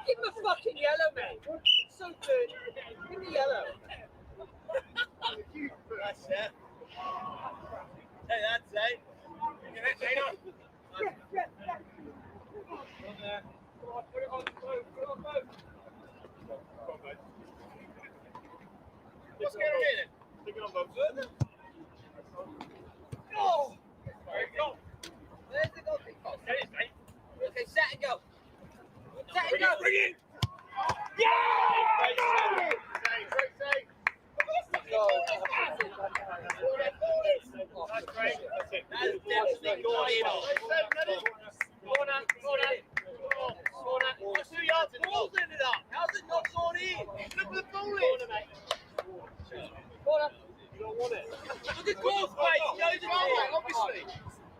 Give him a fucking yellow, mate. So good. Give me yellow. That's it. Hey, that's it. Give it, Dana. On there. Come on, put it on the boat. Put it on the boat. Come on, mate. What's going on here then? Stick it on both. Oh! There you go. There's the goal kick. There it is, mate. Okay, set and go. Set and go. Bring it! Yeah! That's great. That's it. That is definitely going in. Corner. 2 yards in the ball's ended up. How's it not gone in? Look at the ball in. Corner, mate. Corner. You don't want it. Look at Gord's face. He knows it's in, obviously.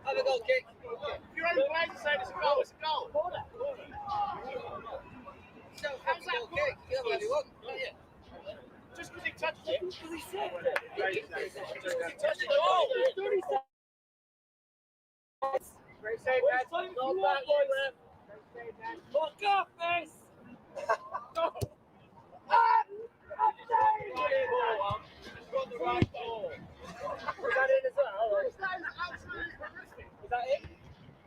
Have a goal kick. If your own players are saying it's a goal, it's a goal. Corner. So, how's that goal kick? You don't really want, don't you? Just because he touched it. Because he said it. Just because he touched the ball. 30 seconds. Great save, man. Not bad, boys. Fuck off, face! Go. Got the right ball. Is that in as well? Is that it?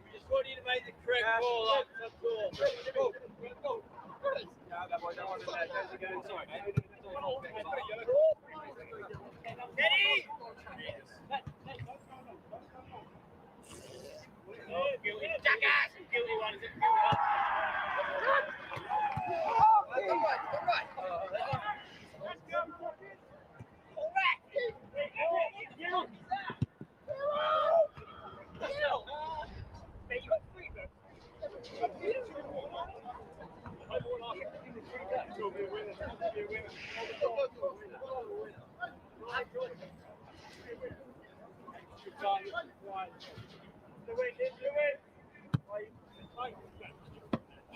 We just want you to make the correct ball up. That's all. Go. Yeah, that boy, that one in there. There's again. Sorry, mate. Eddie! Oh, guilty. Jackass! Guilty one, is it? Guilty one. Come right.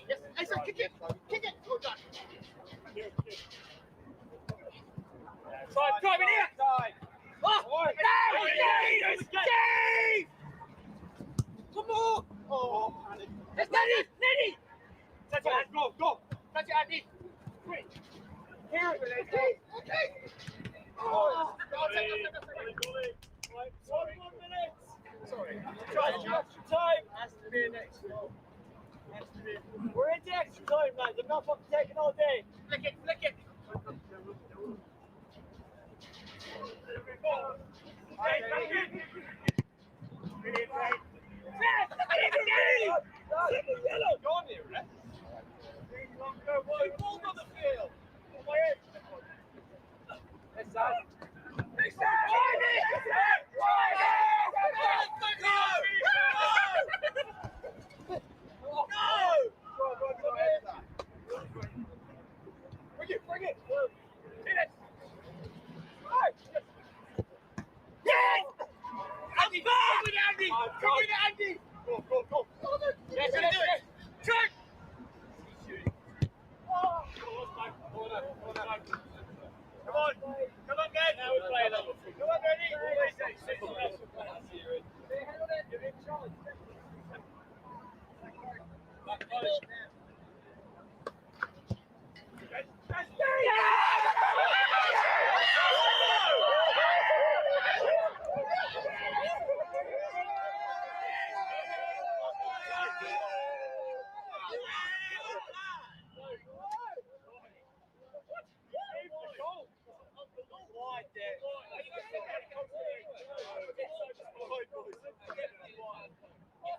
Yes, Asa, kick it! Kick it! Well done! Drive in here! Oh! Dave! Come on! Oh, it's Neddy! Touch it, go! Touch it, Andy! Quick! Here it is, okay! Oh! Sorry, 1 minute! Sorry. Extra time! Has to be an extra. We're into extra time, lads. I'm not fucking taking all day. Flick it! Go on here, Ref. Ball's on the field. Let's go. Bring it! wide there. If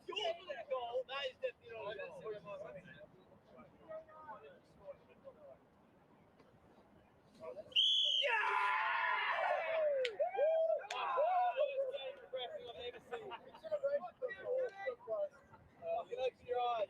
you're going to goal, that is definitely not a goal. Open your eyes.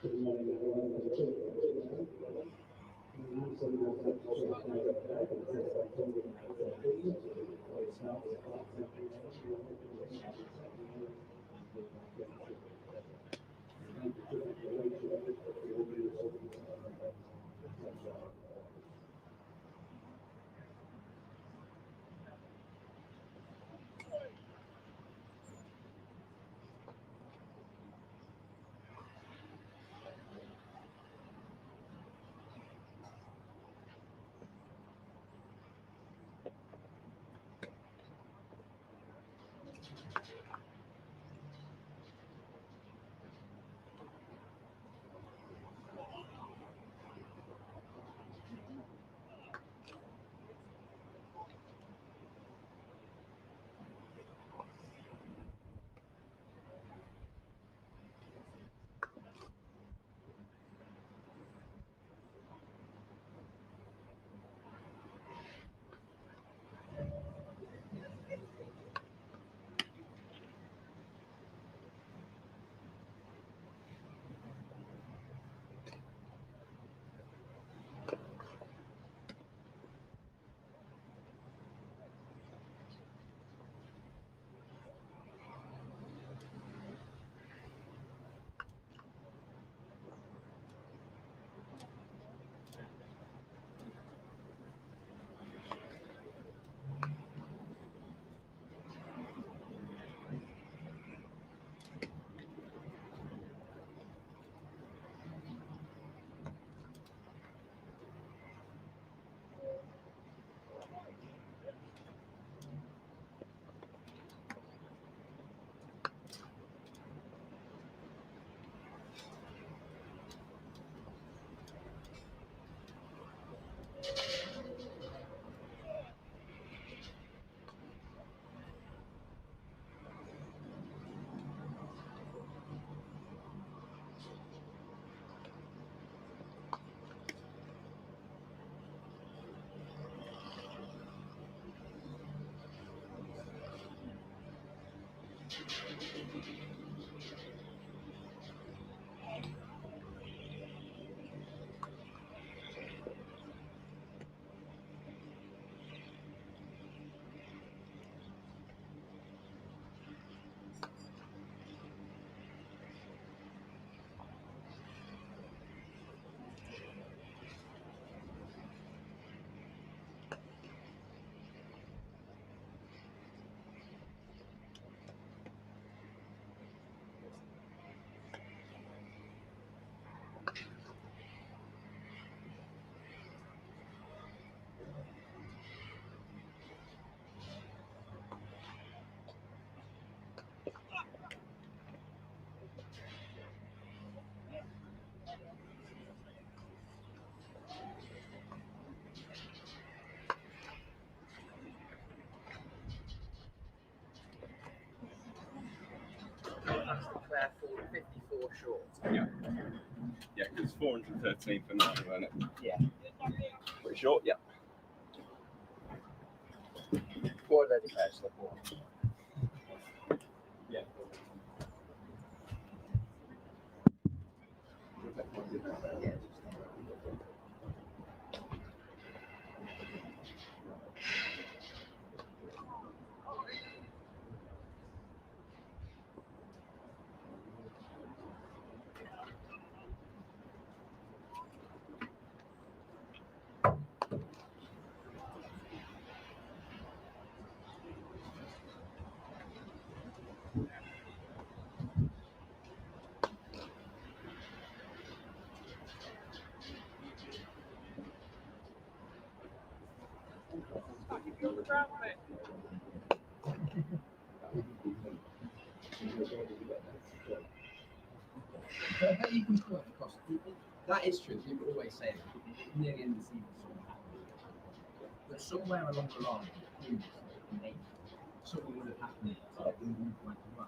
That's declare 54 short. Yeah. Yeah, because it's 413 for now, isn't it? Yeah. Pretty short, yeah. What did they declare to the ball? Yeah. On the ground, mate. You can call it across. That is true. People always say it. Near the end of the season, something happened. But somewhere along the line, something would have happened to let them move like a run.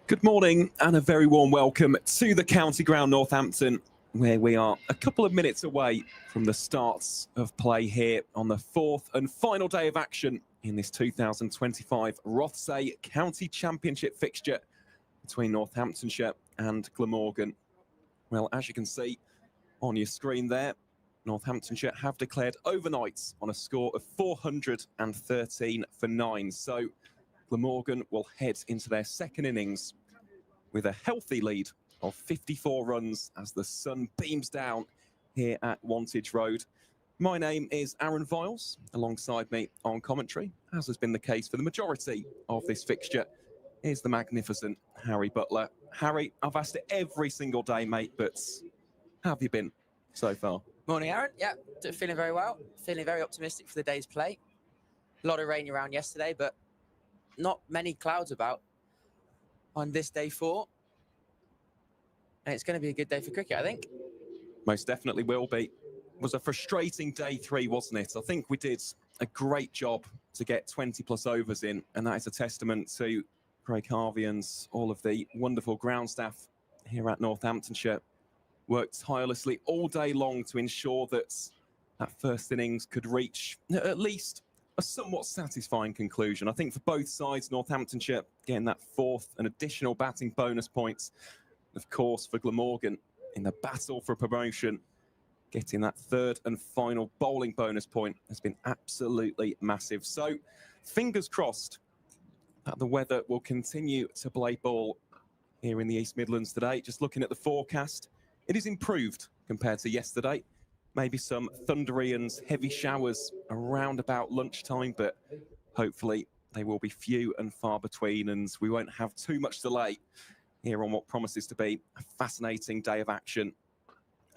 Good morning and a very warm welcome to the County Ground Northampton, where we are a couple of minutes away from the starts of play here on the fourth and final day of action in this 2025 Rothesay County Championship fixture between Northamptonshire and Glamorgan. Well, as you can see on your screen there, Northamptonshire have declared overnight on a score of 413 for 9. So Glamorgan will head into their second innings with a healthy lead of 54 runs as the sun beams down here at Wantage Road. My name is Aaron Viles. Alongside me on commentary, as has been the case for the majority of this fixture, is the magnificent Harry Butler. Harry, I've asked it every single day, mate, but how have you been so far? Morning, Aaron. Yeah, feeling very well. Feeling very optimistic for the day's play. A lot of rain around yesterday, but not many clouds about on this day 4. And it's going to be a good day for cricket, I think. Most definitely will be. It was a frustrating day 3, wasn't it? I think we did a great job to get 20 plus overs in, and that is a testament to Craig Harvey and all of the wonderful ground staff here at Northamptonshire. Worked tirelessly all day long to ensure that that first innings could reach at least a somewhat satisfying conclusion. I think for both sides, Northamptonshire getting that 4th and additional batting bonus points. Of course, for Glamorgan in the battle for promotion, getting that 3rd and final bowling bonus point has been absolutely massive. So fingers crossed that the weather will continue to play ball here in the East Midlands today. Just looking at the forecast, it is improved compared to yesterday. Maybe some thundery and heavy showers around about lunchtime, but hopefully they will be few and far between, and we won't have too much delay here on what promises to be a fascinating day of action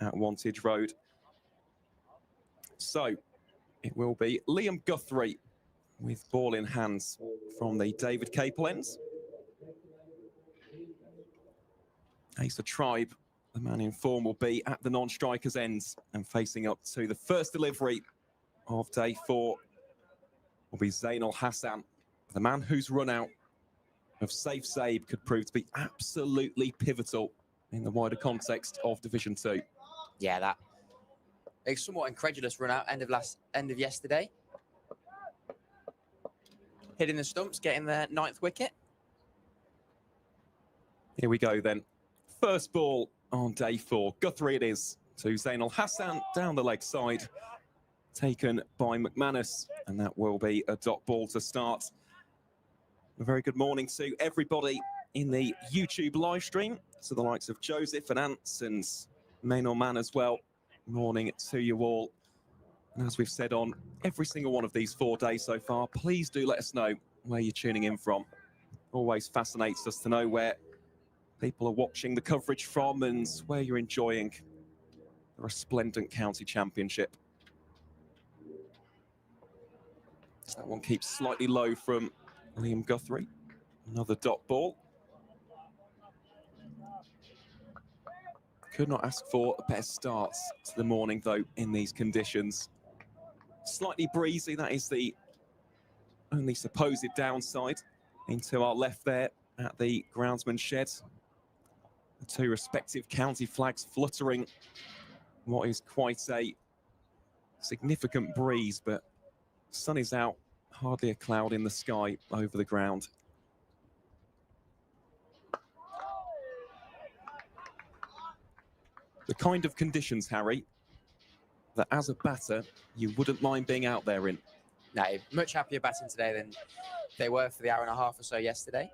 at Wantage Road. So it will be Liam Guthrie with ball in hands from the David Capel ends. Asa Tribe, the man in form, will be at the non-strikers ends and facing up to the first delivery of day 4 will be Zainul Hassan, the man whose run out of Safe Sabe could prove to be absolutely pivotal in the wider context of Division 2. Yeah, that a somewhat incredulous run out end of yesterday. Hitting the stumps, getting the 9th wicket. Here we go then. First ball on day 4. Guthrie it is to Zainul Hassan down the leg side, taken by McManus, and that will be a dot ball to start. A very good morning to everybody in the YouTube live stream, to the likes of Joseph and Ants and Maynor Man as well. Morning to you all. And as we've said on every single one of these 4 days so far, please do let us know where you're tuning in from. Always fascinates us to know where people are watching the coverage from and where you're enjoying the resplendent county championship. So that one keeps slightly low from Liam Guthrie. Another dot ball. Could not ask for a better start to the morning, though, in these conditions. Slightly breezy, that is the only supposed downside. Into our left there at the groundsman shed. The two respective county flags fluttering. What is quite a significant breeze, but sun is out, hardly a cloud in the sky over the ground. The kind of conditions, Harry, that as a batter, you wouldn't mind being out there in. No, much happier batting today than they were for the hour and a half or so yesterday.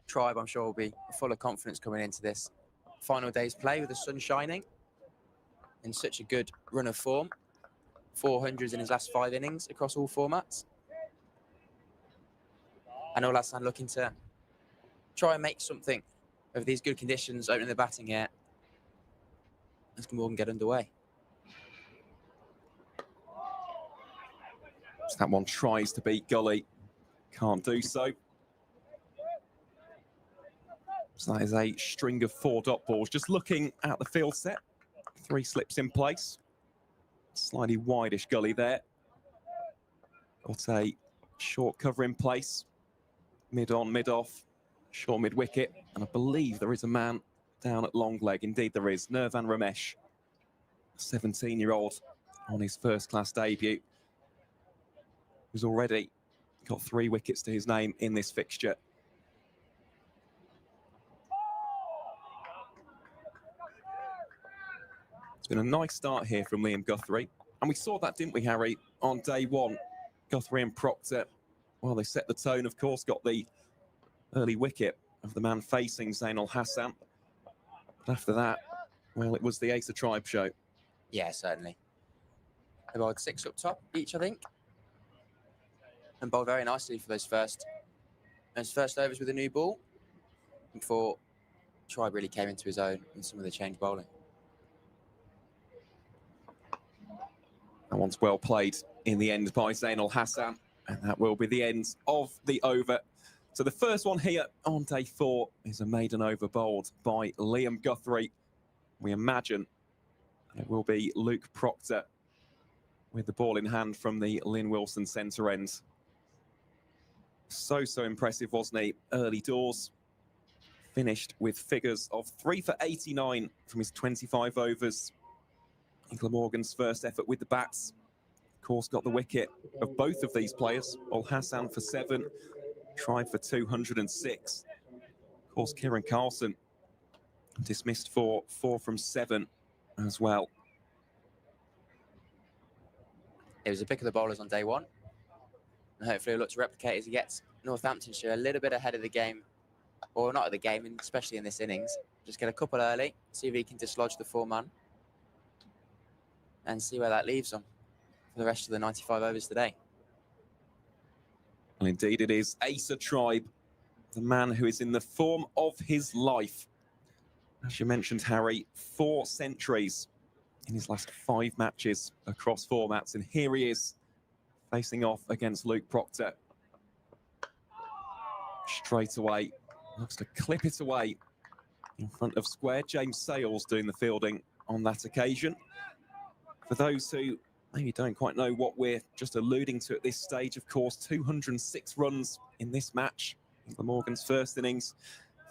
Tribe, I'm sure, will be full of confidence coming into this final day's play with the sun shining in such a good run of form. 400s in his last 5 innings across all formats. And Al Hassan looking to try and make something of these good conditions, opening the batting here as Glamorgan get underway. So that one tries to beat Gully, can't do so. So that is a string of 4 dot balls. Just looking at the field set, 3 slips in place. Slightly wideish Gully there. Got a short cover in place. Mid on, mid off, short mid wicket. And I believe there is a man down at long leg. Indeed there is. Nirvan Ramesh, 17-year-old on his first class debut. Who's already got 3 wickets to his name in this fixture. It's been a nice start here from Liam Guthrie. And we saw that, didn't we, Harry, on day 1. Guthrie and Proctor, well, they set the tone, of course, got the early wicket of the man facing Zainul Hassan. But after that, well, it was the Asa Tribe show. Yeah, certainly. They bowled 6 up top each, I think. And bowled very nicely for those first overs with a new ball before Tribe really came into his own in some of the change bowling. That one's well played in the end by Zainul Hassan, and that will be the end of the over. So the first one here on day 4 is a maiden over bowled by Liam Guthrie. We imagine it will be Luke Proctor with the ball in hand from the Lynn Wilson centre end. So impressive, wasn't he? Early doors. Finished with figures of 3 for 89 from his 25 overs. In Glamorgan's first effort with the bats. Of course, got the wicket of both of these players. Al Hassan for 7, Tribe for 206. Of course, Kieran Carlson dismissed for 4 from 7 as well. It was a pick of the bowlers on day 1. And hopefully he'll look to replicate as he gets Northamptonshire a little bit ahead of the game. Or not of the game, especially in this innings. Just get a couple early, see if he can dislodge the 4-man. And see where that leaves him for the rest of the 95 overs today. Well, indeed it is Asa Tribe, the man who is in the form of his life. As you mentioned, Harry, 4 centuries in his last 5 matches across formats. And here he is, facing off against Luke Proctor. Straight away, looks to clip it away in front of square. James Sales doing the fielding on that occasion. For those who maybe don't quite know what we're just alluding to at this stage, of course, 206 runs in this match in Glamorgan's first innings,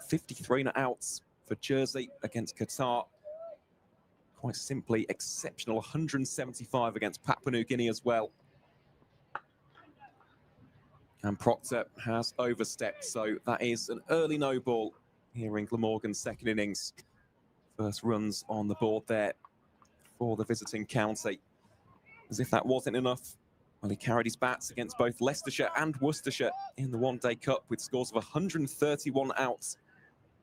53 not outs for Jersey against Qatar. Quite simply exceptional, 175 against Papua New Guinea as well. And Proctor has overstepped, so that is an early no ball here in Glamorgan's second innings. First runs on the board there for the visiting county. As if that wasn't enough, well, he carried his bats against both Leicestershire and Worcestershire in the one-day cup with scores of 131 outs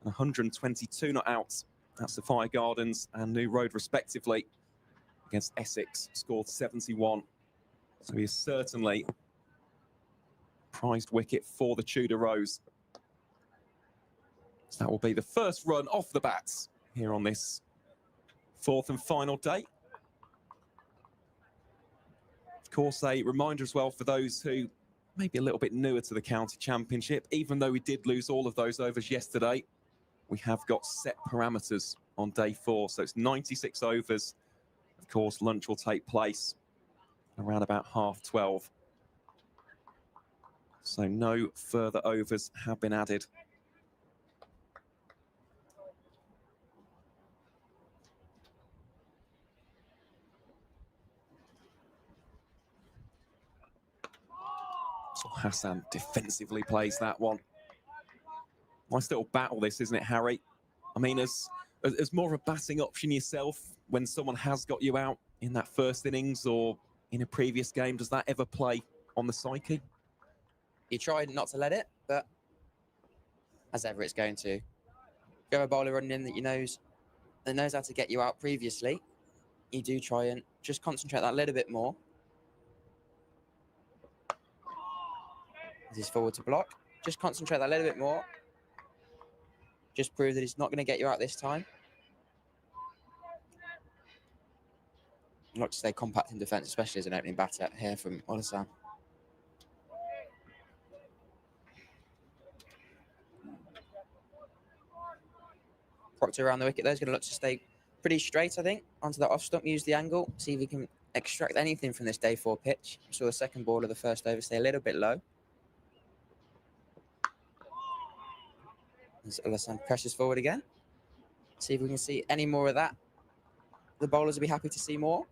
and 122 not outs at Sophia Gardens and New Road respectively. Against Essex, scored 71. So he is certainly prized wicket for the Tudor Rose. So that will be the first run off the bats here on this fourth and final day. Of course, a reminder as well for those who may be a little bit newer to the county championship, even though we did lose all of those overs yesterday, we have got set parameters on day 4. So it's 96 overs. Of course, lunch will take place around about 12:30. So no further overs have been added. So Hassan defensively plays that one. Nice little battle this, isn't it, Harry? I mean, as more of a batting option yourself, when someone has got you out in that first innings or in a previous game, does that ever play on the psyche? You try not to let it, but as ever, it's going to. If you have a bowler running in that knows how to get you out previously, you do try and just concentrate that a little bit more. As he's forward to block, just concentrate that a little bit more. Just prove that he's not going to get you out this time. I'd like to stay compact in defence, especially as an opening batter here from Rothesay. Proctor around the wicket there is going to look to stay pretty straight, I think, onto that off stump, use the angle, see if he can extract anything from this day 4 pitch. Saw the second ball of the first over stay a little bit low. As Alassane presses forward again. See if we can see any more of that. The bowlers will be happy to see more.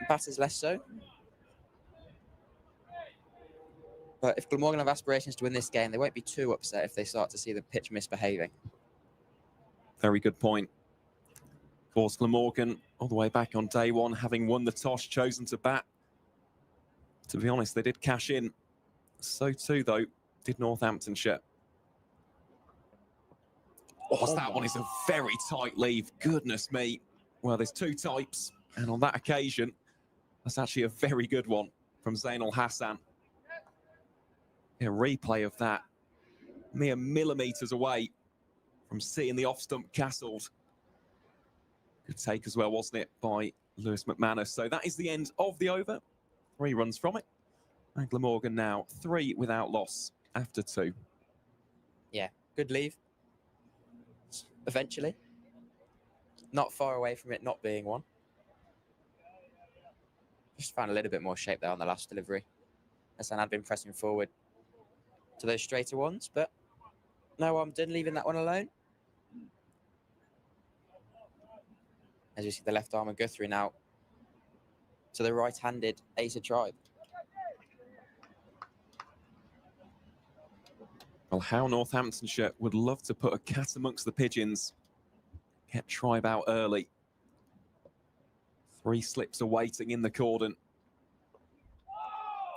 Batters less so. But if Glamorgan have aspirations to win this game, they won't be too upset if they start to see the pitch misbehaving. Very good point. Of course, Glamorgan all the way back on day 1, having won the toss, chosen to bat. To be honest, they did cash in. So too, though, did Northamptonshire. Oh, that one is a very tight leave. Goodness me. Well, there's 2 types, and on that occasion, that's actually a very good one from Zainul Hassan. A replay of that, mere millimetres away from seeing the off-stump castled. Good take as well, wasn't it, by Lewis McManus. So that is the end of the over. 3 runs from it. And Glamorgan now 3 without loss after 2. Yeah, good leave. Eventually. Not far away from it not being one. Just found a little bit more shape there on the last delivery. Hassan had been pressing forward to those straighter ones, but no harm done leaving that one alone. As you see the left arm of Guthrie now to the right-handed Asa Tribe. Well, how Northamptonshire would love to put a cat amongst the pigeons. Get Tribe out early. 3 slips awaiting in the cordon.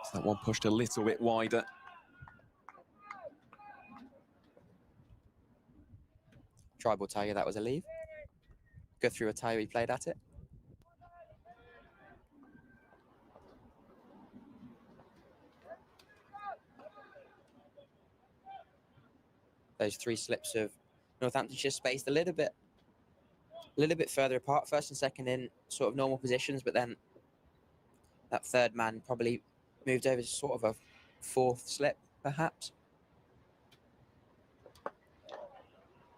So that one pushed a little bit wider. Tribe will tell you that was a leave. Guthrie will tell you he played at it. Those 3 slips of Northamptonshire spaced a little bit further apart. First and second in sort of normal positions, but then that third man probably moved over to sort of a 4th slip, perhaps.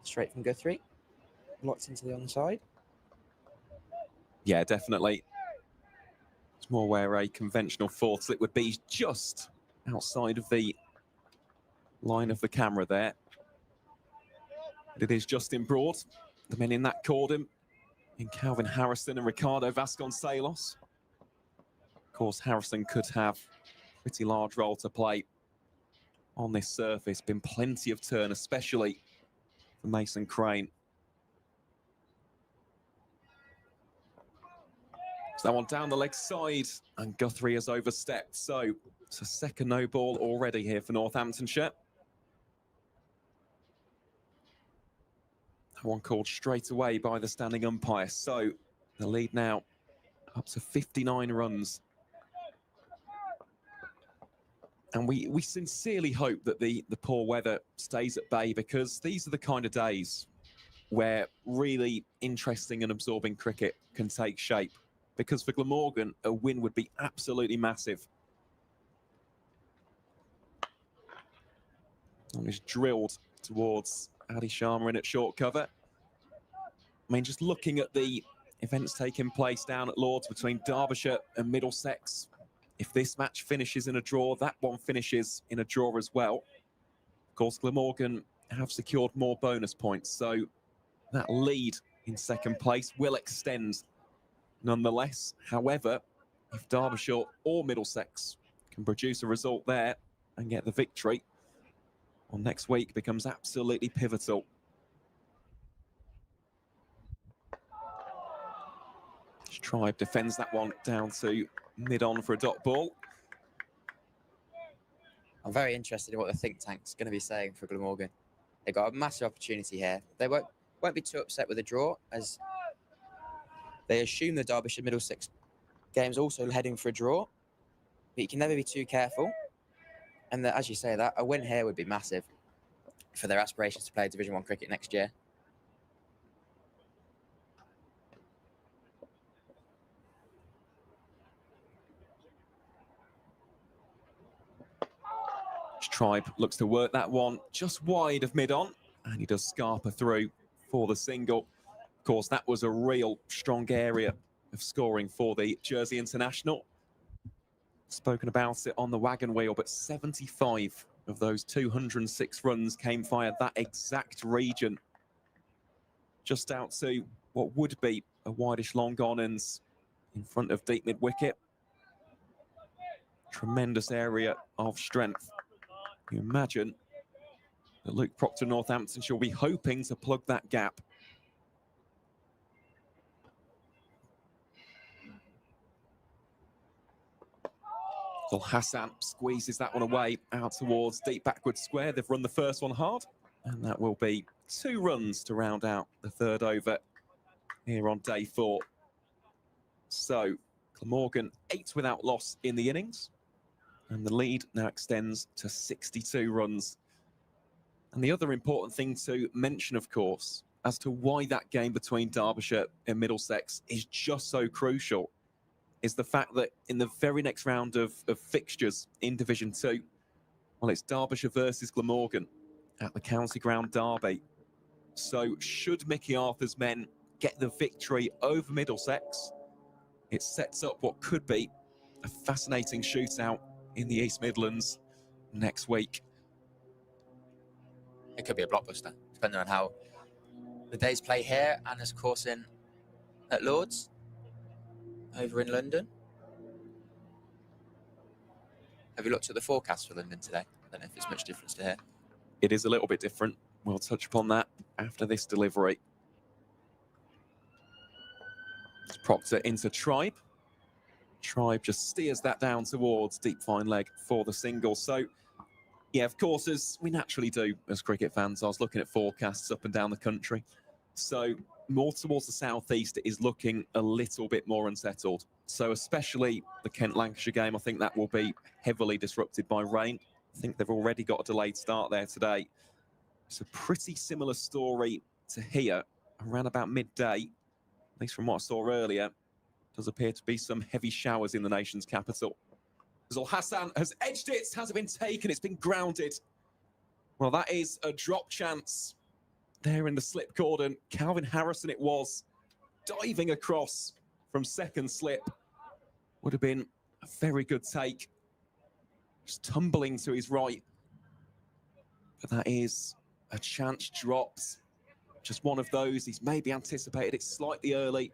Straight from Guthrie, locked into the onside. Yeah, definitely. It's more where a conventional 4th slip would be, just outside of the line of the camera there. But it is Justin Broad, the men in that cordon, in Calvin Harrison and Ricardo Vasconcelos. Of course, Harrison could have a pretty large role to play on this surface. Been plenty of turn, especially for Mason Crane. So that one down the leg side, and Guthrie has overstepped. So it's a second no ball already here for Northamptonshire. That one called straight away by the standing umpire. So the lead now up to 59 runs. And we sincerely hope that the poor weather stays at bay, because these are the kind of days where really interesting and absorbing cricket can take shape. Because for Glamorgan, a win would be absolutely massive. And he's drilled towards Adi Sharma in at short cover. I mean, just looking at the events taking place down at Lords between Derbyshire and Middlesex, if this match finishes in a draw, that one finishes in a draw as well. Of course, Glamorgan have secured more bonus points, so that lead in second place will extend nonetheless. However, if Derbyshire or Middlesex can produce a result there and get the victory, well, next week becomes absolutely pivotal. Tribe defends that one down to mid-on for a dot ball. I'm very interested in what the think tank's going to be saying for Glamorgan. They've got a massive opportunity here. They won't be too upset with a draw, as they assume the Derbyshire Middlesex game's also heading for a draw. But you can never be too careful. And as you say, that a win here would be massive for their aspirations to play Division 1 cricket next year. Tribe looks to work that one just wide of mid-on, and he does scarper through for the single. Of course, that was a real strong area of scoring for the Jersey International. Spoken about it on the wagon wheel, but 75 of those 206 runs came via that exact region. Just out to what would be a wideish long on and in front of deep mid-wicket. Tremendous area of strength. You imagine that Luke Proctor, Northamptonshire, will be hoping to plug that gap. Well, Hassan squeezes that one away out towards deep backward square. They've run the first one hard, and that will be 2 runs to round out the third over here on day 4. So, Glamorgan 8 without loss in the innings. And the lead now extends to 62 runs. And the other important thing to mention, of course, as to why that game between Derbyshire and Middlesex is just so crucial, is the fact that in the very next round of fixtures in Division 2, well, it's Derbyshire versus Glamorgan at the County Ground Derby. So should Mickey Arthur's men get the victory over Middlesex, it sets up what could be a fascinating shootout in the East Midlands next week. It could be a blockbuster, depending on how the days play here and, of course, at Lords over in London. Have you looked at the forecast for London today? I don't know if it's much difference to here. It is a little bit different. We'll touch upon that after this delivery. It's Proctor into Tribe. Tribe just steers that down towards deep fine leg for the single. So, yeah, of course, as we naturally do as cricket fans, I was looking at forecasts up and down the country. So, more towards the southeast, it is looking a little bit more unsettled. So, especially the Kent-Lancashire game, I think that will be heavily disrupted by rain. I think they've already got a delayed start there today. It's a pretty similar story to here, around about midday, at least from what I saw earlier. Does appear to be some heavy showers in the nation's capital. Zul Hassan has edged it. Has it been taken? It's been grounded. Well, that is a drop chance there in the slip cordon. Calvin Harrison it was, diving across from second slip. Would have been a very good take. Just tumbling to his right. But that is a chance dropped. Just one of those. He's maybe anticipated it slightly early.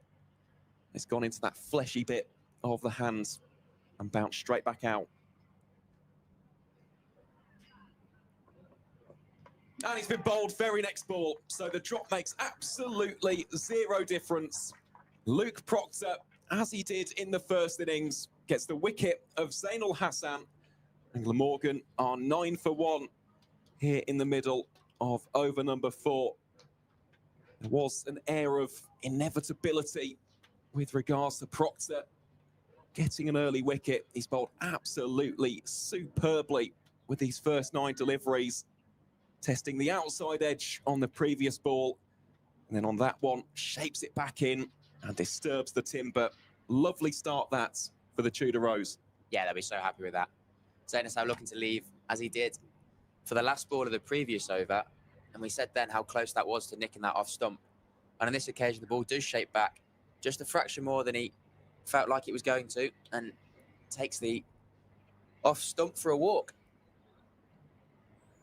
It's gone into that fleshy bit of the hands and bounced straight back out. And he's been bowled very next ball. So the drop makes absolutely 0 difference. Luke Proctor, as he did in the first innings, gets the wicket of Zainul Hassan. And Glamorgan are 9 for 1 here in the middle of over number 4. There was an air of inevitability with regards to Proctor getting an early wicket. He's bowled absolutely superbly with these first 9 deliveries, testing the outside edge on the previous ball. And then on that one, shapes it back in and disturbs the timber. Lovely start that for the Tudor Rose. Yeah, they'll be so happy with that. Zayn now looking to leave, as he did for the last ball of the previous over. And we said then how close that was to nicking that off stump. And on this occasion, the ball does shape back just a fraction more than he felt like it was going to, and takes the off stump for a walk.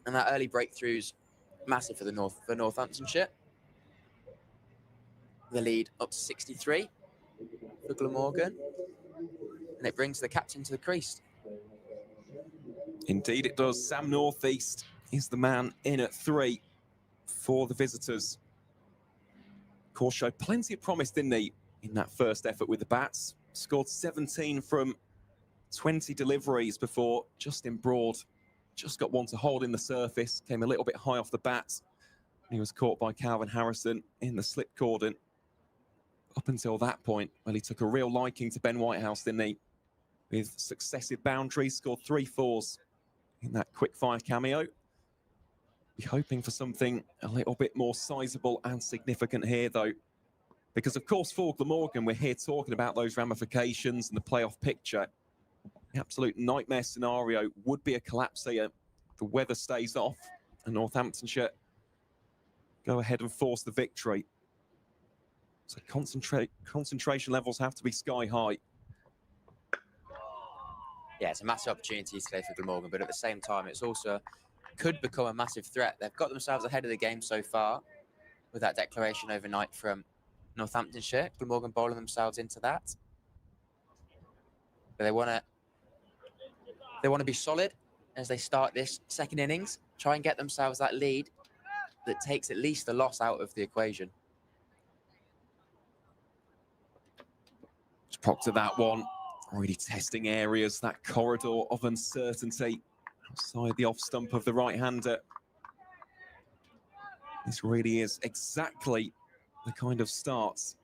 And that early breakthrough's massive for Northamptonshire. The lead up to 63 for Glamorgan. And it brings the captain to the crease. Indeed it does. Sam Northeast is the man in at 3 for the visitors. Of course, showed plenty of promise, didn't he, in that first effort with the bats. Scored 17 from 20 deliveries before Justin Broad just got one to hold in the surface, came a little bit high off the bat. He was caught by Calvin Harrison in the slip cordon. Up until that point, well, he took a real liking to Ben Whitehouse, didn't he? With successive boundaries, scored 3 fours in that quick-fire cameo. Be hoping for something a little bit more sizable and significant here, though. Because, of course, for Glamorgan, we're here talking about those ramifications and the playoff picture. The absolute nightmare scenario would be a collapse here. The weather stays off, and Northamptonshire go ahead and force the victory. So concentration levels have to be sky high. Yeah, it's a massive opportunity today for Glamorgan, but at the same time, it's also could become a massive threat. They've got themselves ahead of the game so far with that declaration overnight from Northamptonshire. Glamorgan bowling themselves into that. But they want to be solid as they start this second innings, try and get themselves that lead that takes at least the loss out of the equation. Just Proctor that one, really testing areas, that corridor of uncertainty outside the off stump of the right-hander. This really is exactly the kind of starts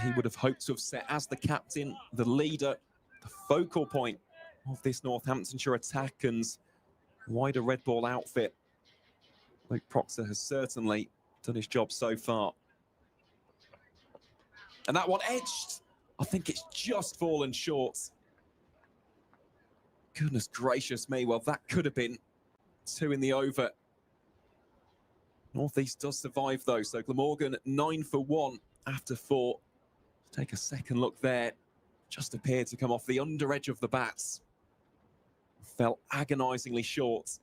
he would have hoped to have set as the captain, the leader, the focal point of this Northamptonshire attack and wider red ball outfit. Luke Proctor has certainly done his job so far. And that one edged. I think it's just fallen short. Goodness gracious me. Well, that could have been 2 in the over. Northeast does survive, though. So Glamorgan 9 for 1 after 4. Take a second look there. Just appeared to come off the under edge of the bats. Fell agonisingly short.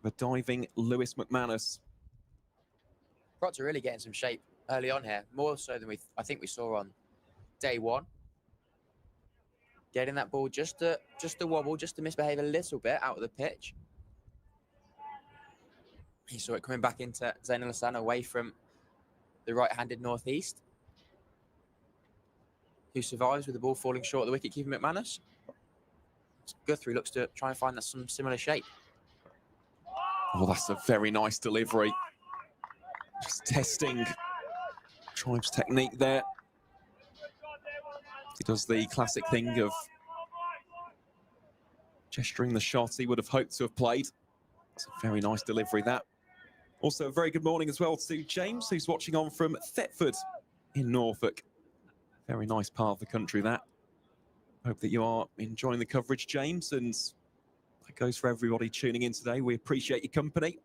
The diving Lewis McManus. Proctor really getting some shape early on here, more so than I think we saw on day 1. Getting that ball just to wobble, just to misbehave a little bit out of the pitch. He saw it coming back into Zayn Al-Hassan away from the right-handed Northeast, who survives with the ball falling short of the wicket, keeping McManus. Guthrie looks to try and find some similar shape. Oh, that's a very nice delivery. Just testing Tribe's technique there. He does the classic thing of gesturing the shot he would have hoped to have played. It's a very nice delivery, that. Also, a very good morning as well to James, who's watching on from Thetford in Norfolk. Very nice part of the country, that. Hope that you are enjoying the coverage, James, and that goes for everybody tuning in today. We appreciate your company,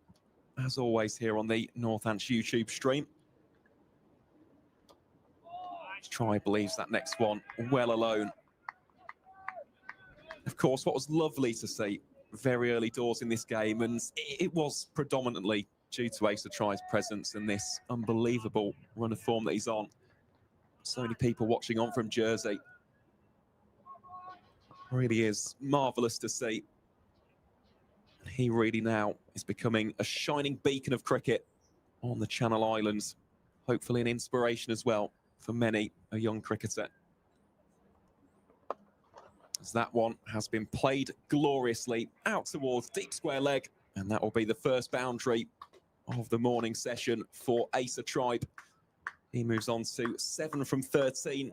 as always, here on the Northamptonshire YouTube stream. Tribe believes that next one well alone. Of course, what was lovely to see very early doors in this game, and it was predominantly due to Asa Tribe's presence and this unbelievable run of form that he's on. So many people watching on from Jersey. Really is marvellous to see. And he really now is becoming a shining beacon of cricket on the Channel Islands. Hopefully an inspiration as well for many a young cricketer. As that one has been played gloriously out towards deep square leg, and that will be the first boundary of the morning session for Asa Tribe. He moves on to 7 from 13,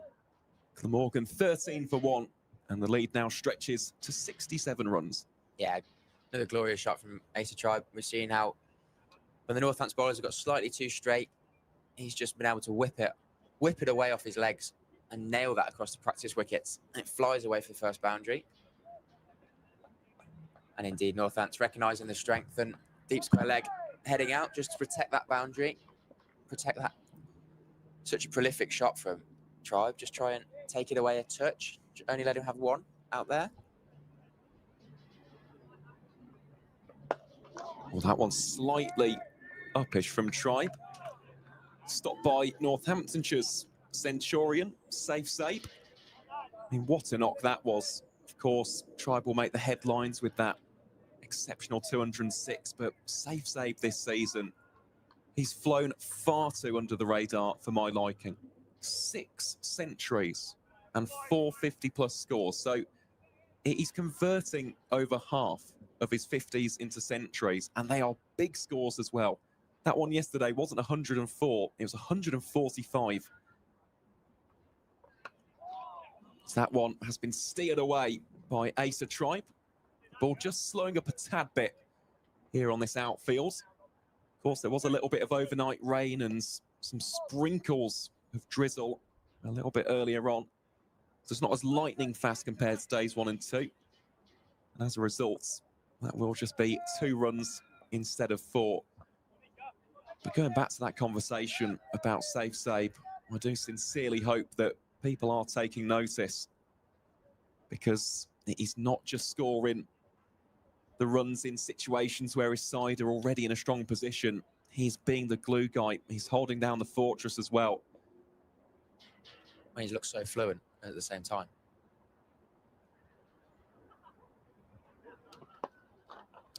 Glamorgan 13 for 1, and the lead now stretches to 67 runs. Yeah, another glorious shot from Asa Tribe. We're seeing how when the Northampton bowlers have got slightly too straight, he's just been able to whip it away off his legs and nail that across the practice wickets. And it flies away for the first boundary. And indeed, Northampton recognising the strength and deep square leg heading out just to protect that boundary, protect that. Such a prolific shot from Tribe. Just try and take it away a touch. Only let him have one out there. Well, that one's slightly uppish from Tribe. Stopped by Northamptonshire's Centurion, Safe Sabe. I mean, what a knock that was. Of course, Tribe will make the headlines with that exceptional 206, but Safe Sabe this season, he's flown far too under the radar for my liking. 6 centuries and 450-plus scores. So he's converting over half of his 50s into centuries, and they are big scores as well. That one yesterday wasn't 104, it was 145. So that one has been steered away by Asa Tribe. The ball just slowing up a tad bit here on this outfield. Of course, there was a little bit of overnight rain and some sprinkles of drizzle a little bit earlier on. So it's not as lightning fast compared to days 1 and 2. And as a result, that will just be 2 runs instead of 4. But going back to that conversation about Safe Sabe, I do sincerely hope that people are taking notice, because he's not just scoring the runs in situations where his side are already in a strong position. He's being the glue guy. He's holding down the fortress as well. And he looks so fluent at the same time.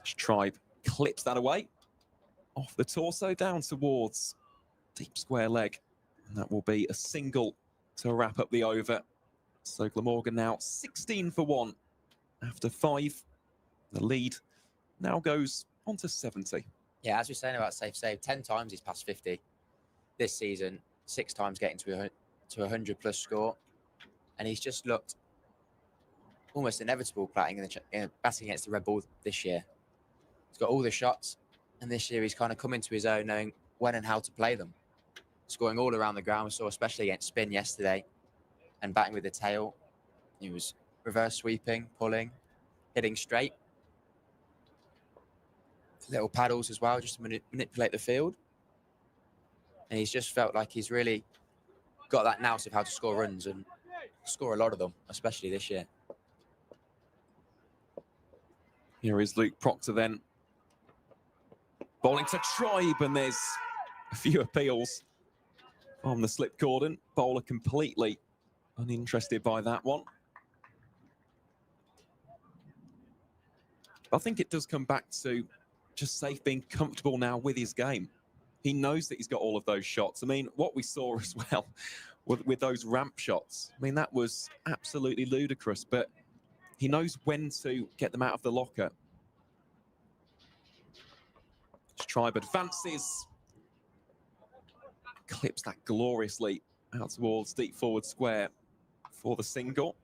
Tribe clips that away. Off the torso, down towards deep square leg. And that will be a single to wrap up the over. So Glamorgan now 16 for 1 after 5. The lead now goes on to 70. Yeah, as we're saying about Safe Sabe, 10 times he's passed 50 this season, 6 times getting to a 100-plus score. And he's just looked almost inevitable batting against the Red Bull this year. He's got all the shots, and this year he's kind of come into his own, knowing when and how to play them. Scoring all around the ground. We saw especially against spin yesterday, and batting with the tail. He was reverse sweeping, pulling, hitting straight. Little paddles as well, just to manipulate the field. And he's just felt like he's really got that nous of how to score runs, and score a lot of them, especially this year. Here is Luke Proctor then. Bowling to Tribe, and there's a few appeals on the slip cordon. Bowler completely uninterested by that one. I think it does come back to just Safe being comfortable now with his game. He knows that he's got all of those shots. I mean, what we saw as well with those ramp shots, I mean, that was absolutely ludicrous, but he knows when to get them out of the locker. Tribe advances, clips that gloriously out towards deep forward square for the single.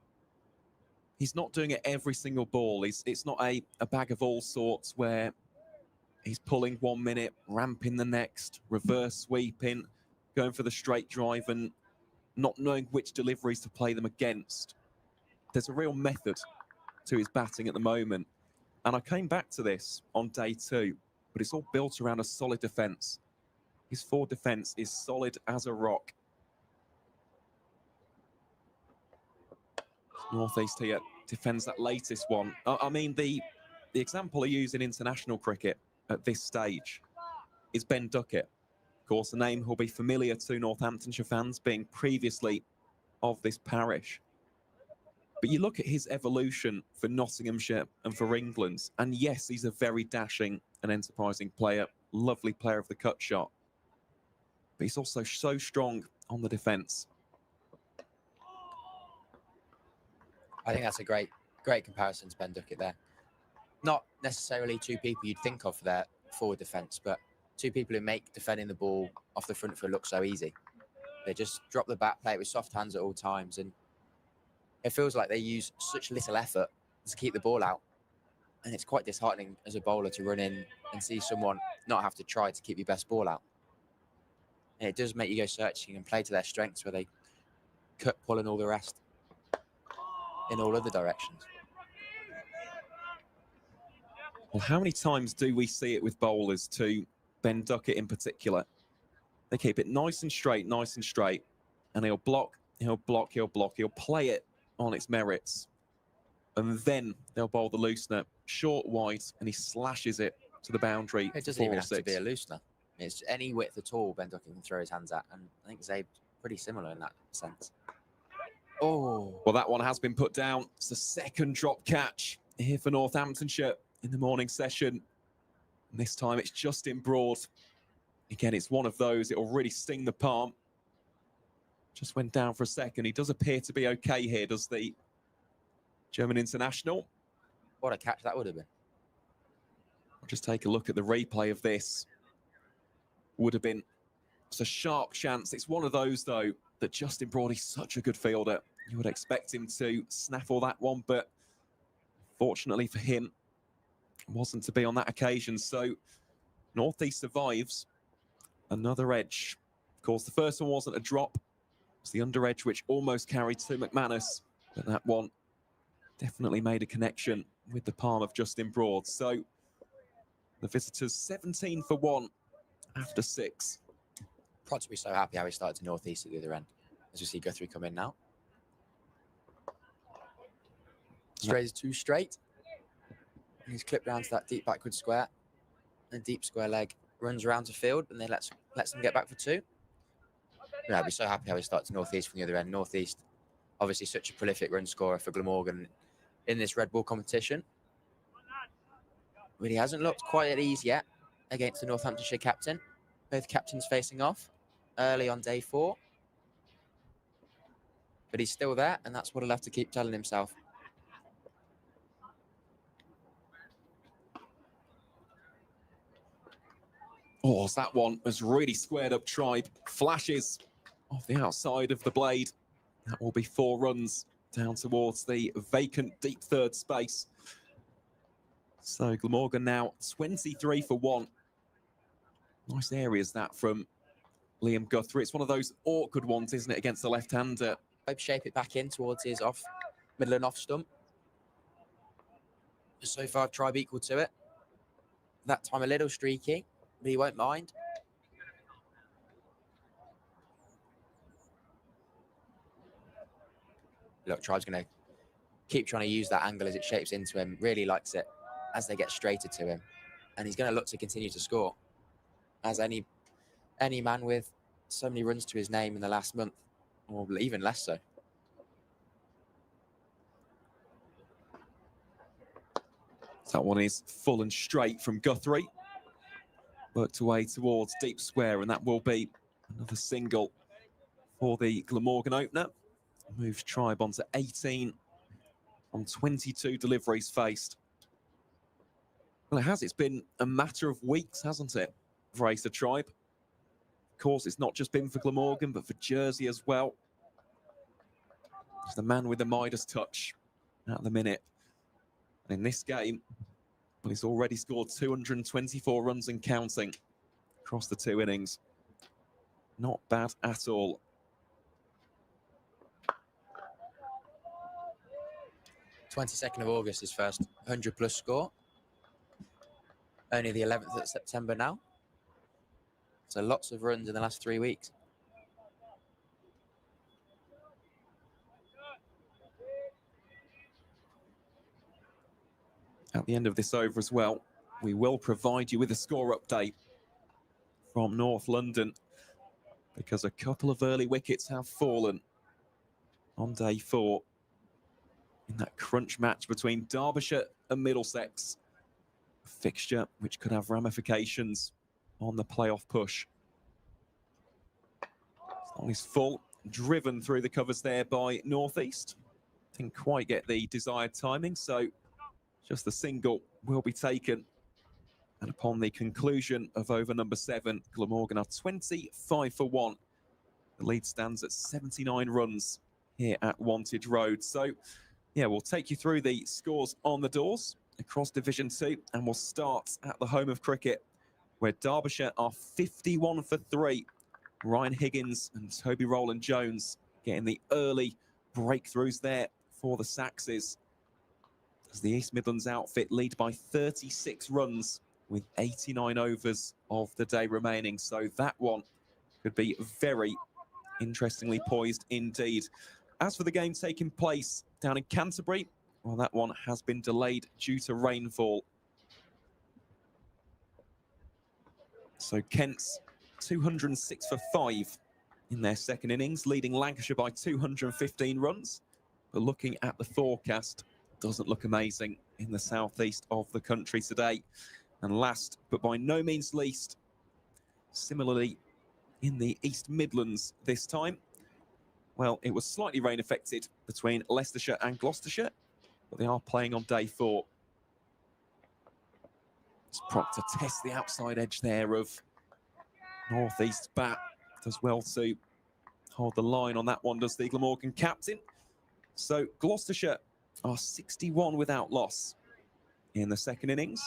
He's not doing it every single ball. It's not a bag of all sorts where he's pulling 1 minute, ramping the next, reverse sweeping, going for the straight drive and not knowing which deliveries to play them against. There's a real method to his batting at the moment. And I came back to this on day 2, but it's all built around a solid defence. His forward defence is solid as a rock. Northeast here defends that latest one. I mean, the example I use in international cricket at this stage is Ben Duckett. Of course, a name who'll be familiar to Northamptonshire fans, being previously of this parish. But you look at his evolution for Nottinghamshire and for England, and yes, he's a very dashing and enterprising player, lovely player of the cut shot. But he's also so strong on the defence. I think that's a great comparison to Ben Duckett there. Not necessarily 2 people you'd think of for their forward defence, but 2 people who make defending the ball off the front foot look so easy. They just drop the bat, play it with soft hands at all times, and It feels like they use such little effort to keep the ball out. And it's quite disheartening as a bowler to run in and see someone not have to try to keep your best ball out. And it does make you go searching and play to their strengths where they cut, pull and all the rest in all other directions. Well, how many times do we see it with bowlers, to Ben Duckett in particular? They keep it nice and straight, and he'll block, he'll block, he'll block, he'll play it on its merits. And then they'll bowl the loosener short, wide, and he slashes it to the boundary. It doesn't even have to be a loosener. It's any width at all Ben Duckett can throw his hands at, and I think Zabe's pretty similar in that sense. Oh. Well, that one has been put down. It's the second drop catch here for Northamptonshire in the morning session. And this time it's Justin Broad. Again, it's one of those, it'll really sting the palm. Just went down for a second. He does appear to be okay here, does the German international. What a catch that would have been. I'll just take a look at the replay of this. Would have been, it's a sharp chance. It's one of those, though, that Justin Broad is such a good fielder. You would expect him to snaffle that one, but fortunately for him, it wasn't to be on that occasion. So North East survives another edge. Of course, the first one wasn't a drop. It's the under edge, which almost carried to McManus, but that one definitely made a connection with the palm of Justin Broad. So the visitors 17 for 1 after 6. Prod to be so happy how he started to North East at the other end. As you see Guthrie come in now. Straight is 2 straight. And he's clipped round to that deep backward square. And deep square leg runs around to field, and then lets them get back for 2. Yeah, I'd be so happy how he started to North East from the other end. North East, obviously such a prolific run scorer for Glamorgan in this red ball competition. But he hasn't looked quite at ease yet against the Northamptonshire captain. Both captains facing off early on day 4. But he's still there, and that's what he'll have to keep telling himself. Oh, that one was really squared up. Tribe flashes off the outside of the blade. That will be 4 runs down towards the vacant deep third space. So Glamorgan now 23 for 1. Nice areas that from Liam Guthrie. It's one of those awkward ones, isn't it, against the left-hander? Hope shape it back in towards his off, middle and off stump. So far, Tribe equal to it. That time a little streaky, but he won't mind. Look, Tribe's going to keep trying to use that angle as it shapes into him. Really likes it as they get straighter to him. And he's going to look to continue to score. As any man with so many runs to his name in the last month, or even less so. That one is full and straight from Guthrie. Worked away towards deep square, and that will be another single for the Glamorgan opener. Moves Tribe on to 18 on 22 deliveries faced. Well, it has. It's been a matter of weeks, hasn't it, for Asa Tribe? Of course, it's not just been for Glamorgan, but for Jersey as well. He's the man with the Midas touch at the minute. And in this game, well, he's already scored 224 runs and counting across the 2 innings. Not bad at all. (22nd of August), his first 100-plus score. Only the 11th of September now. So lots of runs in the last 3 weeks. At the end of this over as well, we will provide you with a score update from North London, because a couple of early wickets have fallen on day 4 in that crunch match between Derbyshire and Middlesex. A fixture which could have ramifications on the playoff push. On his full, driven through the covers there by North East. Didn't quite get the desired timing, so just the single will be taken. And upon the conclusion of over number 7, Glamorgan are 25 for 1. The lead stands at 79 runs here at Wantage Road. So, yeah, we'll take you through the scores on the doors across Division 2, and we'll start at the home of cricket, where Derbyshire are 51 for 3. Ryan Higgins and Toby Rowland-Jones getting the early breakthroughs there for the Saxes, as the East Midlands outfit lead by 36 runs with 89 overs of the day remaining. So that one could be very interestingly poised indeed. As for the game taking place down in Canterbury, well, that one has been delayed due to rainfall. So Kent's 206 for 5 in their second innings, leading Lancashire by 215 runs. But looking at the forecast, doesn't look amazing in the southeast of the country today. And last, but by no means least, similarly in the East Midlands this time, well, it was slightly rain affected between Leicestershire and Gloucestershire, but they are playing on day 4. It's Proctor tests the outside edge there of Northeast's bat. Does well to hold the line on that one, does the Glamorgan captain. So Gloucestershire are 61 without loss in the second innings.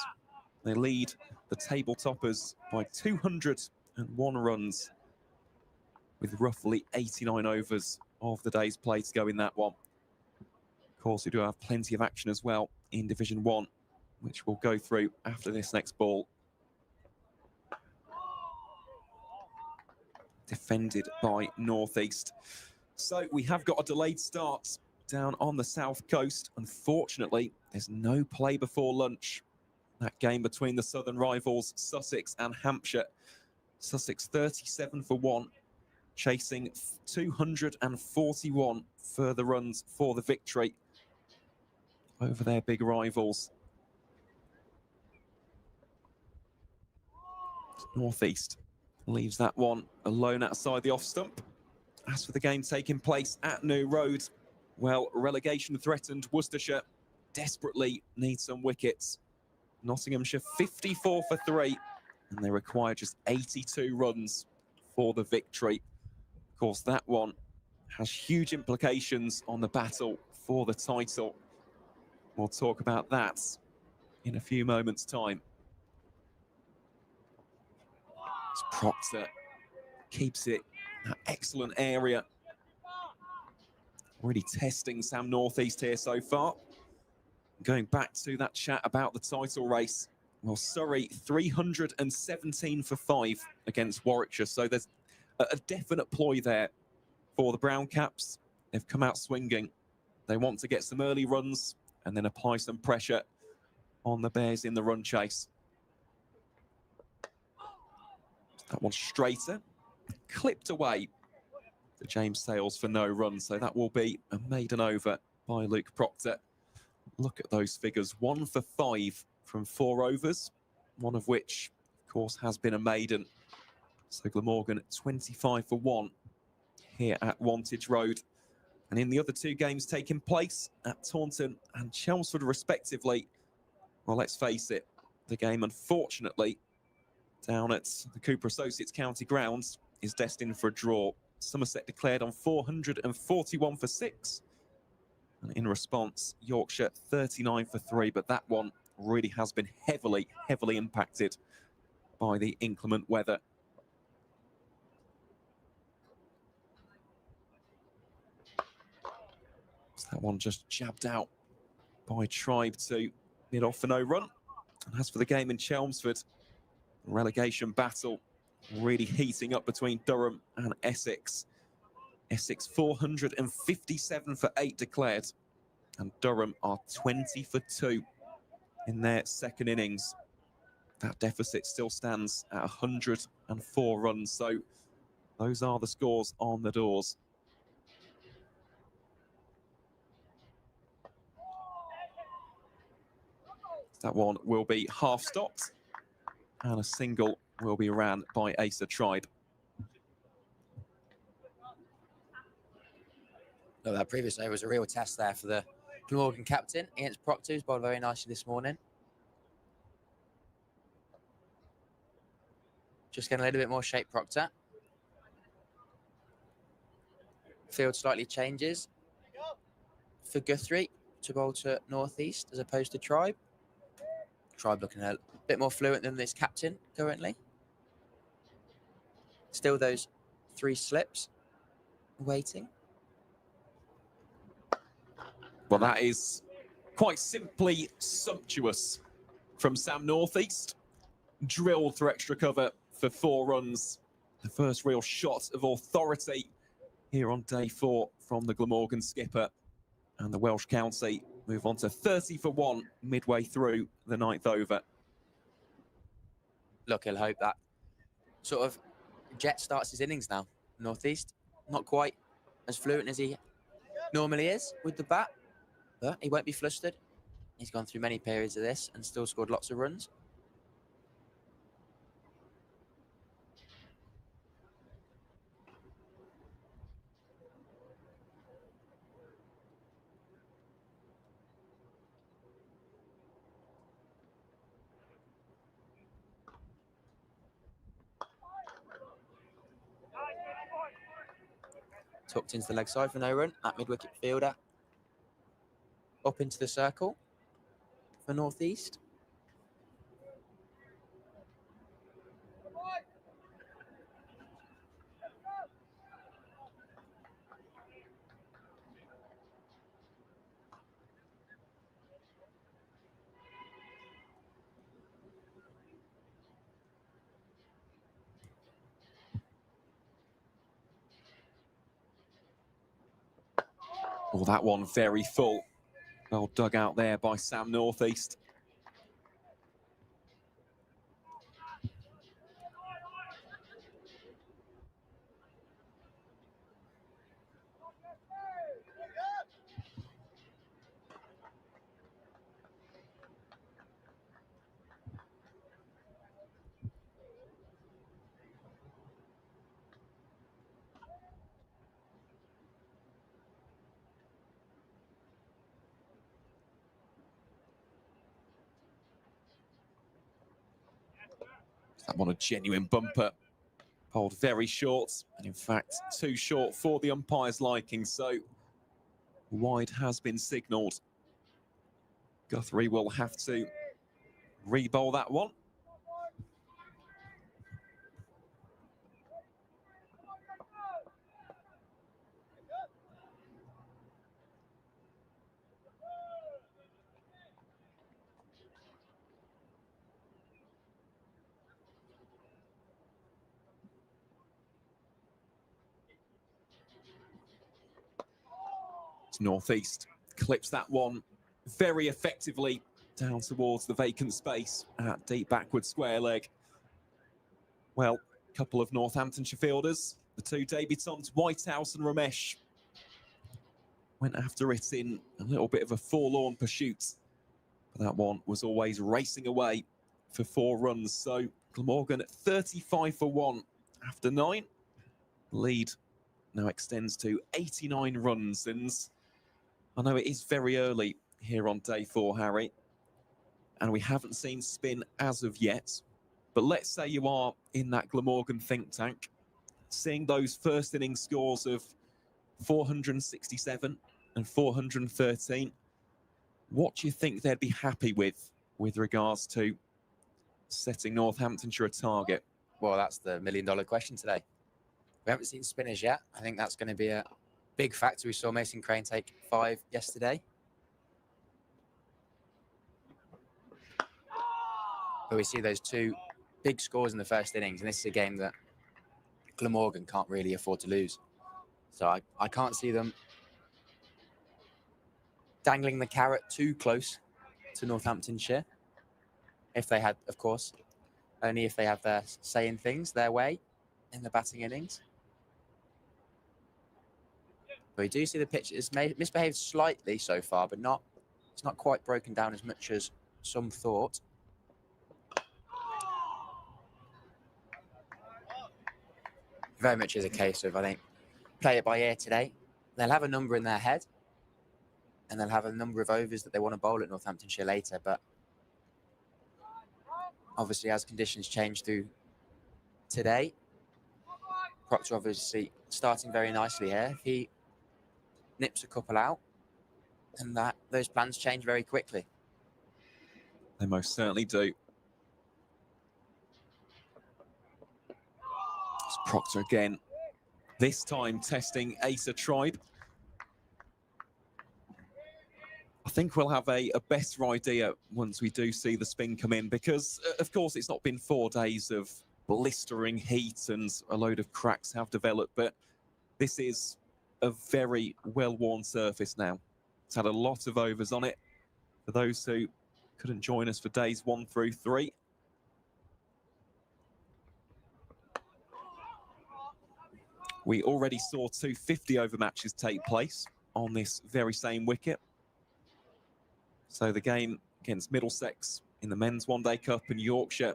They lead the table toppers by 201 runs with roughly 89 overs of the day's play to go in that one. Of course, we do have plenty of action as well in Division 1, which we'll go through after this next ball. Defended by Northeast. So we have got a delayed start down on the south coast. Unfortunately, there's no play before lunch. That game between the southern rivals, Sussex and Hampshire. Sussex 37 for 1, chasing 241 further runs for the victory over their big rivals. Northeast leaves that one alone outside the off stump. As for the game taking place at New Road, well, relegation threatened Worcestershire desperately need some wickets. Nottinghamshire 54 for 3, and they require just 82 runs for the victory. Of course, that one has huge implications on the battle for the title. We'll talk about that in a few moments' time. As Proctor keeps it in that excellent area. Really testing Sam Northeast here so far. Going back to that chat about the title race, well, Surrey 317 for 5 against Warwickshire. So there's a definite ploy there for the Brown Caps. They've come out swinging. They want to get some early runs and then apply some pressure on the Bears in the run chase. That one straighter, clipped away to James Sales for no run. So that will be a maiden over by Luke Proctor. Look at those figures, 1 for 5 from 4 overs, one of which, of course, has been a maiden. So Glamorgan 25 for 1 here at Wantage Road. And in the other 2 games taking place at Taunton and Chelmsford respectively, well, let's face it, the game, unfortunately, down at the Cooper Associates County Grounds is destined for a draw. Somerset declared on 441 for 6. And in response, Yorkshire 39 for 3, but that one really has been heavily impacted by the inclement weather. So that one just jabbed out by Tribe to mid off for no run. And as for the game in Chelmsford, the relegation battle really heating up between Durham and Essex. Essex 457 for 8 declared, and Durham are 20 for 2 in their second innings. That deficit still stands at 104 runs. So those are the scores on the doors. That one will be half stopped, and a single will be ran by Asa Tribe. No, that previous over was a real test there for the Glamorgan captain against Proctor, who's bowled very nicely this morning. Just getting a little bit more shape, Proctor. Field slightly changes. for Guthrie to bowl to Northeast as opposed to Tribe. Tribe looking a bit more fluent than this captain currently. Still those 3 slips waiting. Well, that is quite simply sumptuous from Sam Northeast. Drilled through extra cover for 4 runs. The first real shot of authority here on day 4 from the Glamorgan skipper. And the Welsh County move on to 30 for 1 midway through the 9th over. Look, he'll hope that sort of Jet starts his innings now. Northeast, not quite as fluent as he normally is with the bat, but he won't be flustered. He's gone through many periods of this and still scored lots of runs. Tucked into the leg side for no run. That mid-wicket fielder up into the circle for Northeast. Oh, that one very full. Well dug out there by Sam Northeast. That one a genuine bumper. Pulled very short, and in fact, too short for the umpire's liking. So wide has been signalled. Guthrie will have to re-bowl that one. Northeast clips that one very effectively down towards the vacant space at deep backward square leg. Well, a couple of Northamptonshire fielders, the 2 debutants, Whitehouse and Ramesh, went after it in a little bit of a forlorn pursuit. But that one was always racing away for 4 runs. So Glamorgan at 35 for 1 after 9. Lead now extends to 89 runs, and I know it is very early here on day 4, Harry, and we haven't seen spin as of yet. But let's say you are in that Glamorgan think tank, seeing those first innings scores of 467 and 413. What do you think they'd be happy with regards to setting Northamptonshire a target? Well, that's the $1 million question today. We haven't seen spinners yet. I think that's going to be a big factor. We saw Mason Crane take 5 yesterday. But we see those 2 big scores in the first innings, and this is a game that Glamorgan can't really afford to lose. So I can't see them dangling the carrot too close to Northamptonshire. If they had, of course, only if they have their say in things their way in the batting innings. But we do see the pitch is misbehaved slightly so far, but it's not quite broken down as much as some thought. Very much is a case of, I think, play it by ear today. They'll have a number in their head, and they'll have a number of overs that they want to bowl at Northamptonshire later. But obviously, as conditions change through today, Proctor obviously starting very nicely here. If he nips a couple out, And those plans change very quickly. They most certainly do. It's Proctor again, this time testing Asa Tribe. I think we'll have a better idea once we do see the spin come in, because, of course, it's not been 4 days of blistering heat and a load of cracks have developed, but this is a very well-worn surface now. It's had a lot of overs on it. For those who couldn't join us for days 1 through 3. We already saw 2 50-over matches take place on this very same wicket. So the game against Middlesex in the Men's One Day Cup and Yorkshire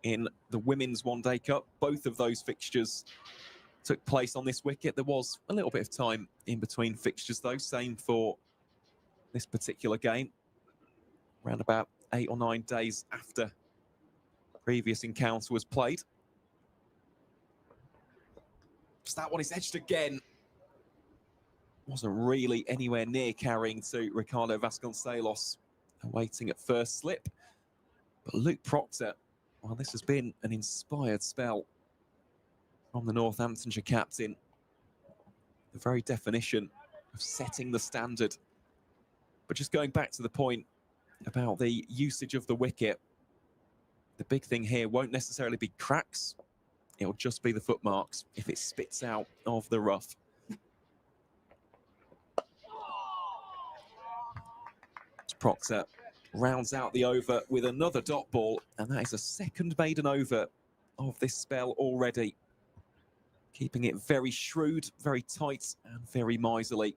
in the Women's One Day Cup, both of those fixtures took place on this wicket. There was a little bit of time in between fixtures though, same for this particular game. Around about 8 or 9 days after the previous encounter was played. So that one is edged again. Wasn't really anywhere near carrying to Ricardo Vasconcelos, awaiting at first slip. But Luke Proctor, well, this has been an inspired spell from the Northamptonshire captain. The very definition of setting the standard. But just going back to the point about the usage of the wicket, the big thing here won't necessarily be cracks. It'll just be the footmarks if it spits out of the rough. Proctor rounds out the over with another dot ball, and that is a second maiden over of this spell already. Keeping it very shrewd, very tight, and very miserly.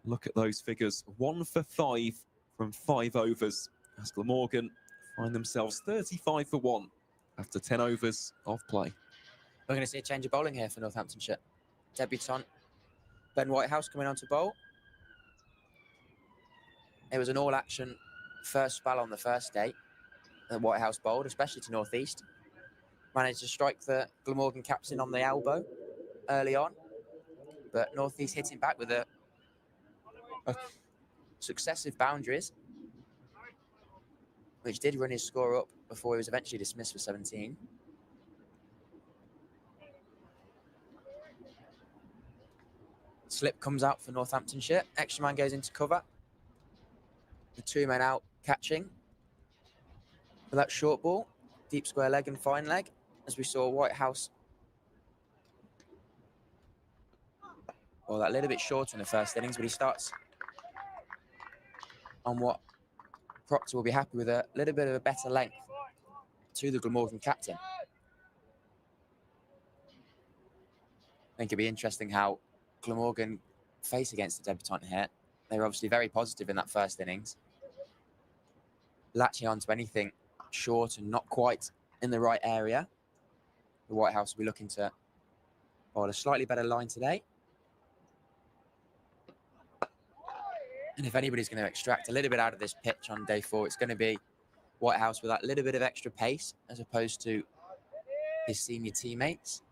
Look at those figures. 1 for 5 from 5 overs as Glamorgan find themselves 35 for 1 after 10 overs of play. We're going to see a change of bowling here for Northamptonshire. Debutant Ben Whitehouse coming on to bowl. It was an all-action first spell on the first day that Whitehouse bowled, especially to North East. Managed to strike the Glamorgan captain on the elbow early on, but North East hitting back with a successive boundaries, which did run his score up before he was eventually dismissed for 17. Slip comes out for Northamptonshire. Extra man goes into cover. The 2 men out catching for that short ball, deep square leg and fine leg, as we saw Whitehouse. Well, that little bit short in the first innings, but he starts on what Proctor will be happy with, a little bit of a better length to the Glamorgan captain. I think it'd be interesting how Glamorgan face against the debutant here. They were obviously very positive in that first innings. Latching onto anything short and not quite in the right area. The Whitehouse will be looking to bowl a slightly better line today. And if anybody's going to extract a little bit out of this pitch on day 4, it's going to be Whitehouse with that little bit of extra pace as opposed to his senior teammates.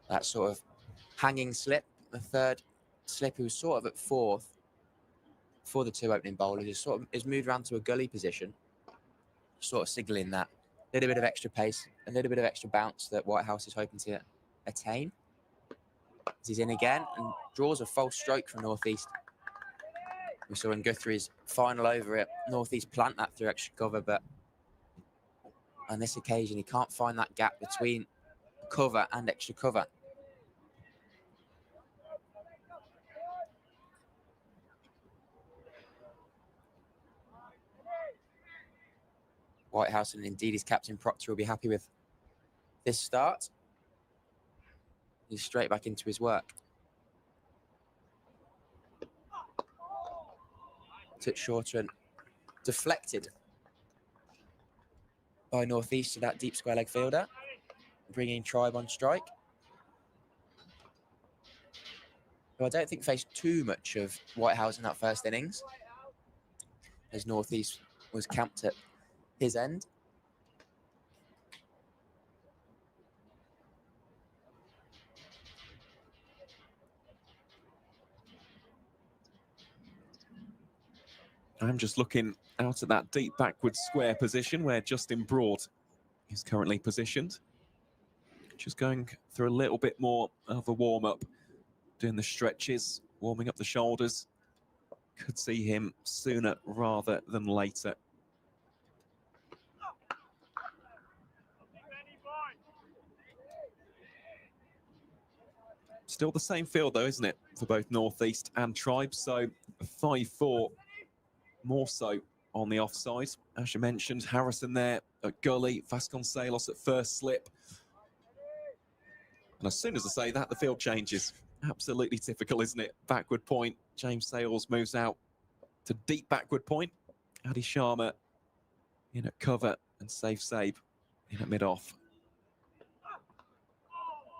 That sort of hanging slip, the third slip, who was sort of at 4th for the 2 opening bowlers, is moved around to a gully position, sort of signalling that little bit of extra pace, a little bit of extra bounce that Whitehouse is hoping to attain. As he's in again and draws a false stroke from North East. We saw in Guthrie's final over at North East plant that through extra cover, but on this occasion he can't find that gap between cover and extra cover. Whitehouse and indeed his captain Proctor will be happy with this start. He's straight back into his work. Touch shorter and deflected by North East to that deep square leg fielder, bringing Tribe on strike. Who I don't think faced too much of Whitehouse in that first innings, as North East was camped at his end. I'm just looking out at that deep backward square position where Justin Broad is currently positioned. Just going through a little bit more of a warm-up, doing the stretches, warming up the shoulders. Could see him sooner rather than later. Still the same field though, isn't it, for both North East and Tribe? So 5-4 more so on the offside. As you mentioned, Harrison there at gully, Vasconcelos at first slip. And as soon as I say that, the field changes. Absolutely typical, isn't it? Backward point. James Sales moves out to deep backward point. Adi Sharma in at cover and Safe Sabe in at mid-off.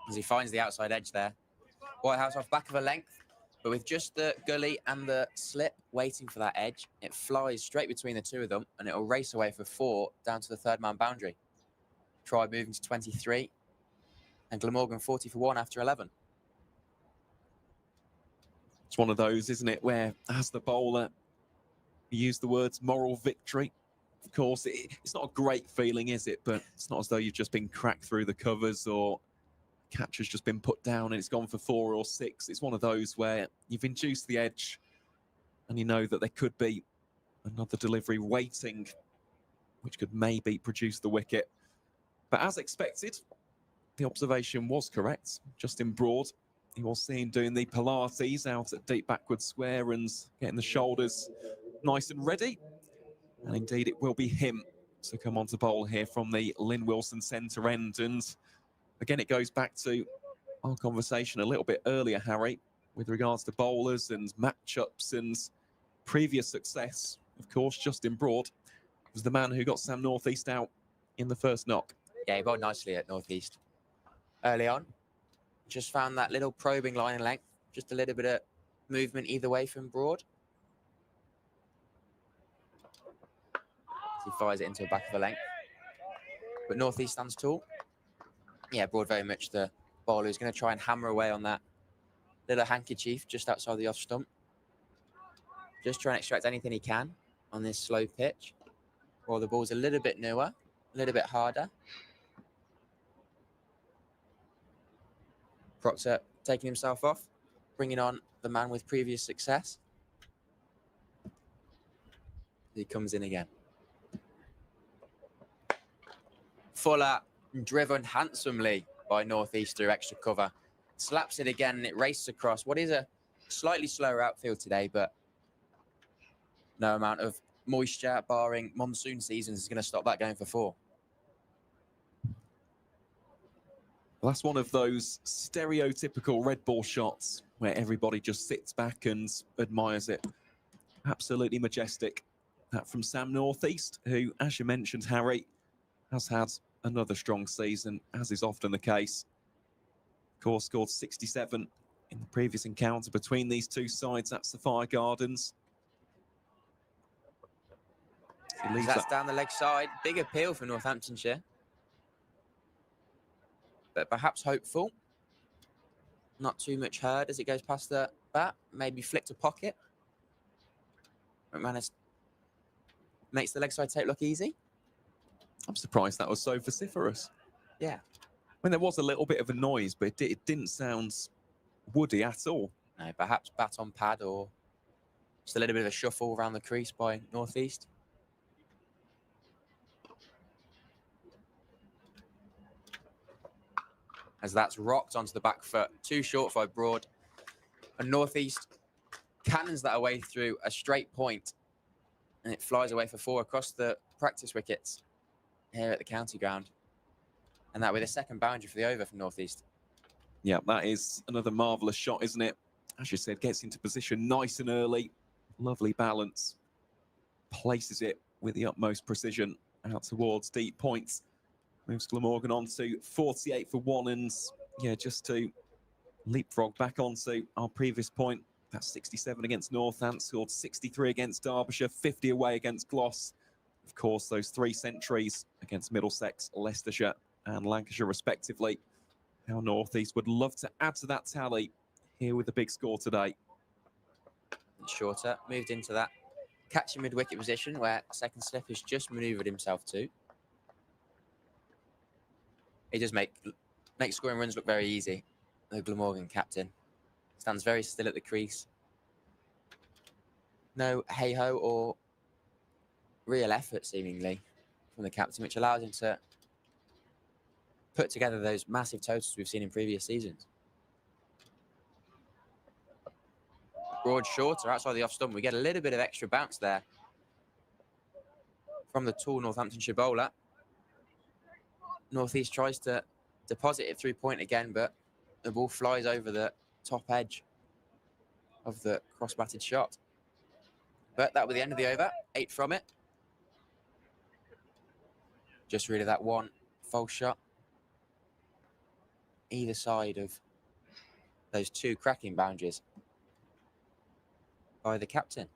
As he finds the outside edge there. Whitehouse off back of a length, but with just the gully and the slip waiting for that edge, it flies straight between the two of them and it'll race away for 4 down to the third man boundary. Tribe moving to 23 and Glamorgan 40 for 1 after 11. It's one of those, isn't it, where as the bowler, you use the words moral victory. Of course, it's not a great feeling, is it? But it's not as though you've just been cracked through the covers or catcher's just been put down and it's gone for 4 or 6. It's one of those where you've induced the edge and you know that there could be another delivery waiting, which could maybe produce the wicket. But as expected, the observation was correct. Justin Broad, he was seen doing the Pilates out at deep backward square and getting the shoulders nice and ready. And indeed, it will be him to come on to bowl here from the Lynn Wilson centre end. And again, it goes back to our conversation a little bit earlier, Harry, with regards to bowlers and matchups and previous success. Of course, Justin Broad was the man who got Sam North East out in the first knock. Yeah, he bowled nicely at North East early on. Just found that little probing line in length, just a little bit of movement either way from Broad. He fires it into the back of the length. But North East stands tall. Yeah, Broad very much the bowler who's going to try and hammer away on that little handkerchief just outside the off stump. Just trying to extract anything he can on this slow pitch. While the ball's a little bit newer, a little bit harder. Proctor taking himself off, bringing on the man with previous success. He comes in again. Fuller driven handsomely by North East through extra cover. Slaps it again and it races across what is a slightly slower outfield today, but no amount of moisture barring monsoon seasons is going to stop that going for 4. Well, that's one of those stereotypical red ball shots where everybody just sits back and admires it. Absolutely majestic. That from Sam North East, who, as you mentioned, Harry, has had another strong season, as is often the case. Of course, scored 67 in the previous encounter between these two sides at Sapphire Gardens. He leaves That's that down the leg side. Big appeal for Northamptonshire. But perhaps hopeful. Not too much heard as it goes past the bat. Maybe flicked a pocket. McManus makes the leg side take look easy. I'm surprised that was so vociferous. Yeah. When there was a little bit of a noise, but it didn't sound woody at all. No, perhaps bat on pad or just a little bit of a shuffle around the crease by North East. As that's rocked onto the back foot. Too short for Broad. And North East cannons that away through a straight point. And it flies away for 4 across the practice wickets here at the county ground. And that with a second boundary for the over from North East. Yeah, that is another marvellous shot, isn't it? As you said, gets into position nice and early. Lovely balance. Places it with the utmost precision out towards deep points. Moves Glamorgan on to 48 for 1. And yeah, just to leapfrog back onto our previous point, that's 67 against Northants, scored 63 against Derbyshire, 50 away against Gloss. Of course, those 3 centuries against Middlesex, Leicestershire and Lancashire respectively. Now North East would love to add to that tally here with the big score today. Shorter, moved into that catching mid-wicket position where second slip has just manoeuvred himself to. He does make scoring runs look very easy. The Glamorgan captain stands very still at the crease. No hey-ho or real effort, seemingly, from the captain, which allows him to put together those massive totals we've seen in previous seasons. Broad shorter outside the off-stump. We get a little bit of extra bounce there from the tall Northamptonshire bowler. North East tries to deposit it through point again, but the ball flies over the top edge of the cross-batted shot. But that was the end of the over. 8 from it. Just really that one false shot either side of those 2 cracking boundaries by the captain.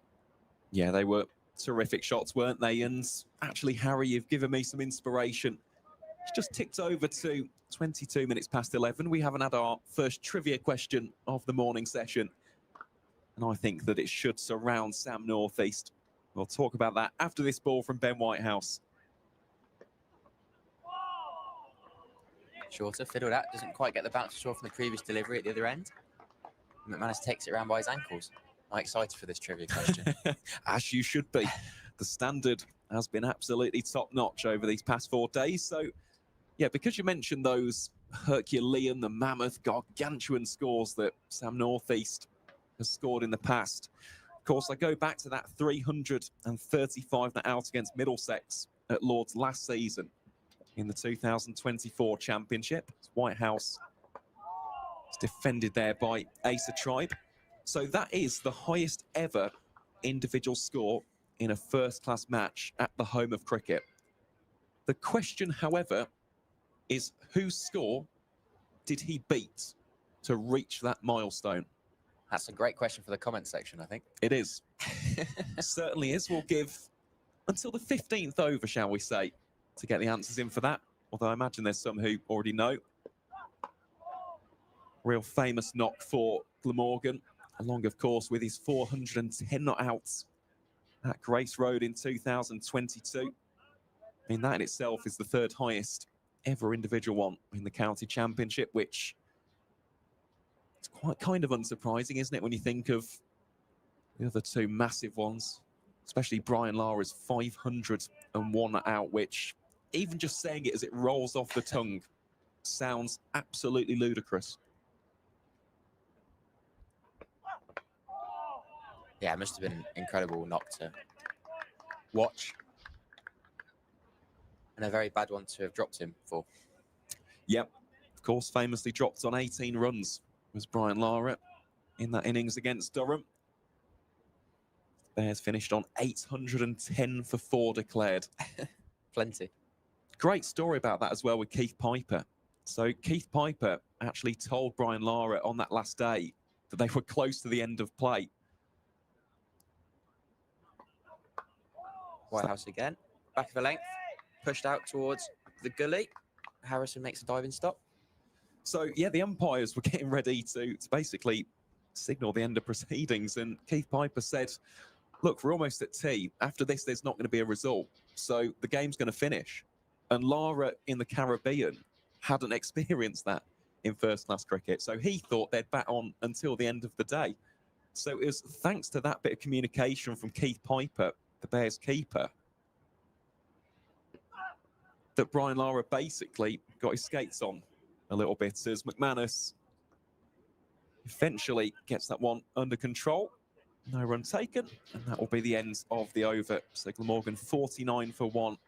Yeah, they were terrific shots, weren't they? And actually, Harry, you've given me some inspiration. It's just ticked over to 22 minutes past 11. We haven't had our first trivia question of the morning session. And I think that it should surround Sam North East. We'll talk about that after this ball from Ben Whitehouse. Shorter, fiddled out, doesn't quite get the bounce we saw from the previous delivery at the other end. McManus takes it around by his ankles. I'm excited for this trivia question. As you should be. The standard has been absolutely top-notch over these past 4 days. So, yeah, because you mentioned those Herculean, the mammoth, gargantuan scores that Sam North East has scored in the past. Of course, I go back to that 335 not out against Middlesex at Lord's last season in the 2024 Championship. Whitehouse is defended there by Asa Tribe. So that is the highest ever individual score in a first-class match at the home of cricket. The question, however, is whose score did he beat to reach that milestone? That's a great question for the comment section, I think. It is. Certainly is. We'll give until the 15th over, shall we say, to get the answers in for that. Although I imagine there's some who already know. Real famous knock for Glamorgan, along, of course, with his 410 not outs at Grace Road in 2022. I mean, that in itself is the 3rd highest ever individual one in the county championship, which is quite kind of unsurprising, isn't it, when you think of the other 2 massive ones, especially Brian Lara's 501 not out, which even just saying it as it rolls off the tongue sounds absolutely ludicrous. Yeah, it must have been an incredible knock to watch. And a very bad one to have dropped him for. Yep, of course, famously dropped on 18 runs was Brian Lara in that innings against Durham. Bears finished on 810 for 4 declared. Plenty. Great story about that as well with Keith Piper. So Keith Piper actually told Brian Lara on that last day that they were close to the end of play. Whitehouse again. Back of the length. Pushed out towards the gully. Harrison makes a diving stop. So, yeah, the umpires were getting ready to basically signal the end of proceedings. And Keith Piper said, look, we're almost at tea. After this, there's not going to be a result. So the game's going to finish. And Lara in the Caribbean hadn't experienced that in first-class cricket. So he thought they'd bat on until the end of the day. So it was thanks to that bit of communication from Keith Piper, the Bears keeper, that Brian Lara basically got his skates on a little bit as McManus eventually gets that one under control. No run taken, and that will be the end of the over. So Glamorgan 49 for 1.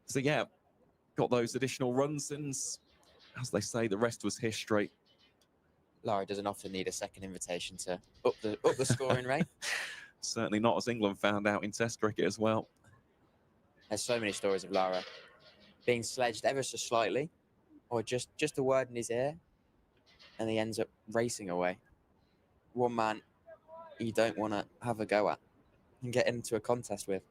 So yeah, got those additional runs, and as they say, the rest was history. Lara doesn't often need a second invitation to up the scoring rate. Certainly not, as England found out in Test cricket as well. There's so many stories of Lara being sledged ever so slightly, or just a word in his ear, and he ends up racing away. One man you don't want to have a go at and get into a contest with.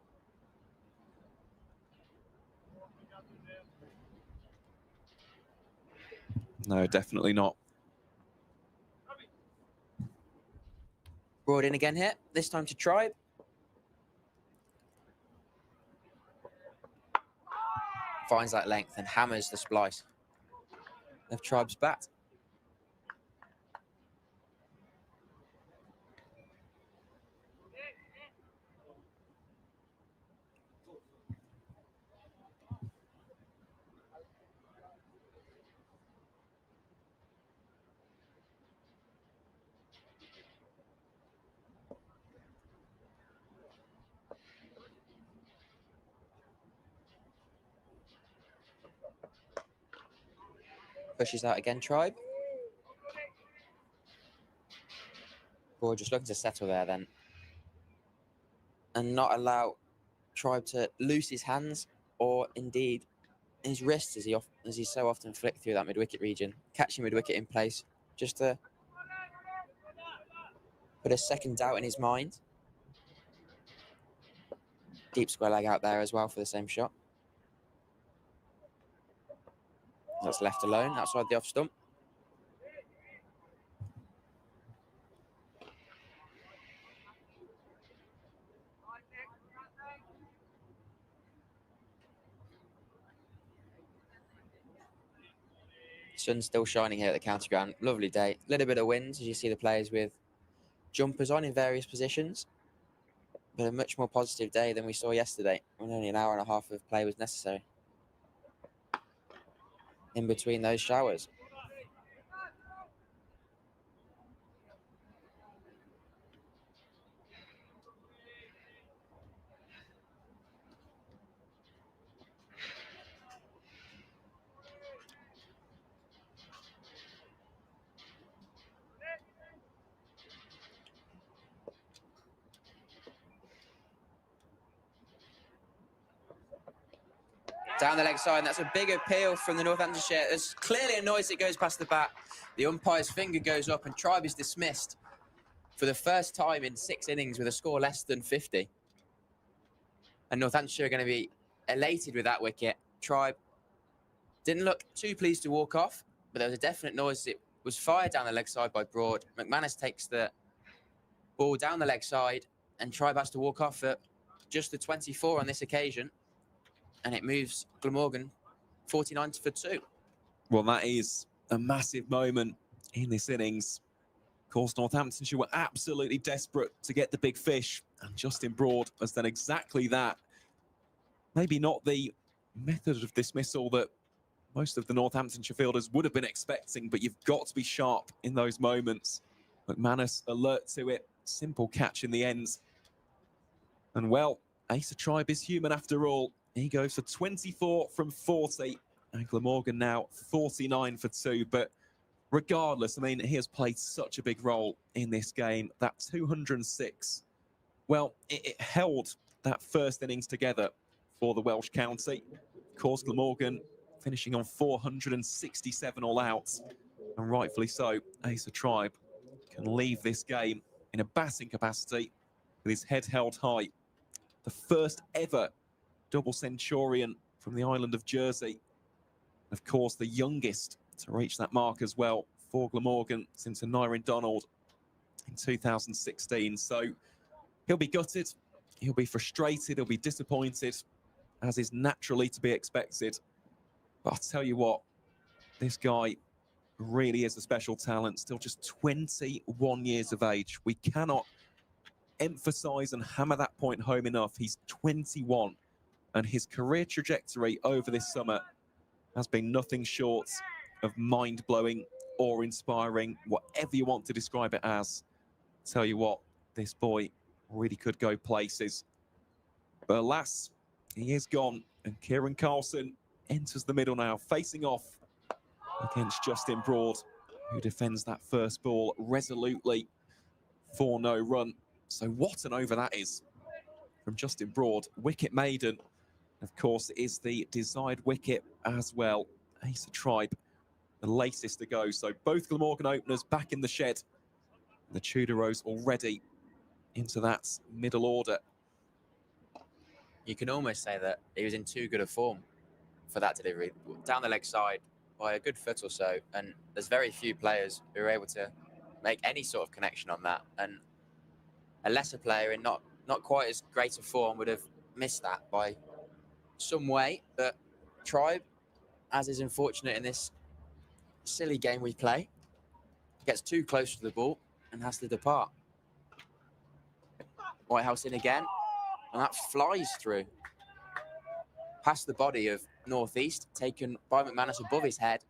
No, definitely not. Brought in again here, this time to Tribe. finds that length and hammers the splice of Tribe's bat. Pushes out again, Tribe. Boy, just looking to settle there then. And not allow Tribe to loose his hands or indeed his wrists as he so often flick through that mid-wicket region. Catching mid-wicket in place just to put a second doubt in his mind. Deep square leg out there as well for the same shot. That's left alone outside the off stump. Sun's still shining here at the county ground. Lovely day. A little bit of wind as you see the players with jumpers on in various positions. But a much more positive day than we saw yesterday, when only an hour and a half of play was necessary in between those showers. Down the leg side, and that's a big appeal from the Northamptonshire. There's clearly a noise that goes past the bat. The umpire's finger goes up and Tribe is dismissed for the first time in 6 innings with a score less than 50. And Northamptonshire are going to be elated with that wicket. Tribe didn't look too pleased to walk off, but there was a definite noise. It was fired down the leg side by Broad. McManus takes the ball down the leg side and Tribe has to walk off at just the 24 on this occasion. And it moves Glamorgan 49 for 2. Well, that is a massive moment in this innings. Of course, Northamptonshire were absolutely desperate to get the big fish, and Justin Broad has done exactly that. Maybe not the method of dismissal that most of the Northamptonshire fielders would have been expecting, but you've got to be sharp in those moments. McManus alert to it, simple catch in the end. And well, Asa Tribe is human after all. He goes for 24 from 40, and Glamorgan now 49 for 2. But regardless, I mean, he has played such a big role in this game. That 206, well, it held that first innings together for the Welsh county. Of course, Glamorgan finishing on 467 all out, and rightfully so. Asa Tribe can leave this game in a batting capacity with his head held high. The first ever double centurion from the island of Jersey. Of course, the youngest to reach that mark as well for Glamorgan since Aneurin Donald in 2016. So he'll be gutted, he'll be frustrated, he'll be disappointed, as is naturally to be expected. But I'll tell you what, this guy really is a special talent, still just 21 years of age. We cannot emphasize and hammer that point home enough. He's 21. And his career trajectory over this summer has been nothing short of mind-blowing or inspiring, whatever you want to describe it as. Tell you what, this boy really could go places. But alas, he is gone, and Kieran Carlson enters the middle now, facing off against Justin Broad, who defends that first ball resolutely for no run. So what an over that is from Justin Broad, wicket maiden. Of course, it is the desired wicket as well. Asa Tribe, the latest to go. So both Glamorgan openers back in the shed. The Tudoros already into that middle order. You can almost say that he was in too good a form for that delivery. Down the leg side by a good foot or so. And there's very few players who are able to make any sort of connection on that. And a lesser player in not quite as great a form would have missed that by some way, but Tribe, as is unfortunate in this silly game we play, gets too close to the ball and has to depart. Whitehouse in again, and that flies through. Past the body of Northeast, taken by McManus above his head.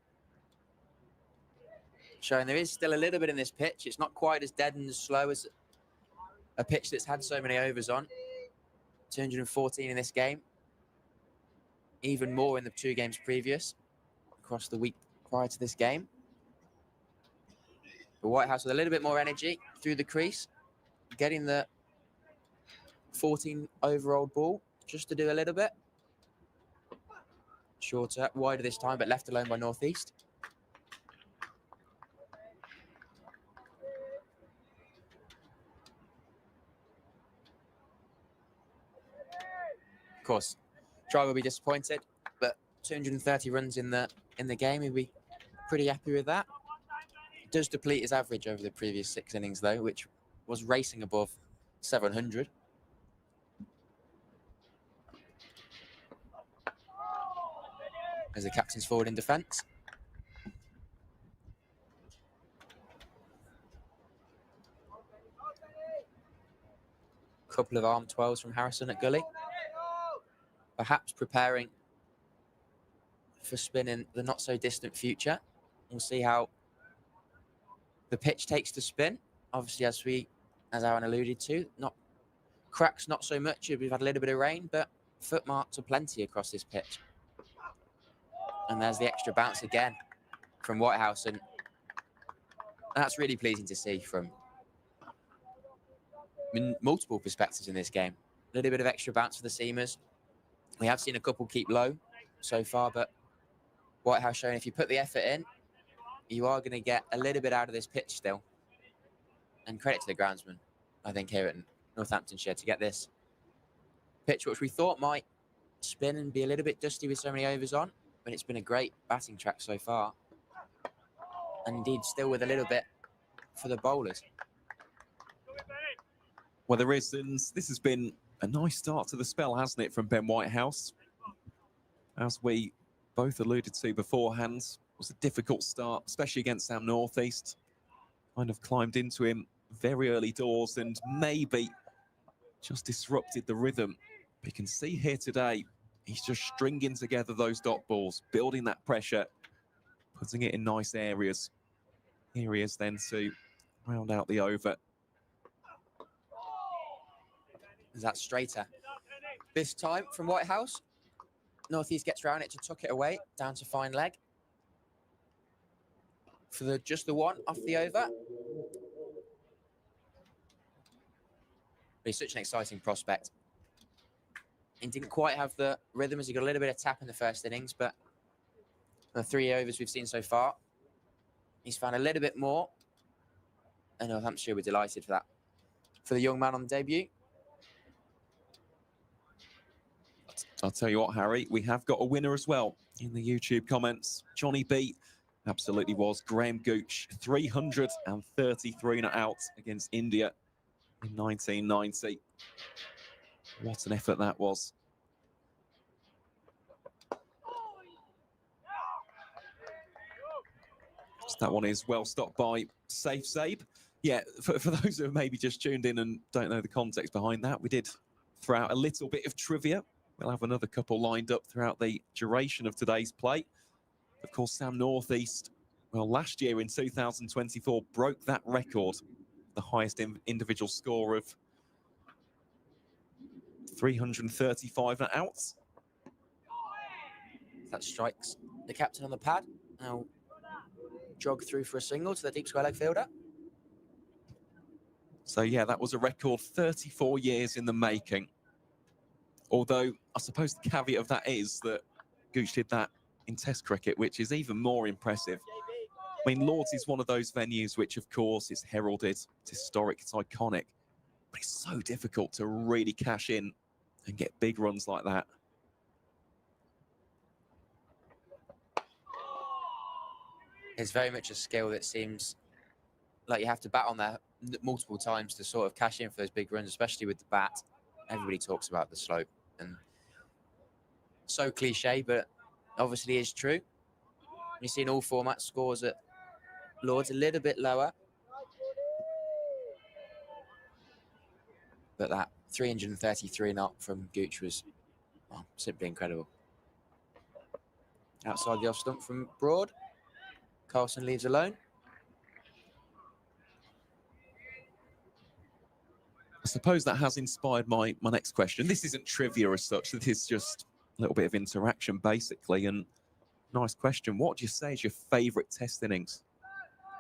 Showing there is still a little bit in this pitch. It's not quite as dead and as slow as a pitch that's had so many overs on. 214 in this game. Even more in the 2 games previous, across the week prior to this game. But Whitehouse with a little bit more energy through the crease, getting the 14-over-old ball just to do a little bit. Shorter, wider this time, but left alone by Northeast. Of course, Tribe will be disappointed, but 230 runs in the game, he'll be pretty happy with that. Does deplete his average over the previous 6 innings, though, which was racing above 700. As the captain's forward in defence. Couple of arm 12s from Harrison at Gully. Perhaps preparing for spin in the not-so-distant future. We'll see how the pitch takes to spin. Obviously, as Aaron alluded to, cracks not so much. We've had a little bit of rain, but footmarks are plenty across this pitch. And there's the extra bounce again from Whitehouse, and that's really pleasing to see from multiple perspectives in this game. A little bit of extra bounce for the seamers. We have seen a couple keep low so far, but Whitehouse showing if you put the effort in, you are going to get a little bit out of this pitch still. And credit to the groundsman, I think, here at Northamptonshire to get this pitch, which we thought might spin and be a little bit dusty with so many overs on, but it's been a great batting track so far. And indeed, still with a little bit for the bowlers. Well, there is, and this has been a nice start to the spell, hasn't it, from Ben Whitehouse? As we both alluded to beforehand, it was a difficult start, especially against Sam Northeast. Kind of climbed into him very early doors and maybe just disrupted the rhythm. But you can see here today, he's just stringing together those dot balls, building that pressure, putting it in nice areas. Here he is then to round out the over. Is that straighter? This time from Whitehouse, Northeast gets round it to tuck it away, down to fine leg. For just the one off the over. He's such an exciting prospect. He didn't quite have the rhythm as he got a little bit of tap in the first innings, but the 3 overs we've seen so far, he's found a little bit more. And Northamptonshire were delighted for that. For the young man on debut. I'll tell you what, Harry, we have got a winner as well in the YouTube comments. Johnny B absolutely was. Graham Gooch, 333 not out against India in 1990. What an effort that was. So that one is well stopped by Safe Sabe. Yeah, for those who have maybe just tuned in and don't know the context behind that, we did throw out a little bit of trivia. We'll have another couple lined up throughout the duration of today's play. Of course, Sam Northeast, well, last year in 2024, broke that record, the highest individual score of 335 not out. That strikes the captain on the pad. Now jog through for a single to the deep square leg fielder. So, yeah, that was a record 34 years in the making. Although, I suppose the caveat of that is that Gooch did that in Test cricket, which is even more impressive. I mean, Lord's is one of those venues which, of course, is heralded, it's historic, it's iconic. But it's so difficult to really cash in and get big runs like that. It's very much a skill that seems like you have to bat on there multiple times to sort of cash in for those big runs, especially with the bat. Everybody talks about the slope, and so cliche, but obviously is true. You see in all formats, scores at Lords a little bit lower. But that 333 knock from Gooch was simply incredible. Outside the off stump from Broad. Carlson leaves alone. I suppose that has inspired my next question. This isn't trivia as such. This is just a little bit of interaction, basically. And nice question. What do you say is your favourite Test innings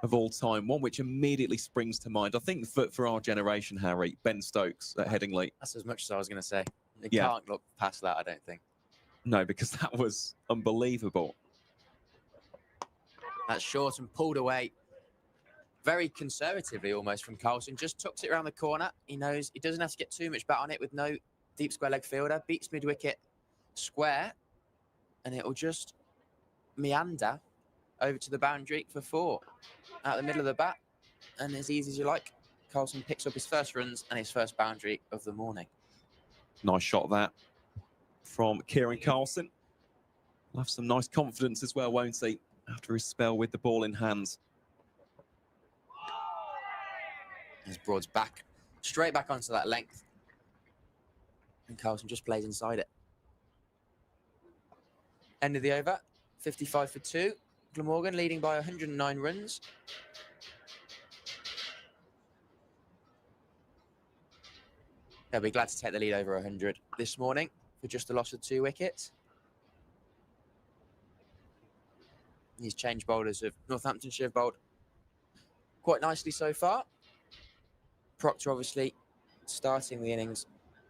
of all time? One which immediately springs to mind. I think for our generation, Harry, Ben Stokes at Headingley. That's as much as I was going to say. You Yeah. can't look past that, I don't think. No, because that was unbelievable. That's short and pulled away very conservatively almost from Carlson. Just tucks it around the corner. He knows he doesn't have to get too much bat on it with no deep square leg fielder. Beats mid-wicket square. And it'll just meander over to the boundary for 4. Out the middle of the bat. And as easy as you like, Carlson picks up his first runs and his first boundary of the morning. Nice shot that from Kieran Carlson. He'll have some nice confidence as well, won't he? After his spell with the ball in hand. His Broad's back, straight back onto that length. And Carlson just plays inside it. End of the over, 55 for 2. Glamorgan leading by 109 runs. They'll be glad to take the lead over 100 this morning for just a loss of 2 wickets. These change bowlers of Northamptonshire have bowled quite nicely so far. Proctor obviously starting the innings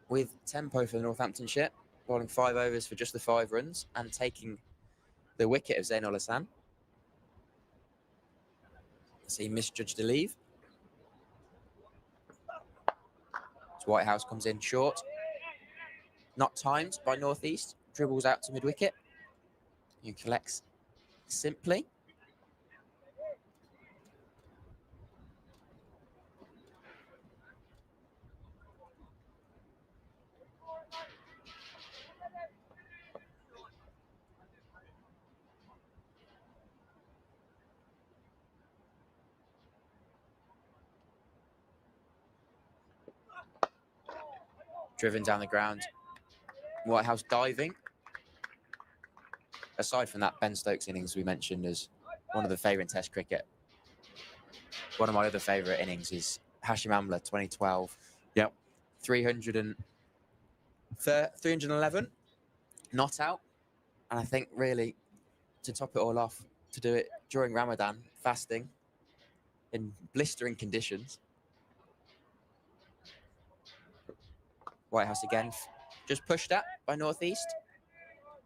with tempo for Northamptonshire, bowling 5 overs for just the 5 runs and taking the wicket of Zainul Hassan. So he misjudged the leave. So Whitehouse comes in short. Not timed by Northeast. Dribbles out to mid-wicket. He collects simply. Driven down the ground. Whitehouse diving. Aside from that, Ben Stokes innings we mentioned as one of the favourite Test cricket. One of my other favourite innings is Hashim Amla, 2012. Yep. 311, not out. And I think really, to top it all off, to do it during Ramadan, fasting, in blistering conditions. Whitehouse again, just pushed at by Northeast.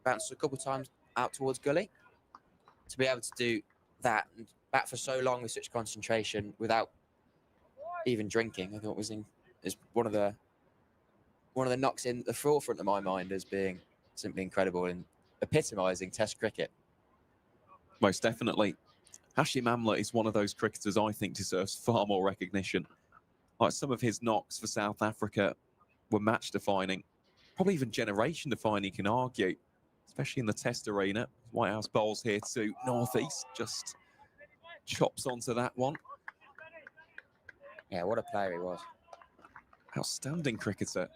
Bounced a couple of times out towards Gully. To be able to do that and bat for so long with such concentration without even drinking, I thought is one of the knocks in the forefront of my mind as being simply incredible and epitomising Test cricket. Most definitely. Hashim Amla is one of those cricketers I think deserves far more recognition. Like some of his knocks for South Africa were match-defining, probably even generation-defining, you can argue, especially in the Test arena. Whitehouse bowls here to Northeast, just chops onto that one. Yeah, what a player he was. Outstanding cricketer.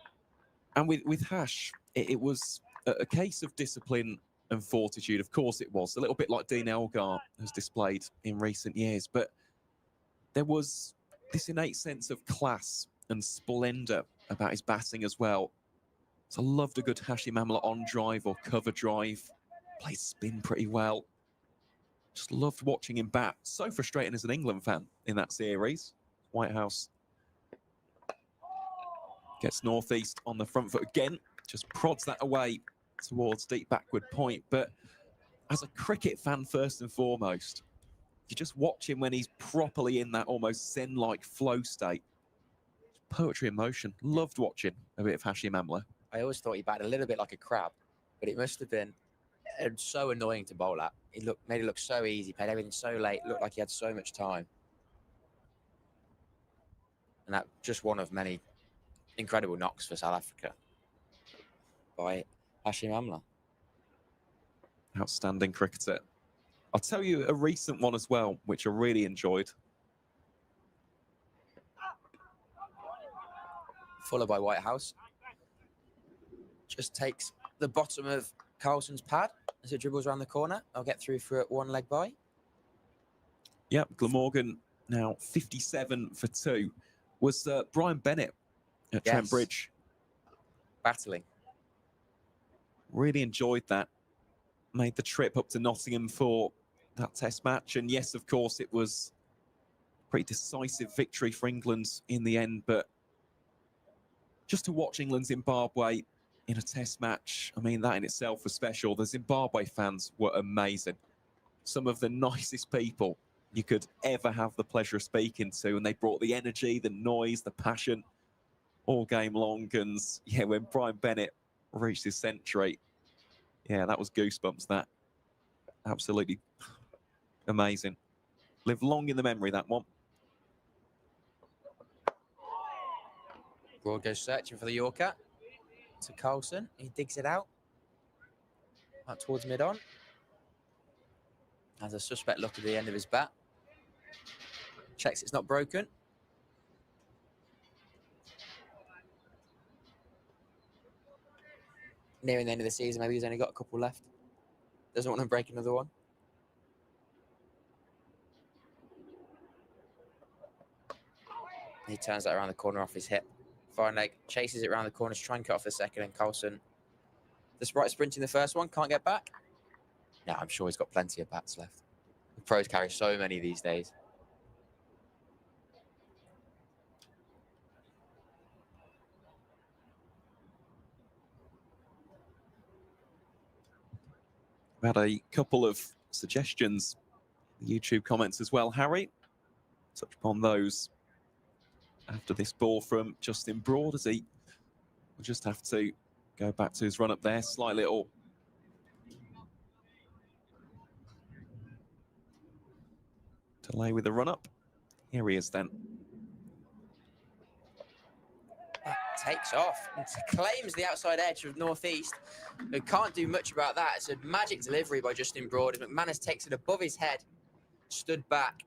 And with Hash, it was a case of discipline and fortitude. Of course it was, a little bit like Dean Elgar has displayed in recent years, but there was this innate sense of class and splendour about his batting as well. So I loved a good Hashim Amla on drive or cover drive. Played spin pretty well. Just loved watching him bat. So frustrating as an England fan in that series. Whitehouse gets Northeast on the front foot again. Just prods that away towards deep backward point. But as a cricket fan first and foremost, you just watch him when he's properly in that almost zen-like flow state. Poetry in motion. Loved watching a bit of Hashim Amla. I always thought he batted a little bit like a crab, but it must have been so annoying to bowl at. Made it look so easy, played everything so late, looked like he had so much time. And that just one of many incredible knocks for South Africa by Hashim Amla. Outstanding cricketer. I'll tell you a recent one as well, which I really enjoyed. Followed by Whitehouse. Just takes the bottom of Carlson's pad as it dribbles around the corner. I'll get through for it one leg by. Yep, Glamorgan now 57 for 2. Was Brian Bennett at Trent Bridge. Battling. Really enjoyed that. Made the trip up to Nottingham for that test match. And yes, of course, it was a pretty decisive victory for England in the end. But just to watch England Zimbabwe in a test match, I mean, that in itself was special. The Zimbabwe fans were amazing. Some of the nicest people you could ever have the pleasure of speaking to. And they brought the energy, the noise, the passion all game long. And yeah, when Brian Bennett reached his century, yeah, that was goosebumps, that. Absolutely amazing. Live long in the memory, that one. Broad goes searching for the Yorker to Carlson. He digs it out towards mid-on. Has a suspect look at the end of his bat. Checks it's not broken. Nearing the end of the season, maybe he's only got a couple left. Doesn't want to break another one. He turns that around the corner off his hip. Fine leg, chases it around the corner to try and cut off the second, and Carlson, despite sprinting the first one, can't get back. No, I'm sure he's got plenty of bats left. The pros carry so many these days. We had a couple of suggestions in the YouTube comments as well, Harry. Touch upon those after this ball from Justin Broad, as he will just have to go back to his run up there. Slight little delay with the run up. Here he is then. Takes off and claims the outside edge of Northeast, who can't do much about that. It's a magic delivery by Justin Broad. McManus takes it above his head, stood back,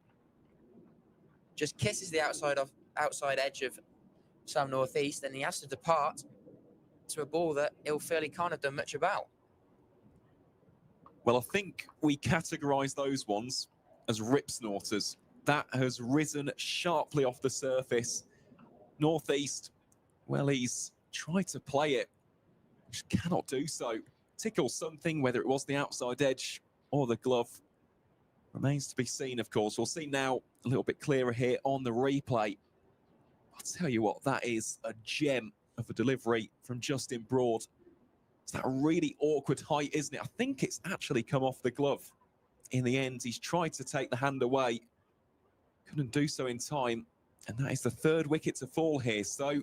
just kisses the outside edge of Sam Northeast, and he has to depart to a ball that he'll feel he can't have done much about. Well, I think we categorise those ones as rip snorters. That has risen sharply off the surface. Northeast, well, he's tried to play it, just cannot do so. Tickles something, whether it was the outside edge or the glove. Remains to be seen, of course. We'll see now a little bit clearer here on the replay. I'll tell you what, that is a gem of a delivery from Justin Broad. It's that really awkward height, isn't it? I think it's actually come off the glove. In the end, he's tried to take the hand away. Couldn't do so in time. And that is the third wicket to fall here. So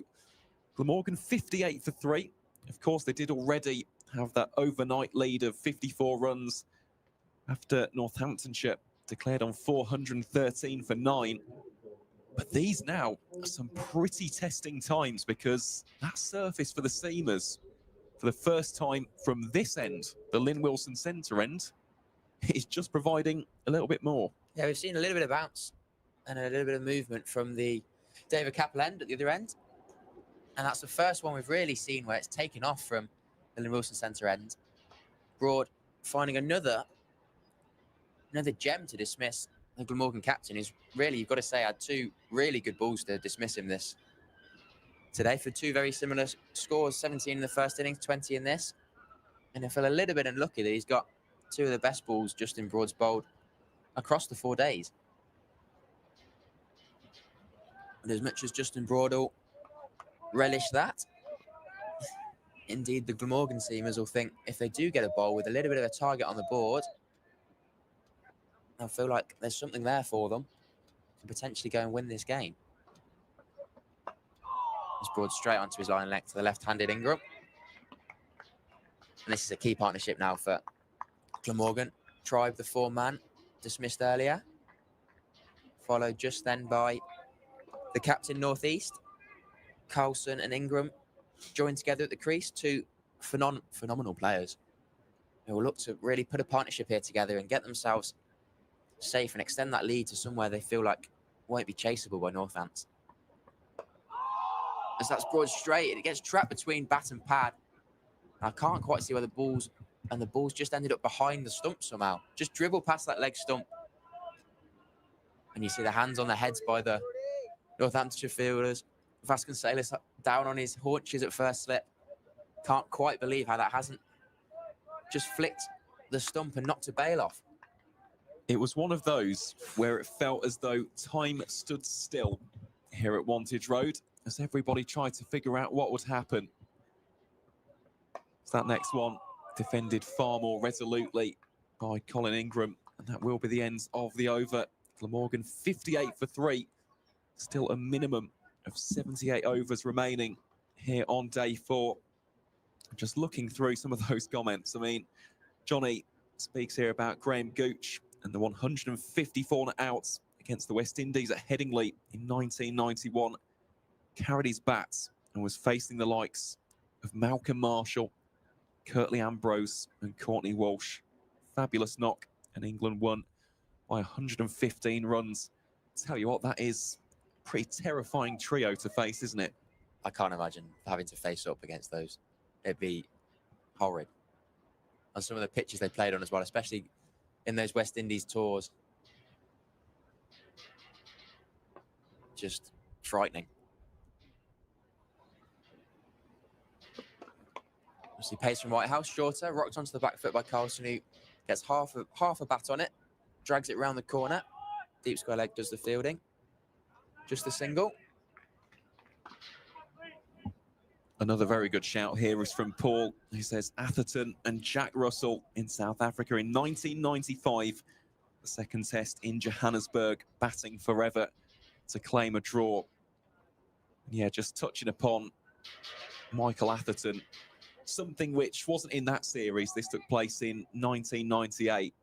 Glamorgan 58 for 3. Of course, they did already have that overnight lead of 54 runs after Northamptonshire declared on 413 for 9. But these now are some pretty testing times, because that surface for the seamers, for the first time from this end, the Lynn Wilson centre end, is just providing a little bit more. Yeah, we've seen a little bit of bounce and a little bit of movement from the David Capel end at the other end. And that's the first one we've really seen where it's taken off from the Lynn Wilson centre end. Broad finding another gem to dismiss the Glamorgan captain, who's really, you've got to say, had two really good balls to dismiss him this today for two very similar scores, 17 in the first innings, 20 in this. And I feel a little bit unlucky that he's got two of the best balls Justin Broad's bowled across the 4 days. And as much as Justin Broad will relish that, indeed the Glamorgan seamers will think if they do get a bowl with a little bit of a target on the board, they'll feel like there's something there for them to potentially go and win this game. He's Broad straight onto his line length to the left-handed Ingram. And this is a key partnership now for Glamorgan. Tribe, the 4-man, dismissed earlier. Followed just then by the captain Northeast. Carlson and Ingram joined together at the crease. Two phenomenal players. who will look to really put a partnership here together and get themselves safe and extend that lead to somewhere they feel like won't be chaseable by Northants. As that's broad straight, it gets trapped between bat and pad. I can't quite see where the ball's just ended up behind the stump somehow. Just dribble past that leg stump. And you see the hands on the heads by the Northamptonshire fielders. Vasconcelos down on his haunches at first slip. Can't quite believe how that hasn't just flicked the stump and knocked a bail off. It was one of those where it felt as though time stood still here at Wantage Road as everybody tried to figure out what would happen. So that next one defended far more resolutely by Colin Ingram, and that will be the end of the over. Glamorgan 58 for 3, still a minimum of 78 overs remaining here on day 4. Just looking through some of those comments, I mean, Johnny speaks here about Graham Gooch and the 154 not outs against the West Indies at Headingley in 1991. Carried his bats and was facing the likes of Malcolm Marshall, Curtly Ambrose and Courtney Walsh. Fabulous knock, and England won by 115 runs. Tell you what, that is a pretty terrifying trio to face, isn't it? I can't imagine having to face up against those. It'd be horrid. And some of the pitches they played on as well, especially in those West Indies tours. Just frightening. Obviously, pace from Whitehouse, shorter, rocked onto the back foot by Carlson, who gets half a bat on it, drags it round the corner. Deep square leg does the fielding. Just a single. Another very good shout here is from Paul, who says Atherton and Jack Russell in South Africa in 1995. The second test in Johannesburg, batting forever to claim a draw. Yeah, just touching upon Michael Atherton, something which wasn't in that series. This took place in 1998.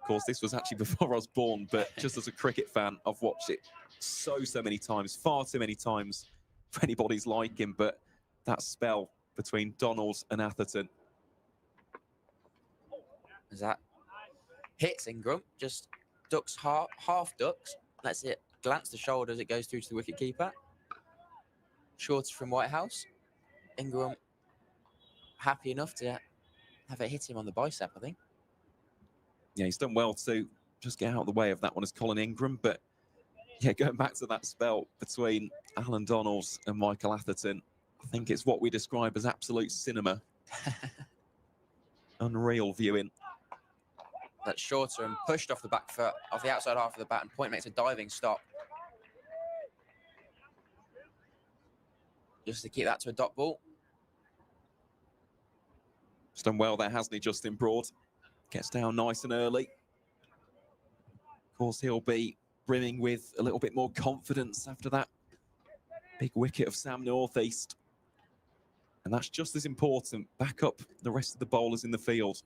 Of course, this was actually before I was born, but just as a cricket fan, I've watched it so many times, far too many times for anybody's liking. But that spell between Donald and Atherton. As that hits Ingram, just ducks, half ducks, lets it glance the shoulder as it goes through to the wicketkeeper. Shorter from Whitehouse. Ingram happy enough to have it hit him on the bicep, I think. Yeah, he's done well to just get out of the way of that one as Colin Ingram. But yeah, going back to that spell between Alan Donalds and Michael Atherton, I think it's what we describe as absolute cinema. Unreal viewing. That's shorter and pushed off the back foot, off the outside half of the bat, and Point makes a diving stop. Just to keep that to a dot ball. He's done well there, hasn't he, Justin Broad? Gets down nice and early. Of course, he'll be brimming with a little bit more confidence after that big wicket of Sam Northeast. And that's just as important. Back up the rest of the bowlers in the field.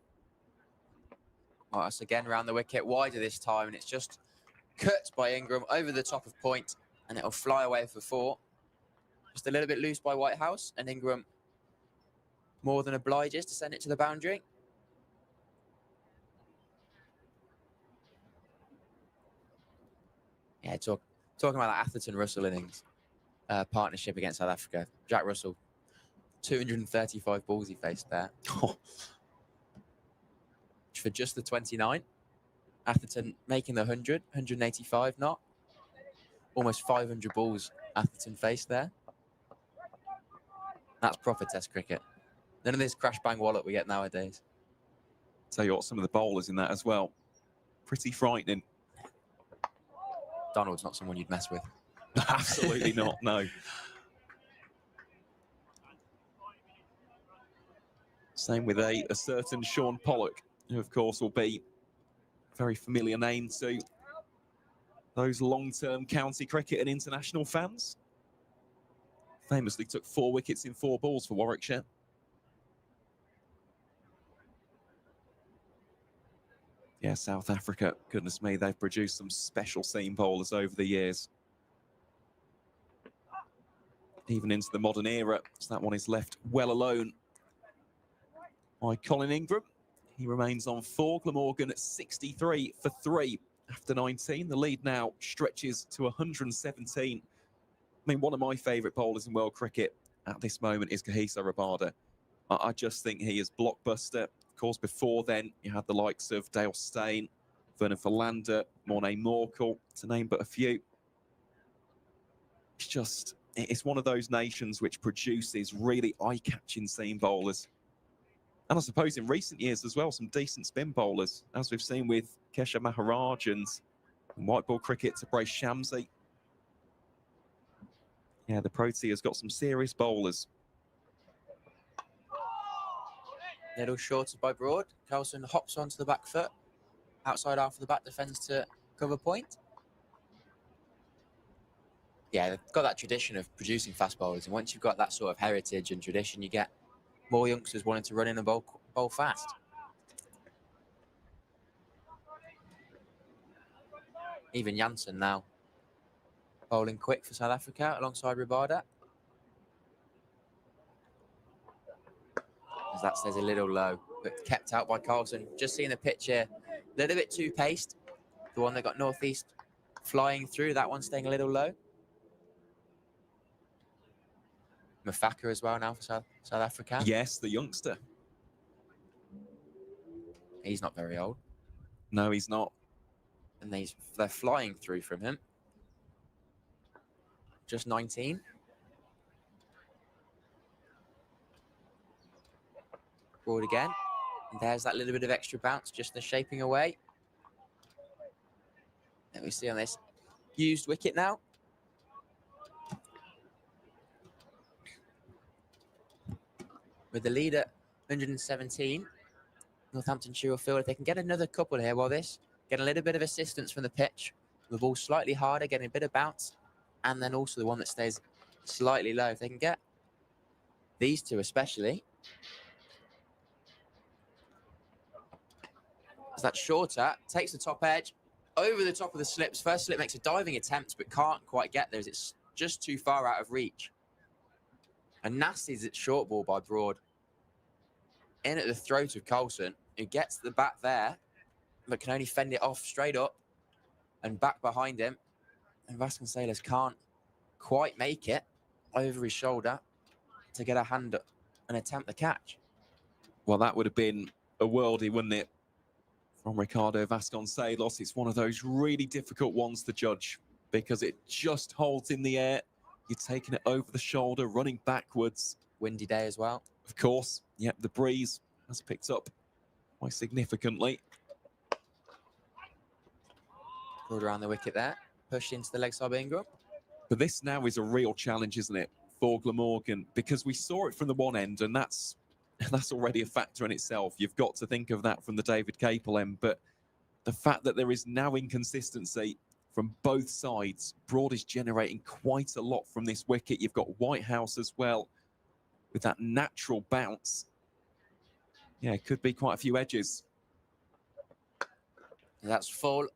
Oh, that's again around the wicket, wider this time, and it's just cut by Ingram over the top of Point, and it'll fly away for 4. Just a little bit loose by Whitehouse, and Ingram more than obliges to send it to the boundary. Yeah, talking about that Atherton-Russell innings partnership against South Africa. Jack Russell, 235 balls he faced there. For just the 29. Atherton making the 100, 185 not. Almost 500 balls Atherton faced there. That's proper test cricket. None of this crash bang wallop we get nowadays. Tell you what, some of the bowlers in that as well. Pretty frightening. Donald's not someone you'd mess with. Absolutely not, no. Same with a certain Sean Pollock, who of course will be a very familiar name to those long-term county cricket and international fans. Famously took 4 wickets in 4 balls for Warwickshire. Yeah, South Africa, goodness me, they've produced some special seam bowlers over the years. Even into the modern era, so that one is left well alone by Colin Ingram. He remains on 4. Glamorgan at 63 for 3 after 19. The lead now stretches to 117. I mean, one of my favourite bowlers in world cricket at this moment is Asa Tribe. I just think he is blockbuster. Of course, before then, you had the likes of Dale Steyn, Vernon Philander, Morné Morkel, to name but a few. It's one of those nations which produces really eye-catching seam bowlers. And I suppose in recent years as well, some decent spin bowlers, as we've seen with Keshav Maharaj and white ball cricket to Brace Shamsi. Yeah, the Proteas got some serious bowlers. Little shorter by Broad. Carlson hops onto the back foot. Outside half of the bat defends to cover point. Yeah, they've got that tradition of producing fast bowlers. And once you've got that sort of heritage and tradition, you get more youngsters wanting to run in and bowl fast. Even Janssen now bowling quick for South Africa alongside Rabada. As that stays a little low, but kept out by Carlson. Just seeing the pitch here, a little bit too paced. The one that got northeast flying through, that one staying a little low. Mafaka as well now for South Africa. Yes, the youngster. He's not very old. No, he's not. And they're flying through from him. Just 19. Broad again. And there's that little bit of extra bounce, just the shaping away. And we see on this used wicket now. With the lead at 117, Northamptonshire will feel if they can get another couple here while this, get a little bit of assistance from the pitch, the ball slightly harder, getting a bit of bounce, and then also the one that stays slightly low. If they can get these two especially, as that shorter takes the top edge, over the top of the slips. First slip makes a diving attempt, but can't quite get there as it's just too far out of reach. And nasty is its short ball by Broad. In at the throat of Colson, who gets the bat there, but can only fend it off straight up and back behind him. And Vasconcelos can't quite make it over his shoulder to get a hand up and attempt the catch. Well, that would have been a worldie, wouldn't it, from Ricardo Vasconcelos? It's one of those really difficult ones to judge because it just holds in the air. You're taking it over the shoulder, running backwards. Windy day as well. Of course. Yep, the breeze has picked up quite significantly. Broad around the wicket there. Pushed into the leg side by Ingram. But this now is a real challenge, isn't it, for Glamorgan? Because we saw it from the one end, and that's already a factor in itself. You've got to think of that from the David Capel end. But the fact that there is now inconsistency from both sides, Broad is generating quite a lot from this wicket. You've got Whitehouse as well with that natural bounce. Yeah, it could be quite a few edges. And that's full.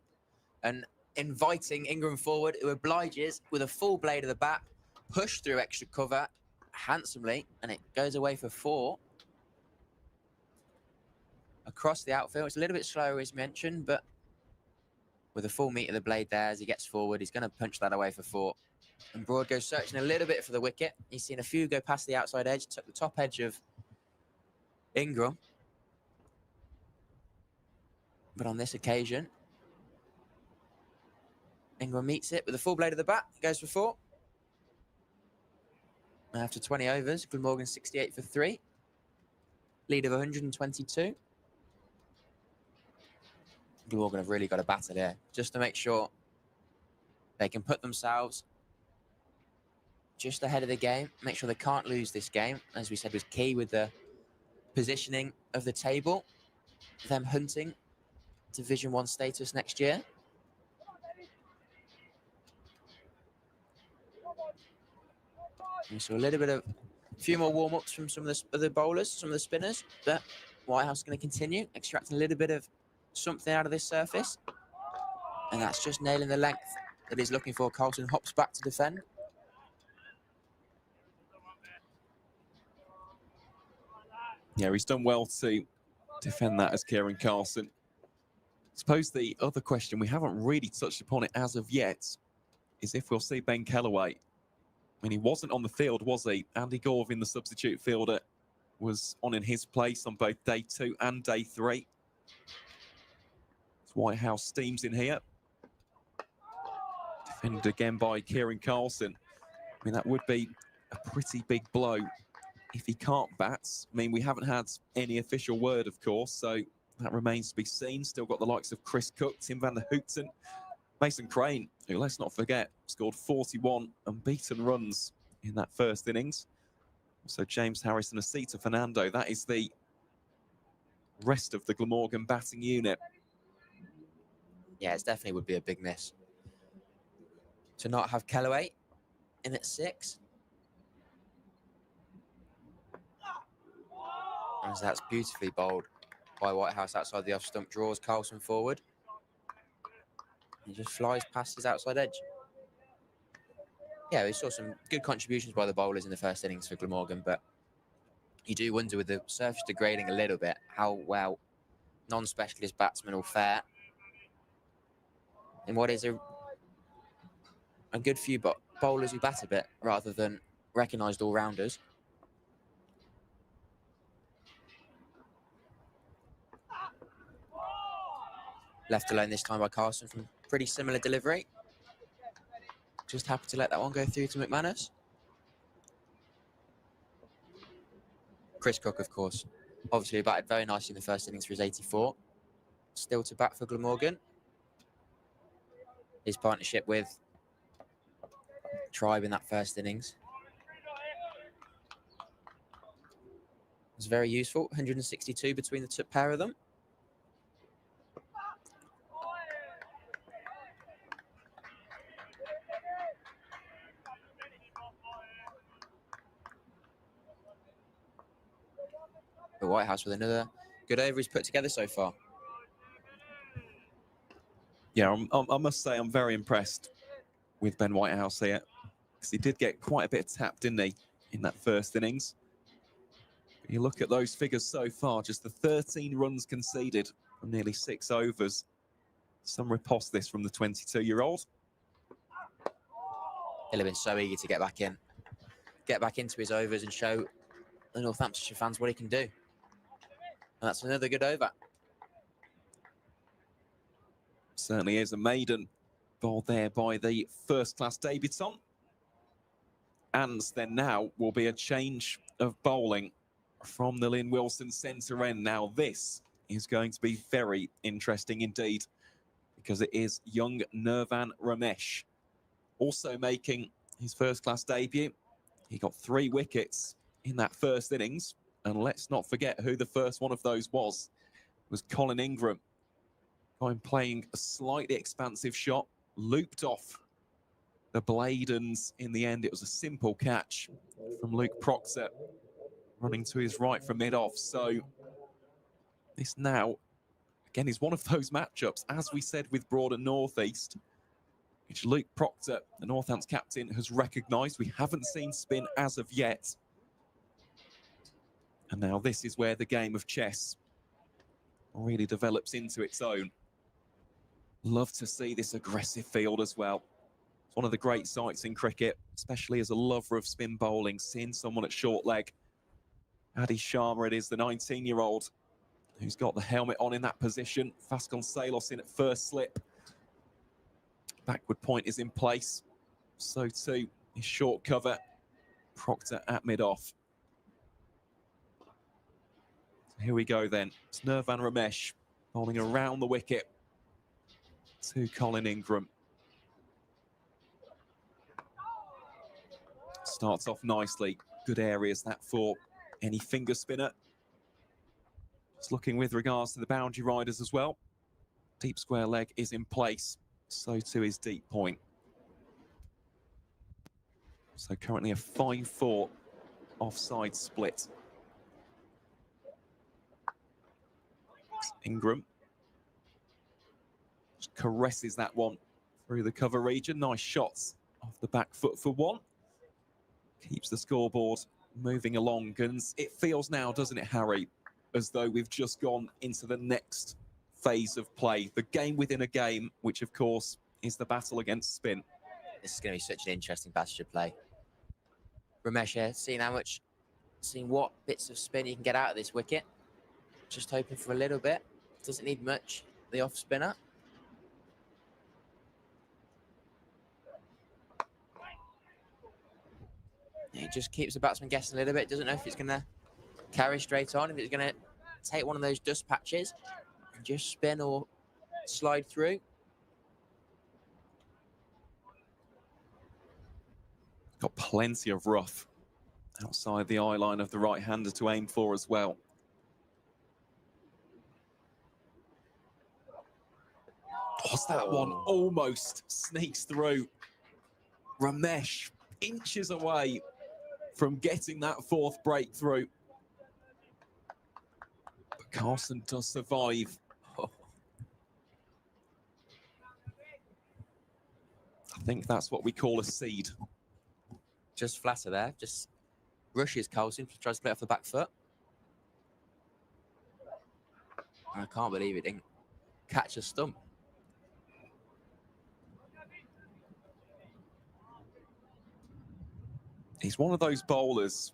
And inviting Ingram forward, who obliges with a full blade of the bat, push through extra cover handsomely, and it goes away for 4. Across the outfield, it's a little bit slower as mentioned, but with a full meat of the blade there as he gets forward, he's going to punch that away for 4. And Broad goes searching a little bit for the wicket. He's seen a few go past the outside edge, took the top edge of Ingram. But on this occasion, Ingram meets it with a full blade of the bat. He goes for 4. And after 20 overs, Glamorgan 68 for 3. Lead of 122. Glamorgan have really got a battle here just to make sure they can put themselves just ahead of the game, make sure they can't lose this game, as we said was key with the positioning of the table, them hunting Division 1 status next year. And so a little bit of a few more warm-ups from some of the bowlers, some of the spinners, but Whitehouse is going to continue extracting a little bit of something out of this surface, and that's just nailing the length that he's looking for. Carlson hops back to defend. Yeah, he's done well to defend that as Kieran Carlson. Suppose the other question we haven't really touched upon it as of yet is if we'll see Ben Kellaway. I mean, he wasn't on the field, was he? Andy Gorvin, the substitute fielder, was on in his place on both day 2 and day 3. Whitehouse steams in here. Defended again by Kieran Carlson. I mean, that would be a pretty big blow if he can't bat. I mean, we haven't had any official word, of course, so that remains to be seen. Still got the likes of Chris Cook, Tim van der Houten, Mason Crane, who, let's not forget, scored 41 unbeaten runs in that first innings. So James Harris and Asita Fernando, that is the rest of the Glamorgan batting unit. Yeah, it definitely would be a big miss to not have Kellaway in at 6. And that's beautifully bowled by Whitehouse outside the off stump, draws Carlson forward. He just flies past his outside edge. Yeah, we saw some good contributions by the bowlers in the first innings for Glamorgan, but you do wonder with the surface degrading a little bit how well non-specialist batsmen will fare in what is a good few bowlers who bat a bit rather than recognised all-rounders. Left alone this time by Carlson from pretty similar delivery. Just happy to let that one go through to McManus. Chris Cook, of course, obviously batted very nicely in the first innings for his 84. Still to bat for Glamorgan. His partnership with Tribe in that first innings was very useful. 162 between the pair of them. The Whitehouse with another good over he's put together so far. Yeah, I must say I'm very impressed with Ben Whitehouse here, because he did get quite a bit of tap, didn't he, in that first innings. But you look at those figures so far, just the 13 runs conceded from nearly 6 overs. Some riposte this from the 22-year-old. He'll have been so eager to get back into his overs and show the Northamptonshire fans what he can do. And that's another good over. Certainly is a maiden bowled there by the first-class debutant. And then now will be a change of bowling from the Lynn Wilson centre end. Now this is going to be very interesting indeed, because it is young Nirvan Ramesh also making his first-class debut. He got 3 wickets in that first innings. And let's not forget who the first one of those was. It was Colin Ingram. I'm playing a slightly expansive shot, looped off the blade, and in the end it was a simple catch from Luke Proctor, running to his right from mid-off. So this now, again, is one of those matchups, as we said with Broad and North East, which Luke Proctor, the Northants captain, has recognised. We haven't seen spin as of yet. And now this is where the game of chess really develops into its own. Love to see this aggressive field as well. It's one of the great sights in cricket, especially as a lover of spin bowling, seeing someone at short leg. Adi Sharma, it is the 19-year-old who's got the helmet on in that position. Fascon Salos in at first slip. Backward point is in place. So too is short cover. Proctor at mid-off. Here we go then. It's Nirvan Ramesh bowling around the wicket to Colin Ingram. Starts off nicely. Good areas that for any finger spinner. Just looking with regards to the boundary riders as well. Deep square leg is in place. So too is deep point. So currently a 5-4 offside split. Ingram just caresses that one through the cover region. Nice shots off the back foot for one. Keeps the scoreboard moving along, and it feels now, doesn't it, Harry, as though we've just gone into the next phase of play, the game within a game, which of course is the battle against spin. This is going to be such an interesting passage of play. Ramesh here, seeing what bits of spin you can get out of this wicket. Just hoping for a little bit. Doesn't need much, the off spinner. He just keeps the batsman guessing a little bit. Doesn't know if it's going to carry straight on, if it's going to take one of those dust patches and just spin or slide through. Got plenty of rough outside the eye line of the right-hander to aim for as well. What's that one? Almost sneaks through. Ramesh inches away from getting that fourth breakthrough. But Carson does survive. I think that's what we call a seed. Just flatter there, just rushes Carlson, tries to play off the back foot. I can't believe it didn't catch a stump. He's one of those bowlers,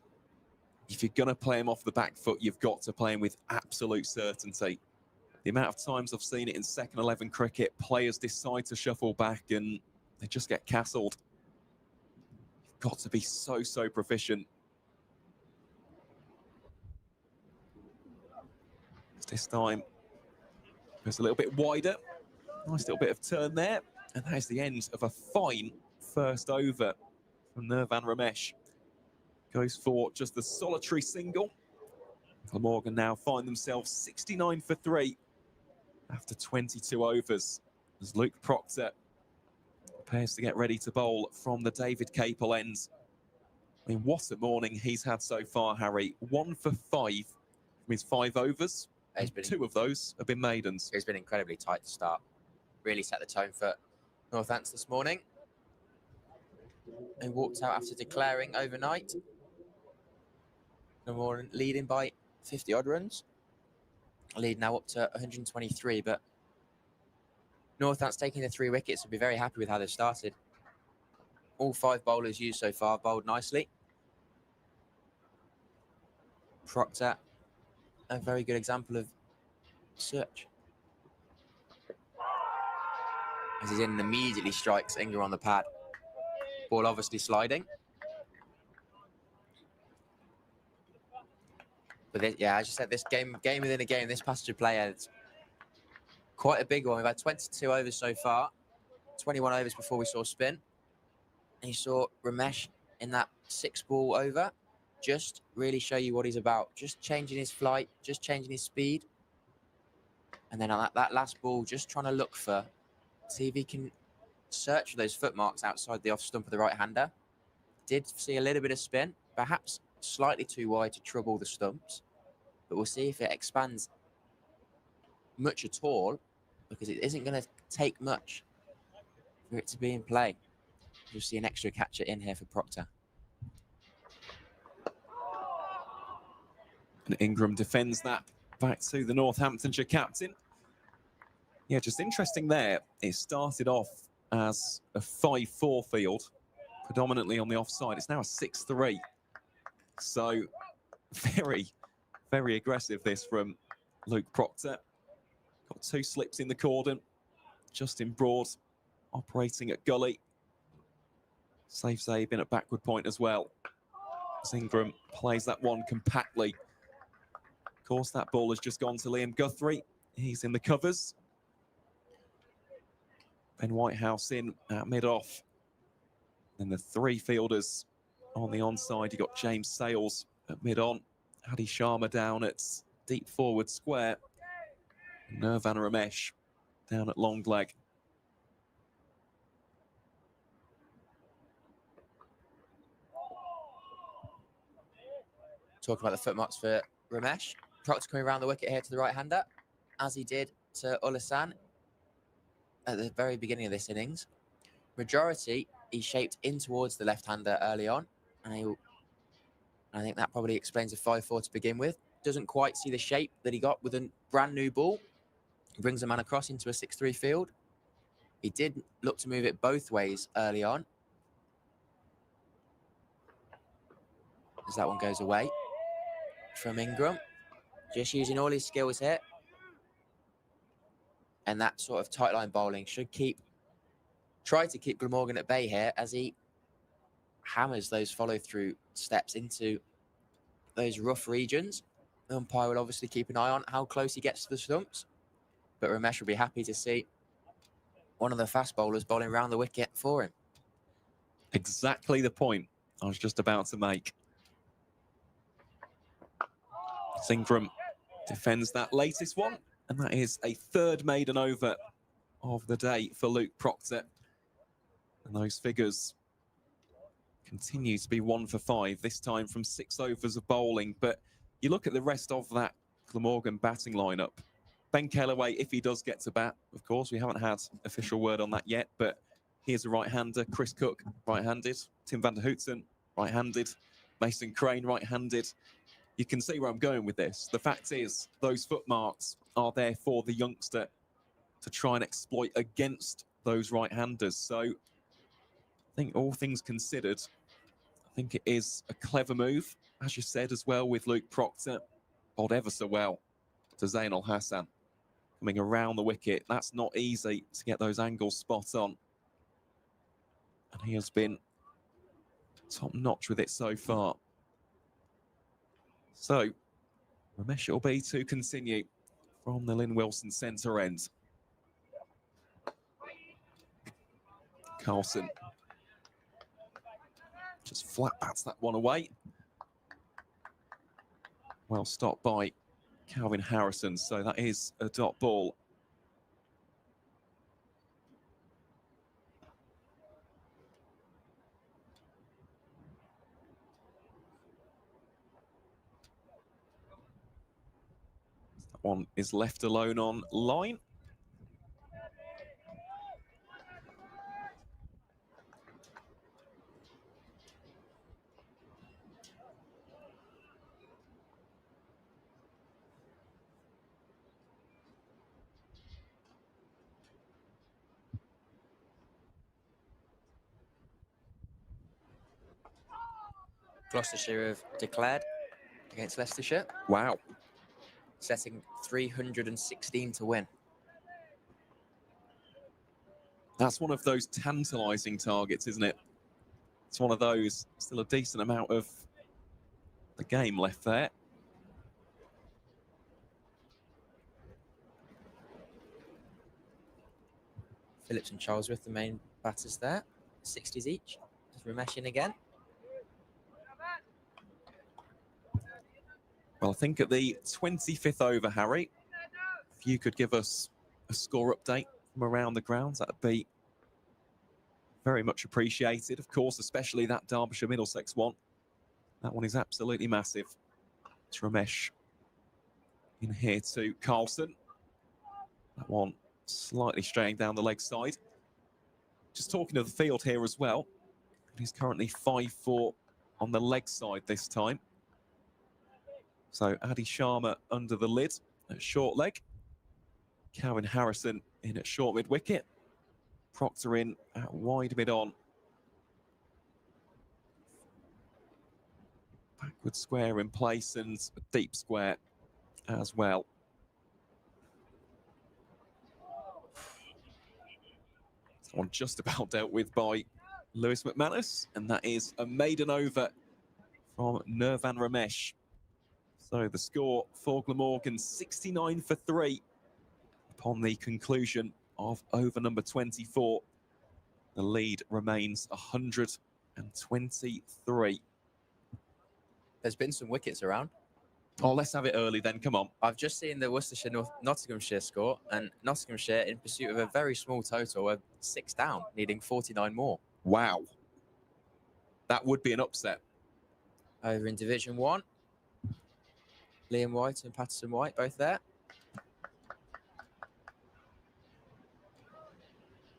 if you're going to play him off the back foot, you've got to play him with absolute certainty. The amount of times I've seen it in second 11 cricket, players decide to shuffle back and they just get castled. You've got to be so proficient. This time, goes a little bit wider. Nice little bit of turn there. And that is the end of a fine first over from Nirvan Ramesh. Goes for just the solitary single. Glamorgan now find themselves 69 for 3 after 22 overs as Luke Proctor prepares to get ready to bowl from the David Capel end. I mean, what a morning he's had so far, Harry. 1 for 5 from his 5 overs. And 2 of those have been maidens. It's been incredibly tight to start. Really set the tone for Northants this morning. They walked out after declaring overnight. Glamorgan leading by 50-odd runs. Lead now up to 123, but Northants taking the 3 wickets will be very happy with how they've started. All 5 bowlers used so far bowled nicely. Proctor, a very good example of search. As he's in and immediately strikes Ingram on the pad. Ball obviously sliding. But this, yeah, as you said, this game within a game, this passage of play is quite a big one. We've had 22 overs so far, 21 overs before we saw spin. And you saw Ramesh in that 6-ball over just really show you what he's about. Just changing his flight, just changing his speed. And then on that last ball, just trying to look for, see if he can search for those footmarks outside the off stump of the right-hander. Did see a little bit of spin, perhaps slightly too wide to trouble the stumps. But we'll see if it expands much at all, because it isn't going to take much for it to be in play. You'll see an extra catcher in here for Proctor. And Ingram defends that back to the Northamptonshire captain. Yeah, just interesting there. It started off as a 5-4 field, predominantly on the offside. It's now a 6-3. So very aggressive this from Luke Proctor. Got 2 slips in the cordon. Justin Broad operating at gully. Saves Abe in at backward point as well. As Ingram plays that one compactly. Of course, that ball has just gone to Liam Guthrie. He's in the covers. Ben Whitehouse in at mid-off. Then the 3 fielders on the onside. You got James Sales at mid-on. Adi Sharma down at deep forward square. Nirvan Ramesh down at long leg. Talking about the footmarks for Ramesh. Proctor coming around the wicket here to the right-hander, as he did to Ulasan at the very beginning of this innings. Majority, he shaped in towards the left-hander early on, and I think that probably explains the 5-4 to begin with. doesn't quite see the shape that he got with a brand new ball. He brings a man across into a 6-3 field. He did look to move it both ways early on. As that one goes away from Ingram. Just using all his skills here. And that sort of tight line bowling should try to keep Glamorgan at bay here as he hammers those follow-through steps into those rough regions. The umpire will obviously keep an eye on how close he gets to the stumps. But Ramesh will be happy to see one of the fast bowlers bowling round the wicket for him. Exactly the point I was just about to make. Ingram defends that latest one, and that is a third maiden over of the day for Luke Proctor. And those figures continue to be 1 for 5, this time from 6 overs of bowling. But you look at the rest of that Glamorgan batting lineup. Ben Kellaway, if he does get to bat, of course, we haven't had official word on that yet, but here's a right-hander. Chris Cook, right-handed. Tim van der Houten, right-handed. Mason Crane, right-handed. You can see where I'm going with this. The fact is, those footmarks are there for the youngster to try and exploit against those right-handers. So I think all things considered, I think it is a clever move, as you said as well, with Luke Proctor. Bowled ever so well to Zain Al Hassan. Coming around the wicket, that's not easy to get those angles spot on. And he has been top-notch with it so far. So, Ramesh will be to continue from the Lynn Wilson centre end. Carlson just flat bats that one away. Well stopped by Calvin Harrison, so that is a dot ball. That one is left alone on line. Gloucestershire have declared against Leicestershire. Wow. Setting 316 to win. That's one of those tantalising targets, isn't it? It's one of those, still a decent amount of the game left there. Phillips and Charlesworth, the main batters there. 60s each. There's Ramesh in again. Well, I think at the 25th over, Harry, if you could give us a score update from around the grounds, that would be very much appreciated. Of course, especially that Derbyshire-Middlesex one. That one is absolutely massive. It's Ramesh in here to Carlson. That one slightly straying down the leg side. Just talking of the field here as well. He's currently 5-4 on the leg side this time. So Adi Sharma under the lid at short leg. Calvin Harrison in at short mid wicket. Proctor in at wide mid on. Backward square in place and a deep square as well. That one just about dealt with by Lewis McManus, and that is a maiden over from Nirvan Ramesh. So the score for Glamorgan, 69 for 3 upon the conclusion of over number 24. The lead remains 123. There's been some wickets around. Oh, let's have it early then, come on. I've just seen the Worcestershire Nottinghamshire score, and Nottinghamshire in pursuit of a very small total are 6 down, needing 49 more. Wow. That would be an upset. Over in Division 1. Liam White and Patterson White both there.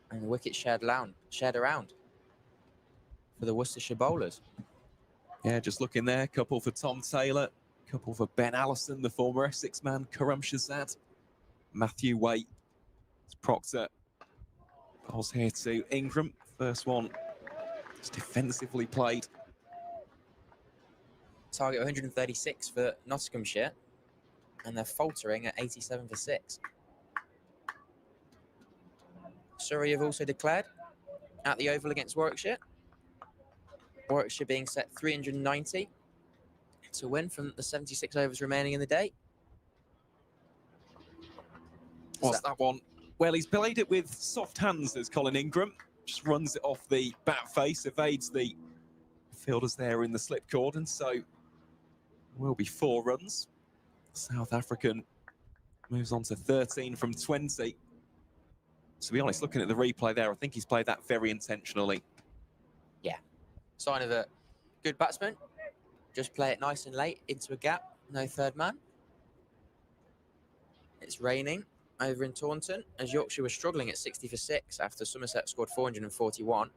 And the wicket shared around for the Worcestershire bowlers. Yeah, just looking there, couple for Tom Taylor, Couple for Ben Allison, the former Essex man, Karam Shazad. Matthew Waite. Proctor. Balls here to Ingram. First one is defensively played. Target 136 for Nottinghamshire, and they're faltering at 87 for 6. Surrey have also declared at the Oval against Warwickshire. Warwickshire being set 390 to win from the 76 overs remaining in the day. What's that one? Well, he's played it with soft hands, as Colin Ingram. Just runs it off the bat face, evades the fielders there in the slip cordon. So will be 4 runs. South African moves on to 13 from 20. To be honest, looking at the replay there, I think he's played that very intentionally. Yeah, sign of a good batsman. Just play it nice and late into a gap, no third man. It's raining over in Taunton as Yorkshire was struggling at 60 for 6 after Somerset scored 441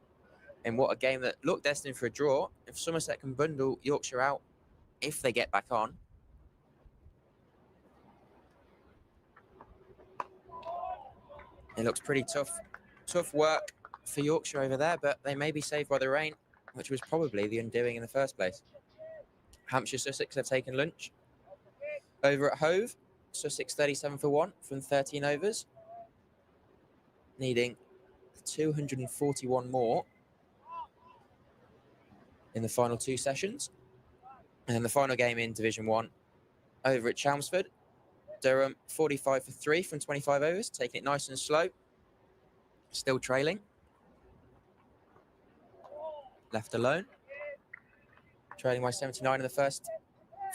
in what a game that looked destined for a draw. If Somerset can bundle Yorkshire out, if they get back on, it looks pretty tough work for Yorkshire over there, but they may be saved by the rain, which was probably the undoing in the first place. Hampshire Sussex have taken lunch. Over at Hove, Sussex 37 for 1 from 13 overs, needing 241 more in the final 2 sessions. And then the final game in Division 1, over at Chelmsford, Durham 45 for 3 from 25 overs, taking it nice and slow, still trailing. Left alone. Trailing by 79 in the first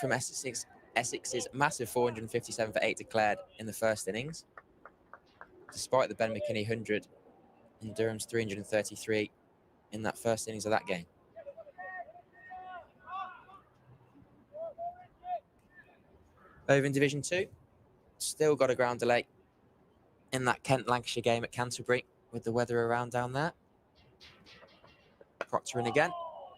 from Essex's massive 457 for 8 declared in the first innings, despite the Ben McKinney 100 and Durham's 333 in that first innings of that game. Over in Division 2, still got a ground delay in that Kent-Lancashire game at Canterbury with the weather around down there. Proctor in again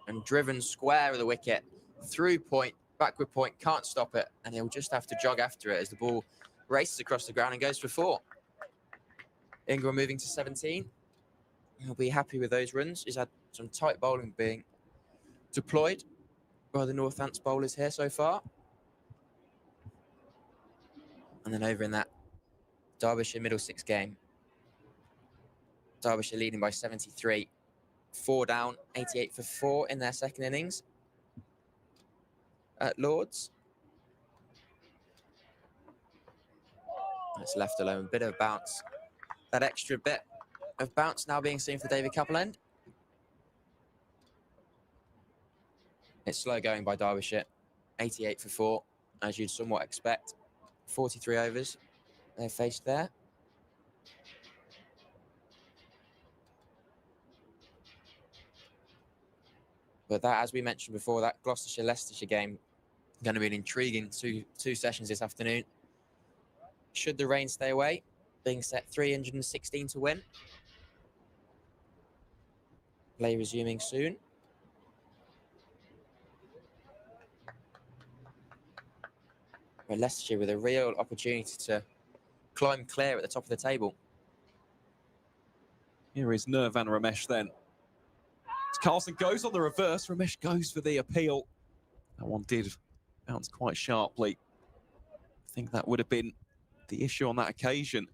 and driven square of the wicket, through point, backward point, can't stop it, and he'll just have to jog after it as the ball races across the ground and goes for 4. Ingram moving to 17. He'll be happy with those runs. He's had some tight bowling being deployed by the Northants bowlers here so far. And then over in that Derbyshire Middlesex game, Derbyshire leading by 73. 4 down, 88 for 4 in their second innings at Lords. It's left alone, a bit of bounce. That extra bit of bounce now being seen for David Coupland. It's slow going by Derbyshire. 88 for 4, as you'd somewhat expect. 43 overs they faced there. But that, as we mentioned before, that Gloucestershire-Leicestershire game going to be an intriguing two sessions this afternoon. Should the rain stay away, being set 316 to win. Play resuming soon. But Leicestershire with a real opportunity to climb clear at the top of the table. Here is Nirvan Ramesh then. Carlson goes on the reverse. Ramesh goes for the appeal. That one did bounce quite sharply. I think that would have been the issue on that occasion.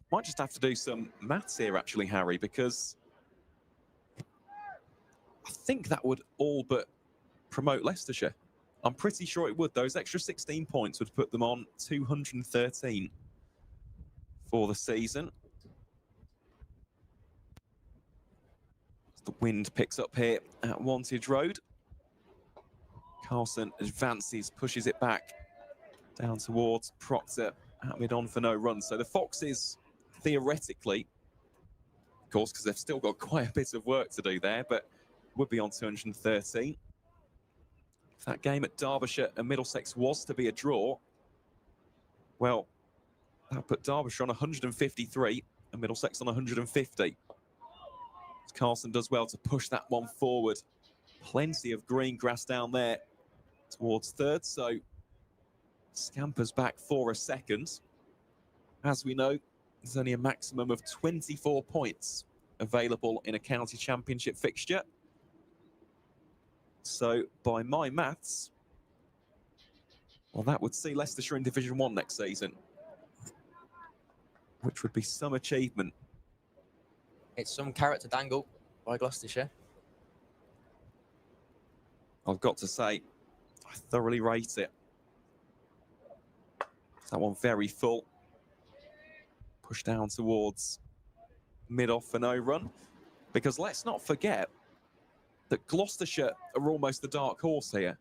Might just have to do some maths here, actually, Harry, because I think that would all but promote Leicestershire. I'm pretty sure it would. Those extra 16 points would put them on 213 for the season. The wind picks up here at Wantage Road. Carlson advances, pushes it back down towards Proctor at mid-on for no run. So the Foxes, theoretically, of course, because they've still got quite a bit of work to do there, but would be on 213. If that game at Derbyshire and Middlesex was to be a draw, well, that put Derbyshire on 153 and Middlesex on 150. Carlson does well to push that one forward. Plenty of green grass down there towards third, so scampers back for a second. As we know, there's only a maximum of 24 points available in a county championship fixture. So by my maths, well, that would see Leicestershire in Division 1 next season, which would be some achievement. It's some carrot to dangle by Gloucestershire. I've got to say, I thoroughly rate it. That one very full. Push down towards mid-off for no run. Because let's not forget that Gloucestershire are almost the dark horse here.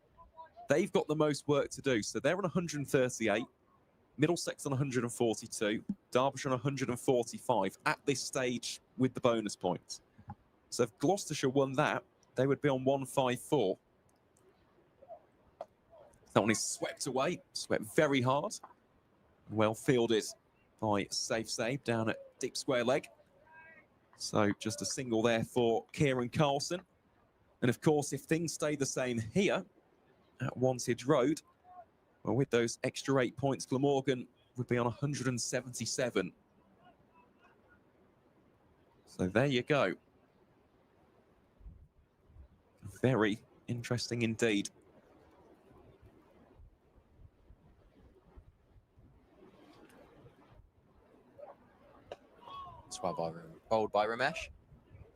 They've got the most work to do. So they're on 138, Middlesex on 142, Derbyshire on 145 at this stage with the bonus points. So if Gloucestershire won that, they would be on 154. That one is swept away, swept very hard. Well fielded by Safe Save down at deep square leg. So just a single there for Kieran Carlson. And of course, if things stay the same here at Wantage Road, well, with those extra 8 points, Glamorgan would be on 177. So there you go. Very interesting indeed. It's well bowled by Ramesh.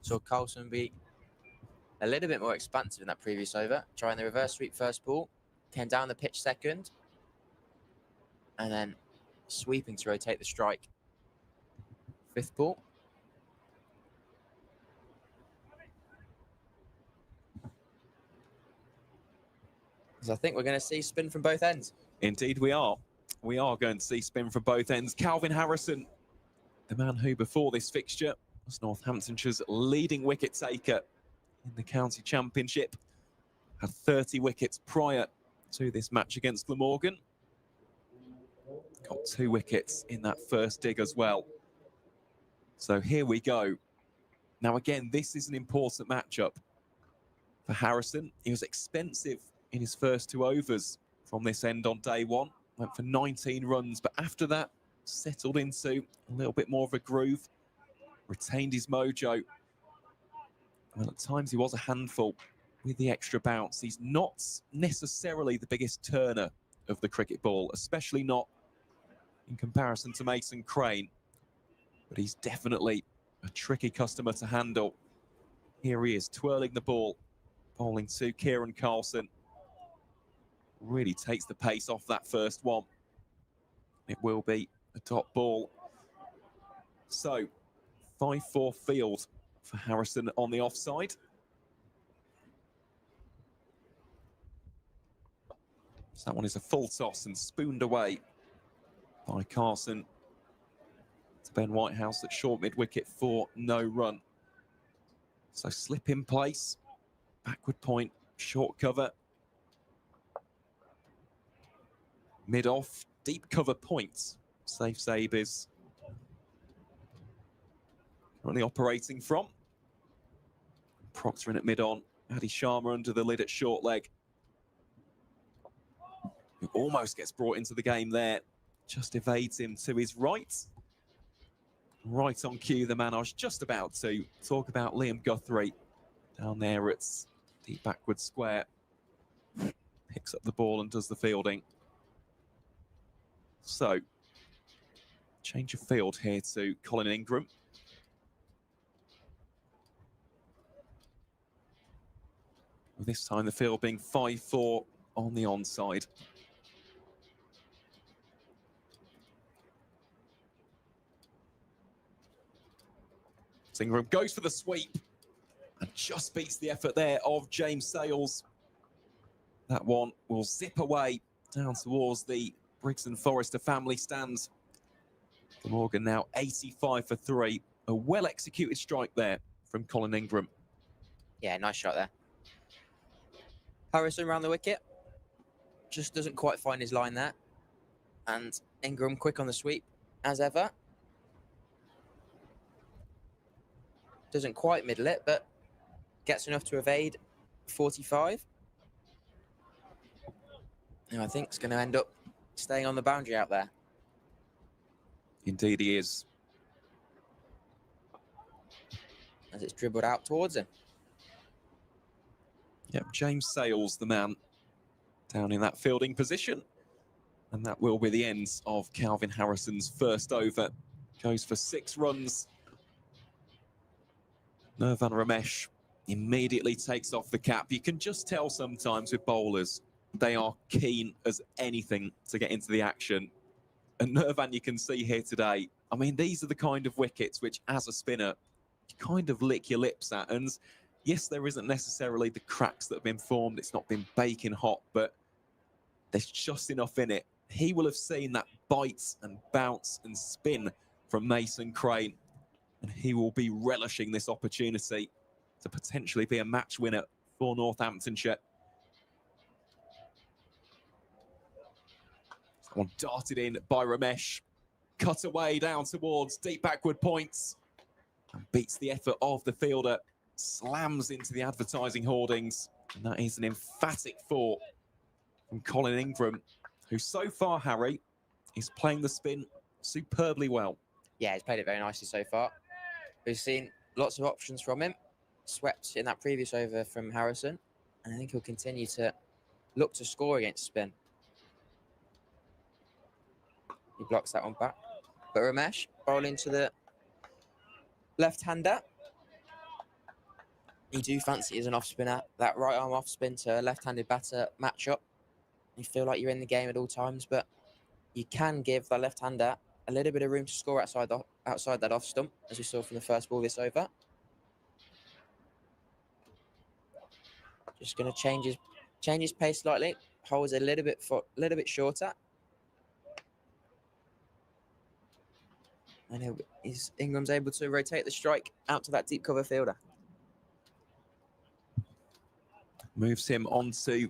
Saw Carlson be a little bit more expansive in that previous over, trying the reverse sweep first ball, came down the pitch second, and then sweeping to rotate the strike. Fifth ball. So I think we're going to see spin from both ends. Indeed we are. We are going to see spin from both ends. Calvin Harrison, the man who before this fixture was Northamptonshire's leading wicket taker in the county championship, had 30 wickets prior to this match against Glamorgan. Got 2 wickets in that first dig as well. So here we go. Now again, this is an important matchup for Harrison. He was expensive in his first 2 overs from this end on day 1. Went for 19 runs, but after that, settled into a little bit more of a groove, retained his mojo. Well, at times he was a handful with the extra bounce. He's not necessarily the biggest turner of the cricket ball, especially not in comparison to Mason Crane, but he's definitely a tricky customer to handle. Here he is, twirling the ball, bowling to Kieran Carlson. Really takes the pace off that first one. It will be a top ball. So, 5-4 field for Harrison on the offside. So that one is a full toss and spooned away by Carson to Ben Whitehouse at short mid-wicket for no run. So slip in place, backward point, short cover. Mid-off, deep cover points. Safe Save is currently operating from. Proctor in at mid-on. Adi Sharma under the lid at short leg. Who almost gets brought into the game there. Just evades him to his right. Right on cue, the man I was just about to talk about, Liam Guthrie. Down there at the backward square. Picks up the ball and does the fielding. So, change of field here to Colin Ingram. This time the field being 5-4 on the onside. Ingram goes for the sweep and just beats the effort there of James Sales. That one will zip away down towards the Briggs and Forrester family stands. Glamorgan now 85 for 3. A well-executed strike there from Colin Ingram. Yeah, nice shot there. Harrison round the wicket. Just doesn't quite find his line there. And Ingram quick on the sweep, as ever. Doesn't quite middle it, but gets enough to evade 45. And I think it's going to end up staying on the boundary out there. Indeed he is. As it's dribbled out towards him. Yep, James Sales, the man down in that fielding position. And that will be the end of Calvin Harrison's first over. Goes for 6 runs. Nirvan Ramesh immediately takes off the cap. You can just tell sometimes with bowlers, they are keen as anything to get into the action. And Nirvan, you can see here today, I mean, these are the kind of wickets which, as a spinner, you kind of lick your lips at. And yes, there isn't necessarily the cracks that have been formed. It's not been baking hot, but there's just enough in it. He will have seen that bite and bounce and spin from Mason Crane, and he will be relishing this opportunity to potentially be a match winner for Northamptonshire. That one darted in by Ramesh, cut away down towards deep backward points, and beats the effort of the fielder, slams into the advertising hoardings, and that is an emphatic 4 from Colin Ingram, who so far, Harry, is playing the spin superbly well. Yeah, he's played it very nicely so far. We've seen lots of options from him, swept in that previous over from Harrison, and I think he'll continue to look to score against spin. He blocks that one back. But Ramesh bowling to the left-hander. You do fancy as an off-spinner, that right-arm off-spin to a left-handed batter match-up. You feel like you're in the game at all times, but you can give the left-hander a little bit of room to score outside that off stump, as we saw from the first ball this over. Just going to change his pace slightly. Holds a little bit shorter. And Ingram's able to rotate the strike out to that deep cover fielder. Moves him on to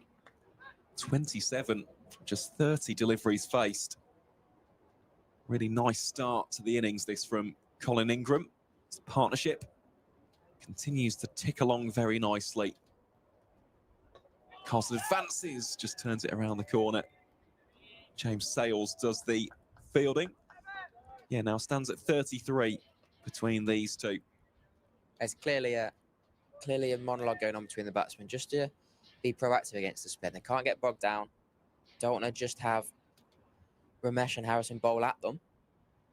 27, just 30 deliveries faced. Really nice start to the innings, this from Colin Ingram. His partnership continues to tick along very nicely. Carson advances, just turns it around the corner. James Sales does the fielding. Yeah, now stands at 33 between these two. There's clearly a monologue going on between the batsmen, just to be proactive against the spin. They can't get bogged down. Don't want to just have Ramesh and Harrison bowl at them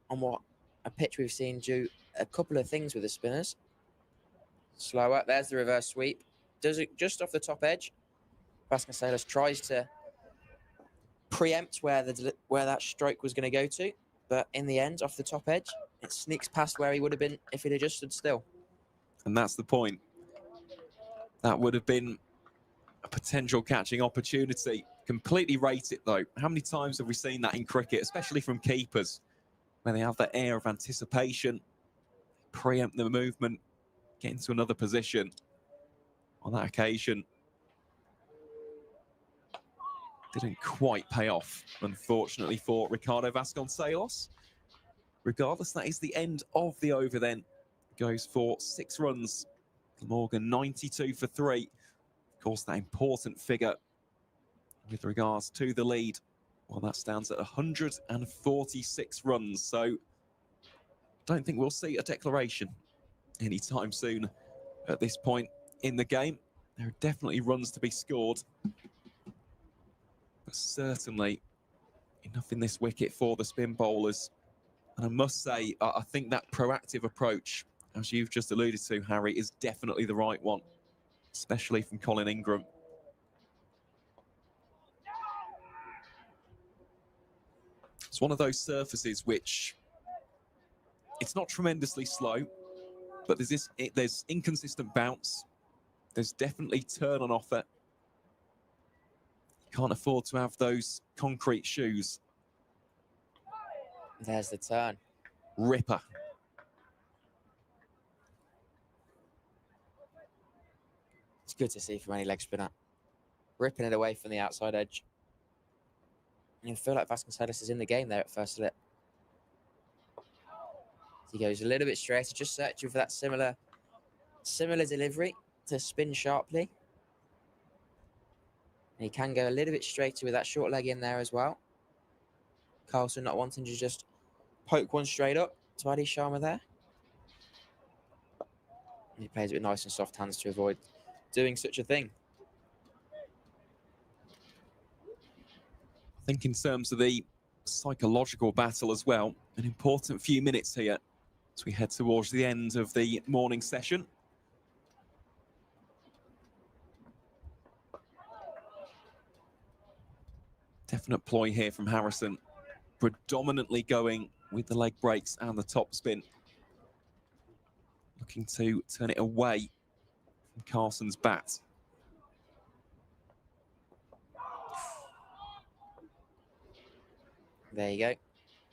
on what a pitch we've seen do a couple of things with the spinners. Slower. There's the reverse sweep. Does it just off the top edge. Vasconcelos tries to preempt where that stroke was going to go to, but in the end, off the top edge, it sneaks past where he would have been if he'd have just stood still. And that's the point. That would have been a potential catching opportunity. Completely rate it, though. How many times have we seen that in cricket, especially from keepers, where they have that air of anticipation, preempt the movement, get into another position? On that occasion, didn't quite pay off, unfortunately, for Ricardo Vasconcelos. Regardless, that is the end of the over then. Goes for 6 runs. Glamorgan 92 for 3. Of course, that important figure with regards to the lead. Well, that stands at 146 runs. So, don't think we'll see a declaration anytime soon at this point in the game. There are definitely runs to be scored, but certainly enough in this wicket for the spin bowlers. And I must say, I think that proactive approach, as you've just alluded to, Harry, is definitely the right one, especially from Colin Ingram. It's one of those surfaces which, it's not tremendously slow, but there's inconsistent bounce. There's definitely turn on offer. You can't afford to have those concrete shoes. There's the turn. Ripper. It's good to see from any leg spinner. Ripping it away from the outside edge. And you feel like Vasconcelos is in the game there at first slip. He goes a little bit straighter, just searching for that similar delivery to spin sharply. And he can go a little bit straighter with that short leg in there as well. Carlson not wanting to just poke one straight up to Adi Sharma there. And he plays it with nice and soft hands to avoid doing such a thing. I think in terms of the psychological battle as well, an important few minutes here as we head towards the end of the morning session. Definite ploy here from Harrison, predominantly going with the leg breaks and the top spin. Looking to turn it away from Carlson's bat. There you go.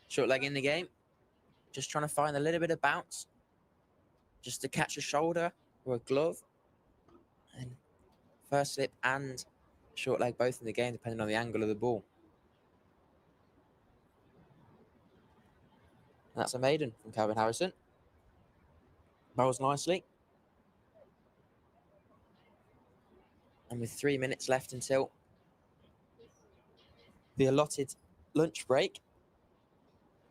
Short leg in the game. Just trying to find a little bit of bounce. Just to catch a shoulder or a glove. And first slip and short leg both in the game, depending on the angle of the ball. And that's a maiden from Calvin Harrison. Bowls nicely. And with 3 minutes left until the allotted lunch break,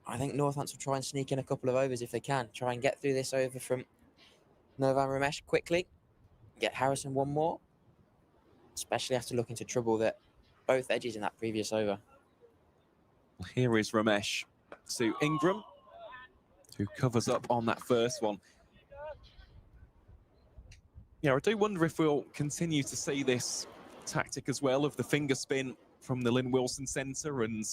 I think Northampton will try and sneak in a couple of overs if they can. Try and get through this over from Novan Ramesh quickly. Get Harrison one more, especially after looking to trouble that both edges in that previous over. Well, here is Ramesh to Ingram, who covers up on that first one. Yeah, I do wonder if we'll continue to see this tactic as well of the finger spin from the Lynn Wilson centre and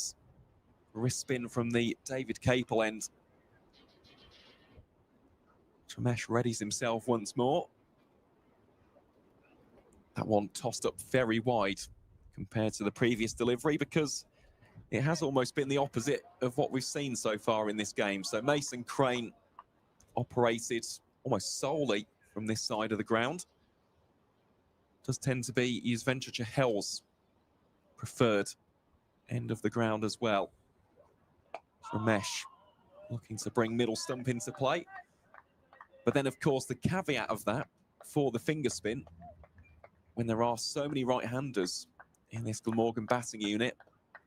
wrist spin from the David Capel end. Ramesh readies himself once more. That one tossed up very wide compared to the previous delivery because it has almost been the opposite of what we've seen so far in this game. So Mason Crane operated almost solely from this side of the ground. Does tend to be Yuzvendra Chahel's preferred end of the ground as well. Ramesh looking to bring middle stump into play. But then, of course, the caveat of that for the finger spin, when there are so many right-handers in this Glamorgan batting unit,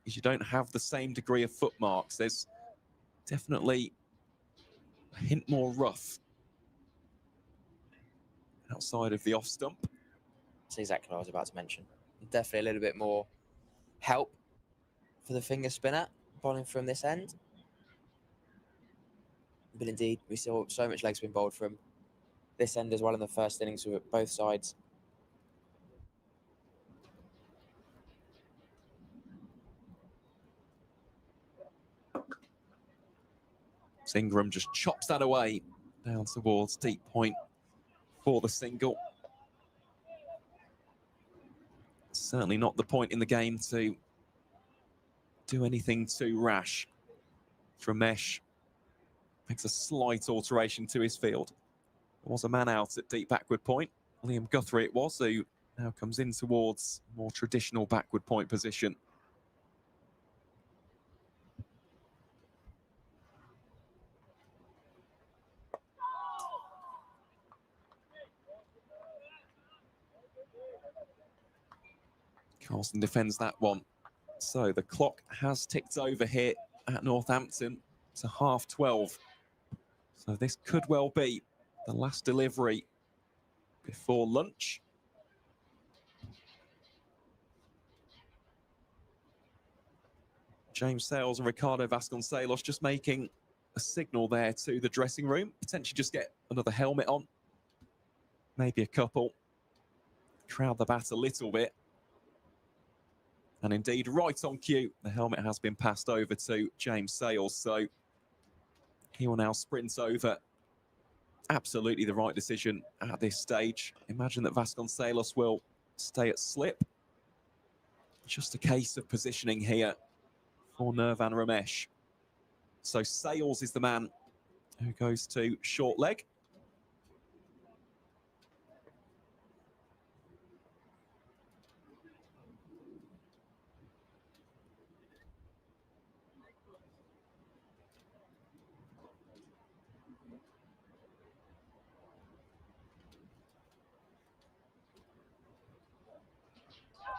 is you don't have the same degree of foot marks. There's definitely a hint more rough outside of the off stump. That's exactly what I was about to mention. Definitely a little bit more help for the finger spinner, bowling from this end. But indeed, we saw so much leg spin bowled from this end as well in the first innings with both sides. Ingram just chops that away down towards deep point for the single. Certainly not the point in the game to do anything too rash. Ramesh makes a slight alteration to his field. There was a man out at deep backward point. Liam Guthrie it was, who now comes in towards more traditional backward point position. Carlson defends that one. So the clock has ticked over here at Northampton to 12:30. So this could well be the last delivery before lunch. James Sales and Ricardo Vasconcelos just making a signal there to the dressing room. Potentially just get another helmet on. Maybe a couple. Crowd the bat a little bit. And indeed, right on cue, the helmet has been passed over to James Sales. So he will now sprint over. Absolutely the right decision at this stage. Imagine that Vasconcelos will stay at slip. Just a case of positioning here for Novan Ramesh. So Sales is the man who goes to short leg.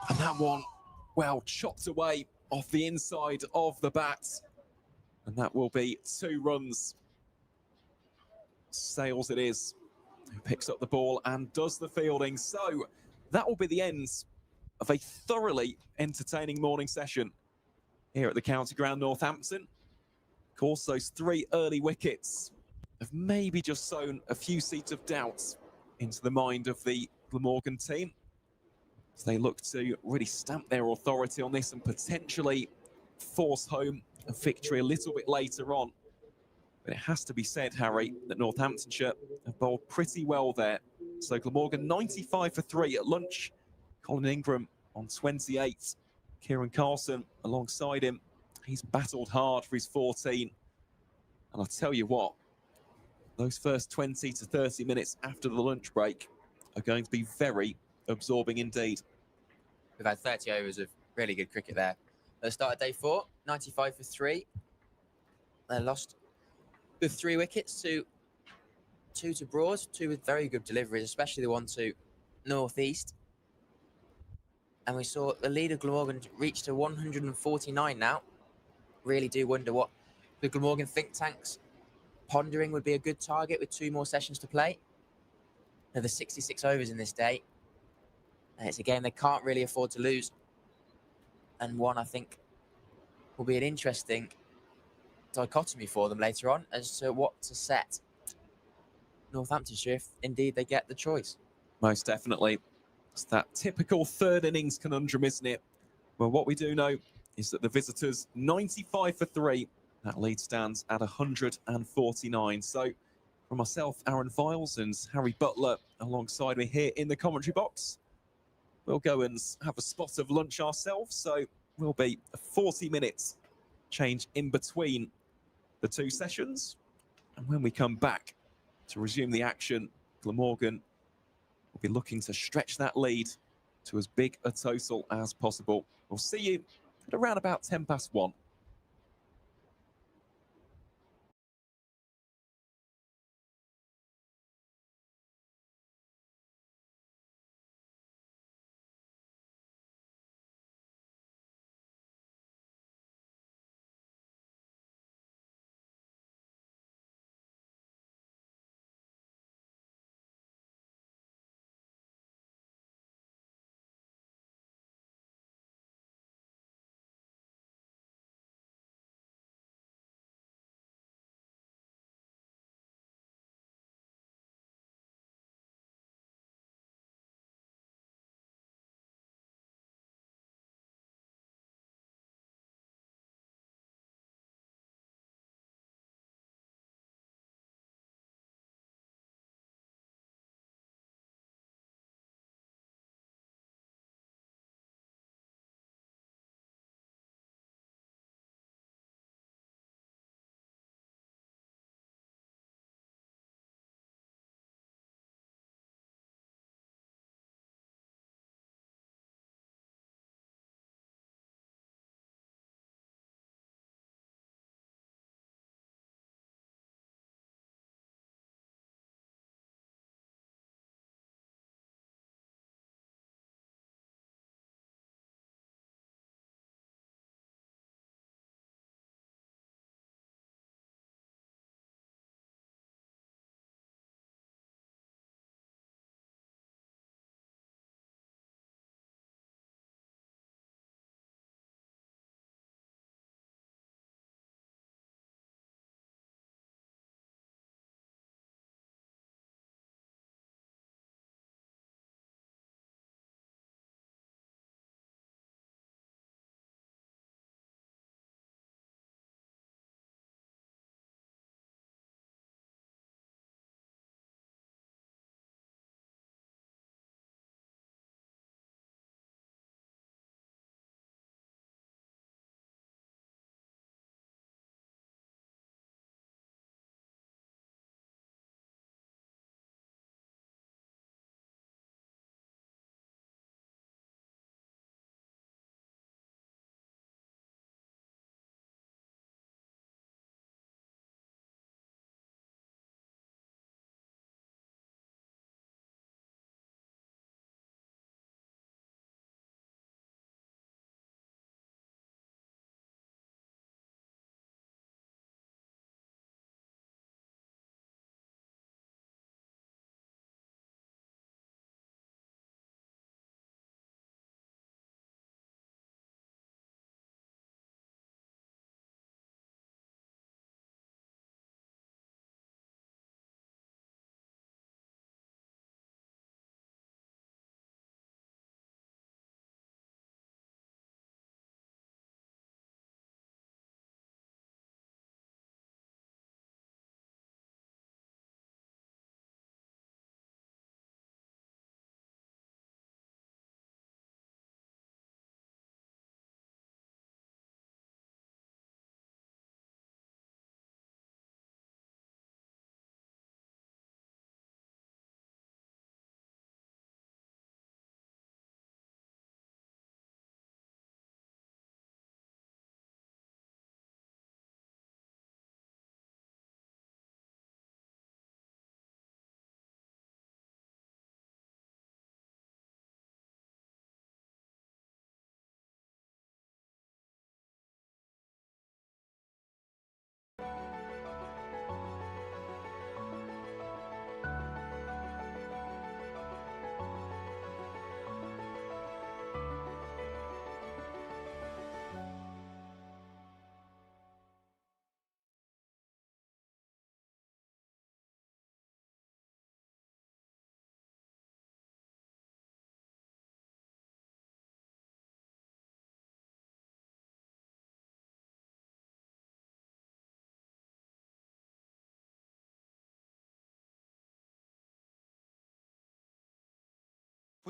And that one, well, chopped away off the inside of the bat. And that will be 2 runs. Sales it is, who picks up the ball and does the fielding. So that will be the end of a thoroughly entertaining morning session here at the County Ground, Northampton. Of course, those 3 early wickets have maybe just sown a few seeds of doubt into the mind of the Glamorgan team, as they look to really stamp their authority on this and potentially force home a victory a little bit later on. But it has to be said, Harry, that Northamptonshire have bowled pretty well there. So Glamorgan 95 for 3 at lunch. Colin Ingram on 28. Kieran Carlson alongside him. He's battled hard for his 14. And I'll tell you what, those first 20 to 30 minutes after the lunch break are going to be very absorbing indeed. We've had 30 overs of really good cricket there. At the start of day 4, 95 for 3. They lost with 3 wickets to 2 to Broad, 2 with very good deliveries, especially the one to Northeast. And we saw the lead of Glamorgan reach to 149 now. Really do wonder what the Glamorgan think tanks pondering would be a good target with 2 more sessions to play. Now, there's 66 overs in this day. And it's a game they can't really afford to lose. And one, I think, will be an interesting dichotomy for them later on as to what to set Northamptonshire if indeed they get the choice. Most definitely. It's that typical 3rd innings conundrum, isn't it? Well, what we do know is that the visitors 95 for 3. That lead stands at 149. So from myself, Aaron Viles, and Harry Butler alongside me here in the commentary box, we'll go and have a spot of lunch ourselves. So we'll be 40 minutes change in between the 2 sessions. And when we come back to resume the action, Glamorgan will be looking to stretch that lead to as big a total as possible. We'll see you at around about 1:10.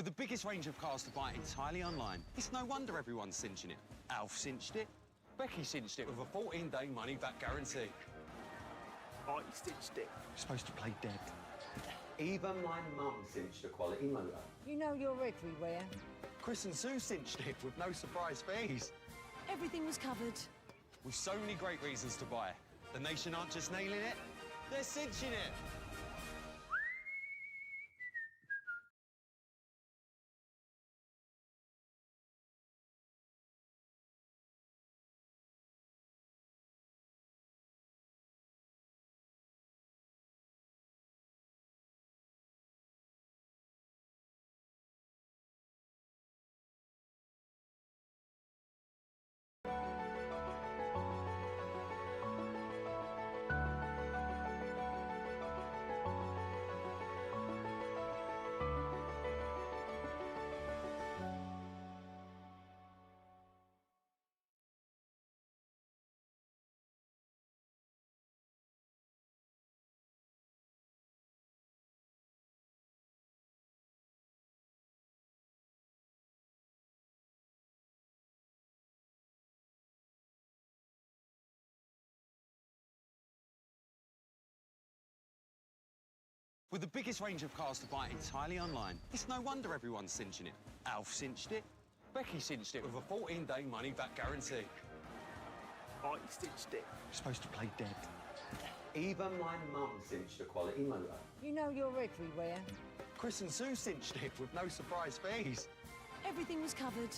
With the biggest range of cars to buy entirely online, it's no wonder everyone's cinching it. Alf cinched it. Becky cinched it with a 14-day money-back guarantee. I stitched it. You're supposed to play dead. Even my mum cinched a quality motor. You know you're everywhere. Chris and Sue cinched it with no surprise fees. Everything was covered. With so many great reasons to buy. The nation aren't just nailing it, they're cinching it. With the biggest range of cars to buy entirely online, it's no wonder everyone's cinching it. Alf cinched it. Becky cinched it with a 14-day money-back guarantee. I stitched it. You're supposed to play dead. Even my mum cinched a quality motor. You know you're everywhere. Chris and Sue cinched it with no surprise fees. Everything was covered.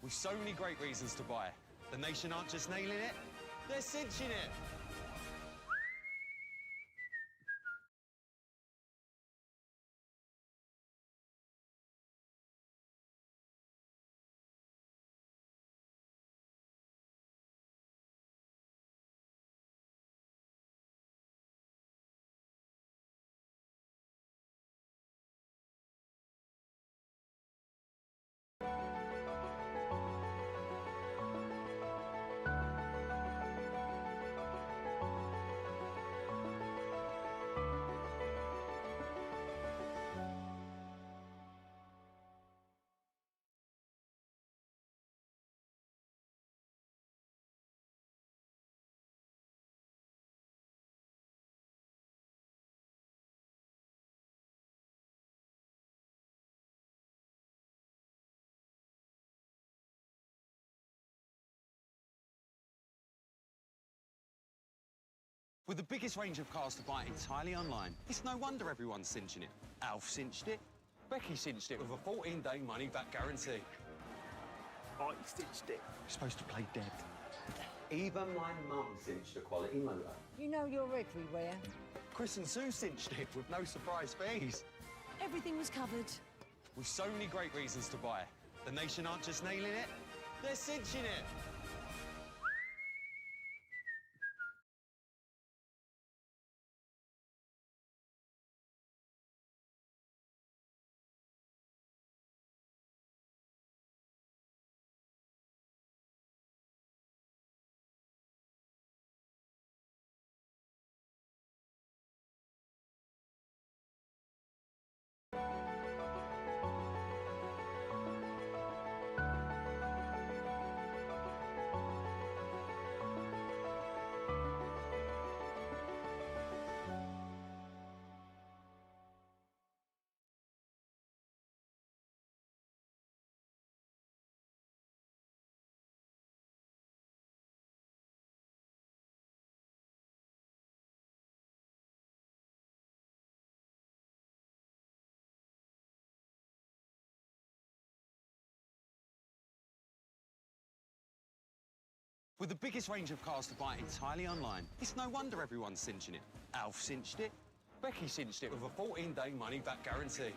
With so many great reasons to buy. The nation aren't just nailing it, they're cinching it. With the biggest range of cars to buy entirely online, it's no wonder everyone's cinching it. Alf cinched it. Becky cinched it with a 14-day money-back guarantee. I stitched it. You're supposed to play dead. Even my mum cinched a quality motor. You know you're everywhere. Chris and Sue cinched it with no surprise fees. Everything was covered. With so many great reasons to buy. The nation aren't just nailing it, they're cinching it. With the biggest range of cars to buy entirely online, it's no wonder everyone's cinching it. Alf cinched it. Becky cinched it with a 14-day money-back guarantee.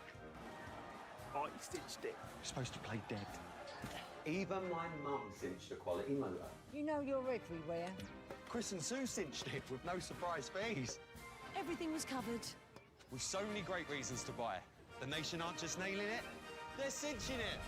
I stitched it. You're supposed to play dead. Even my mum cinched a quality motor. You know you're everywhere. Chris and Sue cinched it with no surprise fees. Everything was covered. With so many great reasons to buy. The nation aren't just nailing it, they're cinching it.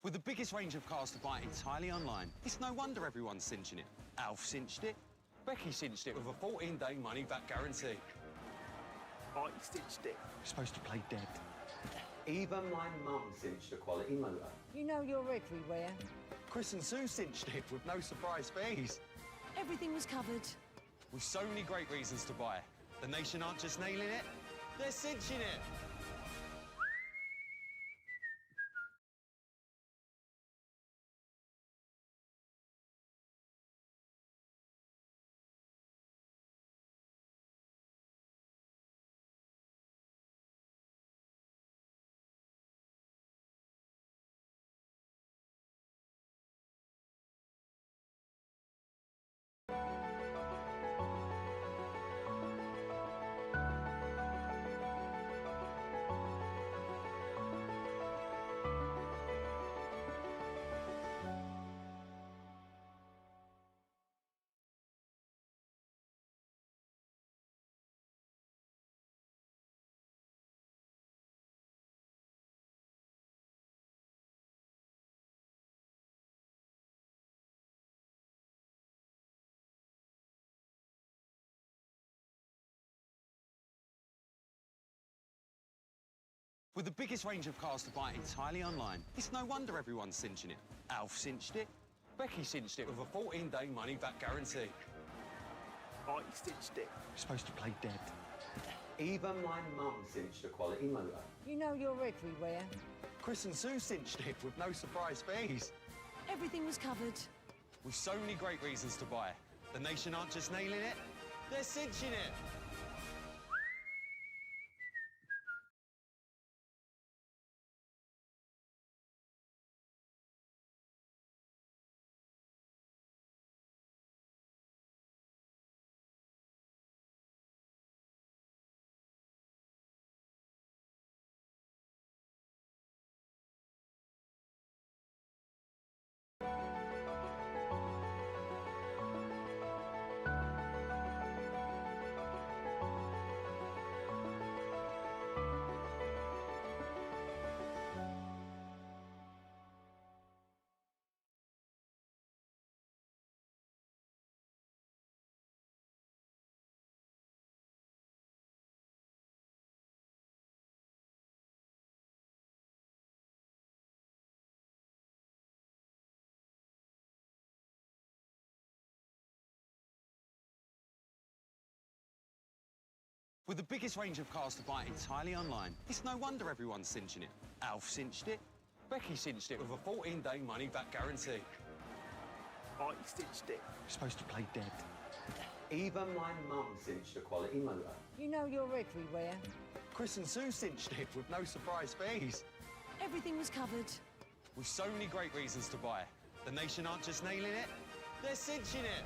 With the biggest range of cars to buy entirely online, it's no wonder everyone's cinching it. Alf cinched it. Becky cinched it with a 14-day money-back guarantee. I cinched it. You're supposed to play dead. Even my mum cinched a quality motor. You know you're everywhere. Chris and Sue cinched it with no surprise fees. Everything was covered. With so many great reasons to buy. The nation aren't just nailing it, they're cinching it. With the biggest range of cars to buy entirely online, it's no wonder everyone's cinching it. Alf cinched it. Becky cinched it with a 14-day money-back guarantee. I cinched it. You're supposed to play dead. Even my mum cinched a quality motor. You know you're everywhere. Chris and Sue cinched it with no surprise fees. Everything was covered. With so many great reasons to buy. The nation aren't just nailing it, they're cinching it. With the biggest range of cars to buy entirely online, it's no wonder everyone's cinching it. Alf cinched it. Becky cinched it with a 14-day money-back guarantee. I cinched it. You're supposed to play dead. Even my mum cinched a quality motor. You know you're everywhere. Chris and Sue cinched it with no surprise fees. Everything was covered. With so many great reasons to buy. The nation aren't just nailing it, they're cinching it.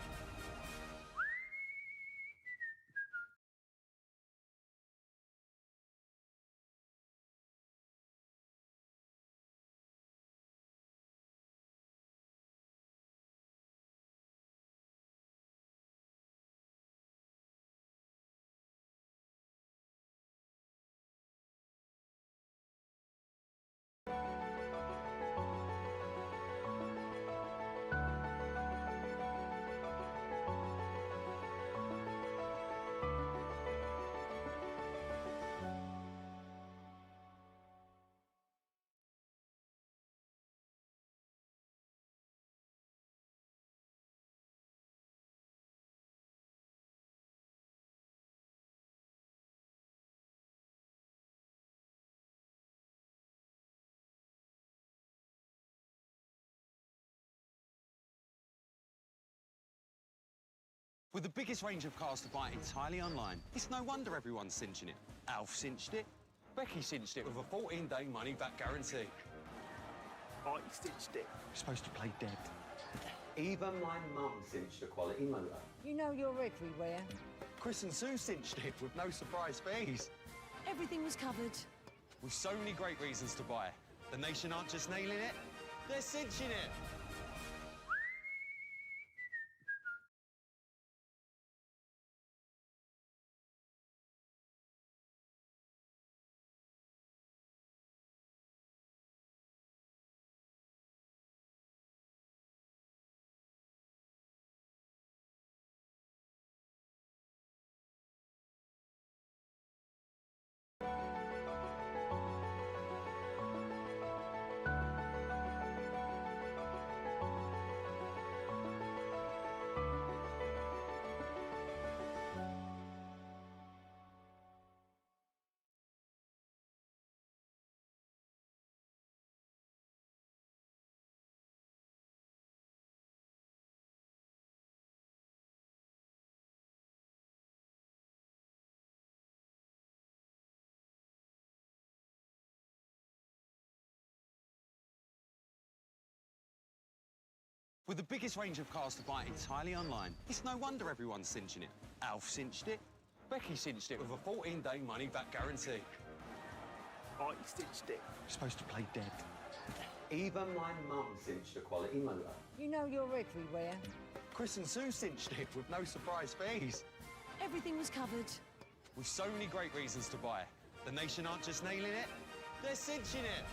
With the biggest range of cars to buy entirely online, it's no wonder everyone's cinching it. Alf cinched it. Becky cinched it with a 14-day money-back guarantee. I cinched it. You're supposed to play dead. Even my mum cinched a quality motor. You know you're everywhere. Chris and Sue cinched it with no surprise fees. Everything was covered. With so many great reasons to buy. The nation aren't just nailing it, they're cinching it. With the biggest range of cars to buy entirely online, it's no wonder everyone's cinching it. Alf cinched it. Becky cinched it with a 14-day money-back guarantee. I cinched it. You're supposed to play dead. Even my mum cinched a quality motor. You know you're everywhere. Chris and Sue cinched it with no surprise fees. Everything was covered. With so many great reasons to buy. The nation aren't just nailing it, they're cinching it.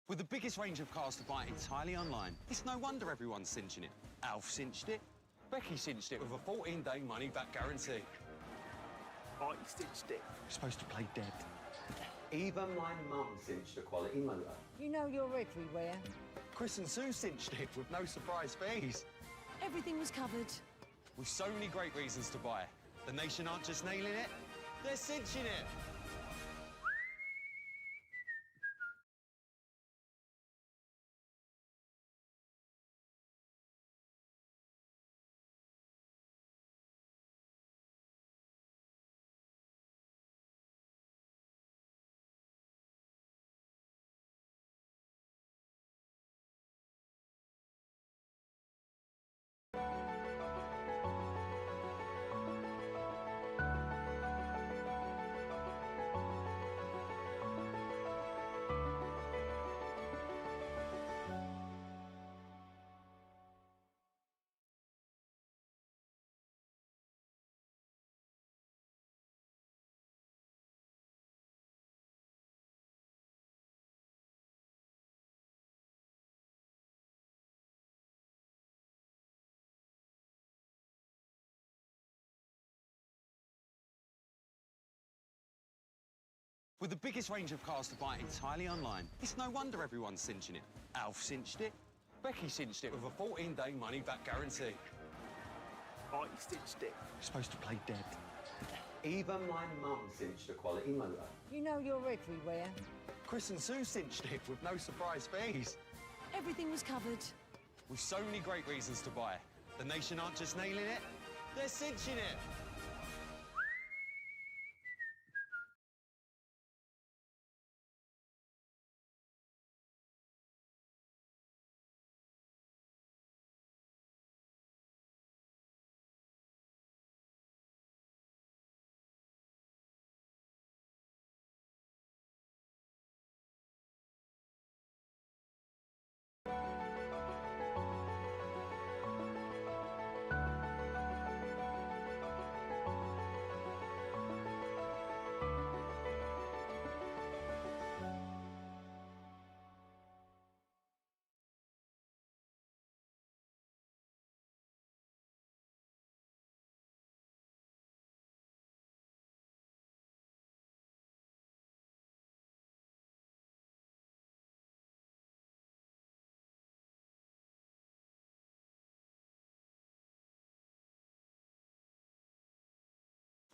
With the biggest range of cars to buy entirely online, it's no wonder everyone's cinching it. Alf cinched it. Becky cinched it with a 14-day money-back guarantee. I cinched it. You're supposed to play dead. Even my mum cinched a quality motor. You know you're everywhere. Chris and Sue cinched it with no surprise fees. Everything was covered. With so many great reasons to buy. The nation aren't just nailing it, they're cinching it. With the biggest range of cars to buy entirely online, it's no wonder everyone's cinching it. Alf cinched it. Becky cinched it with a 14-day money-back guarantee. I cinched it. You're supposed to play dead. Even my mum cinched a quality motor. You know you're everywhere. Chris and Sue cinched it with no surprise fees. Everything was covered. With so many great reasons to buy. The nation aren't just nailing it, they're cinching it.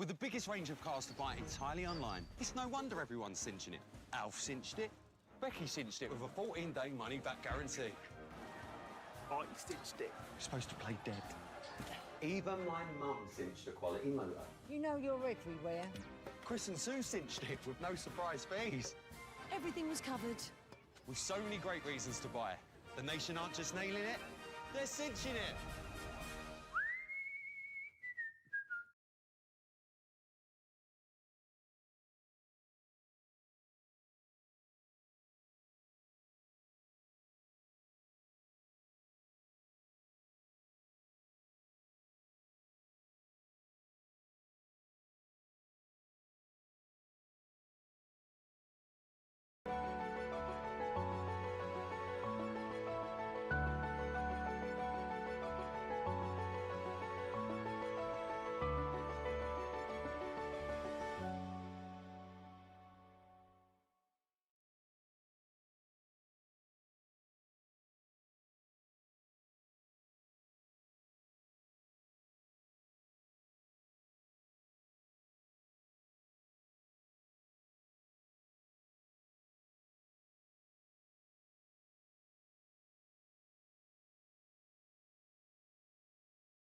With the biggest range of cars to buy entirely online, it's no wonder everyone's cinching it. Alf cinched it. Becky cinched it with a 14-day money-back guarantee. I cinched it. You're supposed to play dead. Even my mum cinched a quality motor. You know you're everywhere. Chris and Sue cinched it with no surprise fees. Everything was covered. With so many great reasons to buy. The nation aren't just nailing it, they're cinching it.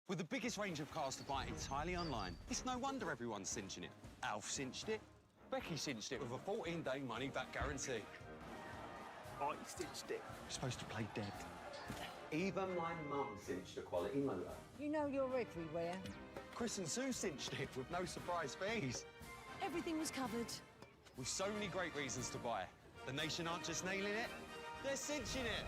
With the biggest range of cars to buy entirely online, it's no wonder everyone's cinching it. Alf cinched it. Becky cinched it with a 14-day money-back guarantee. I cinched it. You're supposed to play dead. Even my mum cinched a quality motor. You know you're everywhere. Chris and Sue cinched it with no surprise fees. Everything was covered. With so many great reasons to buy. The nation aren't just nailing it, they're cinching it.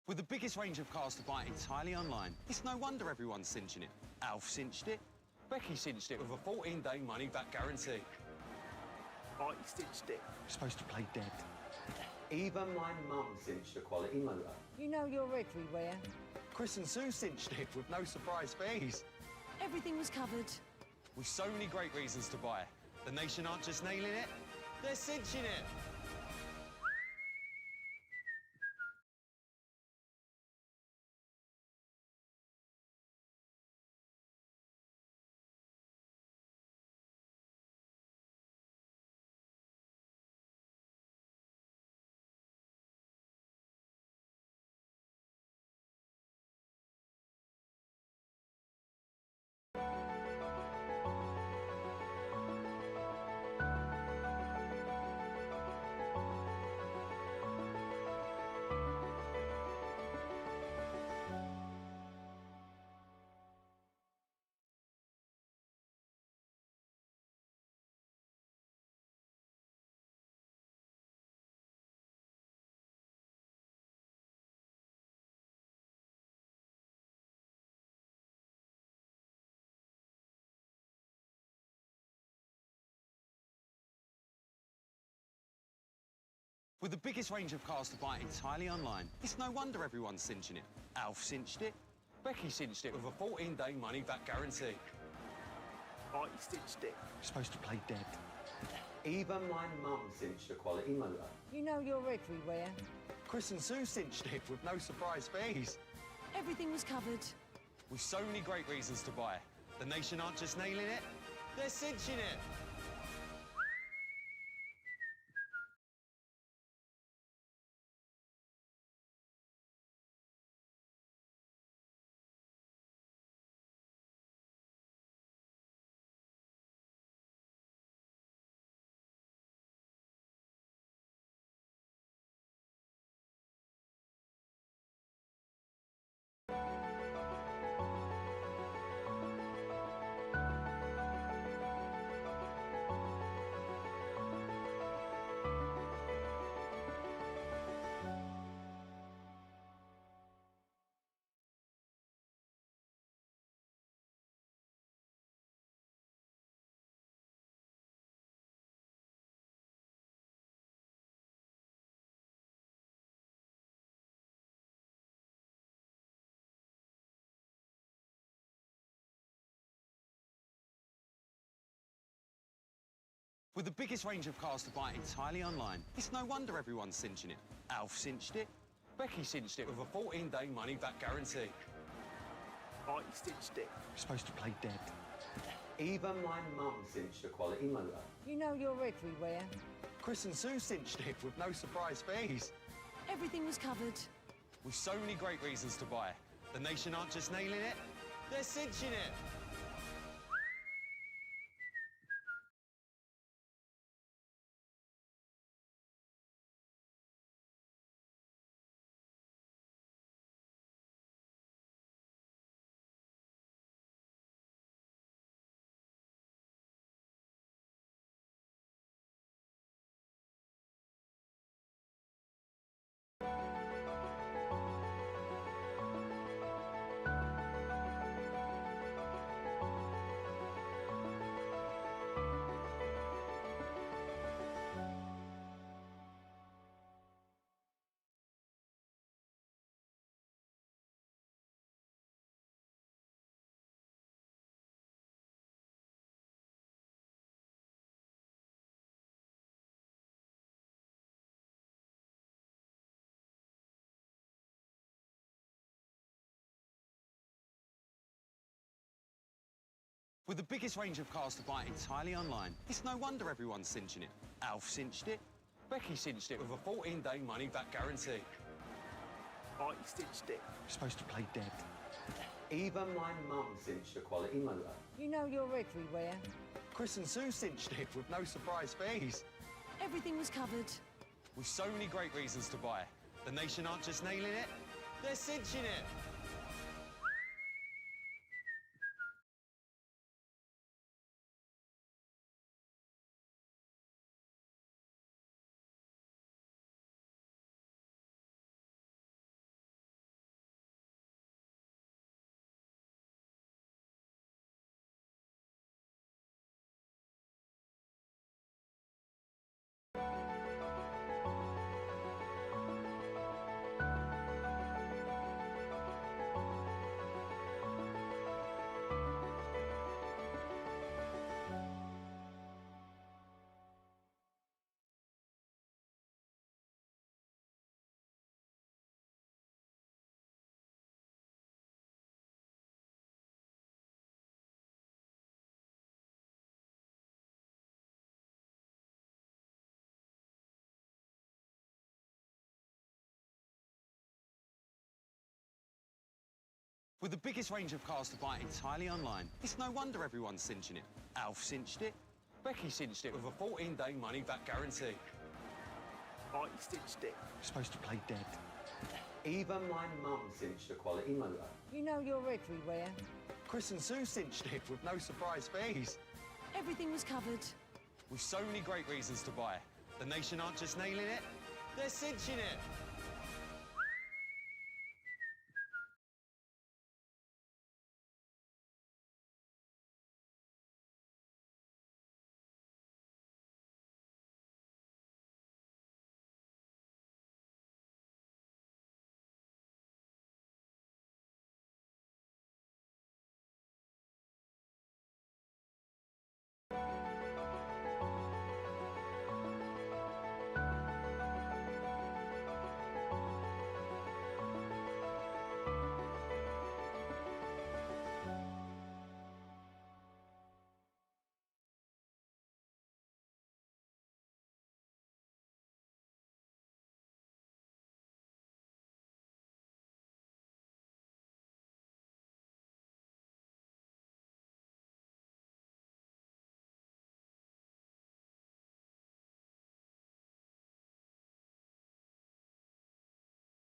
With the biggest range of cars to buy entirely online, it's no wonder everyone's cinching it. Alf cinched it. Becky cinched it with a 14-day money-back guarantee. I cinched it. You're supposed to play dead. Even my mum cinched a quality motor. You know you're everywhere. Chris and Sue cinched it with no surprise fees. Everything was covered. With so many great reasons to buy. The nation aren't just nailing it, they're cinching it. With the biggest range of cars to buy entirely online, it's no wonder everyone's cinching it. Alf cinched it. Becky cinched it with a 14-day money-back guarantee. I cinched it. You're supposed to play dead. Even my mum cinched a quality motor. You know you're everywhere. Chris and Sue cinched it with no surprise fees. Everything was covered. With so many great reasons to buy. The nation aren't just nailing it, they're cinching it. With the biggest range of cars to buy entirely online, it's no wonder everyone's cinching it. Alf cinched it. Becky cinched it with a 14-day money-back guarantee. I cinched it. You're supposed to play dead. Even my mum cinched a quality motor. You know you're everywhere. Chris and Sue cinched it with no surprise fees. Everything was covered. With so many great reasons to buy. The nation aren't just nailing it, they're cinching it. With the biggest range of cars to buy entirely online, it's no wonder everyone's cinching it. Alf cinched it. Becky cinched it with a 14-day money-back guarantee. I cinched it. You're supposed to play dead. Even my mum cinched a quality motor. You know you're everywhere. Chris and Sue cinched it with no surprise fees. Everything was covered. With so many great reasons to buy. The nation aren't just nailing it, they're cinching it. With the biggest range of cars to buy entirely online, it's no wonder everyone's cinching it. Alf cinched it. Becky cinched it with a 14-day money-back guarantee. I cinched it. You're supposed to play dead. Even my mum cinched a quality motor. You know you're everywhere. Chris and Sue cinched it with no surprise fees. Everything was covered. With so many great reasons to buy. The nation aren't just nailing it, they're cinching it.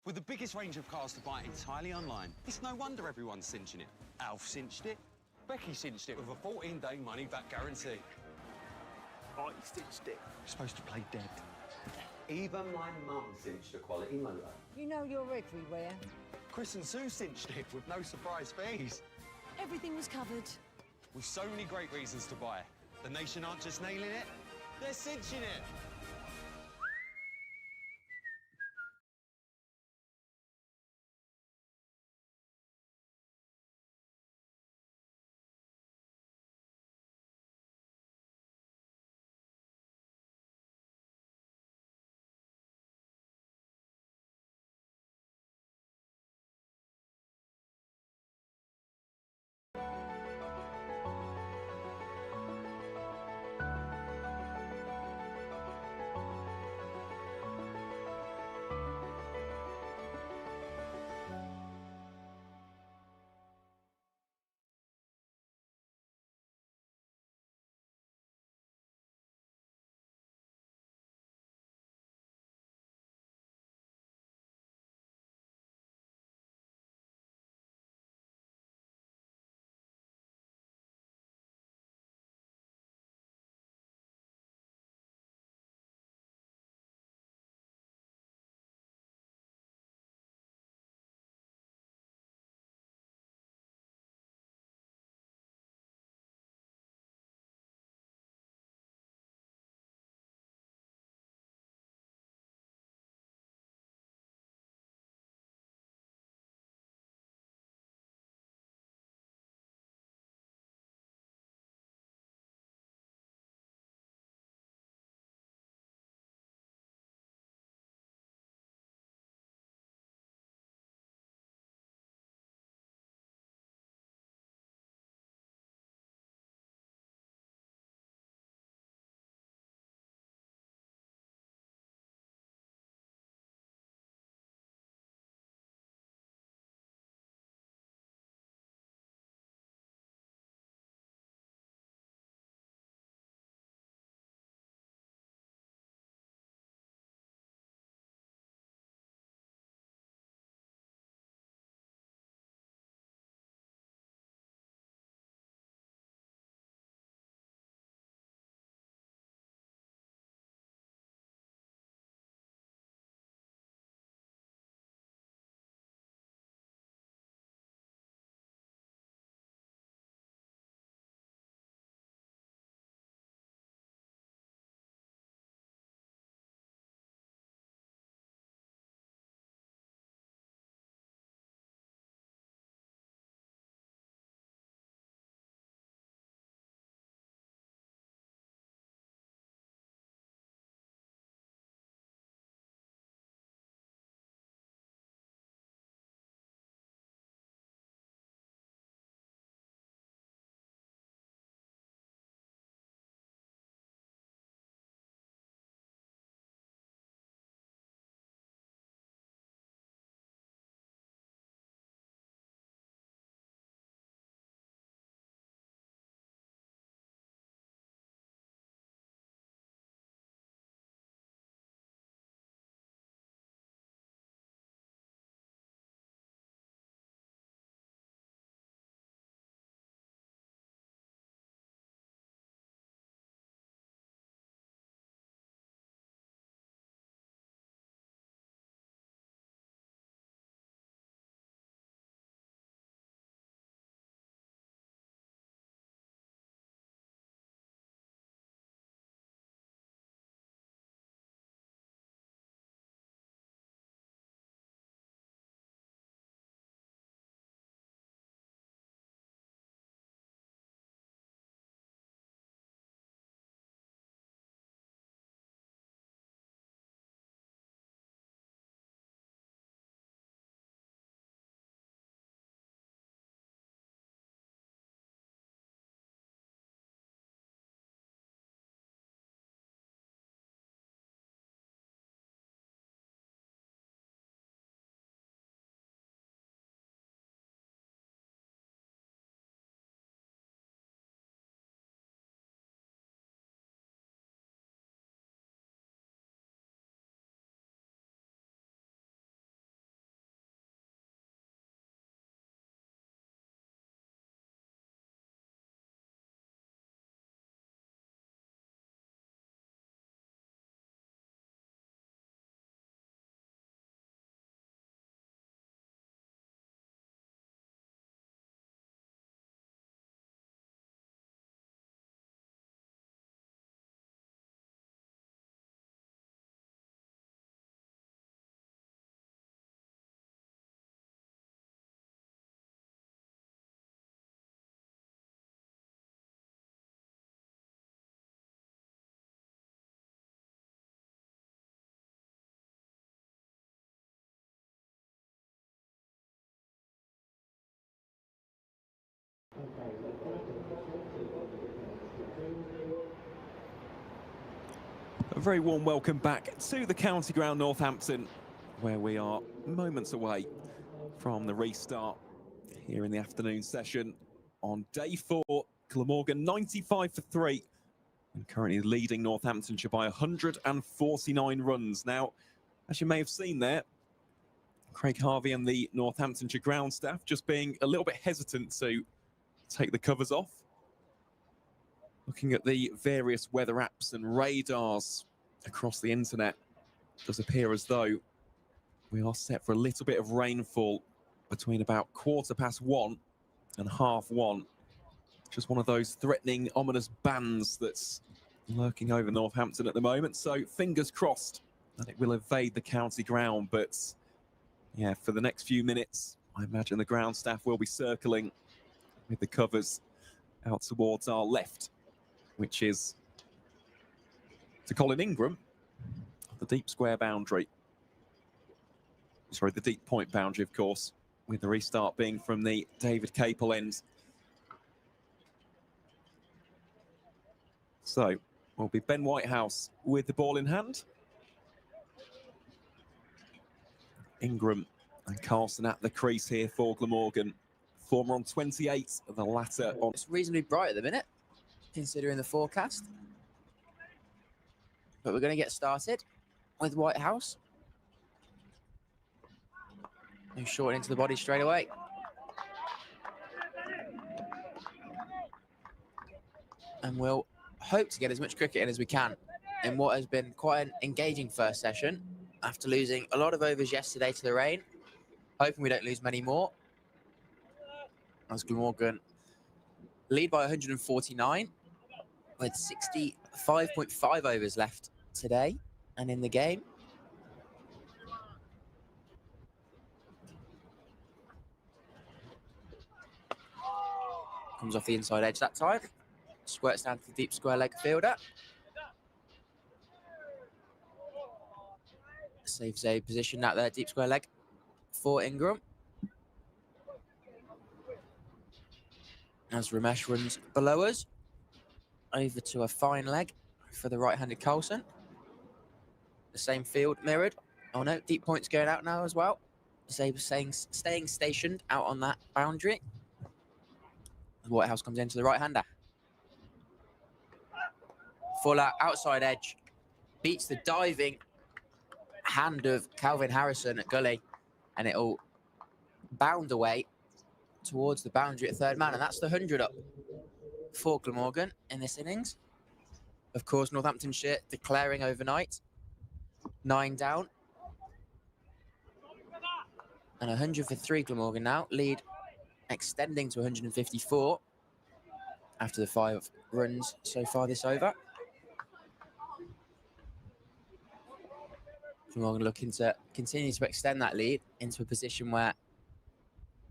With the biggest range of cars to buy entirely online, it's no wonder everyone's cinching it. Alf cinched it. Becky cinched it with a 14-day money-back guarantee. I cinched it. You're supposed to play dead. Even my mum cinched a quality motor. You know you're everywhere. Chris and Sue cinched it with no surprise fees. Everything was covered. With so many great reasons to buy. The nation aren't just nailing it, they're cinching it. A very warm welcome back to the county ground, Northampton, where we are moments away from the restart here in the afternoon session on day 4. Glamorgan 95 for 3 and currently leading Northamptonshire by 149 runs. Now, as you may have seen there, Craig Harvey and the Northamptonshire ground staff just being a little bit hesitant to take the covers off. Looking at the various weather apps and radars across the internet, it does appear as though we are set for a little bit of rainfall between about 1:15 and 1:30. Just one of those threatening, ominous bands that's lurking over Northampton at the moment. So fingers crossed that it will evade the county ground. But yeah, for the next few minutes, I imagine the ground staff will be circling with the covers out towards our left, which is to Colin Ingram, the deep square boundary. Sorry, the deep point boundary, of course, with the restart being from the David Capel end. So, will be Ben Whitehouse with the ball in hand. Ingram and Carlson at the crease here for Glamorgan. Former on 28, the latter on... It's reasonably bright at the minute, considering the forecast. But we're going to get started with Whitehouse. Who's short into the body straight away. And we'll hope to get as much cricket in as we can in what has been quite an engaging first session after losing a lot of overs yesterday to the rain. Hoping we don't lose many more. As Glamorgan lead by 149 with 65.5 overs left today and in the game. Comes off the inside edge that time. Squirts down to the deep square leg fielder. Saves a position out there, deep square leg for Ingram. As Ramesh runs below us, over to a fine leg for the right-handed Carlson. The same field mirrored. Oh no, deep point's going out now as well. Sabre staying stationed out on that boundary. Whitehouse comes into the right-hander. Fuller outside edge. Beats the diving hand of Calvin Harrison at gully. And it'll bound away towards the boundary at third man. And that's the 100 up for Glamorgan in this innings. Of course, Northamptonshire declaring overnight. 9 down. And 100 for 3 Glamorgan now. Lead extending to 154 after the 5 runs so far this over. Glamorgan looking to continue to extend that lead into a position where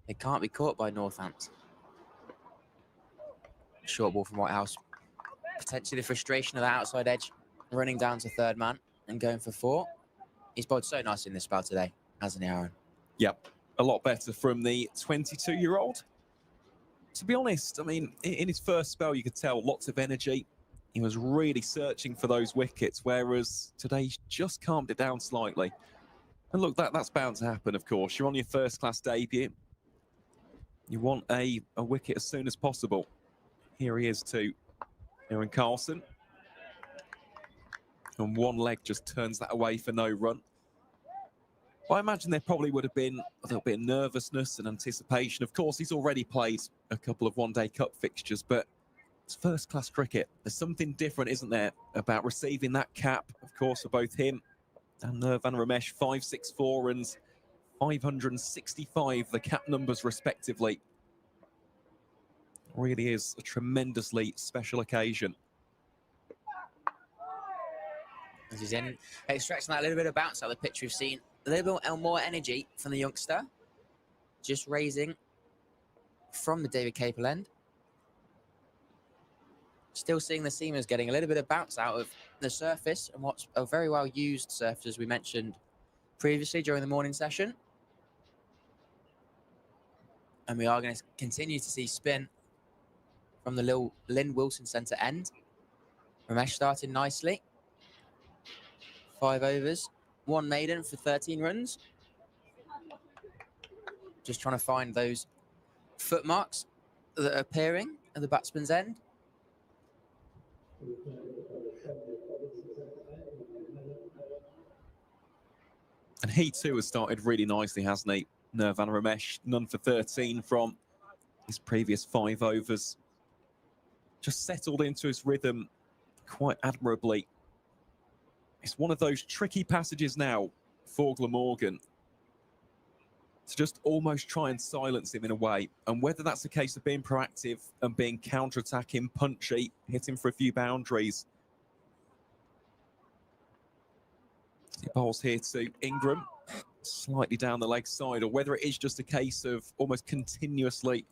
they can't be caught by Northampton. Short ball from Whitehouse. Potentially the frustration of the outside edge, running down to third man and going for 4. He's bowled so nice in this spell today, hasn't he, Aaron? Yep, a lot better from the 22-year-old. To be honest, I mean, in his first spell, you could tell lots of energy. He was really searching for those wickets, whereas today he's just calmed it down slightly. And look, that's bound to happen, of course. You're on your first-class debut. You want a wicket as soon as possible. Here he is to Aaron Carlson. And one leg just turns that away for no run. Well, I imagine there probably would have been a little bit of nervousness and anticipation. Of course, he's already played a couple of one-day cup fixtures, but it's first-class cricket. There's something different, isn't there, about receiving that cap, of course, for both him and Van Ramesh, 564 and 565, the cap numbers respectively. Really is a tremendously special occasion. As he's in, extracting that little bit of bounce out of the pitch, we've seen a little bit more energy from the youngster. Just raising from the David Capel end. Still seeing the seamers getting a little bit of bounce out of the surface and what's a very well used surface, as we mentioned previously during the morning session. And we are going to continue to see spin from the little Lynn Wilson centre end. Ramesh starting nicely. 5 overs, 1 maiden for 13 runs. Just trying to find those foot marks that are appearing at the batsman's end. And he too has started really nicely, hasn't he? Nirvan Ramesh, none for 13 from his previous 5 overs. Just settled into his rhythm quite admirably. It's one of those tricky passages now for Glamorgan to just almost try and silence him in a way. And whether that's a case of being proactive and being counter-attacking, punchy, hitting for a few boundaries. He bowls here to Ingram, slightly down the leg side, or whether it is just a case of almost continuously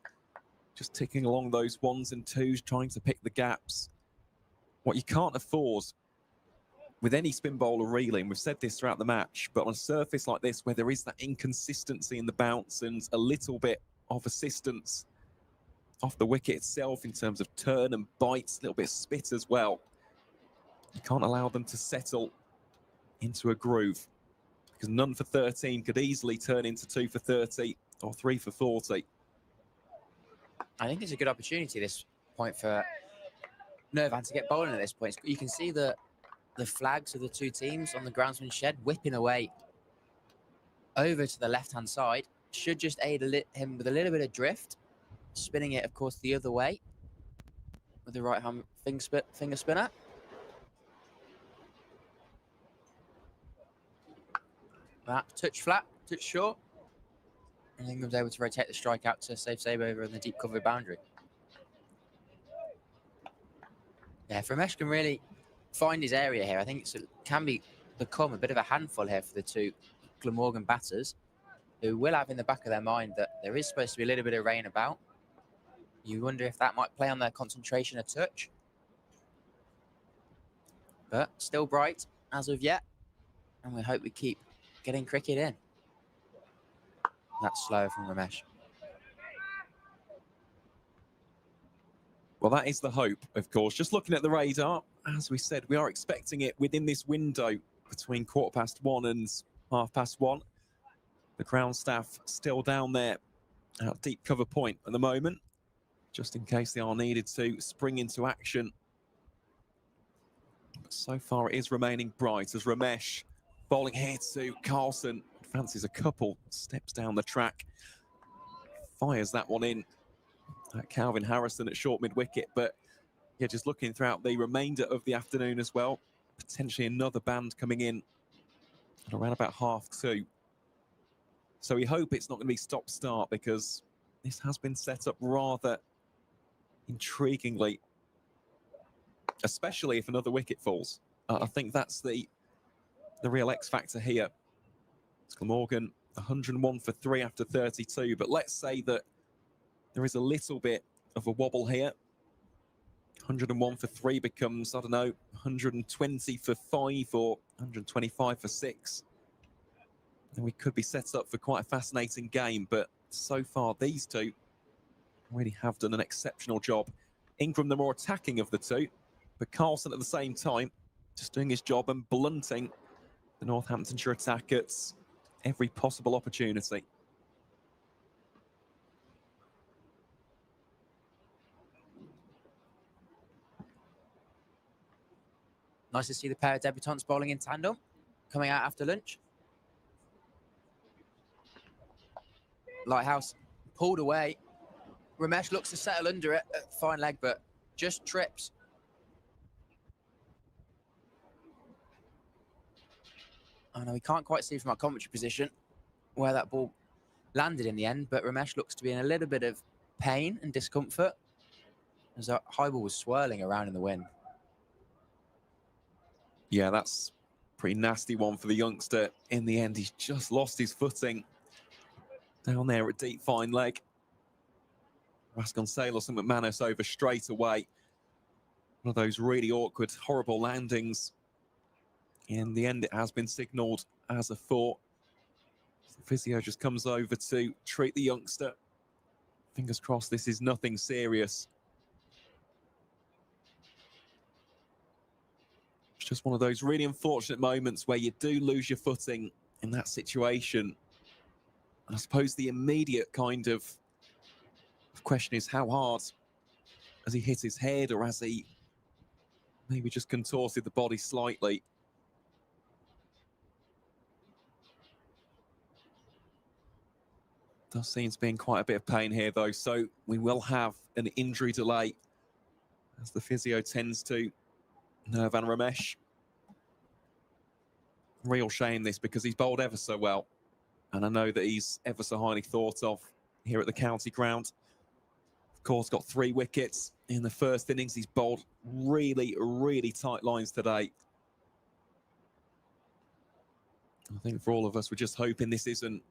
just ticking along those 1s and 2s, trying to pick the gaps. What you can't afford with any spin bowler really, and we've said this throughout the match, but on a surface like this where there is that inconsistency in the bounce and a little bit of assistance off the wicket itself in terms of turn and bites, a little bit of spit as well, you can't allow them to settle into a groove, because none for 13 could easily turn into 2 for 30 or 3 for 40. I think it's a good opportunity this point for Nirvan to get bowling at this point. You can see the flags of the two teams on the groundsman shed whipping away over to the left-hand side. Should just aid him with a little bit of drift, spinning it, of course, the other way with the right-hand finger spinner. That touch flat, touch short. And Ingram's able to rotate the strike out to safe save over in the deep cover boundary. Yeah, if Ramesh can really find his area here, I think it can become a bit of a handful here for the two Glamorgan batters, who will have in the back of their mind that there is supposed to be a little bit of rain about. You wonder if that might play on their concentration a touch. But still bright as of yet, and we hope we keep getting cricket in. That's slow from Ramesh. Well, that is the hope, of course. Just looking at the radar, as we said, we are expecting it within this window between 1:15 and 1:30. The ground staff still down there at deep cover point at the moment, just in case they are needed to spring into action. But so far, it is remaining bright as Ramesh bowling here to Carlson. Fancies a couple steps down the track. Fires that one in at Calvin Harrison at short mid-wicket. But yeah, just looking throughout the remainder of the afternoon as well, potentially another band coming in at around about 2:30. So we hope it's not going to be stop-start, because this has been set up rather intriguingly, especially if another wicket falls. I think that's the real X factor here. It's Glamorgan 101 for 3 after 32, but let's say that there is a little bit of a wobble here. 101 for 3 becomes, I don't know, 120 for 5 or 125 for 6. And we could be set up for quite a fascinating game, but so far these two really have done an exceptional job. Ingram the more attacking of the two, but Carlson at the same time just doing his job and blunting the Northamptonshire attack at every possible opportunity. Nice to see the pair of debutants bowling in tandem, coming out after lunch. Lighthouse pulled away. Ramesh looks to settle under it at fine leg, but just trips. I know we can't quite see from our commentary position where that ball landed in the end, but Ramesh looks to be in a little bit of pain and discomfort as that high ball was swirling around in the wind. Yeah, that's a pretty nasty one for the youngster. In the end, he's just lost his footing down there at deep fine leg. Vasconcelos and McManus over straight away. One of those really awkward, horrible landings. In the end, it has been signalled as a 4. The physio just comes over to treat the youngster. Fingers crossed this is nothing serious. just one of those really unfortunate moments where you do lose your footing in that situation. And I suppose the immediate kind of question is how hard has he hit his head, or has he maybe just contorted the body slightly? Does seem to be in quite a bit of pain here, though, so we will have an injury delay, as the physio tends to. Nirvan Ramesh. Real shame this, because he's bowled ever so well, and I know that he's ever so highly thought of here at the county ground. Of course, got 3 wickets in the first innings. He's bowled really, really tight lines today. I think for all of us, we're just hoping this isn't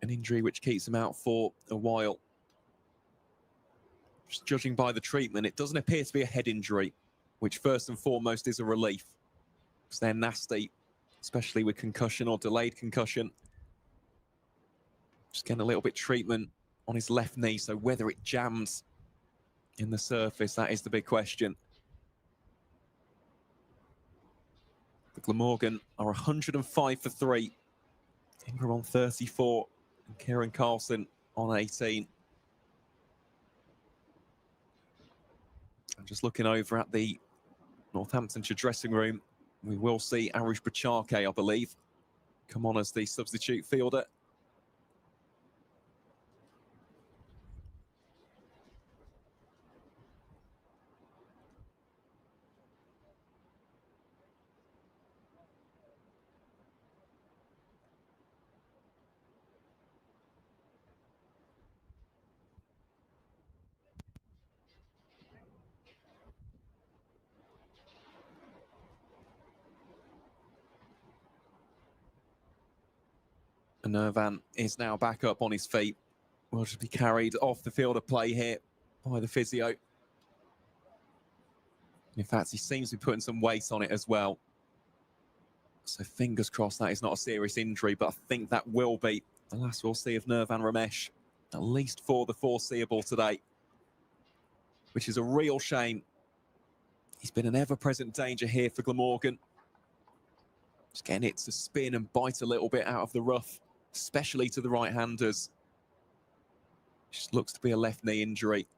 an injury which keeps him out for a while. Just judging by the treatment, it doesn't appear to be a head injury, which first and foremost is a relief, because they're nasty, especially with concussion or delayed concussion. Just getting a little bit treatment on his left knee, so whether it jams in the surface, that is the big question. The Glamorgan are 105 for 3. Ingram on 34 and Kieran Carlson on 18. I'm just looking over at the Northamptonshire dressing room. We will see Arish Bachake, I believe, come on as the substitute fielder. Nirvan is now back up on his feet. Will just be carried off the field of play here by the physio. In fact, he seems to be putting some weight on it as well. So fingers crossed that is not a serious injury, but I think that will be the last we'll see of Nirvan Ramesh, at least for the foreseeable today, which is a real shame. He's been an ever-present danger here for Glamorgan. Just getting it to spin and bite a little bit out of the rough, especially to the right-handers. Just looks to be a left knee injury.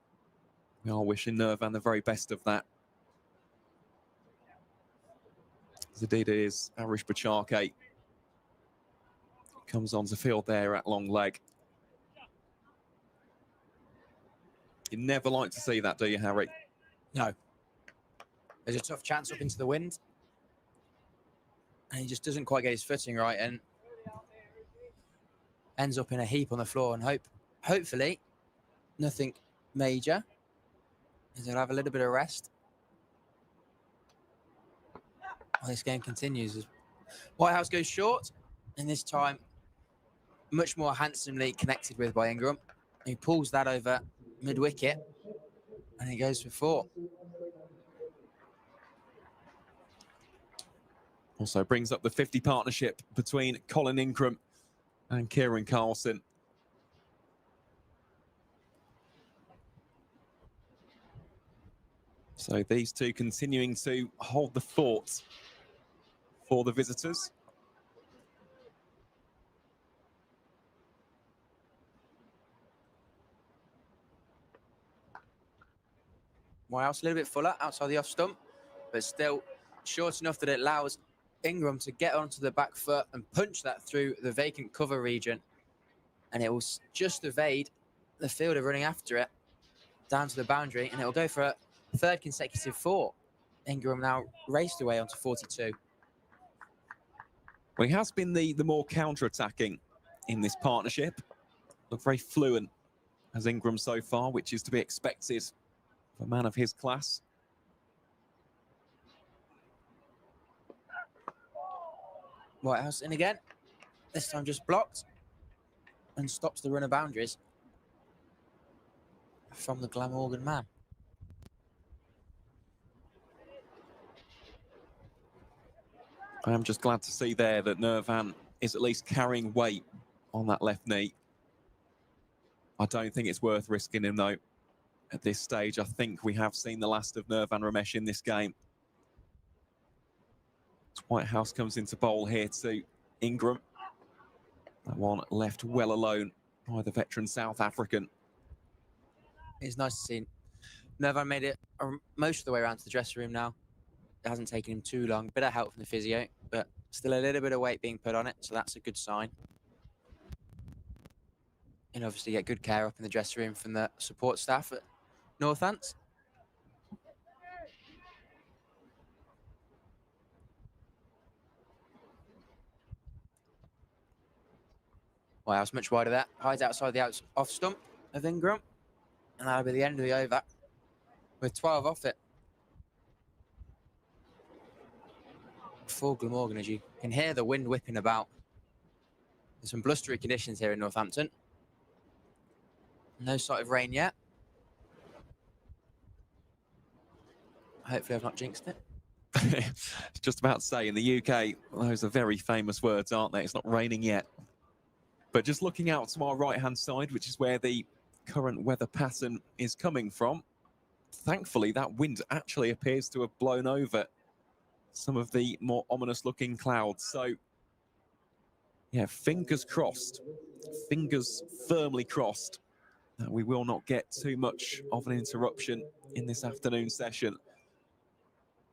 We are wishing Nirvan the very best of that. As indeed it is Arish Bachake. Comes onto field there at long leg. You never like to see that, do you, Harry? No. There's a tough chance up into the wind. And he just doesn't quite get his footing right and ends up in a heap on the floor, and hopefully nothing major. He'll have a little bit of rest. Well, this game continues as Whitehouse goes short, and this time much more handsomely connected with by Ingram. He pulls that over mid-wicket, and he goes for 4. Also brings up the 50 partnership between Colin Ingram and Kieran Carlson. So these two continuing to hold the fort for the visitors. Whitehouse a little bit fuller outside the off stump, but still short enough that it allows Ingram to get onto the back foot and punch that through the vacant cover region. And it will just evade the fielder running after it down to the boundary, and it will go for a 3rd consecutive 4. Ingram now raced away onto 42. Well, he has been the more counter-attacking in this partnership. Looked very fluent as Ingram so far, which is to be expected of a man of his class. Whitehouse in again. This time just blocked and stops the run of boundaries from the Glamorgan man. I am just glad to see there that Nirvan is at least carrying weight on that left knee. I don't think it's worth risking him, though, at this stage. I think we have seen the last of Nirvan Ramesh in this game. Whitehouse comes into bowl here to Ingram. That one left well alone by the veteran South African. It's nice to see Nervan made it most of the way around to the dressing room now. It hasn't taken him too long. Bit of help from the physio, but still a little bit of weight being put on it, so that's a good sign. And obviously get good care up in the dressing room from the support staff at Northants. Wow, it's much wider there. Hides outside the off stump of Ingram. And that'll be the end of the over with 12 off it. For Glamorgan, as you can hear the wind whipping about. There's some blustery conditions here in Northampton. No sight of rain yet. Hopefully I've not jinxed it. It's just about to say, in the UK, those are very famous words, aren't they? It's not raining yet. But just looking out to our right-hand side, which is where the current weather pattern is coming from, thankfully that wind actually appears to have blown over some of the more ominous-looking clouds. So, yeah, fingers crossed, fingers firmly crossed, that we will not get too much of an interruption in this afternoon session.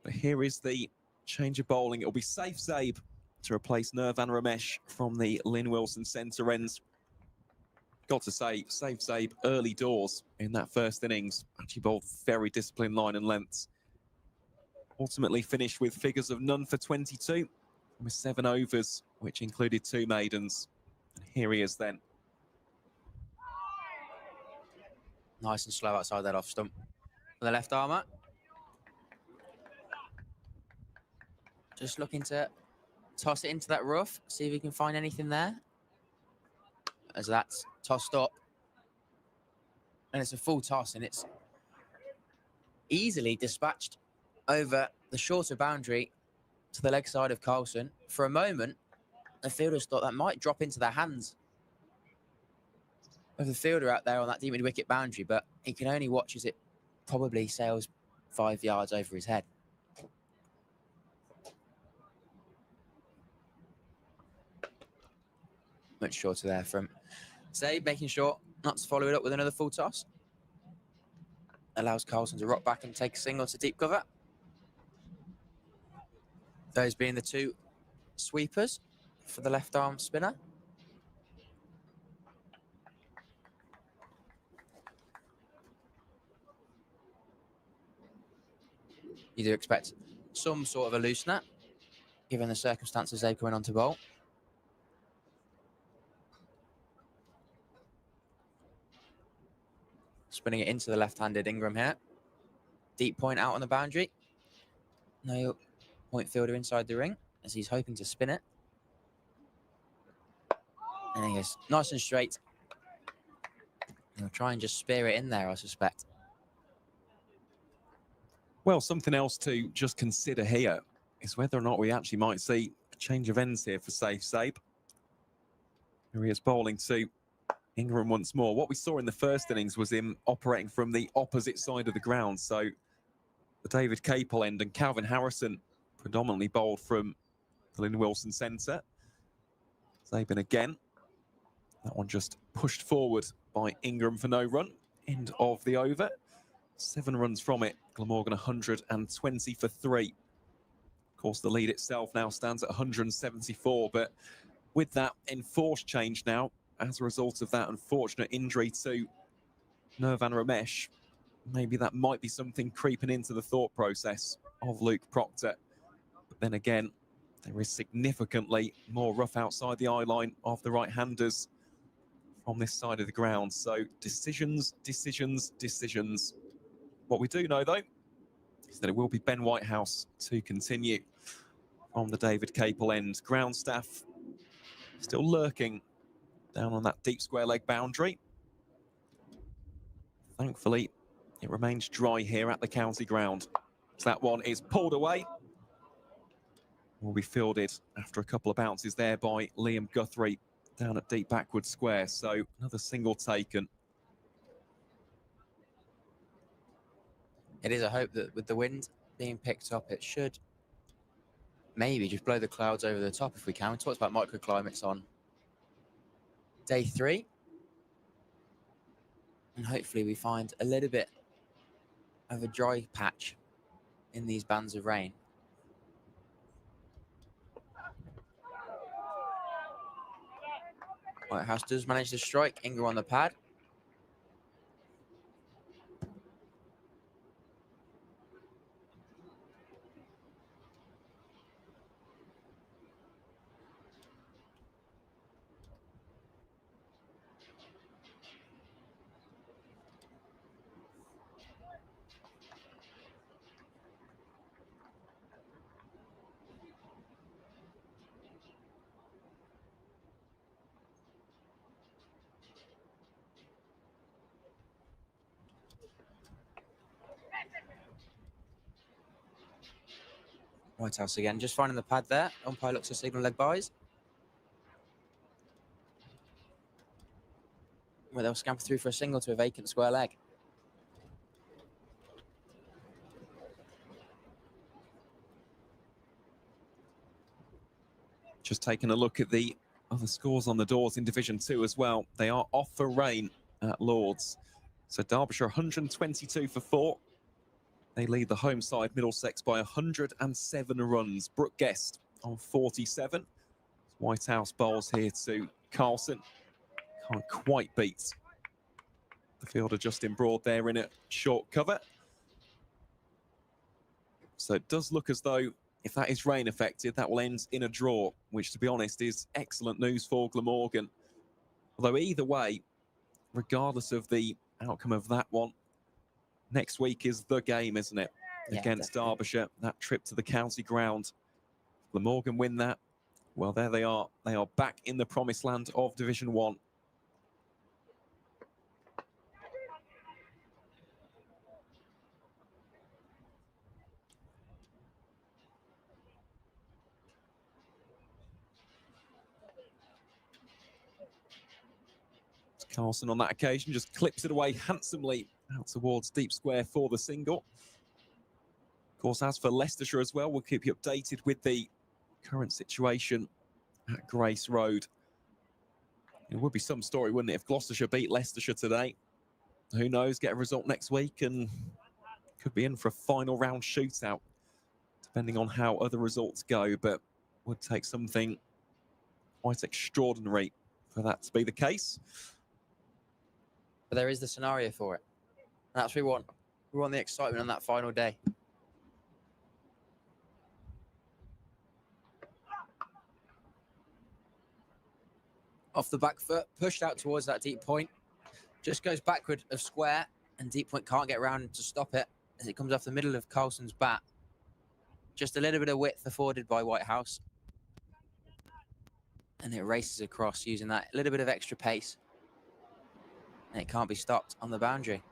But here is the change of bowling. It'll be Safe Zabe to replace Nervan Ramesh from the Lynn Wilson centre ends. Got to say, Safe Zabe early doors in that first innings. Actually bowled very disciplined line and lengths. Ultimately finished with figures of none for 22 with 7 overs, which included 2 maidens. And here he is then. Nice and slow outside that off stump for the left armour. Just looking to toss it into that rough, see if we can find anything there. As that's tossed up. And it's a full toss, and it's easily dispatched over the shorter boundary to the leg side of Carlson. For a moment, the fielders thought that might drop into the hands of the fielder out there on that deep mid-wicket boundary, but he can only watch as it probably sails 5 yards over his head. Much shorter there from Zabe, making sure not to follow it up with another full toss. Allows Carlson to rock back and take a single to deep cover. Those being the 2 sweepers for the left arm spinner. You do expect some sort of a loose snap, given the circumstances they've coming on to bowl. Spinning it into the left-handed Ingram here. Deep point out on the boundary. No point fielder inside the ring as he's hoping to spin it. And he goes nice and straight. He'll try and just spear it in there, I suspect. Well, something else to just consider here is whether or not we actually might see a change of ends here for Safe Zabe. Here he is bowling to Ingram once more. What we saw in the first innings was him operating from the opposite side of the ground. So the David Capel end, and Calvin Harrison predominantly bowled from the Lynn Wilson centre. Zabe again. That one just pushed forward by Ingram for no run. End of the over. 7 runs from it. Glamorgan 120 for 3. Of course, the lead itself now stands at 174, but with that enforced change now, as a result of that unfortunate injury to Nervan Ramesh, maybe that might be something creeping into the thought process of Luke Proctor. But then again, there is significantly more rough outside the eye line of the right-handers from this side of the ground. So decisions, decisions, decisions. What we do know, though, is that it will be Ben Whitehouse to continue from the David Capel end. Ground staff still lurking down on that deep square leg boundary. Thankfully, it remains dry here at the county ground. So that one is pulled away. Will be fielded after a couple of bounces there by Liam Guthrie down at deep backward square. So another single taken. It is a hope that with the wind being picked up, it should maybe just blow the clouds over the top if we can. We talked about microclimates on day 3. And hopefully we find a little bit of a dry patch in these bands of rain. White House does manage to strike. Ingram on the pad. White House again, just finding the pad there. Umpire looks to signal leg byes. Well, they'll scamper through for a single to a vacant square leg. Just taking a look at the other scores on the doors in Division 2 as well. They are off for rain at Lords. So Derbyshire 122 for 4. They lead the home side, Middlesex, by 107 runs. Brooke Guest on 47. White House bowls here to Carlson. Can't quite beat the fielder Justin Broad there in a short cover. So it does look as though if that is rain affected, that will end in a draw, which to be honest is excellent news for Glamorgan. Although either way, regardless of the outcome of that one, next week is the game, isn't it? Yeah, against definitely. Derbyshire, that trip to the county ground. Glamorgan win that. Well, there they are. They are back in the promised land of Division 1. Carlson on that occasion just clips it away handsomely out towards deep square for the single. Of course, as for Leicestershire as well, we'll keep you updated with the current situation at Grace Road. It would be some story, wouldn't it, if Gloucestershire beat Leicestershire today? Who knows, get a result next week and could be in for a final round shootout, depending on how other results go, but would take something quite extraordinary for that to be the case. But there is the scenario for it. And that's what we want. We want the excitement on that final day. Off the back foot, pushed out towards that deep point. Just goes backward of square, and deep point can't get around to stop it as it comes off the middle of Carlson's bat. Just a little bit of width afforded by White House. And it races across using that little bit of extra pace. And it can't be stopped on the boundary.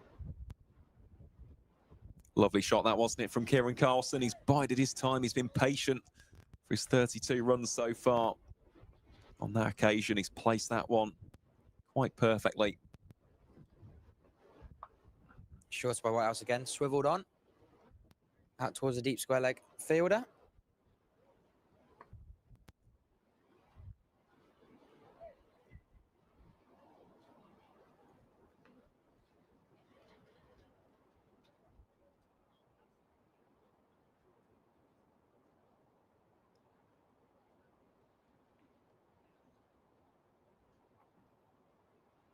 Lovely shot that, wasn't it, from Kieran Carlson. He's bided his time. He's been patient for his 32 runs so far. On that occasion, he's placed that one quite perfectly. Short by White House again, swiveled on. Out towards the deep square leg fielder.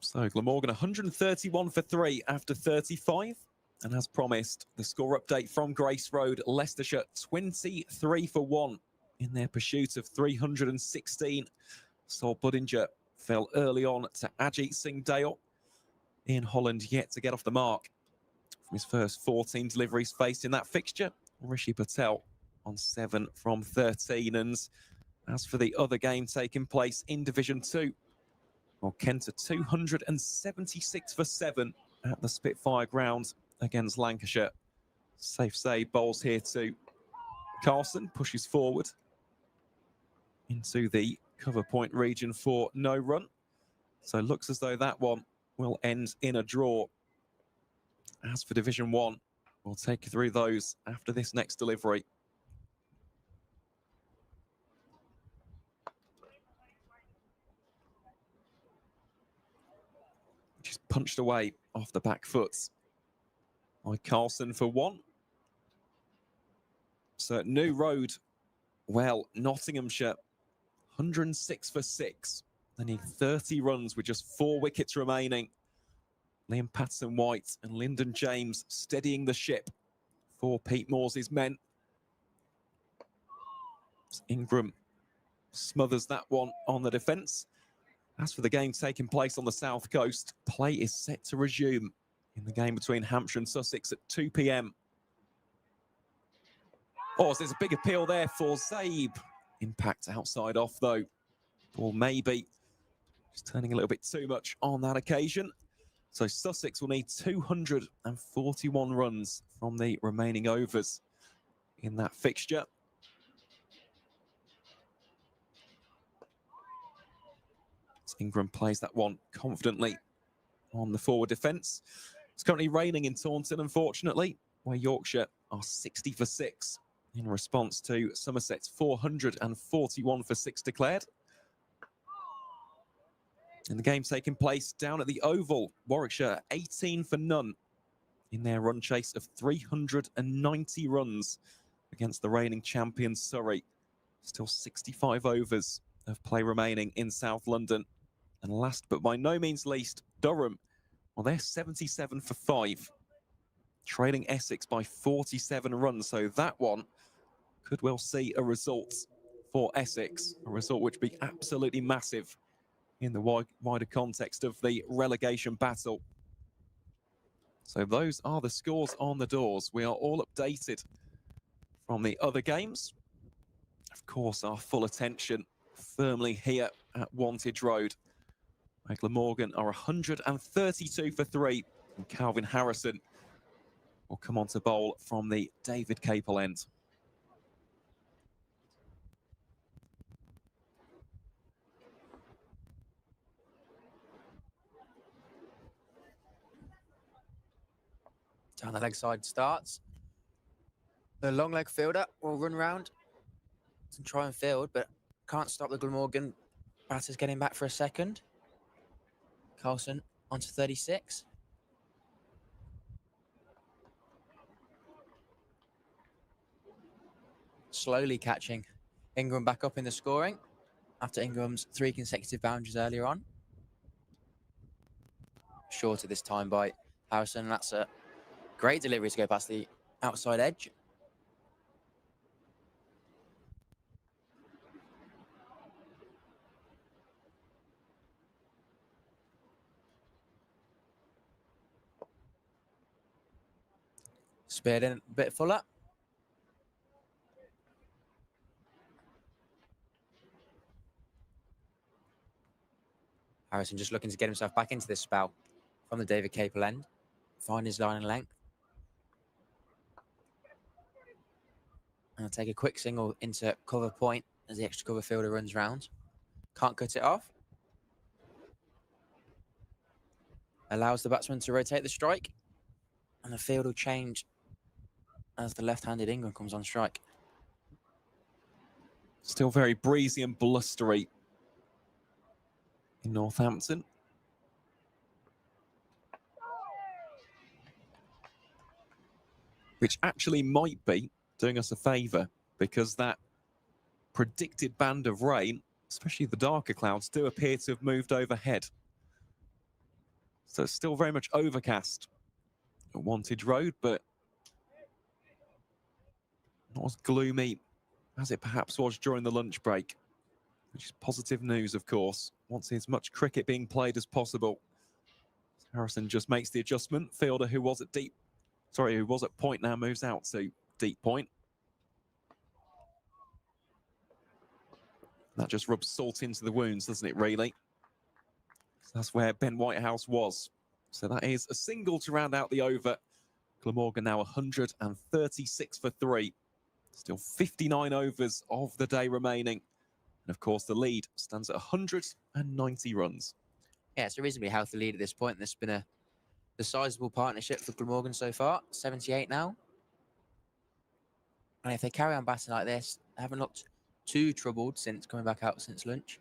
So Glamorgan 131 for 3 after 35. And as promised, the score update from Grace Road, Leicestershire 23 for 1 in their pursuit of 316. Saul Budinger fell early on to Ajit Singh Dale. Ian Holland yet to get off the mark from his first 14 deliveries faced in that fixture. Rishi Patel on 7 from 13. And as for the other game taking place in Division 2, well, Kent are 276 for 7 at the Spitfire ground against Lancashire. Safe say bowls here to Carlson, pushes forward into the cover point region for no run. So it looks as though that one will end in a draw. As for Division 1, we'll take you through those after this next delivery. punched away off the back foot by Carlson for 1. So at New Road, well, Nottinghamshire, 106 for 6. They need 30 runs with just 4 wickets remaining. Liam Patterson-White and Lyndon James steadying the ship for Pete Moore's men. Ingram smothers that one on the defence. As for the game taking place on the south coast, play is set to resume in the game between Hampshire and Sussex at 2 p.m. Oh, so there's a big appeal there for Zabe. Impact outside off, though. Or maybe just turning a little bit too much on that occasion. So Sussex will need 241 runs from the remaining overs in that fixture. Ingram plays that one confidently on the forward defence. It's currently raining in Taunton, unfortunately, where Yorkshire are 60 for 6 in response to Somerset's 441 for 6 declared. And the game taking place down at the Oval. Warwickshire 18 for none in their run chase of 390 runs against the reigning champion Surrey. Still 65 overs of play remaining in South London. And last but by no means least, Durham. Well, they're 77 for 5, trailing Essex by 47 runs. So that one could well see a result for Essex, a result which would be absolutely massive in the wider context of the relegation battle. So those are the scores on the doors. We are all updated from the other games. Of course, our full attention firmly here at Wantage Road. Glamorgan are 132 for 3, and Calvin Harrison will come on to bowl from the David Capel end. Down the leg side starts. The long leg fielder will run round and try and field, but can't stop the Glamorgan batters getting back for a second. Carlson onto 36. Slowly catching Ingram back up in the scoring after Ingram's 3 consecutive boundaries earlier on. Shorter this time by Harrison. That's a great delivery to go past the outside edge. Speared in a bit fuller. Harrison just looking to get himself back into this spell from the David Capel end. Find his line and length. And I'll take a quick single into cover point as the extra cover fielder runs round. Can't cut it off. Allows the batsman to rotate the strike. And the field will change as the left-handed Ingram comes on strike. Still very breezy and blustery in Northampton. Which actually might be doing us a favour, because that predicted band of rain, especially the darker clouds, do appear to have moved overhead. So it's still very much overcast at Wantage Road, but not as gloomy as it perhaps was during the lunch break, which is positive news, of course. Wants as much cricket being played as possible. Harrison just makes the adjustment. Fielder who was at point now moves out to deep point. That just rubs salt into the wounds, doesn't it, really? That's where Ben Whitehouse was. So that is a single to round out the over. Glamorgan now 136 for 3. Still 59 overs of the day remaining. And of course, the lead stands at 190 runs. Yeah, it's a reasonably healthy lead at this point. There's been a sizable partnership for Glamorgan so far, 78 now. And if they carry on batting like this, they haven't looked too troubled since coming back out since lunch.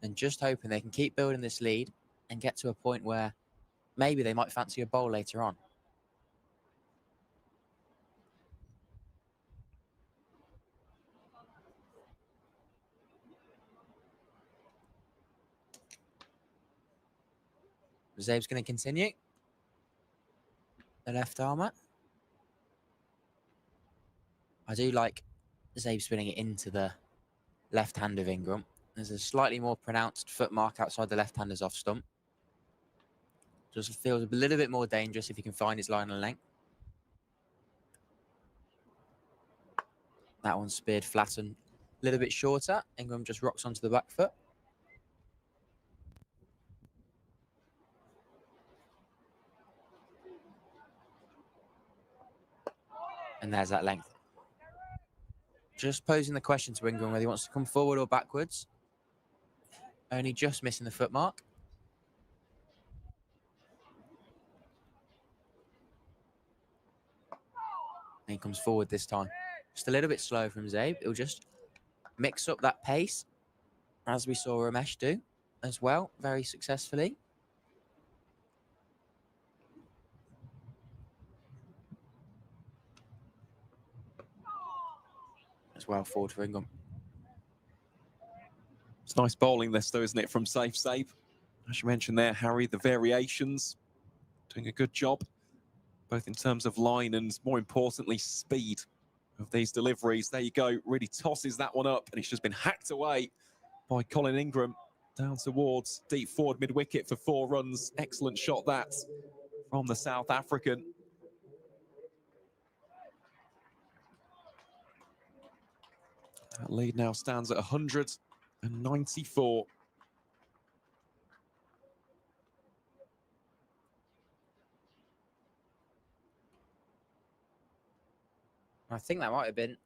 And just hoping they can keep building this lead and get to a point where maybe they might fancy a bowl later on. Zabe's going to continue. The left armour. I do like Zabe spinning it into the left hand of Ingram. There's a slightly more pronounced foot mark outside the left-hander's off stump. Just feels a little bit more dangerous if he can find his line and length. That one's speared flat and a little bit shorter. Ingram just rocks onto the back foot. And there's that length. Just posing the question to Ingram whether he wants to come forward or backwards. Only just missing the foot mark. And he comes forward this time. Just a little bit slow from Zabe. He'll just mix up that pace, as we saw Ramesh do as well, very successfully. As well forward for Ingram. It's nice bowling this though, isn't it, from Safe Zabe? As you mentioned there, Harry, the variations, doing a good job, both in terms of line and, more importantly, speed of these deliveries. There you go, really tosses that one up, and it's just been hacked away by Colin Ingram down towards deep forward mid-wicket for 4 runs. Excellent shot that from the South African. That lead now stands at 194. I think that might have been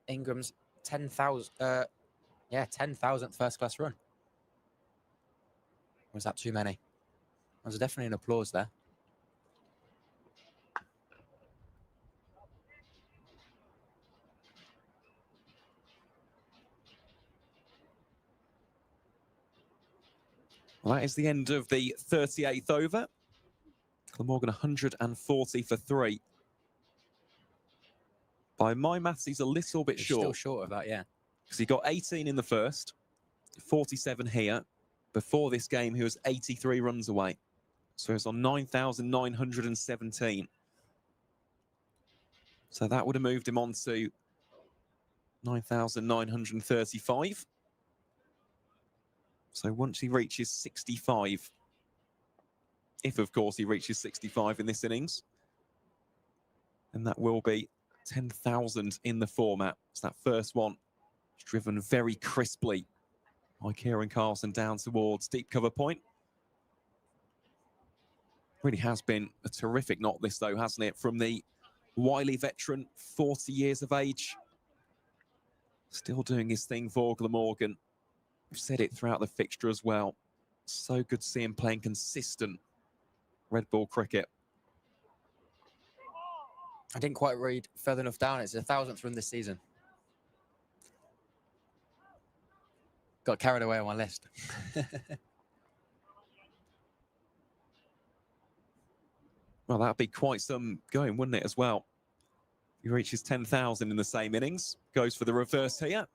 Ingram's 10,000th first-class run. Or was that too many? There was definitely an applause there. Well, that is the end of the 38th over. Glamorgan 140 for 3. By my maths, he's a little bit short. Still short of that, yeah. Because he got 18 in the first, 47 here. Before this game, he was 83 runs away. So it's on 9,917. So that would have moved him on to 9,935. So once he reaches 65, if of course he reaches 65 in this innings, then that will be 10,000 in the format. So that first one is driven very crisply by Kieran Carlson down towards deep cover point. Really has been a terrific knock this though, hasn't it? From the wily veteran, 40 years of age. Still doing his thing for Glamorgan. We've said it throughout the fixture as well. So good to see him playing consistent red ball cricket. I didn't quite read further enough down. It's the 1,000th run this season. Got carried away on my list. Well, that'd be quite some going, wouldn't it, as well? He reaches 10,000 in the same innings. Goes for the reverse here.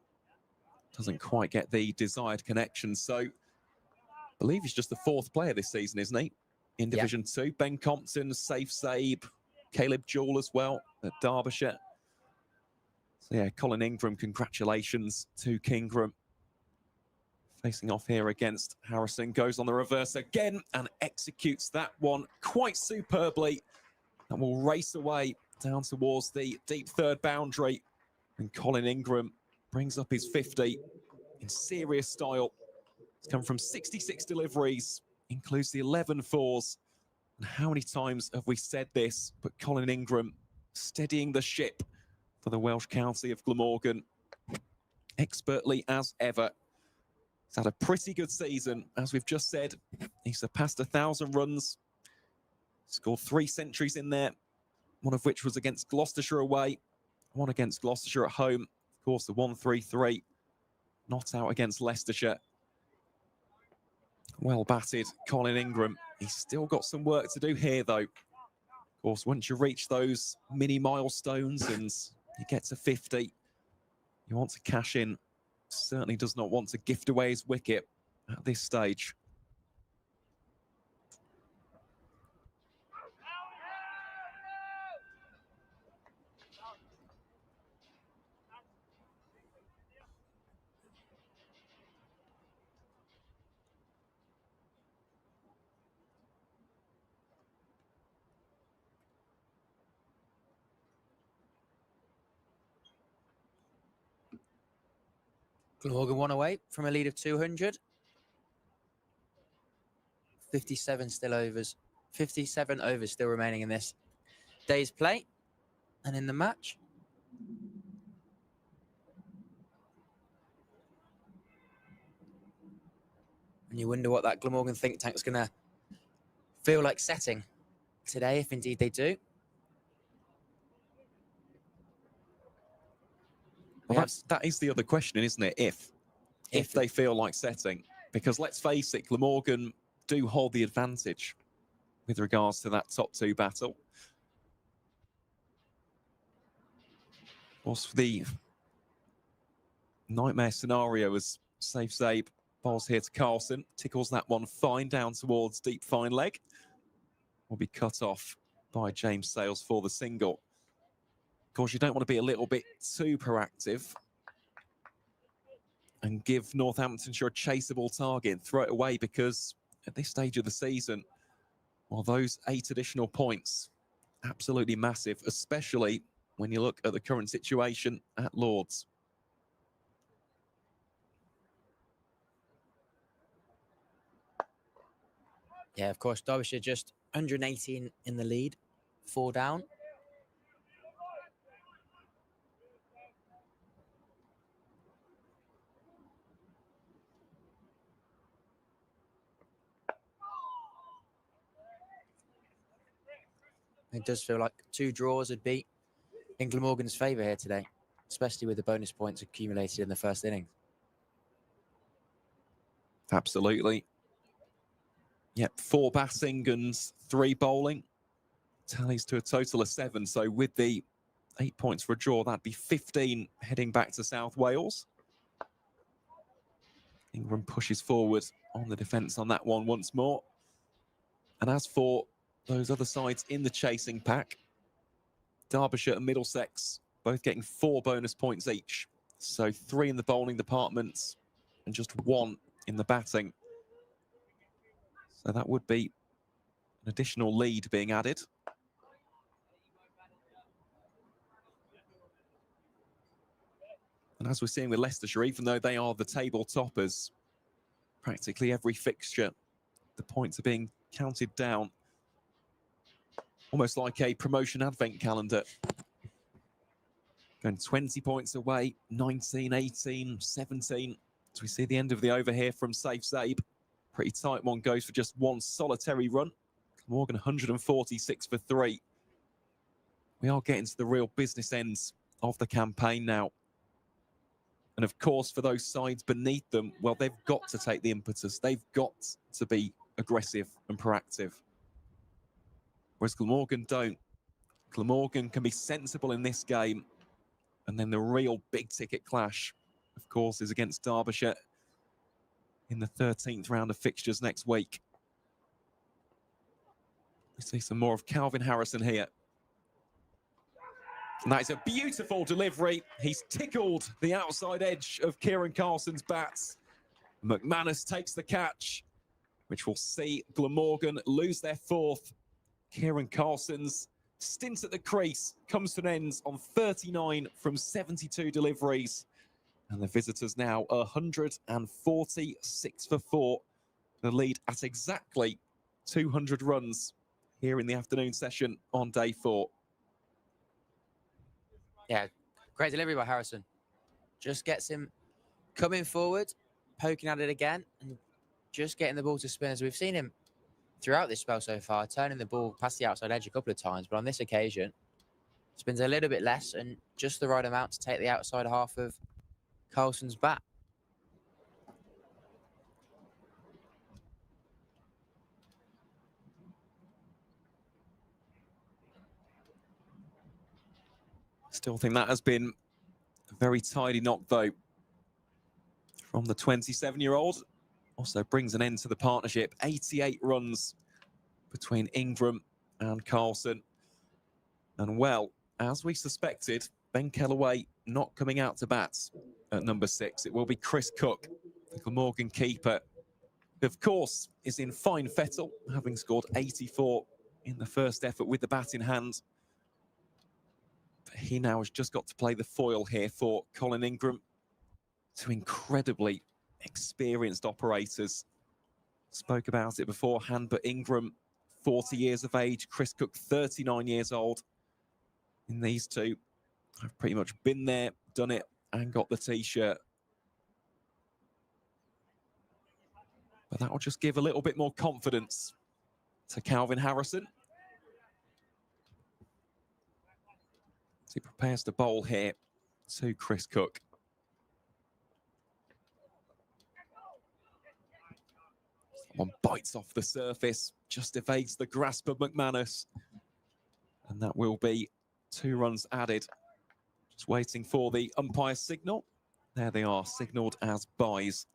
Doesn't quite get the desired connection. So, I believe he's just the 4th player this season, isn't he? In Division 2. Ben Compton, Safe Zabe, Caleb Jewell as well at Derbyshire. So, yeah, Colin Ingram, congratulations to Kingram. Facing off here against Harrison, goes on the reverse again and executes that one quite superbly. That will race away down towards the deep third boundary. And Colin Ingram brings up his 50 in serious style. It's come from 66 deliveries, includes the 11 fours. And how many times have we said this? But Colin Ingram steadying the ship for the Welsh county of Glamorgan, expertly as ever. He's had a pretty good season, as we've just said. He surpassed 1,000 runs, scored 3 centuries in there, one of which was against Gloucestershire away, one against Gloucestershire at home. Of course, the 1-3-3, not out against Leicestershire. Well batted, Colin Ingram. He's still got some work to do here, though. Of course, once you reach those mini milestones and you get to 50, you want to cash in. Certainly does not want to gift away his wicket at this stage. Glamorgan 1 away from a lead of 200. 57 still overs. 57 overs still remaining in this day's play and in the match. And you wonder what that Glamorgan think tank's going to feel like setting today, if indeed they do. Well, that is the other question, isn't it? If they feel like setting. Because let's face it, Glamorgan do hold the advantage with regards to that top two battle. Of course, the nightmare scenario as safe save bowls here to Carlson. Tickles that one fine down towards deep fine leg. Will be cut off by James Sales for the single. Of course, you don't want to be a little bit too proactive and give Northamptonshire a chaseable target and throw it away, because at this stage of the season, well, those 8 additional points, absolutely massive, especially when you look at the current situation at Lord's. Yeah, of course, Derbyshire just 118 in the lead, 4 down. It does feel like 2 draws would be in Glamorgan's favour here today, especially with the bonus points accumulated in the first innings. Absolutely. Yep, 4 batting and 3 bowling. Tallies to a total of 7. So with the 8 points for a draw, that'd be 15 heading back to South Wales. Ingram pushes forward on the defence on that one once more. And as for those other sides in the chasing pack, Derbyshire and Middlesex both getting 4 bonus points each. So 3 in the bowling departments and just 1 in the batting. So that would be an additional lead being added. And as we're seeing with Leicestershire, even though they are the table toppers, practically every fixture, the points are being counted down. Almost like a promotion advent calendar. Going 20 points away, 19, 18, 17. As we see the end of the over here from Safe Zabe. Pretty tight one, goes for just 1 solitary run. Morgan 146 for 3. We are getting to the real business ends of the campaign now. And of course, for those sides beneath them, well, they've got to take the impetus. They've got to be aggressive and proactive. Whereas Glamorgan don't. Glamorgan can be sensible in this game. And then the real big ticket clash, of course, is against Derbyshire in the 13th round of fixtures next week. We see some more of Calvin Harrison here. And that is a beautiful delivery. He's tickled the outside edge of Kieran Carlson's bats. McManus takes the catch, which will see Glamorgan lose their 4th. Kieran Carlson's stint at the crease comes to an end on 39 from 72 deliveries. And the visitors now 146 for 4. The lead at exactly 200 runs here in the afternoon session on day 4. Yeah, great delivery by Harrison. Just gets him coming forward, poking at it again, and just getting the ball to spin. As we've seen him throughout this spell so far, turning the ball past the outside edge a couple of times, but on this occasion, spins a little bit less and just the right amount to take the outside half of Carlson's bat. Still think that has been a very tidy knock, though, from the 27-year-old. Also brings an end to the partnership. 88 runs between Ingram and Carlson. And well, as we suspected, Ben Kellaway not coming out to bat at number 6. It will be Chris Cook, the Glamorgan keeper, who of course is in fine fettle, having scored 84 in the first effort with the bat in hand. But he now has just got to play the foil here for Colin Ingram. Two incredibly experienced operators. Spoke about it beforehand, but Ingram, 40 years of age, Chris Cook, 39 years old. And these two have pretty much been there, done it, and got the T-shirt. But that will just give a little bit more confidence to Calvin Harrison. As he prepares to bowl here to Chris Cook. One bites off the surface, just evades the grasp of McManus. And that will be 2 runs added. Just waiting for the umpire's signal. There they are, signalled as byes.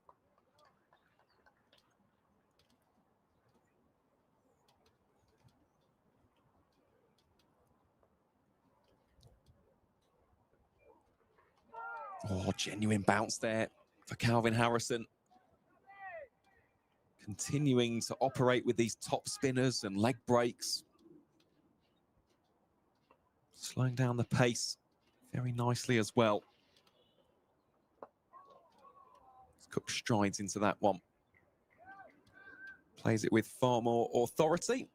Oh, genuine bounce there for Calvin Harrison. Continuing to operate with these top spinners and leg breaks. Slowing down the pace very nicely as well. Cook strides into that one. Plays it with far more authority.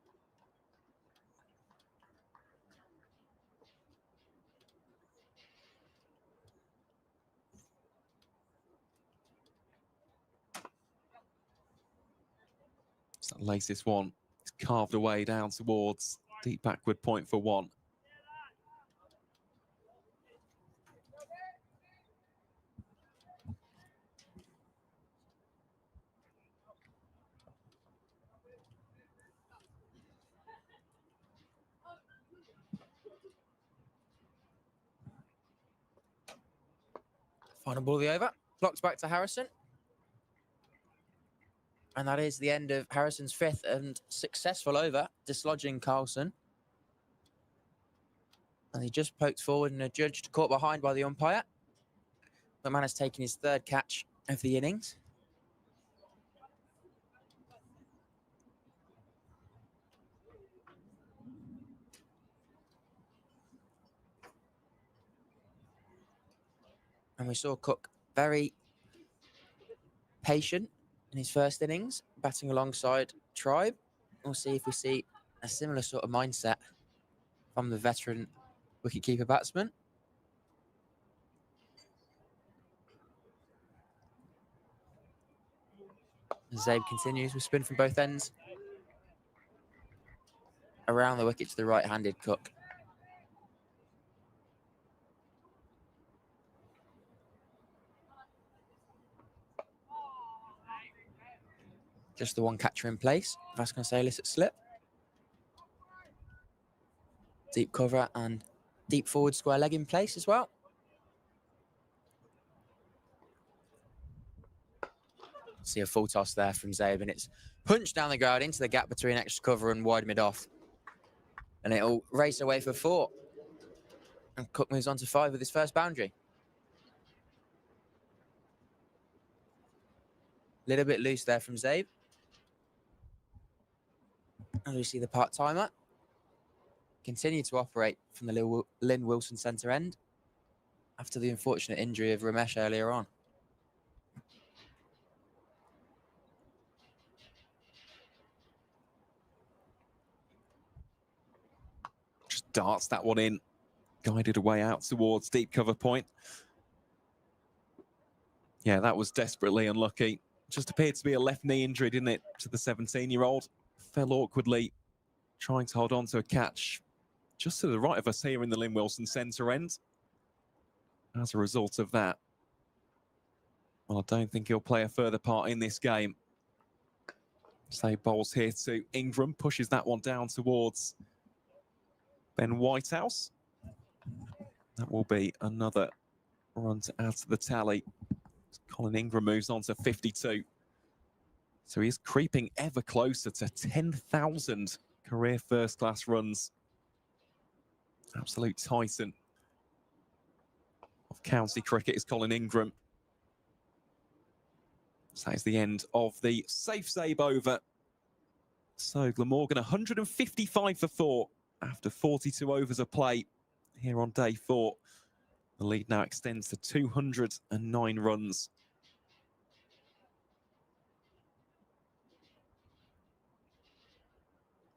So that latest one is carved away down towards deep backward point for 1. Final ball of the over. Clock's back to Harrison. And that is the end of Harrison's 5th and successful over, dislodging Carlson. And he just poked forward and adjudged, caught behind by the umpire. McMahon has taken his 3rd catch of the innings. And we saw Cook very patient in his first innings, batting alongside Tribe. We'll see if we see a similar sort of mindset from the veteran wicketkeeper batsman. Zabe continues with spin from both ends. Around the wicket to the right-handed Cook. Just the one catcher in place. Vasconcelos at slip. Deep cover and deep forward square leg in place as well. See a full toss there from Zabe, and it's punched down the ground into the gap between extra cover and wide mid-off. And it'll race away for 4. And Cook moves on to 5 with his first boundary. Little bit loose there from Zabe. As we see the part-timer continue to operate from the Lynn Wilson centre end after the unfortunate injury of Ramesh earlier on. Just darts that one in, guided away out towards deep cover point. Yeah, that was desperately unlucky. Just appeared to be a left knee injury, didn't it, to the 17-year-old. Fell awkwardly, trying to hold on to a catch just to the right of us here in the Lynn Wilson centre end. As a result of that, well, I don't think he'll play a further part in this game. Say bowls here to Ingram, pushes that one down towards Ben Whitehouse. That will be another run to add to the tally. Colin Ingram moves on to 52. So he is creeping ever closer to 10,000 career first-class runs. Absolute titan of county cricket is Colin Ingram. So that is the end of the safe save over. So Glamorgan 155 for 4 after 42 overs of play here on day 4. The lead now extends to 209 runs.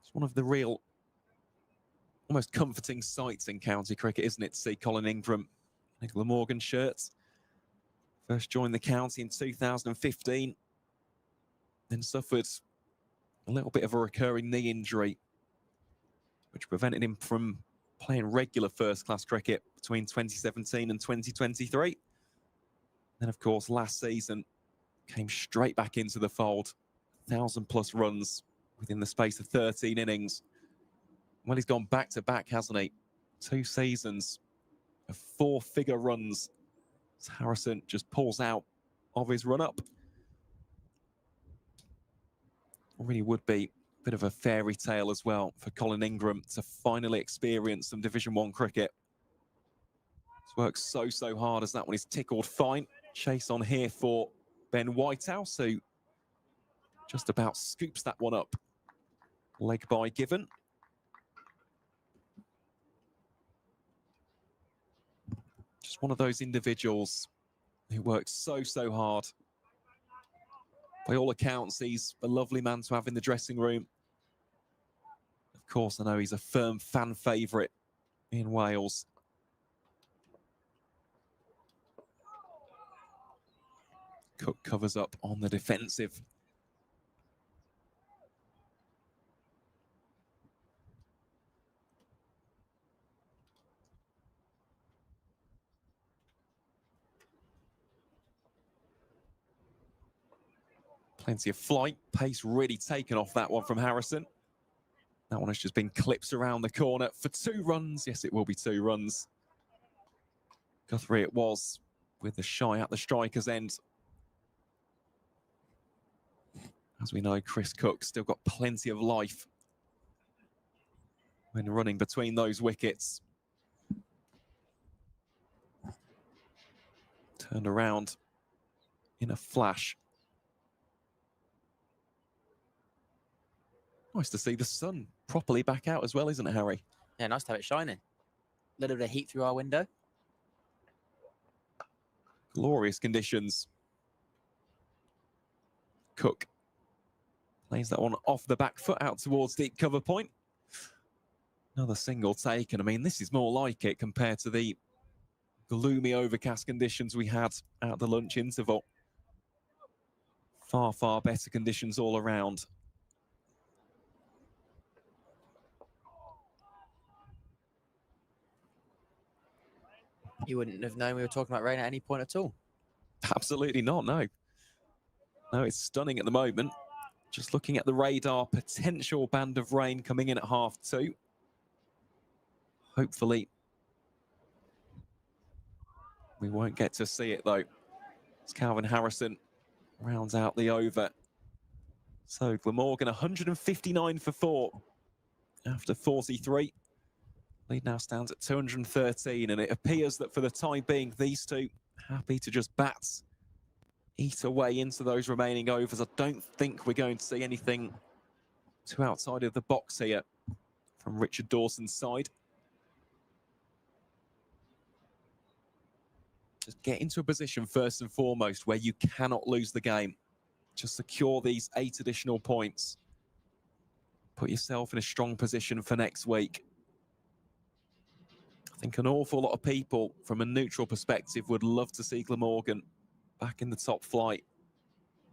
It's one of the real, almost comforting sights in county cricket, isn't it, to see Colin Ingram in a Glamorgan shirt. First joined the county in 2015, then suffered a little bit of a recurring knee injury, which prevented him from playing regular first-class cricket between 2017 and 2023. Then, of course, last season came straight back into the fold. 1,000+ runs within the space of 13 innings. Well, he's gone back-to-back, hasn't he? 2 seasons of 4-figure runs. As Harrison just pulls out of his run-up. Really would be a bit of a fairy tale as well for Colin Ingram to finally experience some Division 1 cricket. He's worked so hard as that one is tickled fine. Chase on here for Ben Whitehouse, who just about scoops that one up. Leg by given. Just one of those individuals who works so hard. By all accounts, he's a lovely man to have in the dressing room. Of course, I know he's a firm fan favourite in Wales. Cook covers up on the defensive. Plenty of flight, pace really taken off that one from Harrison. That one has just been clipped around the corner for 2 runs. Yes, it will be 2 runs. Guthrie it was, with the shy at the striker's end. As we know, Chris Cook still got plenty of life when running between those wickets. Turned around in a flash. Nice to see the sun properly back out as well, isn't it, Harry? Yeah, nice to have it shining. A little bit of heat through our window. Glorious conditions. Cook plays that one off the back foot out towards deep cover point. Another single taken. I mean, this is more like it compared to the gloomy overcast conditions we had at the lunch interval. Far better conditions all around. You wouldn't have known we were talking about rain at any point at all. Absolutely not, no. No, it's stunning at the moment. Just looking at the radar, potential band of rain coming in at 2:30. Hopefully, we won't get to see it, though. As Calvin Harrison rounds out the over. So Glamorgan 159 for 4 after 43. Lead now stands at 213, and it appears that for the time being, these two happy to just eat away into those remaining overs. I don't think we're going to see anything too outside of the box here from Richard Dawson's side. Just get into a position first and foremost where you cannot lose the game. Just secure these 8 additional points. Put yourself in a strong position for next week. I think an awful lot of people from a neutral perspective would love to see Glamorgan back in the top flight.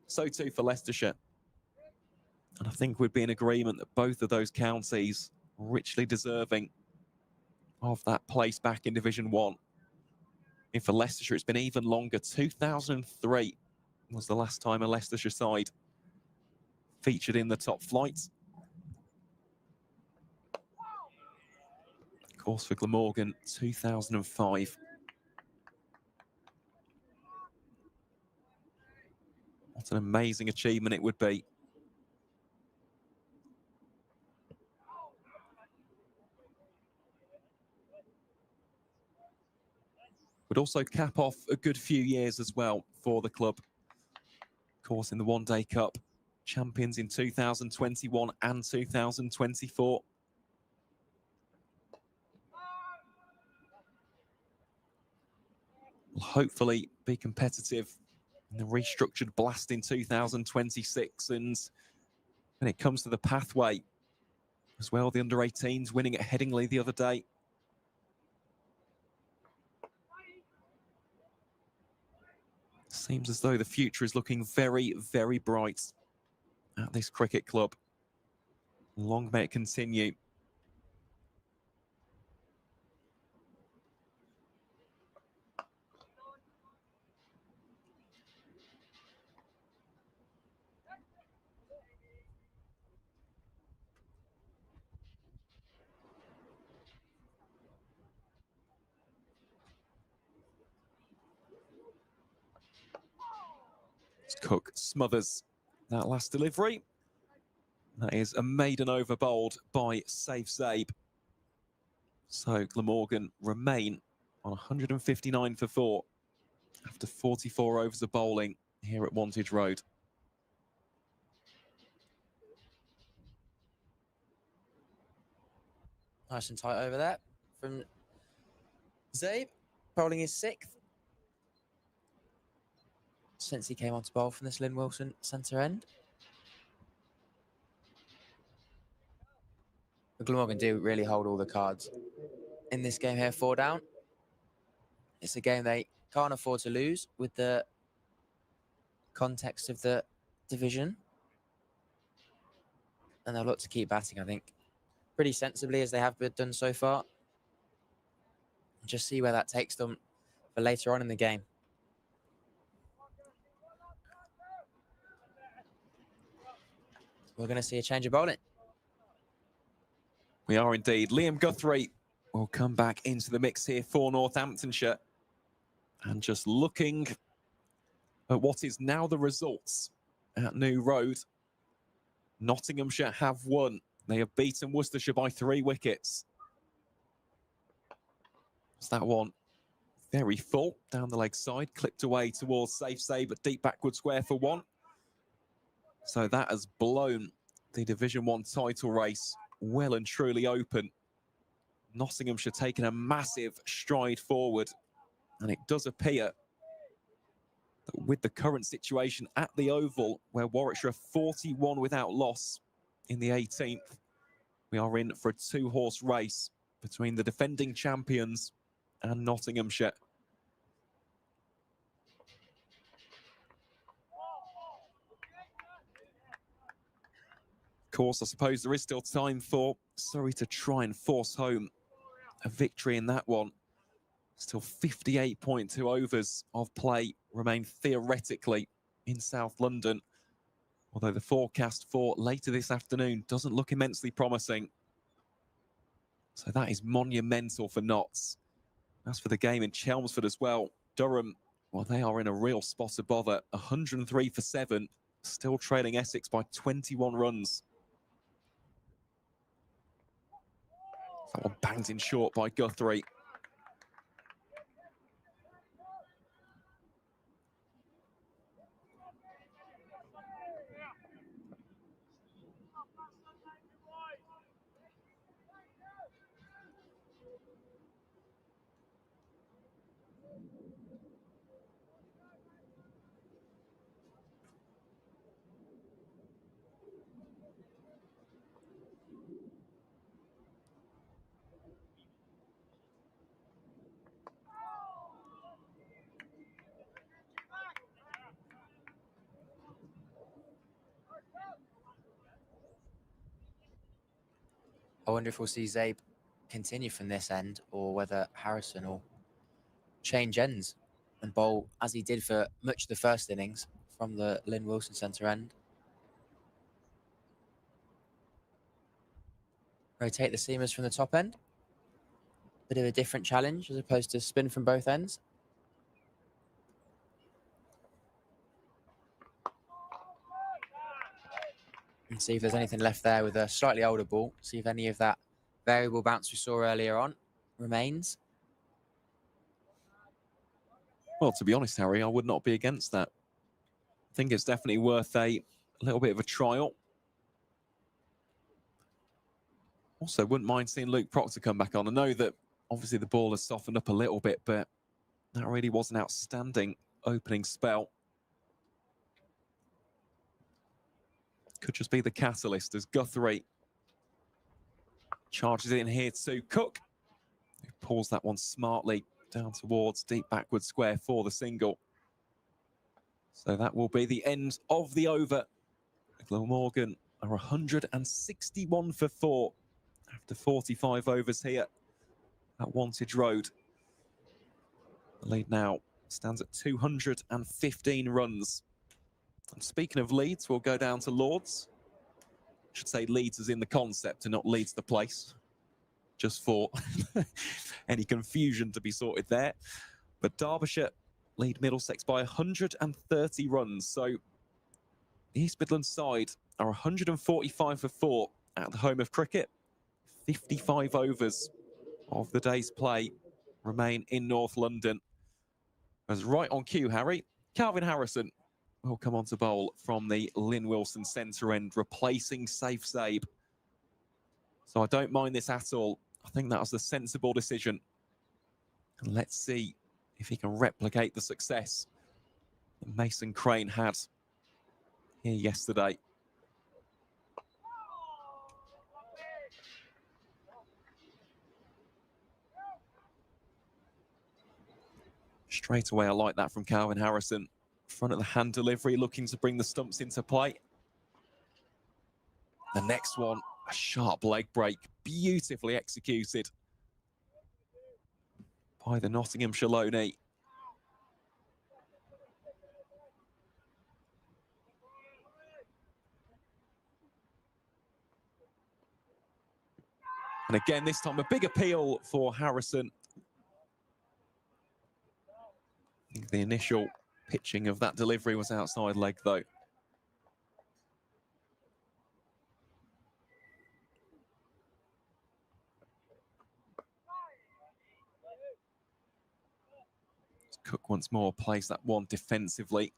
So too for Leicestershire. And I think we'd be in agreement that both of those counties are richly deserving of that place back in Division 1. And for Leicestershire, it's been even longer. 2003 was the last time a Leicestershire side featured in the top flight. Of course, for Glamorgan, 2005. What an amazing achievement it would be. Would also cap off a good few years as well for the club. Of course, in the One Day Cup, champions in 2021 and 2024. Will hopefully be competitive in the restructured Blast in 2026. And when it comes to the pathway as well, the under-18s winning at Headingley the other day. Seems as though the future is looking very, very bright at this cricket club. Long may it continue. Cook smothers that last delivery. That is a maiden over bowled by Safe Zabe. So Glamorgan remain on 159 for 4 after 44 overs of bowling here at Wantage Road. Nice and tight over there from Zabe, bowling his 6th since he came on to bowl from this Lynn Wilson centre end. The Glamorgan do really hold all the cards in this game here, 4 down. It's a game they can't afford to lose with the context of the division. And they'll look to keep batting, I think, pretty sensibly as they have done so far. Just see where that takes them for later on in the game. We're going to see a change of bowling. We are indeed. Liam Guthrie will come back into the mix here for Northamptonshire. And just looking at what is now the results at New Road, Nottinghamshire have won. They have beaten Worcestershire by 3 wickets. It's that one very full down the leg side, clipped away towards Safe Zabe, but deep backward square for 1. So that has blown the Division 1 title race well and truly open. Nottinghamshire taking a massive stride forward. And it does appear that with the current situation at the Oval, where Warwickshire are 41 without loss in the 18th, we are in for a 2-horse race between the defending champions and Nottinghamshire. Of course, I suppose there is still time for Surrey to try and force home a victory in that one. Still 58.2 overs of play remain theoretically in South London, although the forecast for later this afternoon doesn't look immensely promising. So that is monumental for Notts. As for the game in Chelmsford as well, Durham, well, they are in a real spot of bother. 103 for 7, still trailing Essex by 21 runs. That one banged in short by Guthrie. I wonder if we'll see Zabe continue from this end or whether Harrison will change ends and bowl as he did for much of the first innings from the Lynn Wilson centre end. Rotate the seamers from the top end. Bit of a different challenge as opposed to spin from both ends. And see if there's anything left there with a slightly older ball. See if any of that variable bounce we saw earlier on remains. Well, to be honest, Harry, I would not be against that. I think it's definitely worth a little bit of a trial. Also, wouldn't mind seeing Luke Proctor come back on. I know that obviously the ball has softened up a little bit, but that really was an outstanding opening spell. Could just be the catalyst as Guthrie charges in here to Cook, who pulls that one smartly down towards deep backward square for the single. So that will be the end of the over. Glamorgan are 161 for 4 after 45 overs here at Wantage Road. The lead now stands at 215 runs. And speaking of Leeds, we'll go down to Lords. I should say Leeds is in the concept and not Leeds the place, just for any confusion to be sorted there. But Derbyshire lead Middlesex by 130 runs. So the East Midlands side are 145 for 4 at the home of cricket. 55 overs of the day's play remain in North London. As right on cue, Harry, Calvin Harrison will come on to bowl from the Lynn Wilson centre end, replacing Safe Zabe. So I don't mind this at all. I think that was the sensible decision. And let's see if he can replicate the success that Mason Crane had here yesterday. Straight away, I like that from Calvin Harrison. Front of the hand delivery, looking to bring the stumps into play. The next one, a sharp leg break, beautifully executed by the Nottinghamshire Loney. And again, this time a big appeal for Harrison. I think the initial pitching of that delivery was outside leg, though. Cook once more plays that one defensively.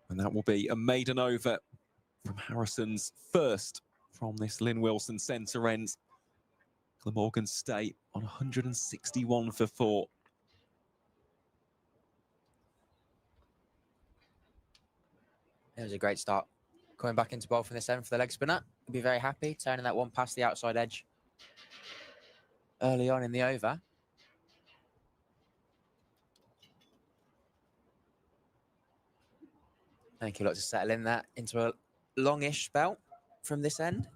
And that will be a maiden over from Harrison's first from this Lynn Wilson centre end. Glamorgan stay on 161 for 4. It was a great start. Coming back into bowl from this end for the leg spinner. He'll be very happy, turning that one past the outside edge early on in the over. I think he'll look to settle in that into a longish spell from this end.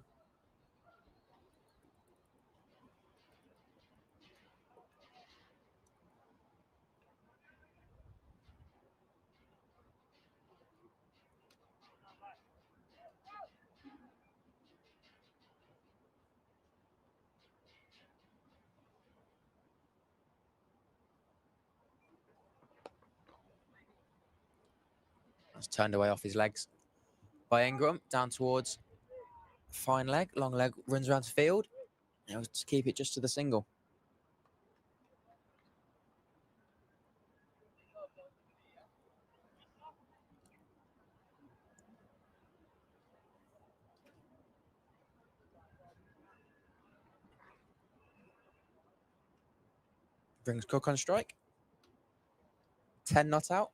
That's turned away off his legs by Ingram, down towards fine leg, long leg, runs around to field. He'll just keep it just to the single. Brings Cook on strike. 10 not out.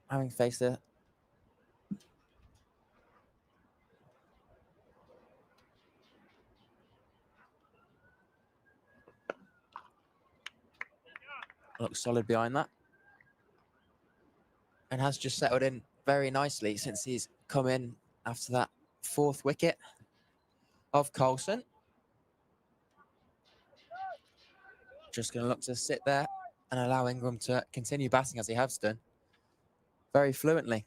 Having faced a Looks solid behind that. And has just settled in very nicely since he's come in after that 4th wicket of Coulson. Just going to look to sit there and allow Ingram to continue batting as he has done very fluently.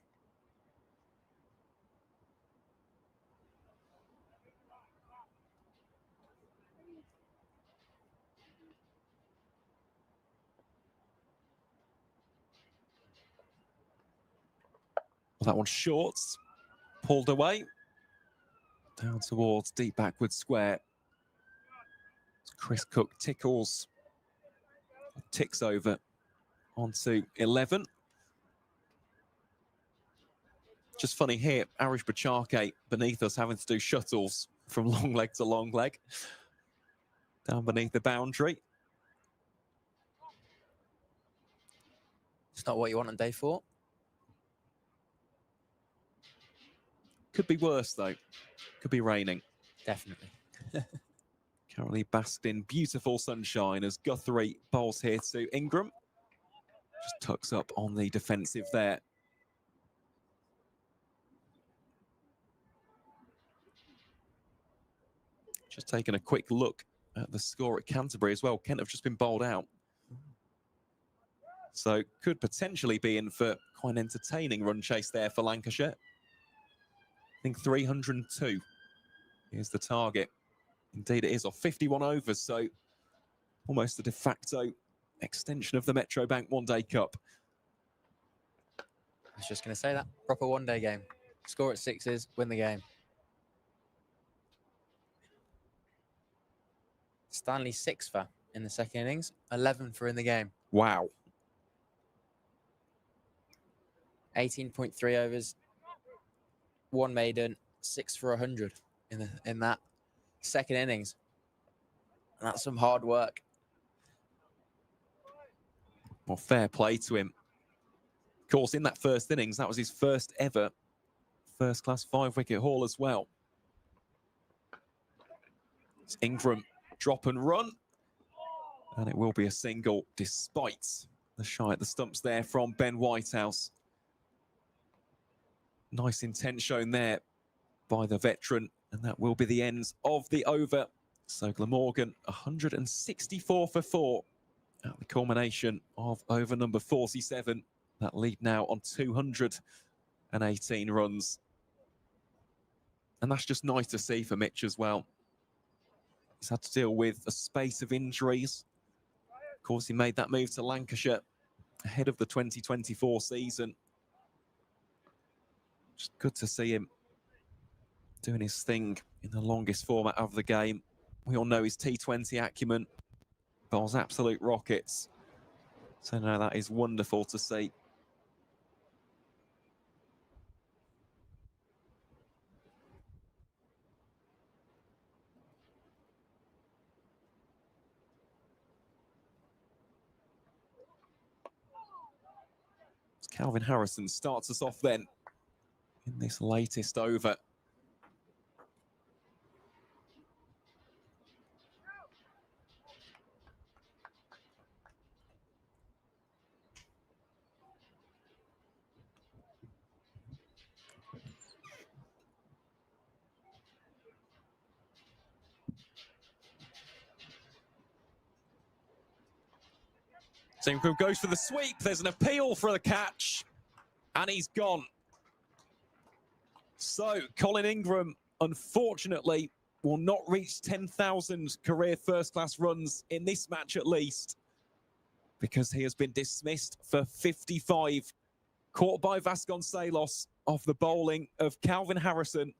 Well, that one's short, pulled away, down towards deep backward square. Chris Cook ticks over onto 11. Just funny here, Arish Bachake beneath us having to do shuttles from long leg to long leg. Down beneath the boundary. It's not what you want on day 4. Could be worse, though. Could be raining. Definitely. Currently basked in beautiful sunshine as Guthrie bowls here to Ingram. Just tucks up on the defensive there. Just taking a quick look at the score at Canterbury as well. Kent have just been bowled out. So could potentially be in for quite an entertaining run chase there for Lancashire. I think 302 is the target. Indeed it is, off 51 overs, so almost a de facto extension of the Metrobank One Day Cup. I was just going to say that. Proper one-day game. Score at 6s, win the game. Stanley 6 for in the second innings, 11 for in the game. Wow. 18.3 overs, 1 maiden, 6 for 100 in that second innings. And that's some hard work. Well, fair play to him. Of course, in that first innings, that was his first ever first-class 5-wicket haul as well. It's Ingram, drop and run. And it will be a single despite the shy at the stumps there from Ben Whitehouse. Nice intent shown there by the veteran. And that will be the end of the over. So Glamorgan, 164 for 4 at the culmination of over number 47. That lead now on 218 runs. And that's just nice to see for Mitch as well. He's had to deal with a spate of injuries. Of course, he made that move to Lancashire ahead of the 2024 season. Just good to see him doing his thing in the longest format of the game. We all know his T20 acumen. Bowls absolute rockets. So no, that is wonderful to see. Calvin Harrison starts us off then in this latest over. Ingram goes for the sweep. There's an appeal for the catch, and he's gone. So Colin Ingram, unfortunately, will not reach 10,000 career first-class runs in this match at least, because he has been dismissed for 55. Caught by Vasconcelos off the bowling of Calvin Harrison.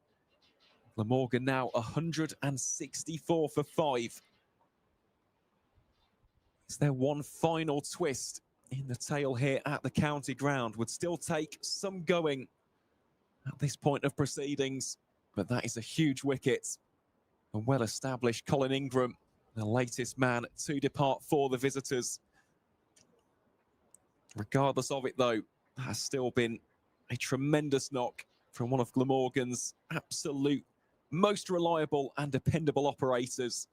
Glamorgan now 164 for 5. Is there one final twist in the tail here at the county ground? Would still take some going at this point of proceedings, but that is a huge wicket. A well-established Colin Ingram, the latest man to depart for the visitors. Regardless of it, though, that has still been a tremendous knock from one of Glamorgan's absolute most reliable and dependable operators.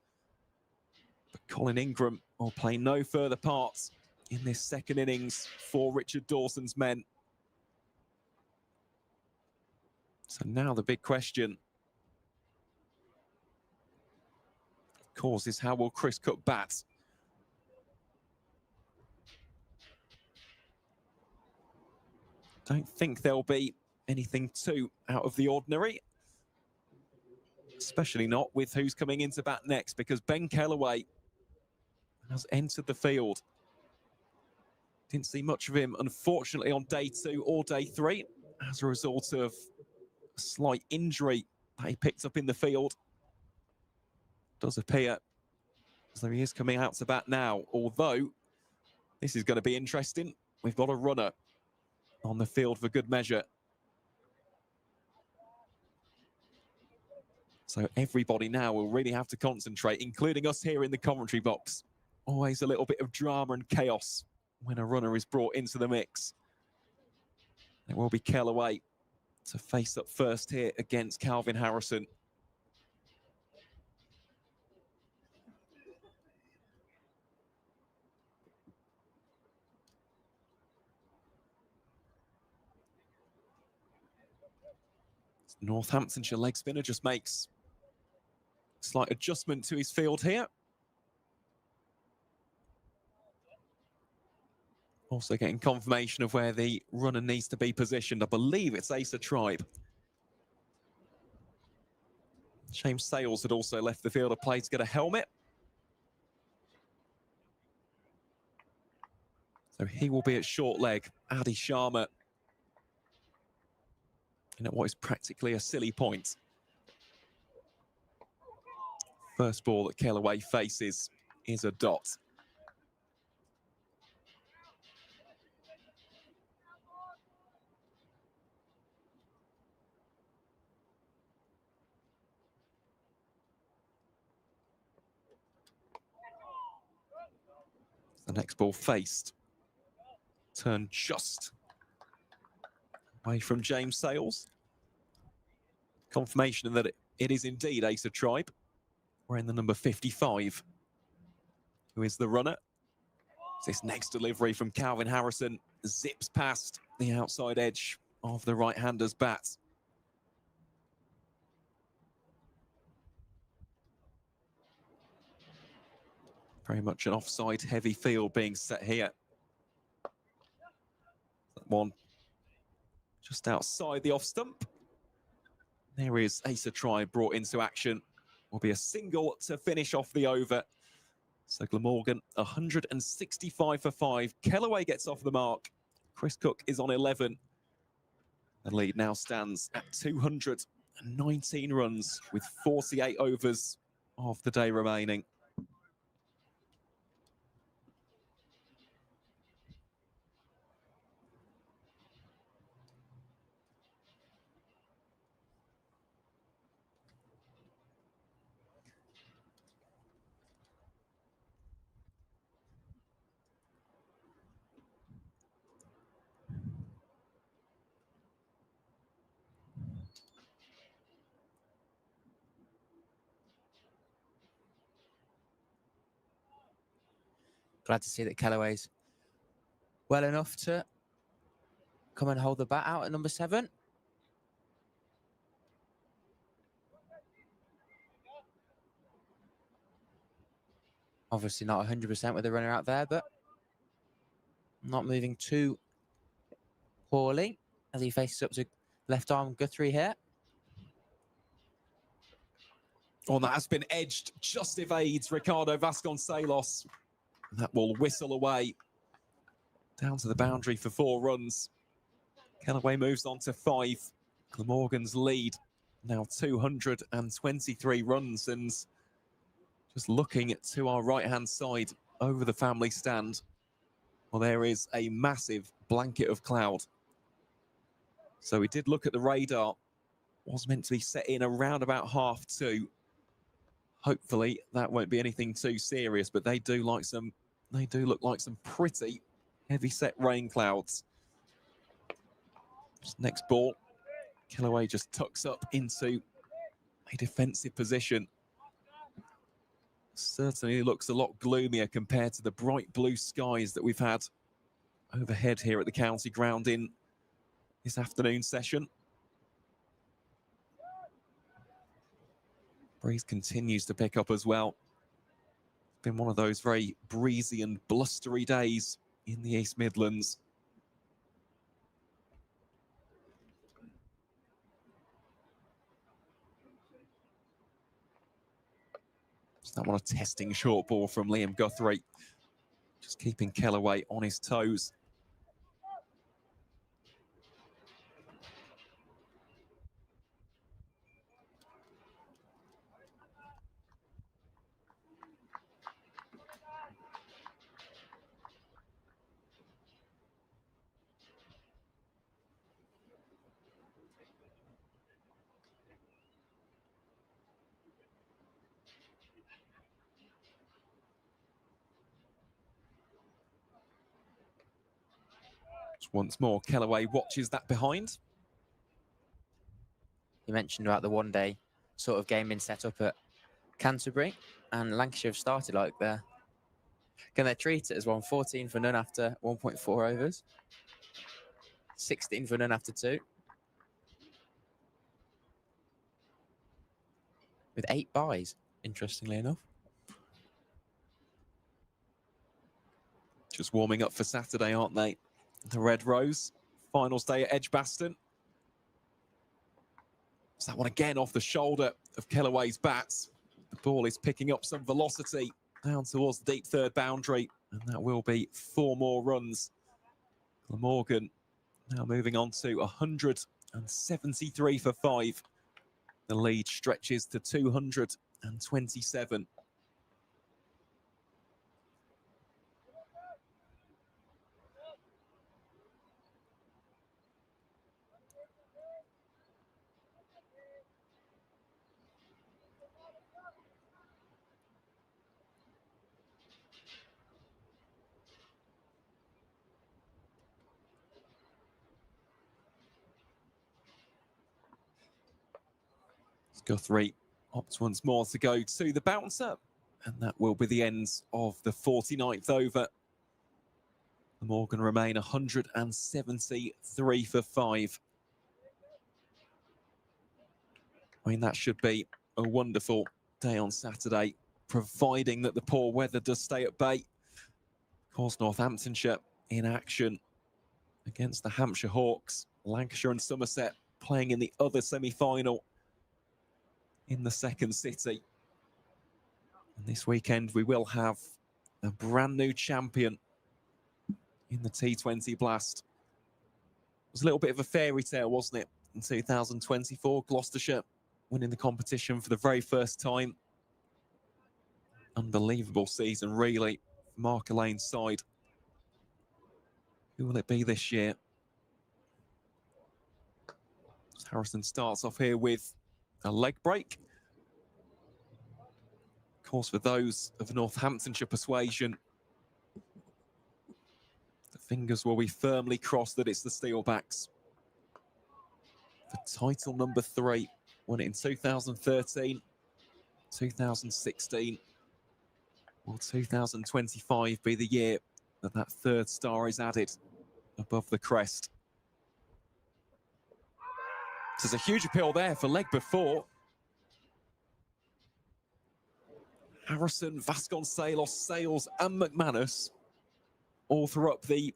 But Colin Ingram will play no further part in this second innings for Richard Dawson's men. So now the big question, of course, is how will Chris Cook bat? Don't think there'll be anything too out of the ordinary, especially not with who's coming into bat next, because Ben Kellaway has entered the field. Didn't see much of him, unfortunately, on day 2 or day 3 as a result of a slight injury that he picked up in the field. Does appear as though he is coming out to bat now, although this is going to be interesting. We've got a runner on the field for good measure. So everybody now will really have to concentrate, including us here in the commentary box. Always a little bit of drama and chaos when a runner is brought into the mix. It will be Kellaway to face up first here against Calvin Harrison. Northamptonshire leg spinner just makes a slight adjustment to his field here. Also getting confirmation of where the runner needs to be positioned. I believe it's Asa Tribe. James Sales had also left the field of play to get a helmet. So he will be at short leg. Adi Sharma in at what is practically a silly point. First ball that Kellaway faces is a dot. The next ball faced. Turn just away from James Sales. Confirmation that it is indeed Asa Tribe. Wearing the number 55. Who is the runner? This next delivery from Calvin Harrison zips past the outside edge of the right-hander's bat. Very much an offside heavy field being set here. That one just outside the off stump. There is Asa Tribe brought into action. Will be a single to finish off the over. So Glamorgan 165 for 5. Kellaway gets off the mark. Chris Cook is on 11. The lead now stands at 219 runs with 48 overs of the day remaining. Glad to see that Kellaway's well enough to come and hold the bat out at number 7. Obviously not 100% with the runner out there, but not moving too poorly as he faces up to left arm Guthrie here. Oh, that has been edged, just evades Ricardo Vasconcelos. That will whistle away down to the boundary for 4 runs. Kellaway moves on to 5. Glamorgan's lead now 223 runs, and just looking to our right-hand side over the family stand, well, there is a massive blanket of cloud. So we did look at the radar. Was meant to be set in around about 2:30. Hopefully that won't be anything too serious, but they do look like some pretty heavy set rain clouds. Next ball, Kellaway just tucks up into a defensive position. certainly looks a lot gloomier compared to the bright blue skies that we've had overhead here at the county ground in this afternoon session. Breeze continues to pick up as well. It's been one of those very breezy and blustery days in the East Midlands. Just that one, a testing short ball from Liam Guthrie. Just keeping Kellaway on his toes. Once more, Kellaway watches that behind. You mentioned about the one-day sort of game being set up at Canterbury, and Lancashire have started like they're going to treat it as one, 14 for none after 1.4 overs, 16 for none after 2, with 8 byes, interestingly enough. Just warming up for Saturday, aren't they? The Red Rose, finals day at Edgbaston. It's that one again off the shoulder of Kellaway's bats. The ball is picking up some velocity down towards the deep third boundary, and that will be 4 more runs. Glamorgan now moving on to 173 for 5. The lead stretches to 227. Guthrie opts once more to go to the bouncer, and that will be the end of the 49th over. The Morgan remain 173 for 5. I mean, that should be a wonderful day on Saturday, providing that the poor weather does stay at bay. Of course, Northamptonshire in action against the Hampshire Hawks. Lancashire and Somerset playing in the other semi-final in the second city. And this weekend we will have a brand new champion in the T20 Blast. It was a little bit of a fairy tale, wasn't it? In 2024, Gloucestershire winning the competition for the very first time. Unbelievable season, really, for Mark Alain's side. Who will it be this year? Harrison starts off here with a leg break. Of course, for those of Northamptonshire persuasion, the fingers will be firmly crossed that it's the Steelbacks. For title number 3, won it in 2013, 2016. Will 2025 be the year that that 3rd star is added above the crest? There's a huge appeal there for leg before. Harrison, Vasconcelos, Sales and McManus all threw up the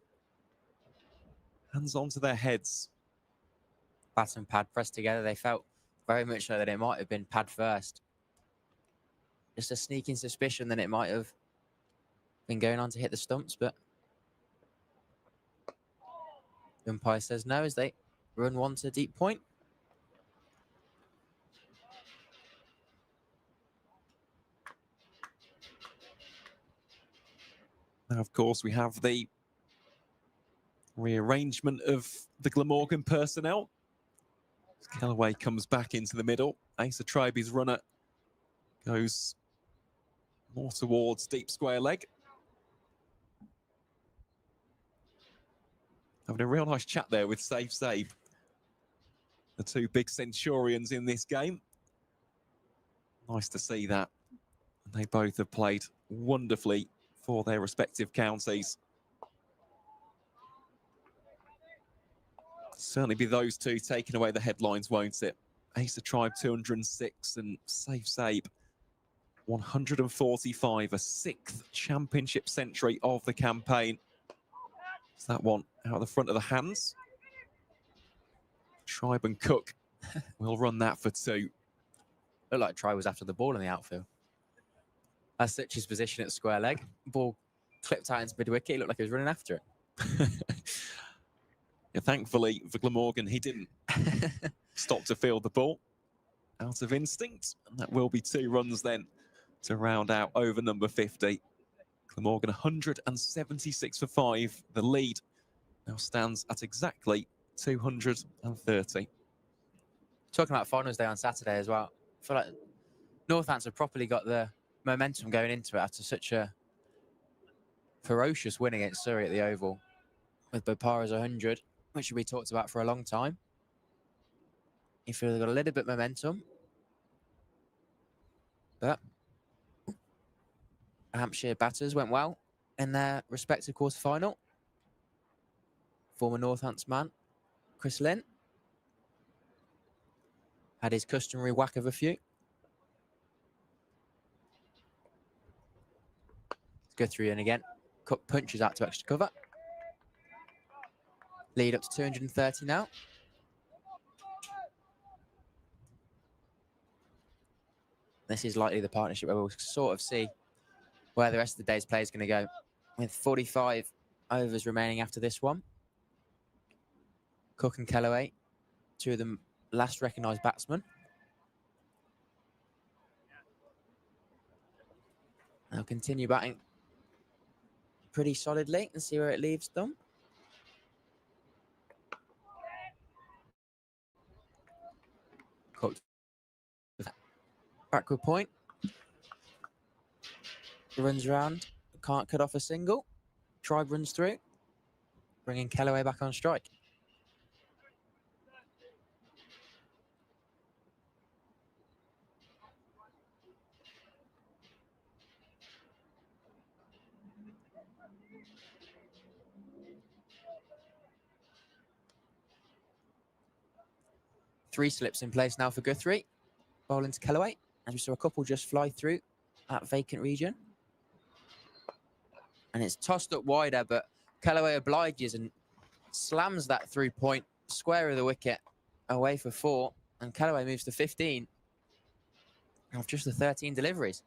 hands onto their heads. Bat and pad pressed together. They felt very much so that it might have been pad first. Just a sneaking suspicion that it might have been going on to hit the stumps, but the umpire says no as they run one to deep point. Now, of course, we have the rearrangement of the Glamorgan personnel. Kellaway comes back into the middle. Asa Tribe's runner goes more towards deep square leg. Having a real nice chat there with Save, the 2 big Centurions in this game. Nice to see that. And They both have played wonderfully for their respective counties. Certainly be those two taking away the headlines, won't it? Asa Tribe 206 and Safe Sabe 145, a 6th championship century of the campaign. So that one out of the front of the hands. Tribe and Cook will run that for 2. Looked like Tribe was after the ball in the outfield. As such his position at square leg, ball clipped out into mid-wicket. It looked like he was running after it. Yeah, thankfully for Glamorgan, he didn't stop to field the ball out of instinct. And that will be 2 runs then to round out over number 50. Glamorgan 176 for 5. The lead now stands at exactly 230. Talking about finals day on Saturday as well. I feel like Northampton have properly got the momentum going into it after such a ferocious win against Surrey at the Oval with Bopara's 100, which we talked about for a long time. You feel they've got a little bit of momentum. But Hampshire batters went well in their respective quarter-final. Former Northampton man, Chris Lynn, had his customary whack of a few. Let's go through in again. Cook punches out to extra cover. Lead up to 230 now. This is likely the partnership where we'll sort of see where the rest of the day's play is going to go. With 45 overs remaining after this one. Cook and Kellaway, 2 of the last recognised batsmen. They'll continue batting pretty solidly and see where it leaves them. Cook backward point. Runs around, can't cut off a single. Tribe runs through, bringing Kellaway back on strike. Three slips in place now for Guthrie. Bowling to Kellaway, as we saw a couple just fly through that vacant region. And it's tossed up wider, but Kellaway obliges and slams that through point square of the wicket away for 4. And Kellaway moves to 15 of just the 13 deliveries.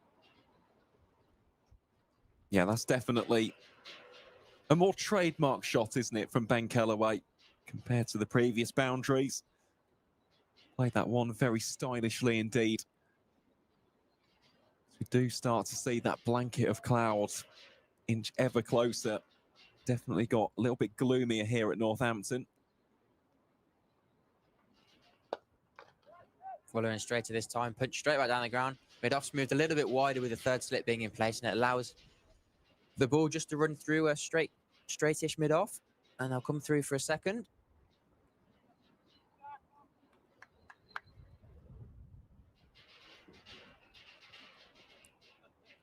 Yeah, that's definitely a more trademark shot, isn't it, from Ben Kellaway compared to the previous boundaries. Played that one very stylishly indeed. We do start to see that blanket of cloud inch ever closer. Definitely got a little bit gloomier here at Northampton. Following straight to this time, punch straight back down the ground. Mid-off's moved a little bit wider with the 3rd slip being in place, and it allows the ball just to run through a straightish mid-off, and they'll come through for a 2nd.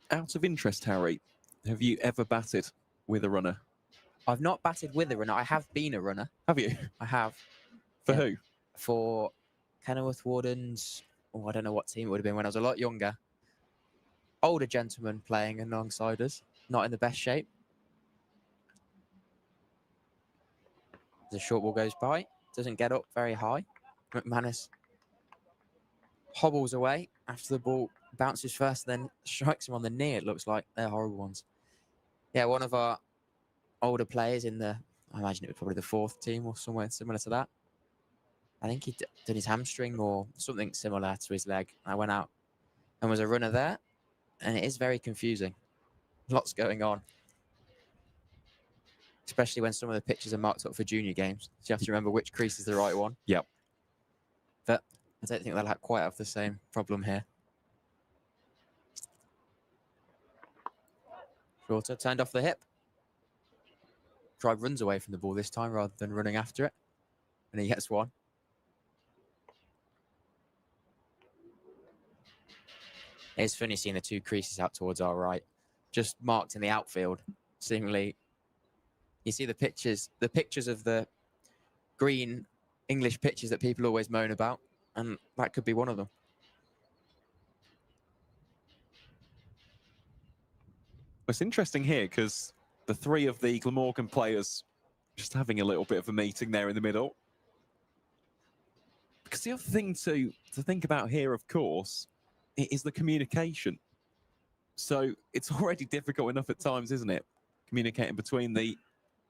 Out of interest, Harry, have you ever batted with a runner? I've not batted with a runner. I have been a runner. Have you? I have. For who? For Kenilworth Wardens. Oh, I don't know what team it would have been when I was a lot younger. Older gentlemen playing alongside us. Not in the best shape. The short ball goes by. Doesn't get up very high. McManus hobbles away after the ball bounces first, then strikes him on the knee, it looks like. They're horrible ones. Yeah, one of our older players in the, I imagine it was probably the 4th team or somewhere similar to that. I think he'd done his hamstring or something similar to his leg. I went out and was a runner there, and it is very confusing. Lots going on. Especially when some of the pitches are marked up for junior games. So you have to remember which crease is the right one. Yep. But I don't think they'll quite have the same problem here. Shorter, turned off the hip. Tribe runs away from the ball this time rather than running after it. And he gets one. It's funny seeing the two creases out towards our right, just marked in the outfield. Seemingly, you see the pictures of the green English pitches that people always moan about, and that could be one of them. It's interesting here because the three of the Glamorgan players just having a little bit of a meeting there in the middle. Because the other thing to think about here, of course, is the communication. So it's already difficult enough at times, isn't it? Communicating between the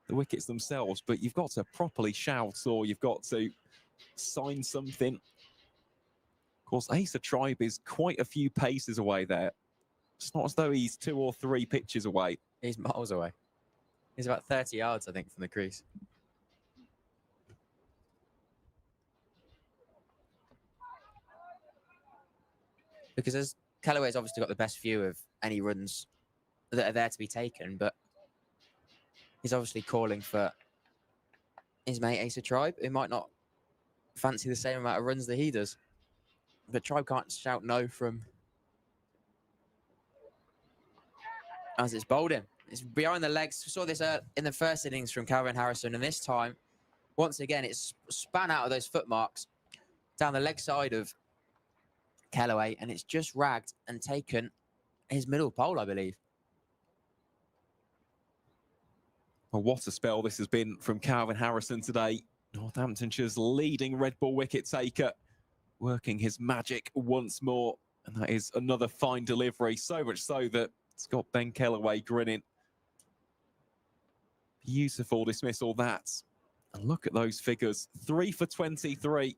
wickets themselves, but you've got to properly shout or you've got to sign something. Of course, Asa Tribe is quite a few paces away there. It's not as though he's 2 or 3 pitches away. He's miles away. He's about 30 yards, I think, from the crease. Because as Callaway's obviously got the best view of any runs that are there to be taken, but he's obviously calling for his mate Asa Tribe, who might not fancy the same amount of runs that he does. But Tribe can't shout no from as it's bowled him. It's behind the legs. We saw this in the first innings from Calvin Harrison, and this time, once again, it's span out of those foot marks down the leg side of Callaway, and it's just ragged and taken his middle pole, I believe. Well, what a spell this has been from Calvin Harrison today. Northamptonshire's leading red ball wicket taker, working his magic once more, and that is another fine delivery, so much so that it's got Ben Callaway grinning. Beautiful dismissal, that. And look at those figures. 3 for 23.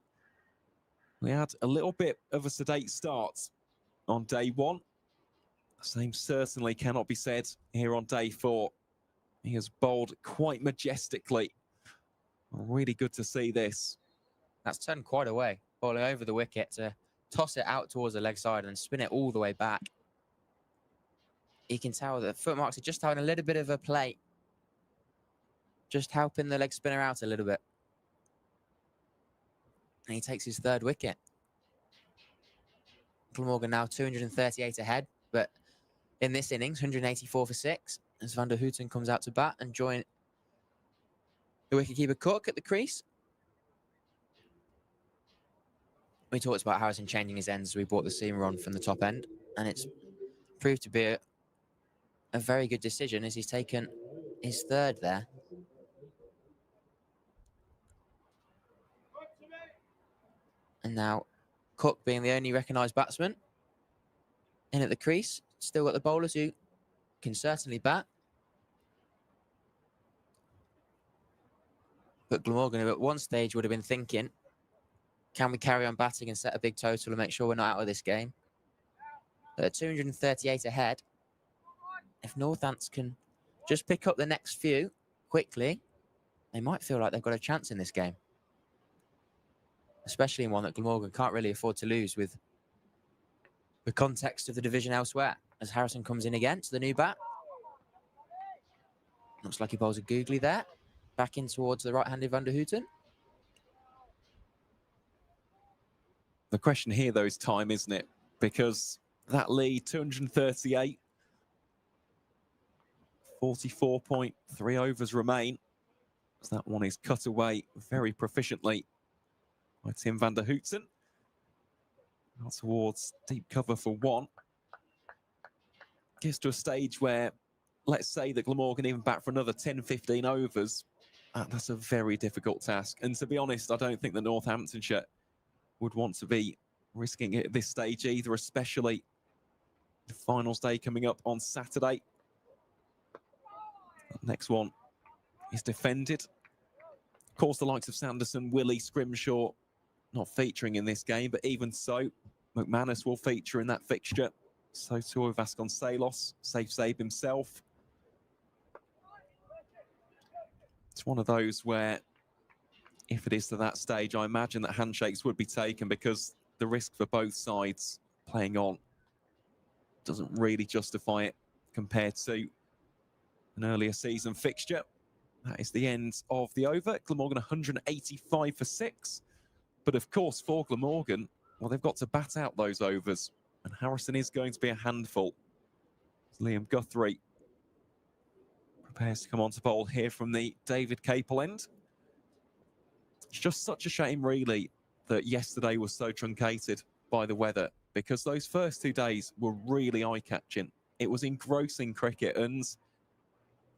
We had a little bit of a sedate start on day 1. The same certainly cannot be said here on day 4. He has bowled quite majestically. Really good to see this. That's turned quite away, bowling over the wicket to toss it out towards the leg side and spin it all the way back. You can tell the foot marks are just having a little bit of a play. Just helping the leg spinner out a little bit. And he takes his 3rd wicket. Glamorgan now 238 ahead, but in this innings, 184 for 6, as Van der Houten comes out to bat and join the wicketkeeper Cook at the crease. We talked about Harrison changing his ends as we brought the seamer on from the top end, and it's proved to be a very good decision as he's taken his 3rd there. And now Cook, being the only recognised batsman in at the crease, still got the bowlers who can certainly bat. But Glamorgan at one stage would have been thinking, can we carry on batting and set a big total and make sure we're not out of this game? But at 238 ahead, if Northants can just pick up the next few quickly, they might feel like they've got a chance in this game. Especially in one that Glamorgan can't really afford to lose with the context of the division elsewhere. As Harrison comes in again to the new bat. Looks like he bowls a googly there. Back in towards the right-handed Van der Houten. The question here, though, is time, isn't it? Because that lead, 238, 44.3 overs remain. So that one is cut away very proficiently by Tim Van der Houten. Out towards deep cover for 1. Gets to a stage where, let's say that Glamorgan even bat for another 10, 15 overs. That's a very difficult task. And to be honest, I don't think that Northamptonshire would want to be risking it at this stage either, especially the finals day coming up on Saturday. That next one is defended. Of course, the likes of Sanderson, Willie, Scrimshaw not featuring in this game, but even so, McManus will feature in that fixture. So too with Vasconcelos, safe save himself. It's one of those where, if it is to that stage, I imagine that handshakes would be taken because the risk for both sides playing on doesn't really justify it compared to an earlier season fixture. That is the end of the over. Glamorgan 185 for 6. But of course, for Glamorgan, well, they've got to bat out those overs. And Harrison is going to be a handful. Liam Guthrie prepares to come on to bowl here from the David Capel end. It's just such a shame, really, that yesterday was so truncated by the weather, because those first 2 days were really eye-catching. It was engrossing cricket, and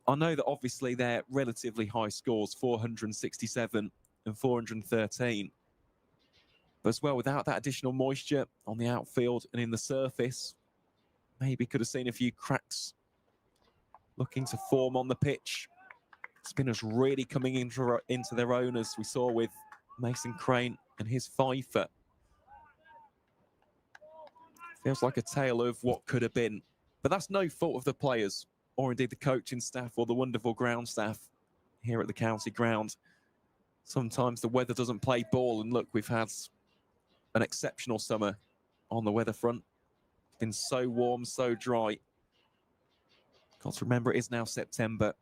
I know that obviously they're relatively high scores, 467 and 413. But as well, without that additional moisture on the outfield and in the surface, maybe could have seen a few cracks looking to form on the pitch. Spinners really coming into their own, as we saw with Mason Crane and his fifer. Feels like a tale of what could have been. But that's no fault of the players, or indeed the coaching staff or the wonderful ground staff here at the county ground. Sometimes the weather doesn't play ball, and look, we've had an exceptional summer on the weather front. It's been so warm, so dry. Got to remember, it is now September,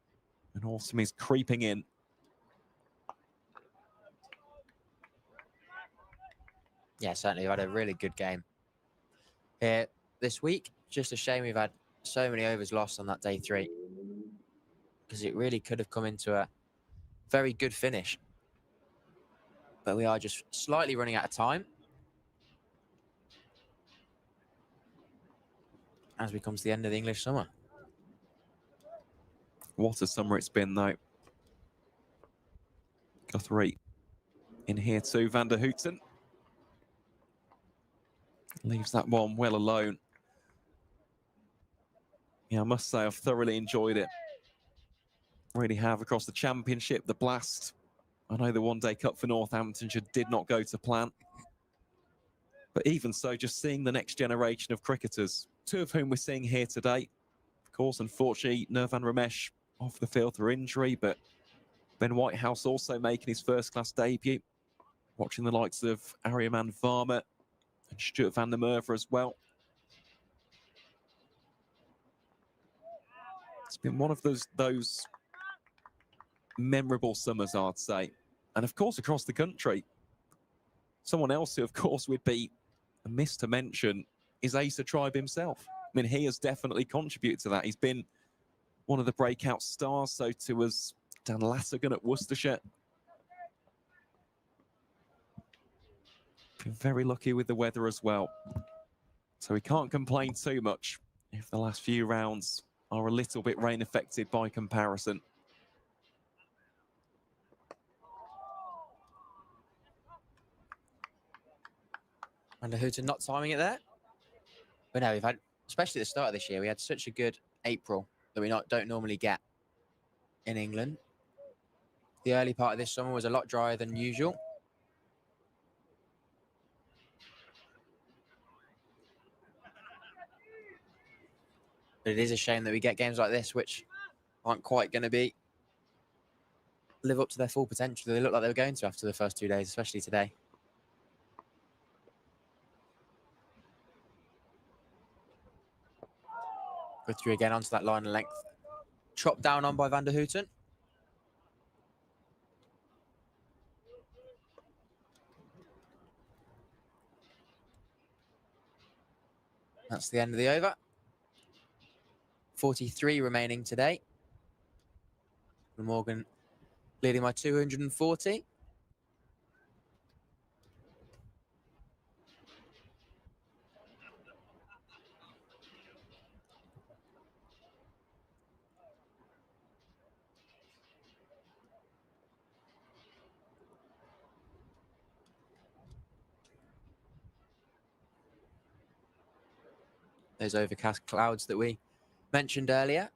and autumn is creeping in. Yeah, certainly we've had a really good game here this week. Just a shame we've had so many overs lost on that day 3, because it really could have come into a very good finish. But we are just slightly running out of time as we come to the end of the English summer. What a summer it's been, though. Guthrie in here too. Van der Houten leaves that one well alone. Yeah, I must say I've thoroughly enjoyed it. Really have, across the Championship, the Blast. I know the One Day Cup for Northamptonshire did not go to plan. But even so, just seeing the next generation of cricketers, 2 of whom we're seeing here today. Of course, unfortunately, Nirvan Ramesh off the field through injury, but Ben Whitehouse also making his first-class debut. Watching the likes of Aryaman Varma and Stuart van der Merwe as well. It's been one of those memorable summers, I'd say. And of course, across the country. Someone else who, of course, would be amiss to mention is Asa Tribe himself. I mean, he has definitely contributed to that. He's been one of the breakout stars, so too was Dan Lassagan at Worcestershire. Been very lucky with the weather as well. So we can't complain too much if the last few rounds are a little bit rain affected by comparison. Van der Houten not timing it there. But no, we've had, especially at the start of this year, we had such a good April that we don't normally get in England. The early part of this summer was a lot drier than usual. But it is a shame that we get games like this, which aren't quite going to live up to their full potential. They look like they were going to after the first 2 days, especially today. Go through again onto that line of length. Chopped down on by Van der Houten. That's the end of the over. 43 remaining today. Glamorgan leading by 240. Those overcast clouds that we mentioned earlier,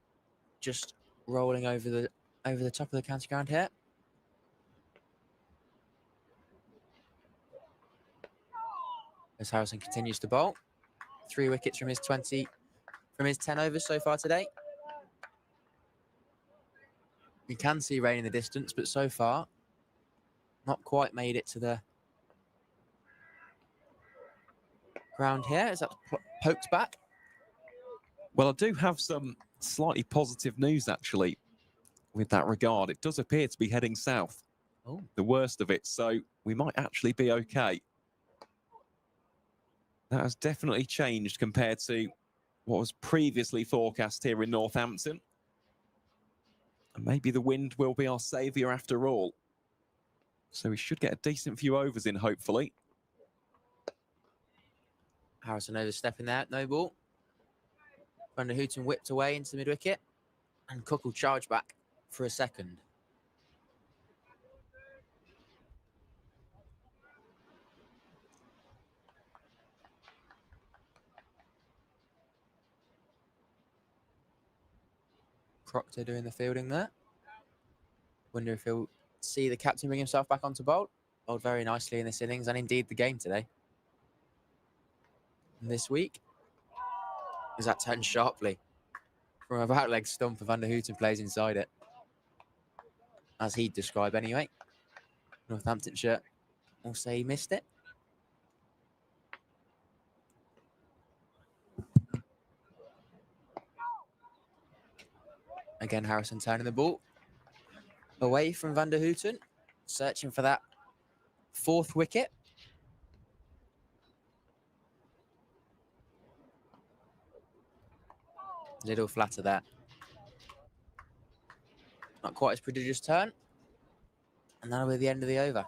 just rolling over the top of the county ground here. As Harrison continues to bowl. 3 wickets from his 10 overs so far today. You can see rain in the distance, but so far, not quite made it to the ground here. Is that poked back? Well, I do have some slightly positive news, actually, with that regard. It does appear to be heading south, the worst of it, so we might actually be okay. That has definitely changed compared to what was previously forecast here in Northampton. And maybe the wind will be our saviour after all. So we should get a decent few overs in, hopefully. Harrison overstepping there, no ball. Van der Houten whipped away into the mid-wicket. And Cook will charge back for a second. Proctor doing the fielding there. Wonder if he'll see the captain bring himself back onto bowl. Bowled very nicely in this innings and indeed the game today. And this week, is that turned sharply from a back leg stump of Van der Houten plays inside it. As he'd describe anyway. Northamptonshire will say he missed it. Again, Harrison turning the ball away from Van der Houten, searching for that 4th wicket. Little flatter there. Not quite as prodigious turn. And that'll be the end of the over.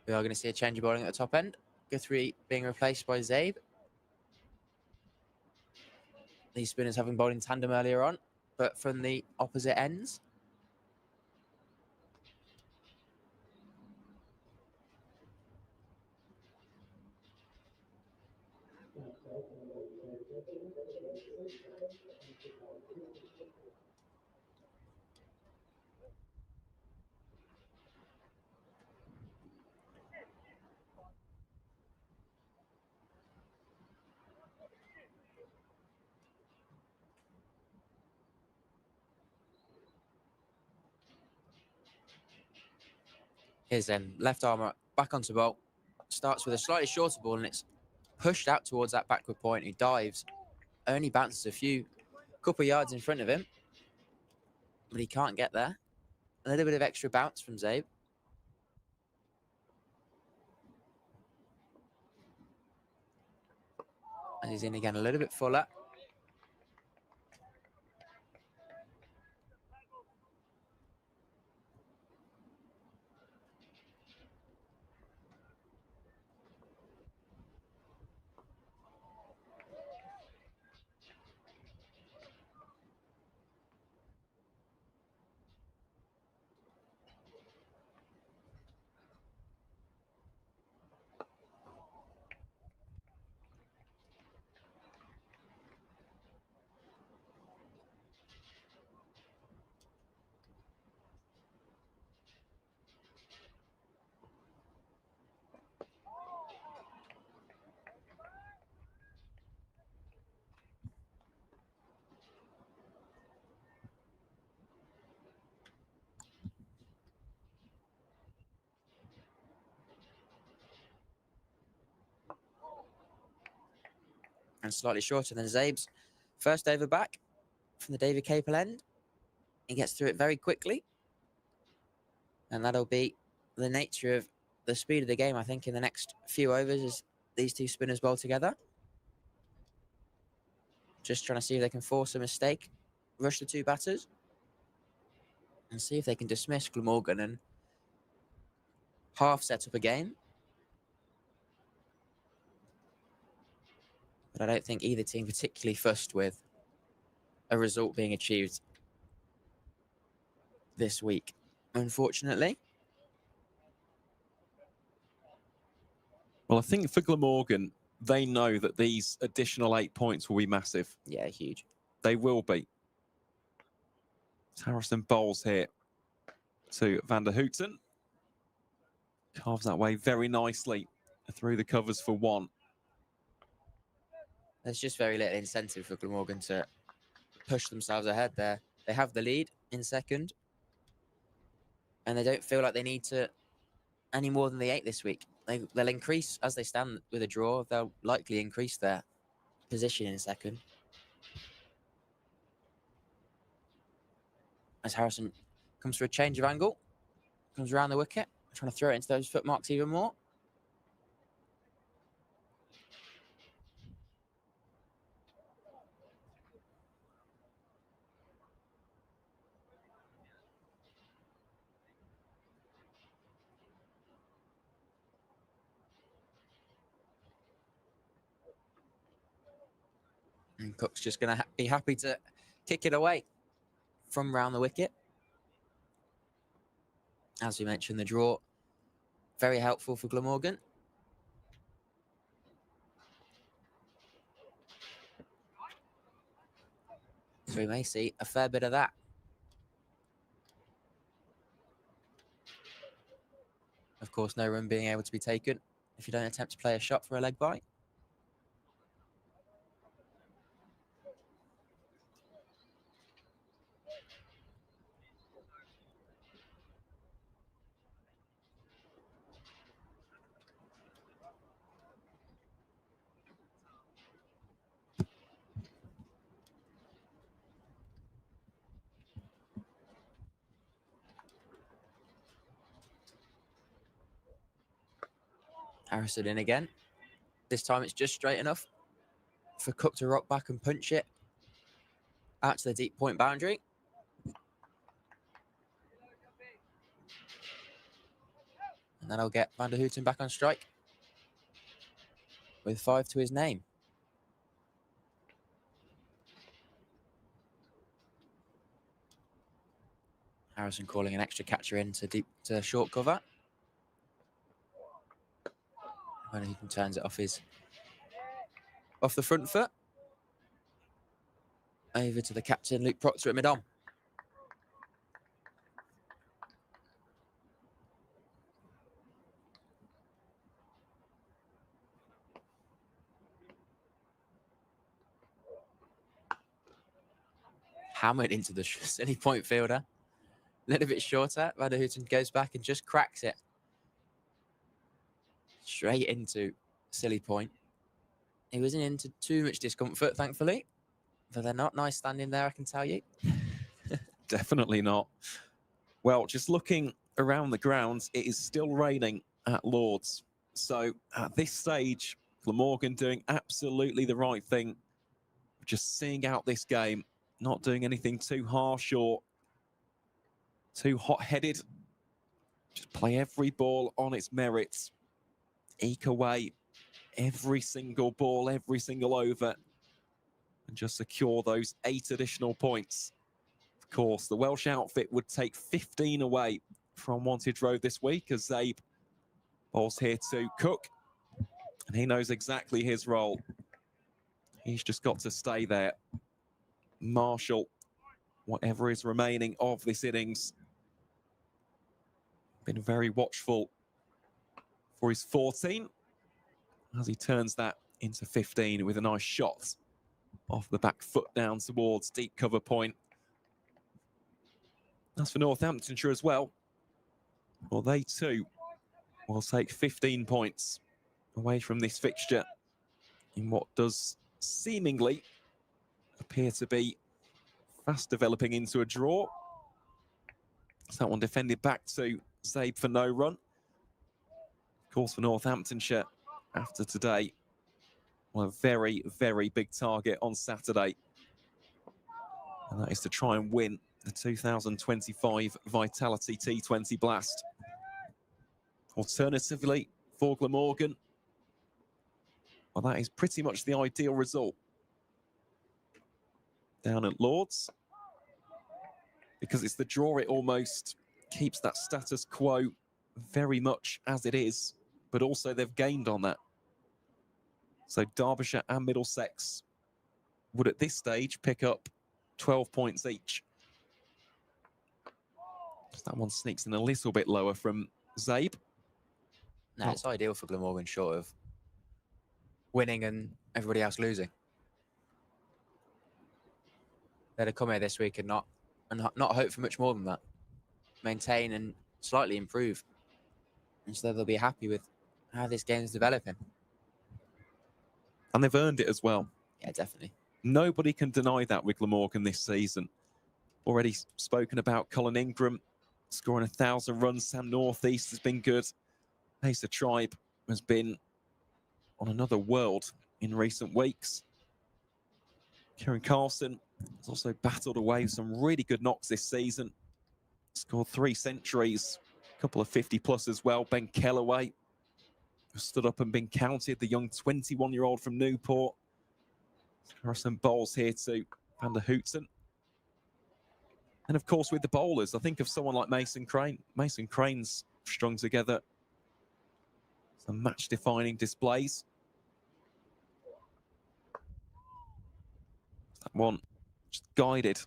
We are going to see a change of bowling at the top end. Guthrie being replaced by Zabe. These spinners having bowled in tandem earlier on, but from the opposite ends. Here's then left armour back onto bowl. Starts with a slightly shorter ball and it's pushed out towards that backward point. He dives, only bounces a couple of yards in front of him, but he can't get there. A little bit of extra bounce from Zabe. And he's in again a little bit fuller. And slightly shorter than Zabe's first over back from the David Capel end. He gets through it very quickly. And that'll be the nature of the speed of the game, I think, in the next few overs as these two spinners bowl together. Just trying to see if they can force a mistake, rush the two batters, and see if they can dismiss Glamorgan and half set up a game. But I don't think either team particularly fussed with a result being achieved this week, unfortunately. Well, I think for Glamorgan, they know that these additional 8 points will be massive. Yeah, huge. They will be. Harrison bowls here to Van der Houten. Carves that way very nicely through the covers for 1. There's just very little incentive for Glamorgan to push themselves ahead there. They have the lead in second. and they don't feel like they need to any more than the 8 this week. They'll increase as they stand with a draw. They'll likely increase their position in second. As Harrison comes for a change of angle, comes around the wicket, trying to throw it into those foot marks even more. And Cook's just going to be happy to kick it away from round the wicket. As we mentioned, the draw, very helpful for Glamorgan. So we may see a fair bit of that. Of course, no run being able to be taken if you don't attempt to play a shot for a leg bye. Harrison in again. This time it's just straight enough for Cook to rock back and punch it out to the deep point boundary. And that'll get Van der Houten back on strike with 5 to his name. Harrison calling an extra catcher in to short cover. Van der Houten turns it off the front foot. Over to the captain, Luke Proctor at mid-on. Hammered into the silly point fielder. A little bit shorter. Van der Houten goes back and just cracks it. Straight into silly point. He wasn't into too much discomfort, thankfully. But they're not nice standing there, I can tell you. Definitely not. Well, just looking around the grounds, it is still raining at Lord's. So at this stage, Glamorgan doing absolutely the right thing. Just seeing out this game, not doing anything too harsh or too hot-headed. Just play every ball on its merits. Eke away every single ball, every single over, and just secure those 8 additional points. Of course, the Welsh outfit would take 15 away from Wantage Road this week as Zabe bowls here to Cook, and he knows exactly his role. He's just got to stay there, marshal whatever is remaining of this innings. Been very watchful for his 14 as he turns that into 15 with a nice shot off the back foot down towards deep cover point. As for Northamptonshire as well, they too will take 15 points away from this fixture in what does seemingly appear to be fast developing into a draw. So that one defended back to Zabe for no run. Of course, for Northamptonshire, after today, a very, very big target on Saturday. And that is to try and win the 2025 Vitality T20 Blast. Alternatively, for Glamorgan, well, that is pretty much the ideal result down at Lord's. Because it's the draw, it almost keeps that status quo very much as it is, but also they've gained on that. So Derbyshire and Middlesex would at this stage pick up 12 points each. So that one sneaks in a little bit lower from Zabe. No, it's ideal for Glamorgan, short of winning and everybody else losing. They'd have come here this week and not hope for much more than that. Maintain and slightly improve. And so they'll be happy with how this game is developing. And they've earned it as well. Yeah, definitely. Nobody can deny that with Glamorgan this season. Already spoken about Colin Ingram scoring 1,000 runs. Sam Northeast has been good. Asa Tribe has been on another world in recent weeks. Kieran Carlson has also battled away with some really good knocks this season. Scored 3 centuries, a couple of 50+ as well. Ben Kellaway has stood up and been counted, the young 21-year-old from Newport. There are some bowls here to Van der Houten. And of course, with the bowlers, I think of someone like Mason Crane. Mason Crane's strung together some match-defining displays. That one just guided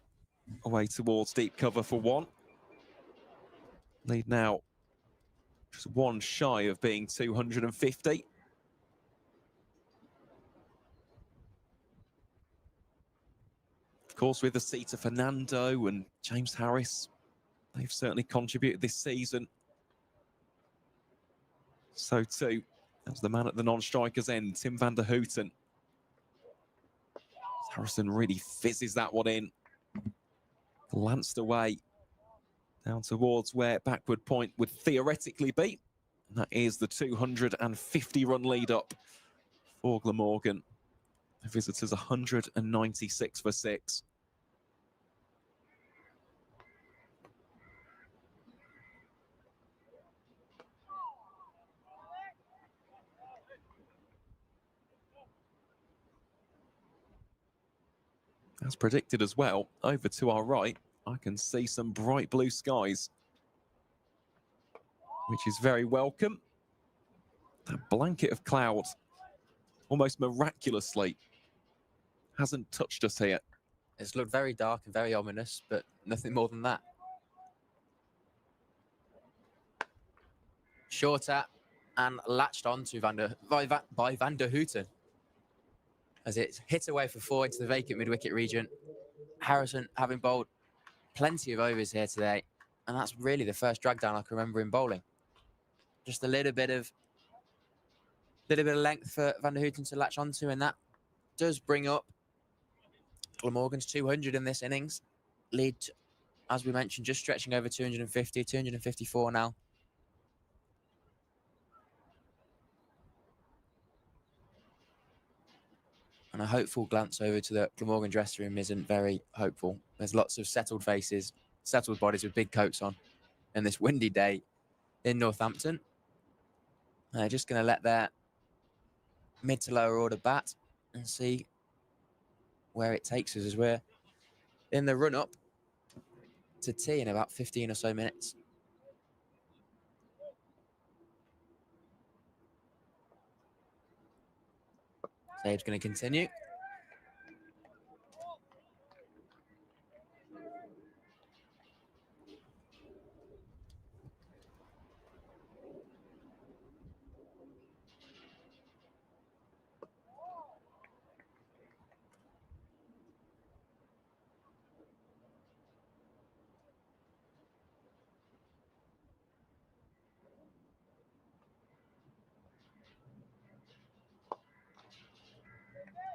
away towards deep cover for 1. Lead now just 1 shy of being 250. Of course, with Asita Fernando and James Harris, they've certainly contributed this season. So too, that's the man at the non-striker's end, Tim Van der Houten. Harrison really fizzes that one in. Glanced away down towards where backward point would theoretically be. And that is the 250-run lead up for Glamorgan. The visitors 196 for 6. As predicted as well, over to our right, I can see some bright blue skies, which is very welcome. That blanket of cloud, almost miraculously, hasn't touched us here. It's looked very dark and very ominous, but nothing more than that. Short at and latched onto by Van der Houten as it's hit away for 4 into the vacant mid-wicket region. Harrison having bowled plenty of overs here today, and that's really the first drag down I can remember in bowling. Just a little bit of length for Van der Houten to latch onto, and that does bring up Glamorgan's 200 in this innings. Lead, as we mentioned, just stretching over 250, 254 now. And a hopeful glance over to the Glamorgan dressing room isn't very hopeful. There's lots of settled faces, settled bodies with big coats on in this windy day in Northampton. They're just going to let their mid to lower order bat and see where it takes us as we're in the run-up to tea in about 15 or so minutes. Save's going to continue.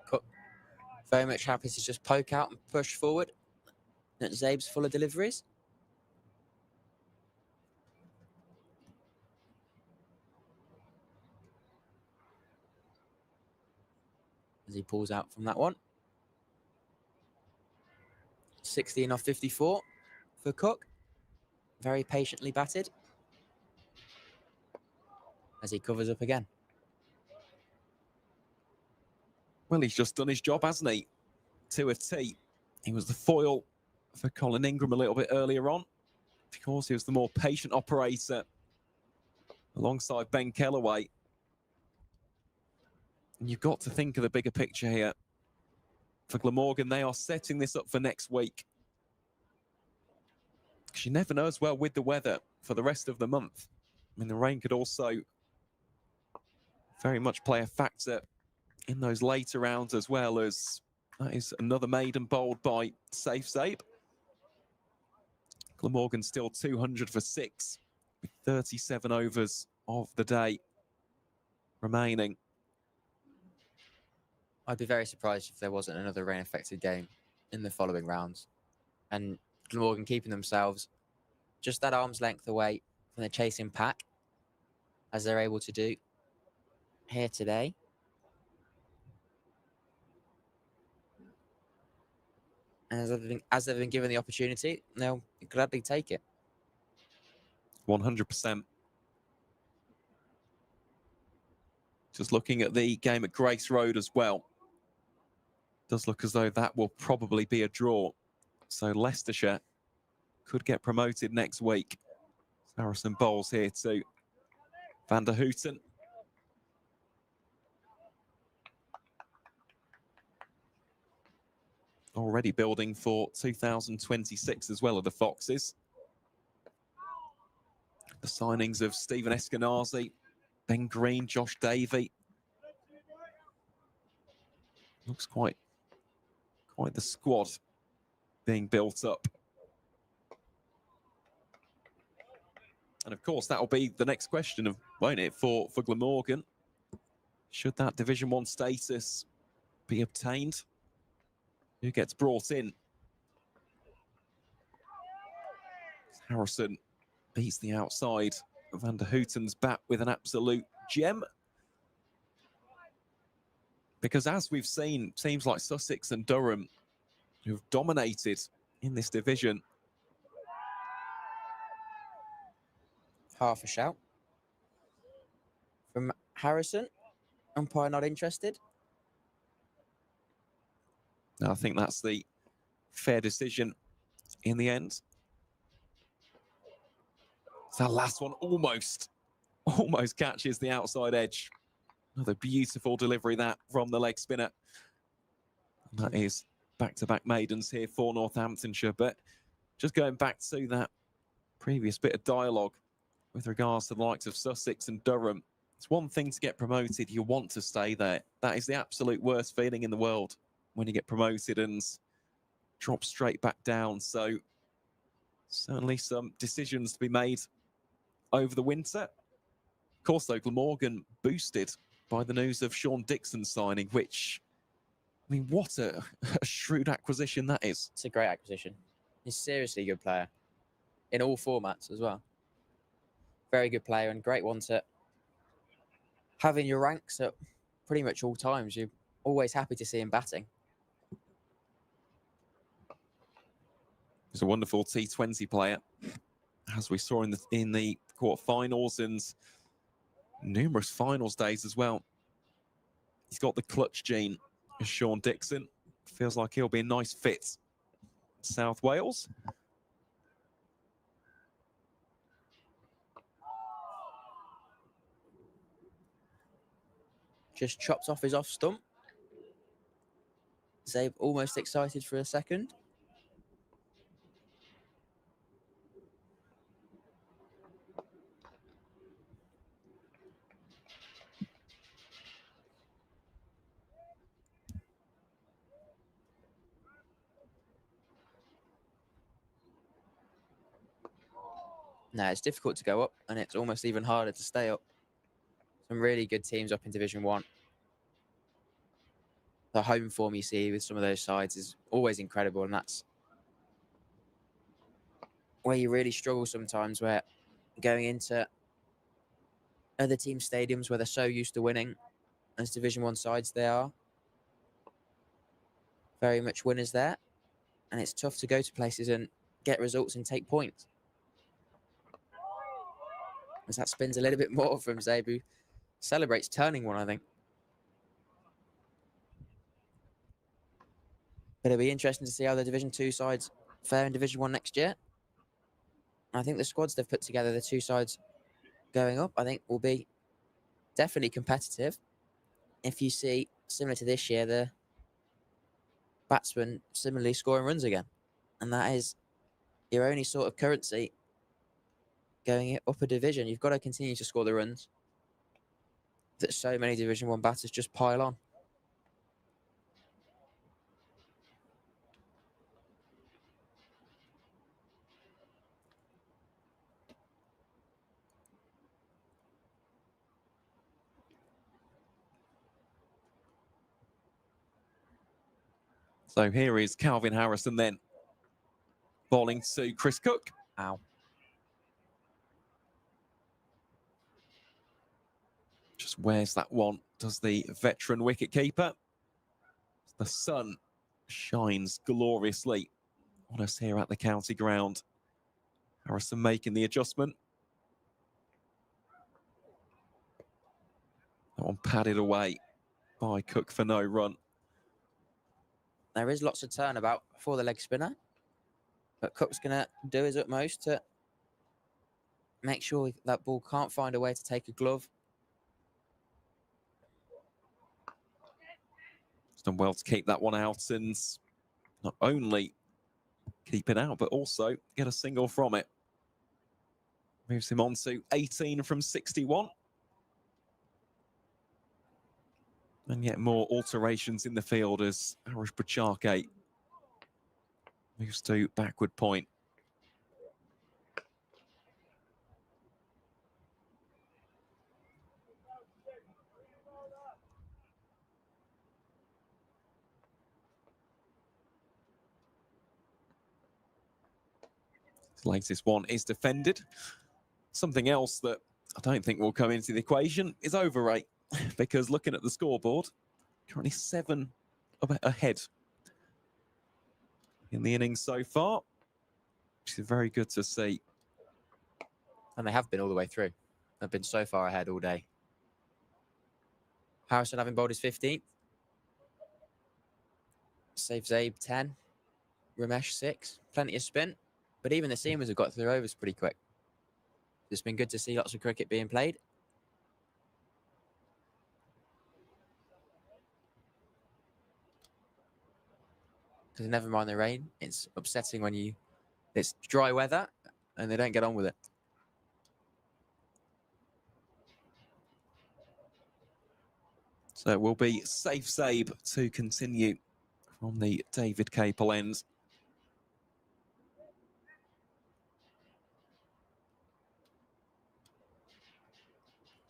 Cook very much happy to just poke out and push forward. At Zabe's full of deliveries. As he pulls out from that one. 16 off 54 for Cook. Very patiently batted. As he covers up again. Well, he's just done his job, hasn't he? 2 of tea. He was the foil for Colin Ingram a little bit earlier on. Of course, he was the more patient operator alongside Ben Kellaway. And you've got to think of the bigger picture here. For Glamorgan, they are setting this up for next week. Because you never know as well with the weather for the rest of the month. I mean, the rain could also very much play a factor in those later rounds, as well as that is another maiden bowled by Safe Zabe. Glamorgan still 200 for 6 with 37 overs of the day remaining. I'd be very surprised if there wasn't another rain-affected game in the following rounds. And Glamorgan keeping themselves just that arm's length away from the chasing pack, as they're able to do here today. And as they've been given the opportunity, they'll gladly take it. 100%. Just looking at the game at Grace Road as well. Does look as though that will probably be a draw. So Leicestershire could get promoted next week. Harrison bowls here to Van der Houten. Already building for 2026 as well of the Foxes. The signings of Stephen Eskenazi, Ben Green, Josh Davey. Looks quite the squad being built up. And of course, that'll be the next question of, won't it, for Glamorgan? Should that Division 1 status be obtained? Who gets brought in? Harrison beats the outside. Van der Houten's bat with an absolute gem. Because as we've seen, teams like Sussex and Durham who've dominated in this division. Half a shout from Harrison. Umpire not interested. I think that's the fair decision in the end. So that last one almost catches the outside edge. Another beautiful delivery that from the leg spinner. And that is back-to-back maidens here for Northamptonshire. But just going back to that previous bit of dialogue with regards to the likes of Sussex and Durham, it's one thing to get promoted. You want to stay there. That is the absolute worst feeling in the world when you get promoted and drop straight back down. So certainly some decisions to be made over the winter. Of course, though, Glamorgan boosted by the news of Sean Dixon's signing, which, I mean, what a shrewd acquisition that is. It's a great acquisition. He's seriously a good player in all formats as well. Very good player and great one to have in your ranks at pretty much all times. You're always happy to see him batting. He's a wonderful T20 player, as we saw in the quarterfinals and numerous finals days as well. He's got the clutch gene as Sean Dixon. Feels like he'll be a nice fit. South Wales. Just chopped off his off stump. Zabe almost excited for a second. No, it's difficult to go up, and it's almost even harder to stay up. Some really good teams up in Division 1. The home form you see with some of those sides is always incredible, and that's where you really struggle sometimes, where going into other team stadiums where they're so used to winning, as Division 1 sides they are, very much winners there, and it's tough to go to places and get results and take points. As that spins a little bit more from Zebu. Celebrates turning one, I think. But it'll be interesting to see how the Division 2 sides fare in Division 1 next year. I think the squads they've put together, the two sides going up, I think will be definitely competitive. If you see, similar to this year, the batsmen similarly scoring runs again. And that is your only sort of currency going up a division. You've got to continue to score the runs that so many Division 1 batters just pile on. So here is Calvin Harrison then. Bowling to Chris Cook. Ow. Just where's that one? Does the veteran wicketkeeper. The sun shines gloriously on us here at the county ground. Harrison making the adjustment. That one padded away by Cook for no run. There is lots of turnabout for the leg spinner, but Cook's going to do his utmost to make sure that ball can't find a way to take a glove. He's done well to keep that one out and not only keep it out, but also get a single from it. Moves him on to 18 from 61. And yet more alterations in the field as Arish Bachake moves to backward point. His latest one is defended. Something else that I don't think will come into the equation is over rate, because looking at the scoreboard, currently 7 ahead in the innings so far, which is very good to see. And they have been all the way through. They've been so far ahead all day. Harrison having bowled his 15th. Save Zabe 10. Ramesh 6. Plenty of spin. But even the seamers have got through overs pretty quick. It's been good to see lots of cricket being played. Because never mind the rain, it's upsetting when it's dry weather and they don't get on with it. So it will be safe Zabe to continue from the David Capel end.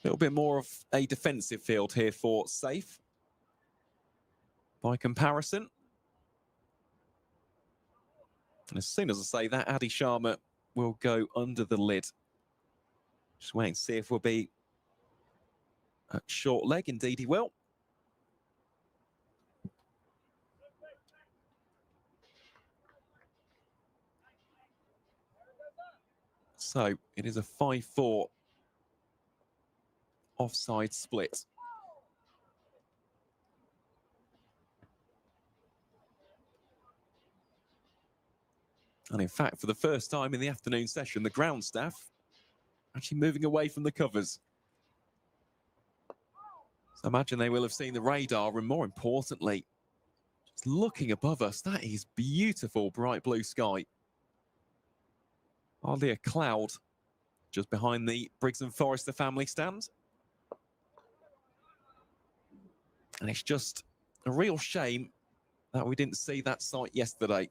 A little bit more of a defensive field here for Safe. By comparison. And as soon as I say that, Adi Sharma will go under the lid. Just wait and see if we'll be at short leg. Indeed he will. So it is a 5-4 offside split. And in fact, for the first time in the afternoon session, the ground staff actually moving away from the covers. So imagine they will have seen the radar, and more importantly, just looking above us, that is beautiful bright blue sky. Hardly a cloud just behind the Briggs and Forrester family stand. And it's just a real shame that we didn't see that sight yesterday,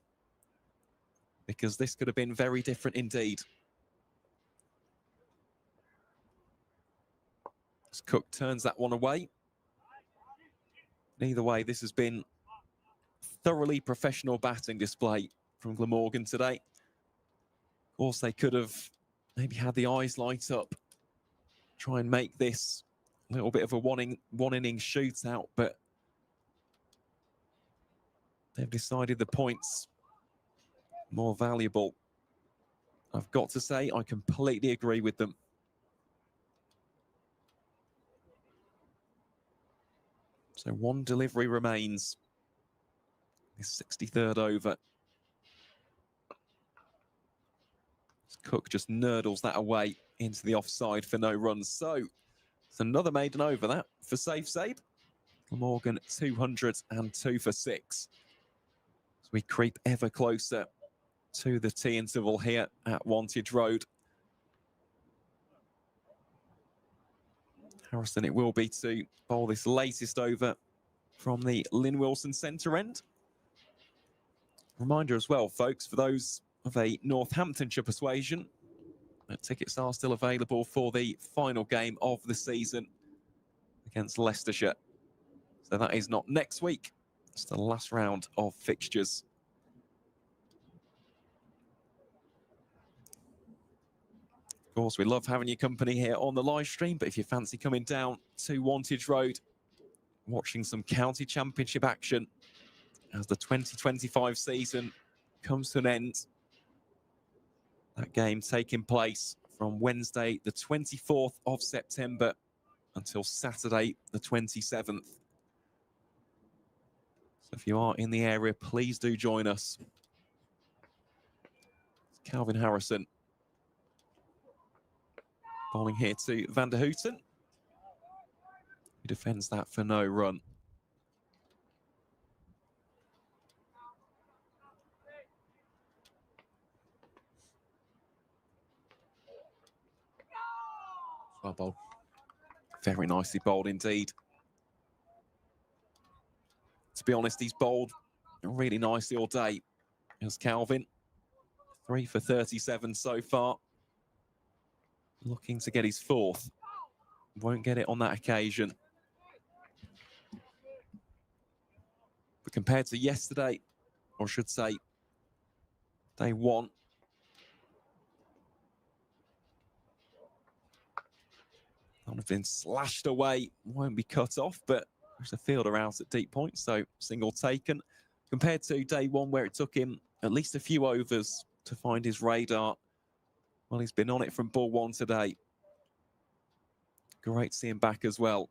because this could have been very different indeed. As Cook turns that one away. Either way, this has been thoroughly professional batting display from Glamorgan today. Of course, they could have maybe had the eyes light up, try and make this a little bit of a one inning shootout, but they've decided the points more valuable. I've got to say, I completely agree with them. So one delivery remains. His 63rd over. Cook just nurdles that away into the offside for no runs. So it's another maiden over that for safe Zabe. Morgan 202 for 6. As we creep ever closer to the tea interval here at Wantage Road. Harrison it will be to bowl this latest over from the Lynn Wilson centre end. Reminder as well, folks, for those of a Northamptonshire persuasion, tickets are still available for the final game of the season against Leicestershire. So that is not next week, It's the last round of fixtures. Of course, we love having your company here on the live stream, but if you fancy coming down to Wantage Road, watching some county championship action as the 2025 season comes to an end. That game taking place from Wednesday, the 24th of September until Saturday, the 27th. So if you are in the area, please do join us. Calvin Harrison bowling here to Van der Houten, who defends that for no run. Well bowled. Very nicely bowled indeed. To be honest, he's bowled really nicely all day. Here's Calvin. 3 for 37 so far. Looking to get his fourth. Won't get it on that occasion. But compared to yesterday, or I should say, day one, that have been slashed away, won't be cut off, but there's a fielder out at deep point, so single taken. Compared to day one, where it took him at least a few overs to find his radar, well, he's been on it from ball one today. Great to see him back as well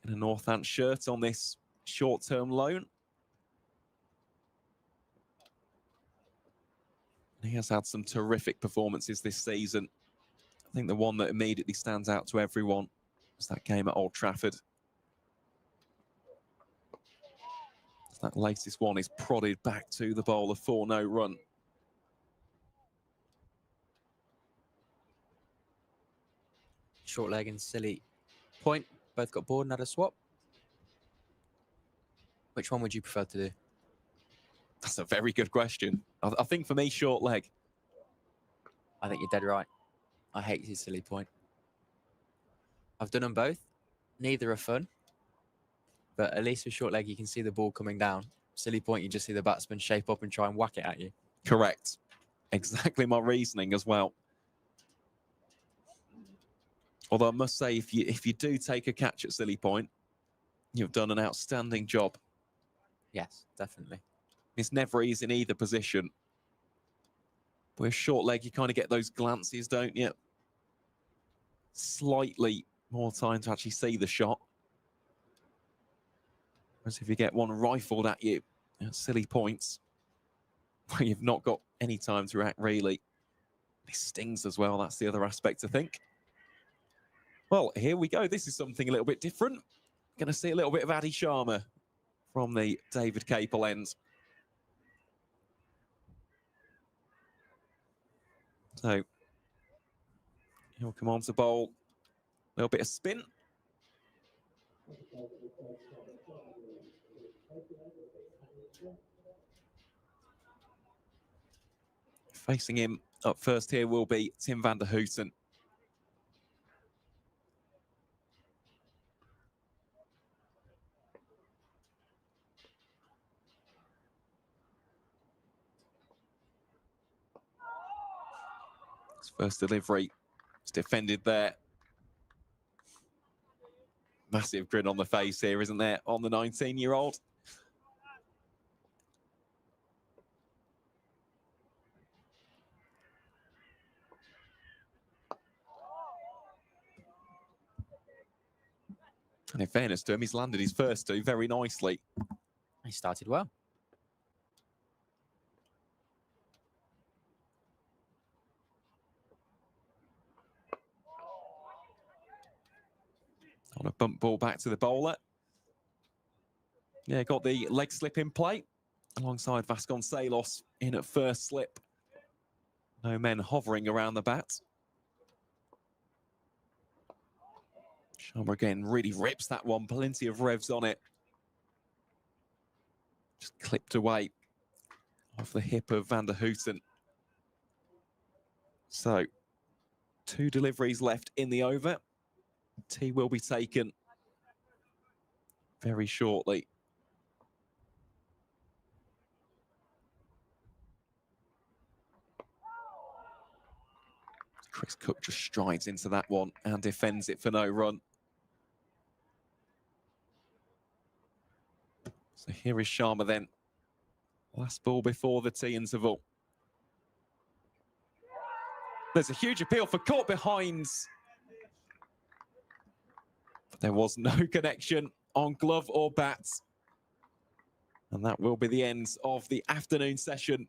in a Northamptonshire shirt on this short-term loan. He has had some terrific performances this season. I think the one that immediately stands out to everyone was that game at Old Trafford. That latest one is prodded back to the bowler for no run. Short leg and silly point. Both got bored and had a swap. Which one would you prefer to do? That's a very good question. I think for me, short leg. I think you're dead right. I hate his silly point. I've done them both. Neither are fun. But at least with short leg, you can see the ball coming down. Silly point, you just see the batsman shape up and try and whack it at you. Correct. Exactly my reasoning as well. Although I must say, if you do take a catch at silly point, you've done an outstanding job. Yes, definitely. It's never easy in either position. With short leg, you kind of get those glances, don't you? Slightly more time to actually see the shot. Whereas if you get one rifled at you at silly points, where you've not got any time to react, really. It stings as well. That's the other aspect, I think. Well, here we go. This is something a little bit different. Going to see a little bit of Adi Sharma from the David Capel end. So he'll come on to bowl. A little bit of spin. Facing him up first here will be Tim van der Houten. His first delivery is defended there. Massive grin on the face here, isn't there, on the 19-year-old? And in fairness to him, he's landed his first two very nicely. He started well. On a bump ball back to the bowler. Yeah, got the leg slip in play alongside Vasconcelos in at first slip. No men hovering around the bat. Sharma again really rips that one. Plenty of revs on it. Just clipped away off the hip of van der Houten. So, 2 deliveries left in the over. Tea will be taken very shortly. Chris Cook just strides into that one and defends it for no run. So here is Sharma then. Last ball before the tea interval. There's a huge appeal for caught behind. But there was no connection on glove or bat. And that will be the end of the afternoon session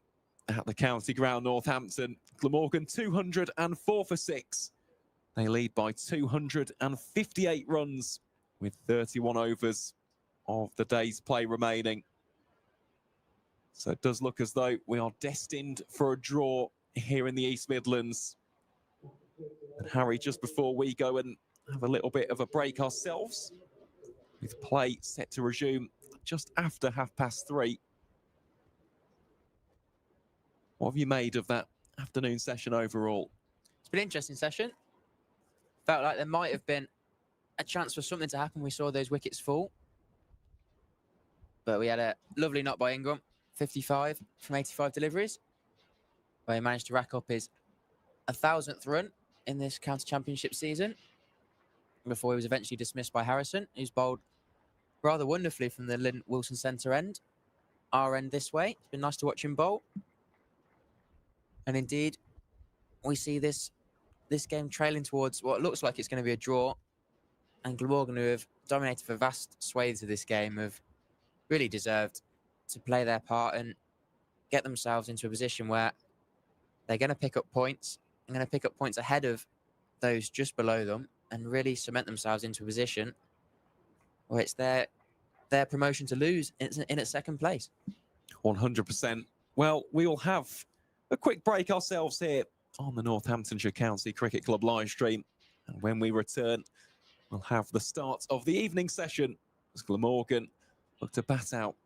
at the County Ground, Northampton. Glamorgan 204 for 6. They lead by 258 runs with 31 overs of the day's play remaining. So it does look as though we are destined for a draw here in the East Midlands. And Harry, just before we go and have a little bit of a break ourselves, with play set to resume just after 3:30. What have you made of that afternoon session overall? It's been an interesting session. Felt like there might have been a chance for something to happen. We saw those wickets fall. But we had a lovely knock by Ingram, 55 from 85 deliveries, where he managed to rack up his 1,000th run in this county championship season before he was eventually dismissed by Harrison, who's bowled rather wonderfully from the Lynn Wilson centre end, our end this way. It's been nice to watch him bowl. And indeed, we see this game trailing towards what looks like it's going to be a draw. And Glamorgan, who have dominated for vast swathes of this game, have really deserved to play their part and get themselves into a position where they're going to pick up points. They're going to pick up points ahead of those just below them and really cement themselves into a position where it's their promotion to lose in its second place. 100%. Well, we will have a quick break ourselves here on the Northamptonshire County Cricket Club live stream. And when we return, we'll have the start of the evening session as Glamorgan look to bat out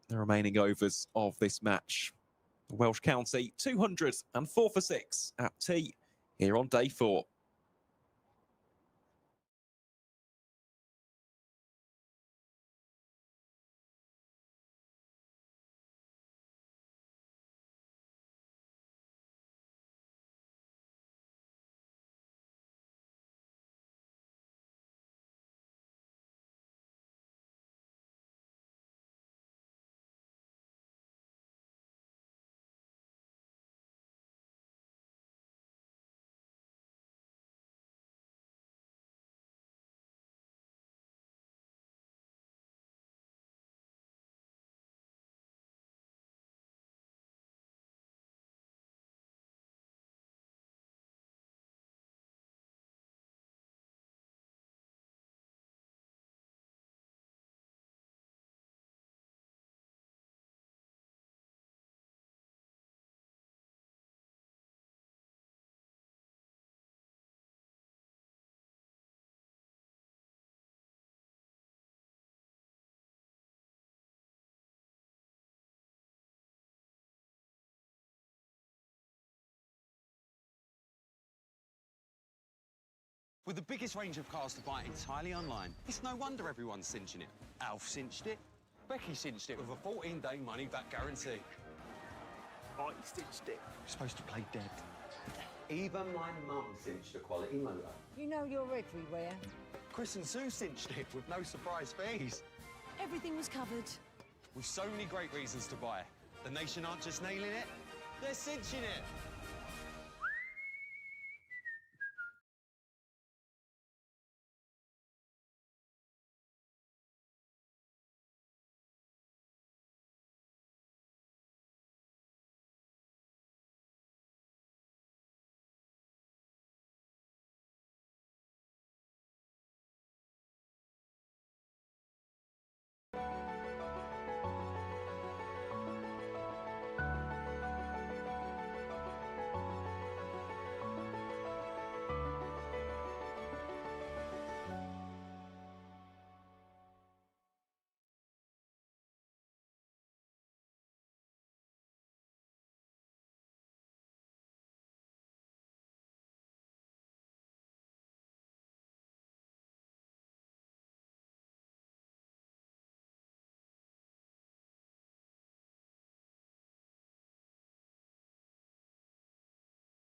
the remaining overs of this match. The Welsh County 204 for 6 at tea here on day 4. With the biggest range of cars to buy entirely online, it's no wonder everyone's cinching it. Alf cinched it. Becky cinched it with a 14-day money-back guarantee. I stitched it. You're supposed to play dead. Even my mum cinched a quality motor. You know you're everywhere. Chris and Sue cinched it with no surprise fees. Everything was covered. With so many great reasons to buy. The nation aren't just nailing it, they're cinching it.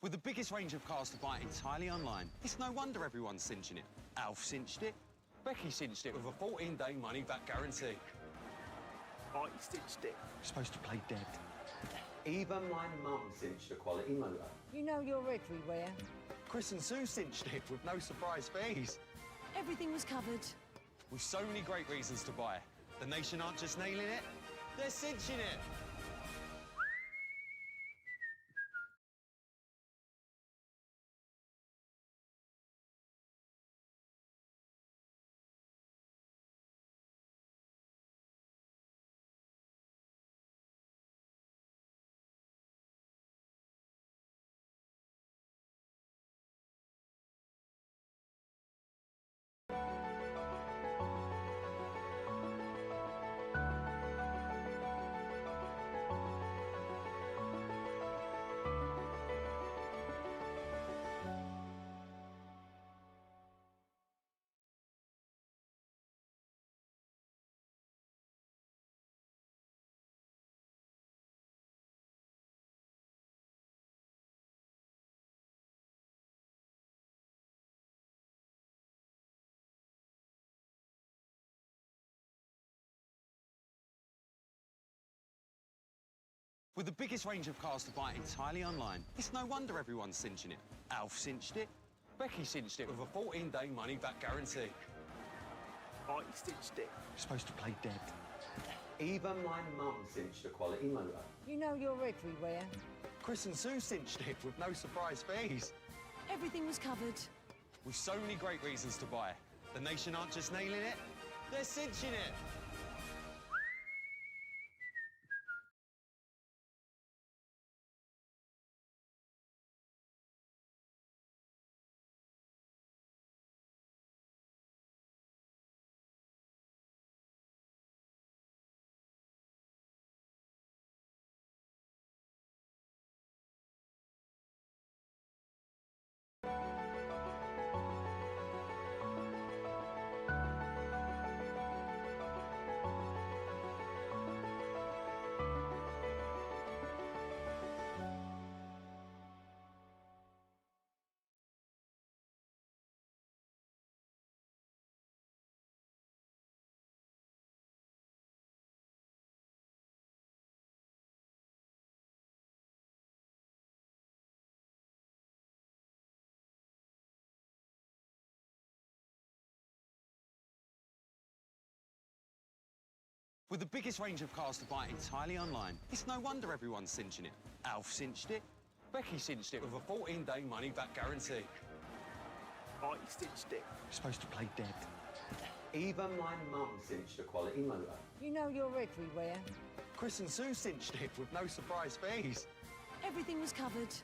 With the biggest range of cars to buy entirely online, it's no wonder everyone's cinching it. Alf cinched it. Becky cinched it with a 14-day money-back guarantee. I cinched it. You're supposed to play dead. Even my mum cinched a quality motor. You know you're everywhere. Chris and Sue cinched it with no surprise fees. Everything was covered. With so many great reasons to buy. The nation aren't just nailing it, they're cinching it. With the biggest range of cars to buy entirely online, it's no wonder everyone's cinching it. Alf cinched it. Becky cinched it with a 14-day money-back guarantee. I cinched it. You're supposed to play dead. Even my mum cinched a quality motor. You know you're everywhere. Chris and Sue cinched it with no surprise fees. Everything was covered. With so many great reasons to buy. The nation aren't just nailing it, they're cinching it. With the biggest range of cars to buy entirely online, it's no wonder everyone's cinching it. Alf cinched it. Becky cinched it with a 14-day money-back guarantee. I cinched it. You're supposed to play dead. Even my mum cinched a quality motor. You know you're everywhere. Chris and Sue cinched it with no surprise fees. Everything was covered.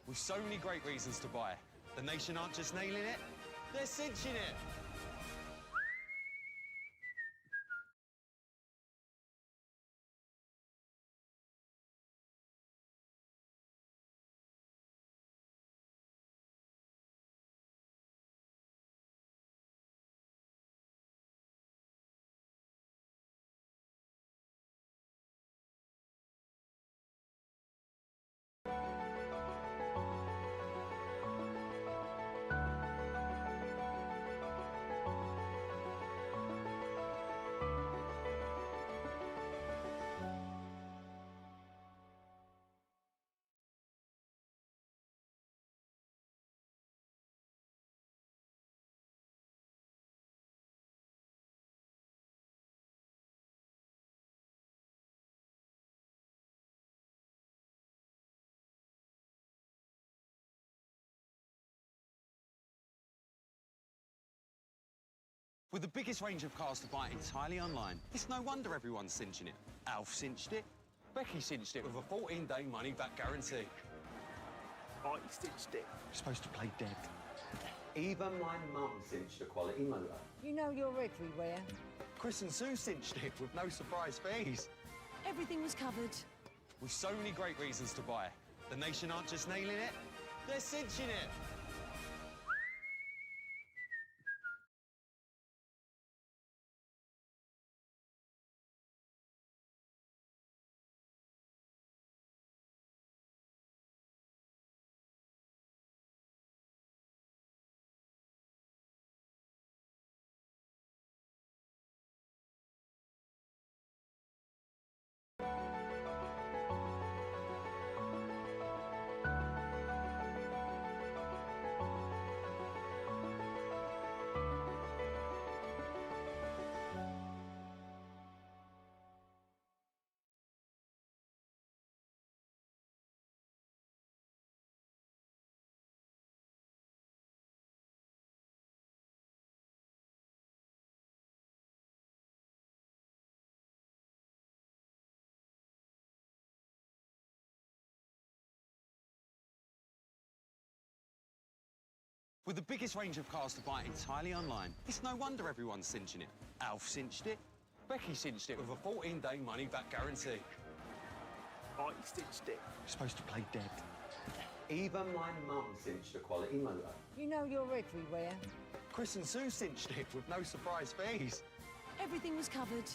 With so many great reasons to buy. The nation aren't just nailing it, they're cinching it. With the biggest range of cars to buy entirely online, it's no wonder everyone's cinching it. Alf cinched it. Becky cinched it with a 14-day money-back guarantee. I cinched it. You're supposed to play dead. Even my mum cinched a quality motor. You know you're everywhere. Chris and Sue cinched it with no surprise fees. Everything was covered. With so many great reasons to buy. The nation aren't just nailing it, they're cinching it. With the biggest range of cars to buy entirely online, it's no wonder everyone's cinching it. Alf cinched it. Becky cinched it with a 14-day money-back guarantee. I stitched it. You're supposed to play dead. Even my mum cinched a quality motor. You know you're everywhere. Chris and Sue cinched it with no surprise fees. Everything was covered.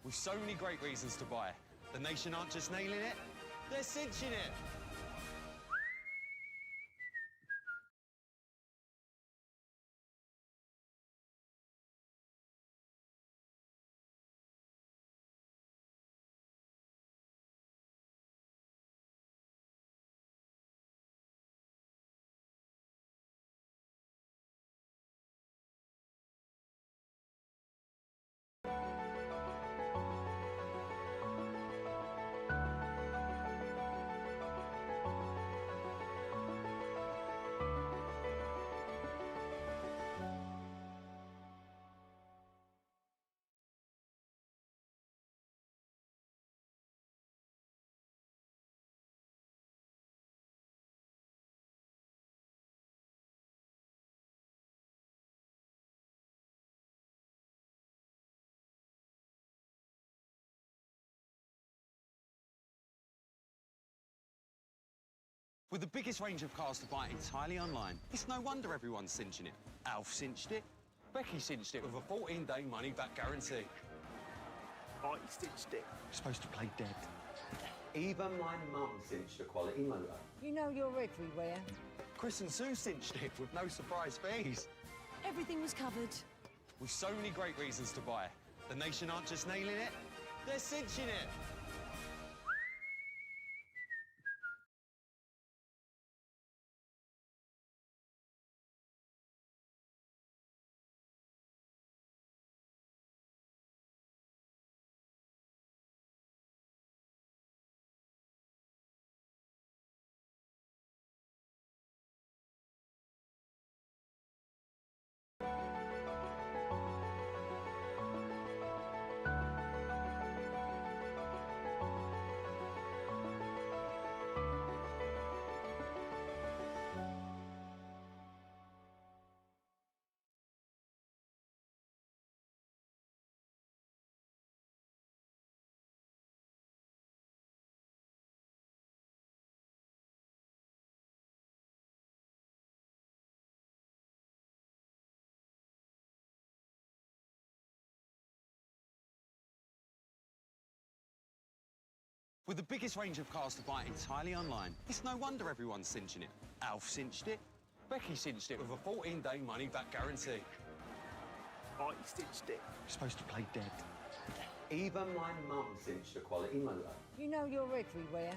With so many great reasons to buy. The nation aren't just nailing it, they're cinching it. With the biggest range of cars to buy entirely online, it's no wonder everyone's cinching it. Alf cinched it. Becky cinched it with a 14-day money-back guarantee. I stitched it. You're supposed to play dead. Even my mum cinched a quality motor. You know you're everywhere. Chris and Sue cinched it with no surprise fees. Everything was covered. With so many great reasons to buy. The nation aren't just nailing it, they're cinching it. With the biggest range of cars to buy entirely online, it's no wonder everyone's cinching it. Alf cinched it. Becky cinched it with a 14-day money-back guarantee. I stitched it. You're supposed to play dead. Even my mum cinched a quality motor. You know you're everywhere.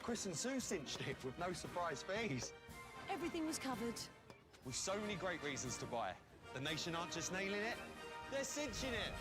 Chris and Sue cinched it with no surprise fees. Everything was covered. With so many great reasons to buy. The nation aren't just nailing it, they're cinching it.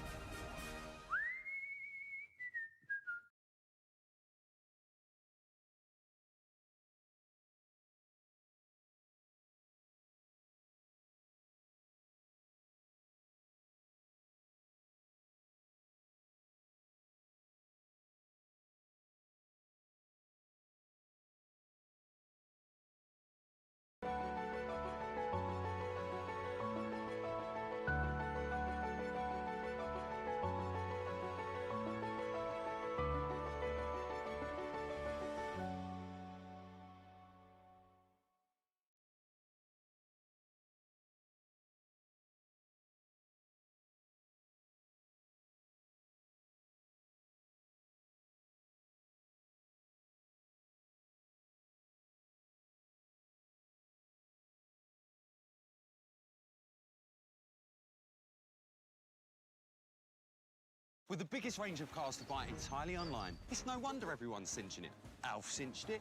With the biggest range of cars to buy entirely online, it's no wonder everyone's cinching it. Alf cinched it.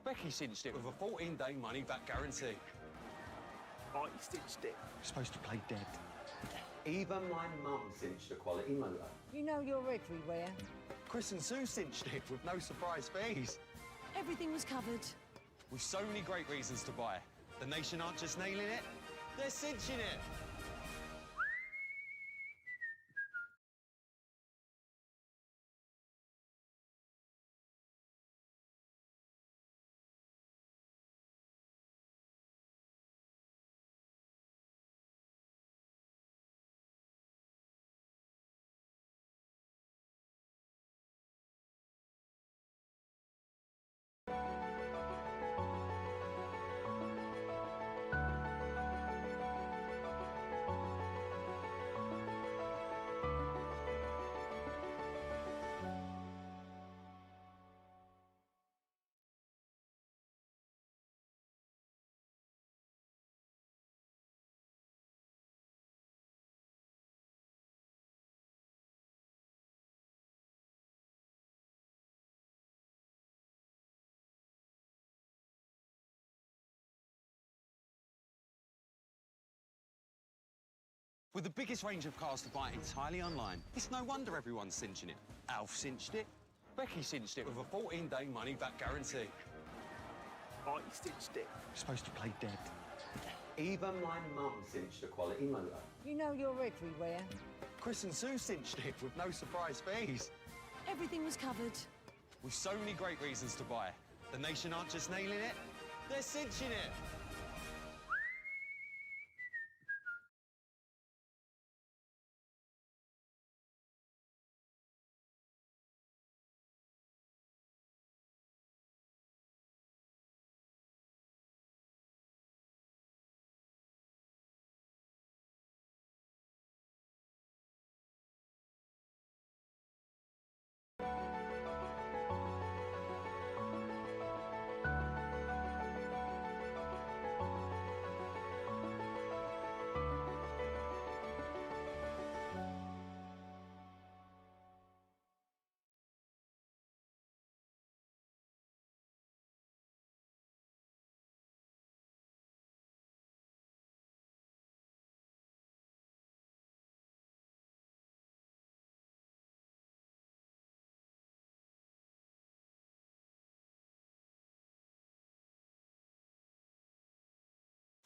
Becky cinched it with a 14-day money-back guarantee. I stitched it. You're supposed to play dead. Even my mum cinched a quality motor. You know you're everywhere. Chris and Sue cinched it with no surprise fees. Everything was covered. With so many great reasons to buy. The nation aren't just nailing it, they're cinching it. With the biggest range of cars to buy entirely online, it's no wonder everyone's cinching it. Alf cinched it. Becky cinched it with a 14-day money-back guarantee. I cinched it. You're supposed to play dead. Even my mum cinched a quality motor. You know you're everywhere. Chris and Sue cinched it with no surprise fees. Everything was covered. With so many great reasons to buy. The nation aren't just nailing it, they're cinching it.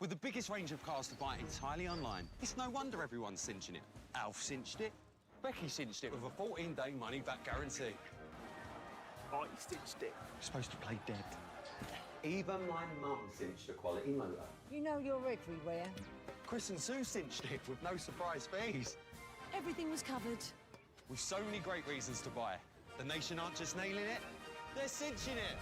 With the biggest range of cars to buy entirely online, it's no wonder everyone's cinching it. Alf cinched it. Becky cinched it with a 14-day money-back guarantee. I cinched it. You're supposed to play dead. Even my mum cinched a quality motor. You know you're everywhere. Chris and Sue cinched it with no surprise fees. Everything was covered. With so many great reasons to buy. The nation aren't just nailing it, they're cinching it.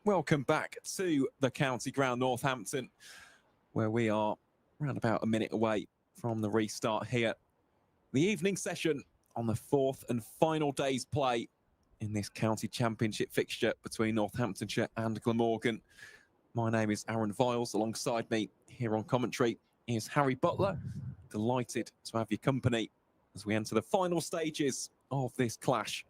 Welcome back to the county ground, Northampton, where we are around about a minute away from the restart here. The evening session on the fourth and final day's play in this county championship fixture between Northamptonshire and Glamorgan. My name is Aaron Viles. Alongside me here on commentary is Harry Butler. Delighted to have your company as we enter the final stages of this clash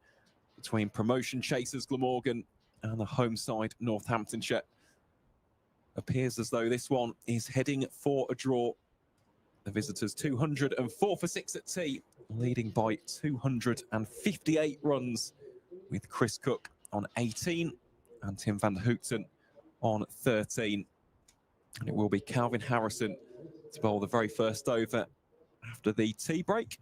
between promotion chasers Glamorgan and the home side Northamptonshire. Appears as though this one is heading for a draw. The visitors 204 for 6 at tea, leading by 258 runs, with Chris Cook on 18 and Tim van der Houten on 13. And it will be Calvin Harrison to bowl the very first over after the tea break.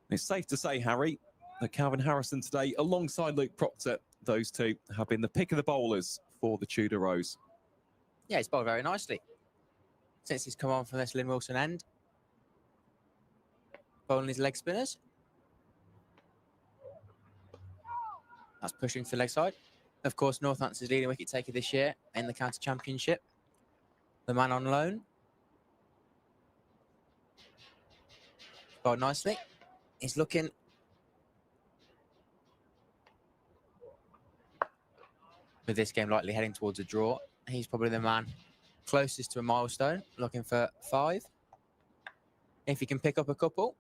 It's safe to say, Harry, that Calvin Harrison today, alongside Luke Proctor, those two have been the pick of the bowlers for the Tudor Rose. Yeah, he's bowled very nicely since he's come on from this Lynn Wilson end. Bowling his leg spinners. That's pushing to the leg side. Of course, Northampton's leading wicket taker this year in the county championship. The man on loan. Bowled nicely. He's looking. With this game likely heading towards a draw, he's probably the man closest to a milestone, looking for 5. If he can pick up a couple.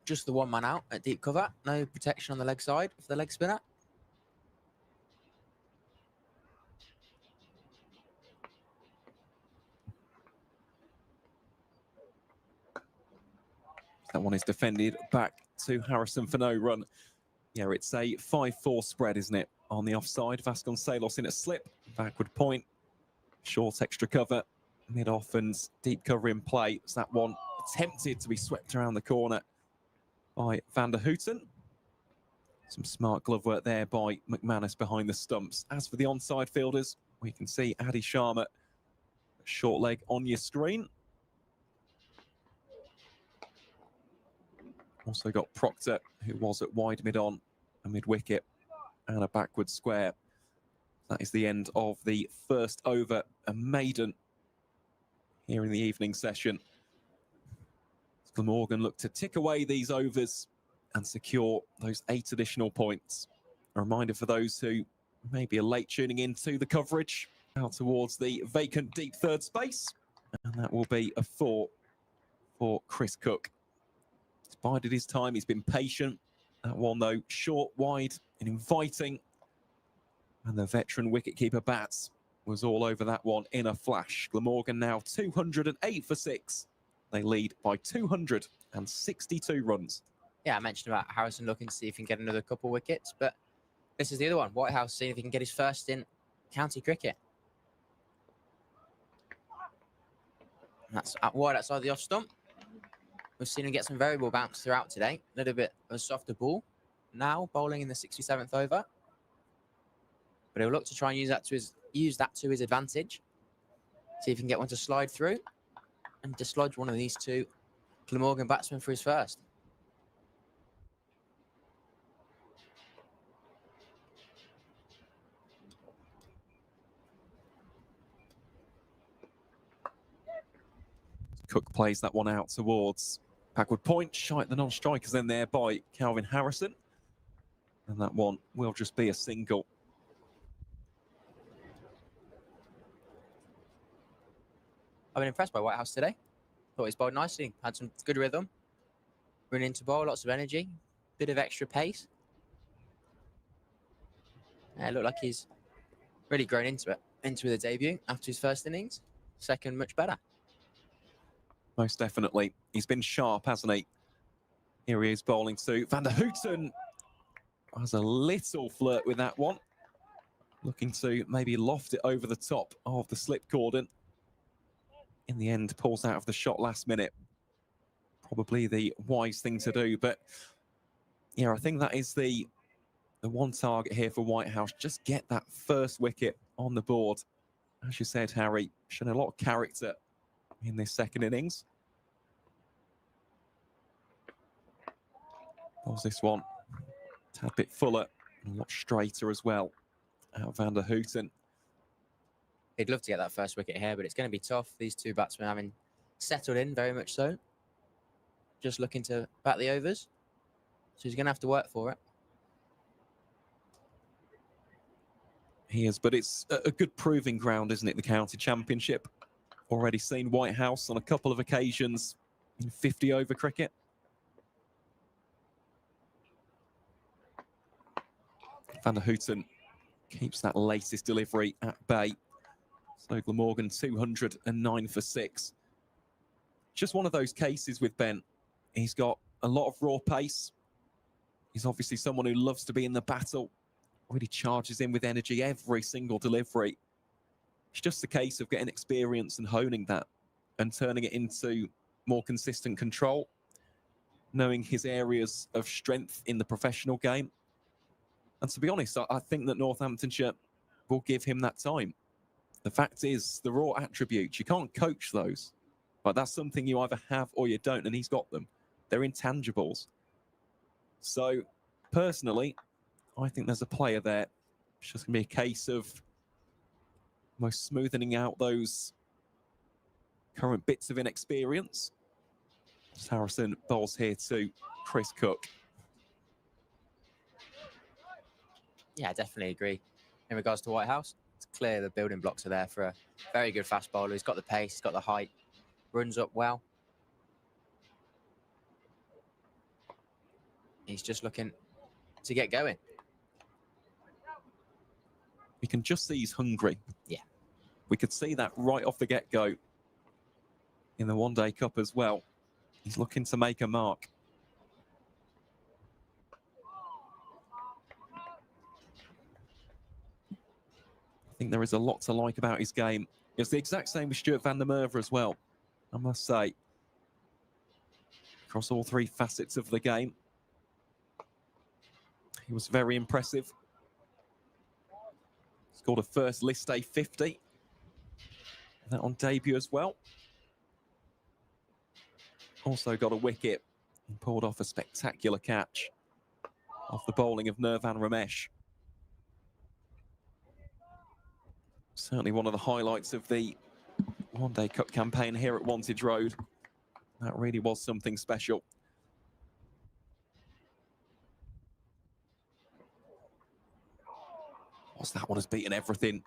Just the one man out at deep cover. No protection on the leg side for the leg spinner. That one is defended back to Harrison for no run. Yeah, it's a 5-4 spread, isn't it? On the offside, Vasconcelos in a slip, backward point, short extra cover, mid-off and deep cover in play. So that one attempted to be swept around the corner by van der Houten. Some smart glove work there by McManus behind the stumps. As for the onside fielders, we can see Adi Sharma, short leg on your screen. Also got Proctor, who was at wide mid-on, a mid-wicket, and a backward square. That is the end of the first over, a maiden here in the evening session. Glamorgan look to tick away these overs and secure those 8 additional points. A reminder for those who may be late tuning in to the coverage, out towards the vacant deep third space, and that will be a 4 for Chris Cook. He's bided his time, he's been patient. That one, though, short, wide, and inviting. And the veteran wicketkeeper bats was all over that one in a flash. Glamorgan now 208 for 6. They lead by 262 runs. Yeah, I mentioned about Harrison looking to see if he can get another couple wickets, but this is the other one. Whitehouse seeing if he can get his first in county cricket. And that's wide outside the off stump. We've seen him get some variable bounce throughout today. A little bit of a softer ball. Now bowling in the 67th over. But he'll look to try and use that to his advantage. See if he can get one to slide through and dislodge one of these two Glamorgan batsmen for his first. Cook plays that one out towards backward point, shite the non-strikers in there by Calvin Harrison. And that one will just be a single. I've been impressed by Whitehouse today. Thought he's bowled nicely, had some good rhythm. Running into bowl, lots of energy, bit of extra pace. It looked like he's really grown into the debut after his first innings. Second, much better. Most definitely. He's been sharp, hasn't he? Here he is bowling to van der Houten. Has a little flirt with that one. Looking to maybe loft it over the top of the slip cordon. In the end, pulls out of the shot last minute. Probably the wise thing to do. But yeah, I think that is the one target here for Whitehouse. Just get that first wicket on the board. As you said, Harry, shown a lot of character in this second innings. Was this one a tad bit fuller, and a lot straighter as well. Out Van der Houten. He'd love to get that first wicket here, but it's going to be tough. These two batsmen having settled in very much so. Just looking to bat the overs. So he's going to have to work for it. He is, but it's a good proving ground, isn't it? The county championship. Already seen White House on a couple of occasions in 50-over cricket. Van der Houten keeps that latest delivery at bay. So Glamorgan 209 for 6. Just one of those cases with Ben. He's got a lot of raw pace. He's obviously someone who loves to be in the battle. Really charges in with energy every single delivery. It's just a case of getting experience and honing that and turning it into more consistent control, knowing his areas of strength in the professional game. And to be honest, I think that Northamptonshire will give him that time. The fact is, the raw attributes, you can't coach those. But that's something you either have or you don't, and he's got them. They're intangibles. So, personally, I think there's a player there. It's just going to be a case of almost smoothing out those current bits of inexperience. As Harrison bowls here to Chris Cook. Yeah, I definitely agree. In regards to White House, it's clear the building blocks are there for a very good fast bowler. He's got the pace, he's got the height, runs up well. He's just looking to get going. You can just see he's hungry. Yeah. We could see that right off the get-go in the One Day Cup as well. He's looking to make a mark. I think there is a lot to like about his game. It's the exact same with Stuart van der Merwe as well, I must say. Across all three facets of the game. He was very impressive. Scored a first list day 50. That on debut as well. Also got a wicket and pulled off a spectacular catch off the bowling of Nirvan Ramesh. Certainly one of the highlights of the One Day Cup campaign here at Wantage Road. That really was something special. What's that one has beaten everything.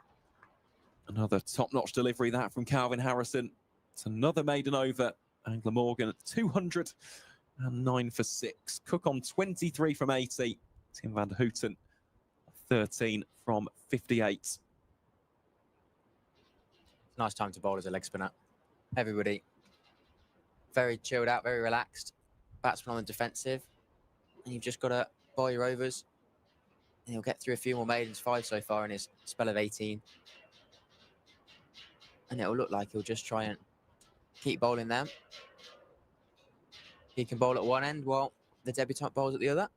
Another top-notch delivery that from Calvin Harrison. It's another maiden over. And Glamorgan at 209 for 6. Cook on 23 from 80. Tim van der Houten 13 from 58. Nice time to bowl as a leg spinner. Everybody very chilled out, very relaxed. Batsman on the defensive. And you've just got to bowl your overs. And he'll get through a few more maidens, 5 so far in his spell of 18. And it'll look like he'll just try and keep bowling them. He can bowl at one end while the debutant bowls at the other.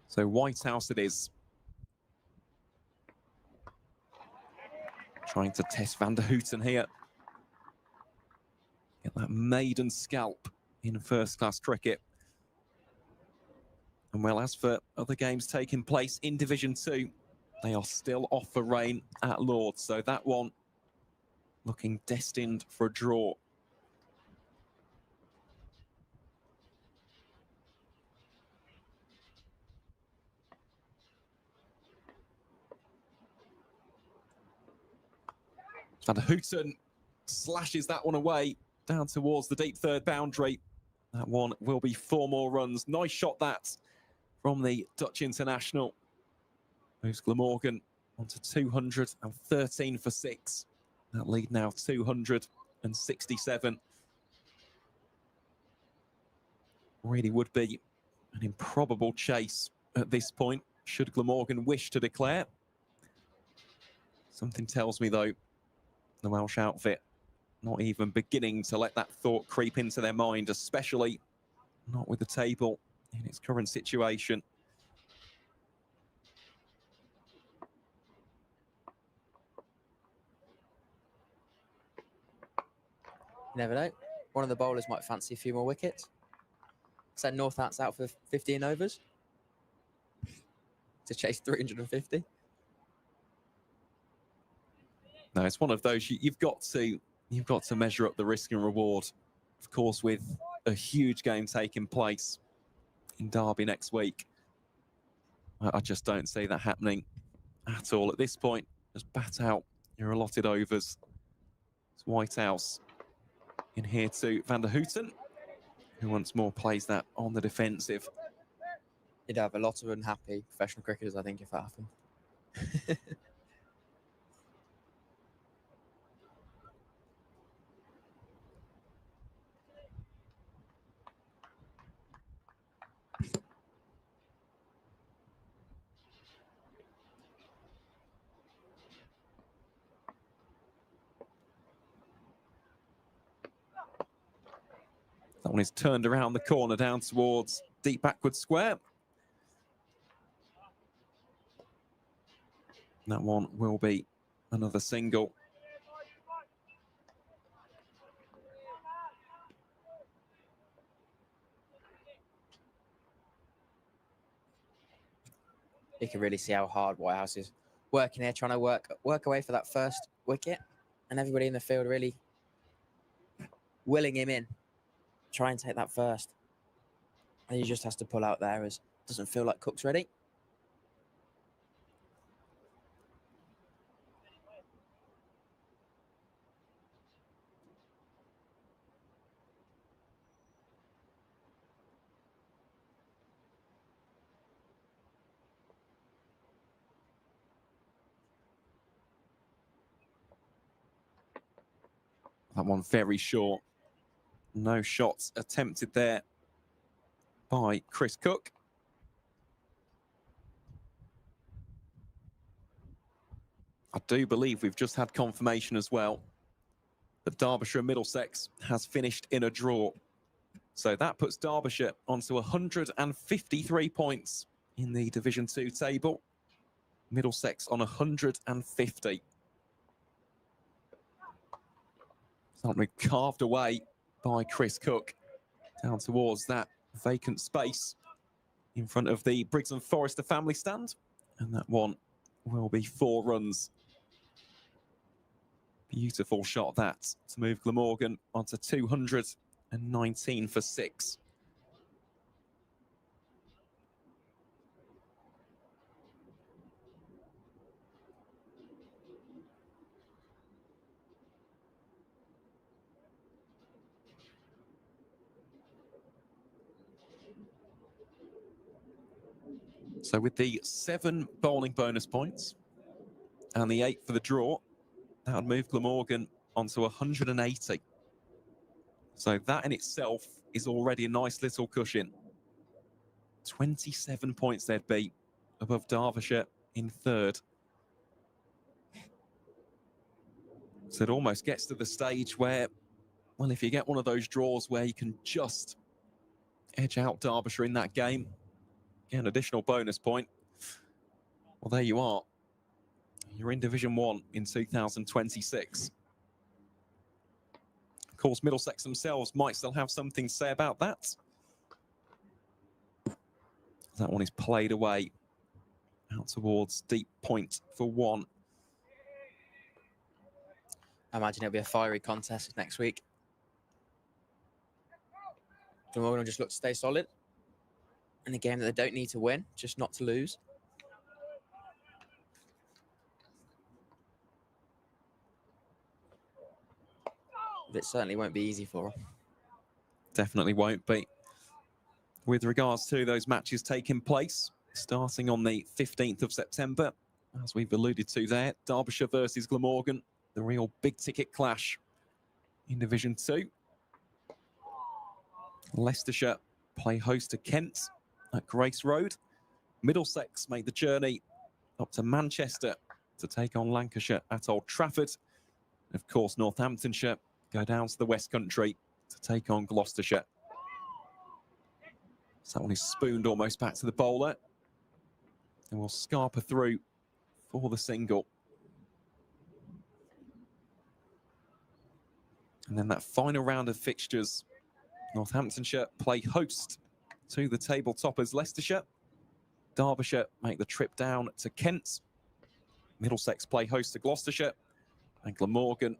So White House it is. Trying to test Van der Houten here. Get that maiden scalp in first-class cricket. And well, as for other games taking place in Division 2, they are still off for rain at Lords. So that one looking destined for a draw. Van der Houten slashes that one away down towards the deep third boundary. That one will be 4 more runs. Nice shot that from the Dutch international. Moves Glamorgan onto 213 for 6. That lead now 267. Really would be an improbable chase at this point, should Glamorgan wish to declare. Something tells me, though, the Welsh outfit not even beginning to let that thought creep into their mind, especially not with the table in its current situation. You never know. One of the bowlers might fancy a few more wickets. Send Northants out for 15 overs to chase 350. No, it's one of those you've got to measure up the risk and reward. Of course, with a huge game taking place in Derby next week, I just don't see that happening at all at this point. Just bat out your allotted overs. It's Whitehouse in here to Van der Houten, who once more plays that on the defensive. You'd have a lot of unhappy professional cricketers, I think, if that happened. That one is turned around the corner down towards deep backward square. That one will be another single. You can really see how hard Whitehouse is working here, trying to work away for that first wicket, and everybody in the field really willing him in. Try and take that first. And he just has to pull out there as doesn't feel like Cook's ready. That one very short. No shots attempted there by Chris Cook. I do believe we've just had confirmation as well that Derbyshire and Middlesex has finished in a draw. So that puts Derbyshire onto 153 points in the Division 2 table. Middlesex on 150. Something carved away by Chris Cook down towards that vacant space in front of the Briggs and Forrester family stand. And that one will be 4 runs. Beautiful shot that to move Glamorgan onto 219 for 6. So with the 7 bowling bonus points and the 8 for the draw, that would move Glamorgan onto 180. So that in itself is already a nice little cushion. 27 points they'd be above Derbyshire in 3rd. So it almost gets to the stage where, well, if you get one of those draws where you can just edge out Derbyshire in that game, get an additional bonus point, well, there you are. You're in Division 1 in 2026. Of course, Middlesex themselves might still have something to say about that. That one is played away out towards deep point for 1. I imagine it'll be a fiery contest next week. Glamorgan will just look to stay solid in a game that they don't need to win, just not to lose. But it certainly won't be easy for them. Definitely won't be. With regards to those matches taking place, starting on the 15th of September, as we've alluded to there, Derbyshire versus Glamorgan, the real big-ticket clash in Division 2. Leicestershire play host to Kent at Grace Road. Middlesex make the journey up to Manchester to take on Lancashire at Old Trafford. Of course, Northamptonshire go down to the West Country to take on Gloucestershire. So that one is spooned almost back to the bowler. And will scarper through for the single. And then that final round of fixtures, Northamptonshire play host to the table toppers Leicestershire. Derbyshire make the trip down to Kent. Middlesex play host to Gloucestershire. And Glamorgan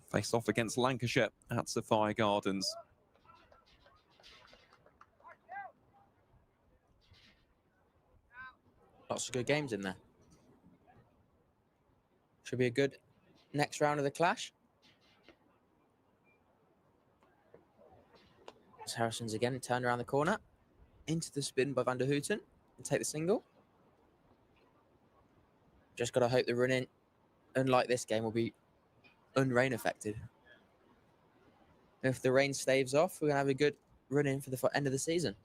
face off against Lancashire at Sophia Gardens. Lots of good games in there. Should be a good next round of the clash. As Harrison's again turned around the corner. Into the spin by Van der Houten and take the single. Just got to hope the run-in, unlike this game, will be unrain affected. If the rain staves off, we're going to have a good run-in for the end of the season.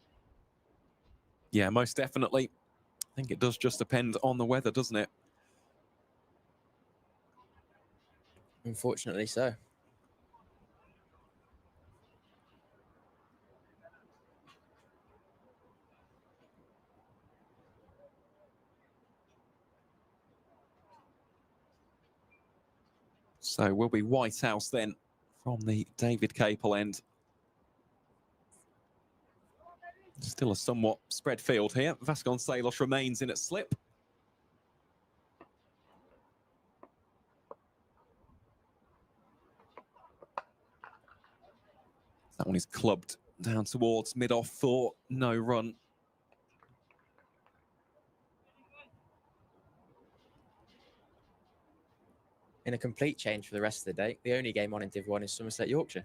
Yeah, most definitely. I think it does just depend on the weather, doesn't it? Unfortunately so. So will be Whitehouse then from the David Capel end. Still a somewhat spread field here. Vasconcelos remains in at slip. That one is clubbed down towards mid-off for no run. In a complete change for the rest of the day, the only game on in Div 1 is Somerset Yorkshire.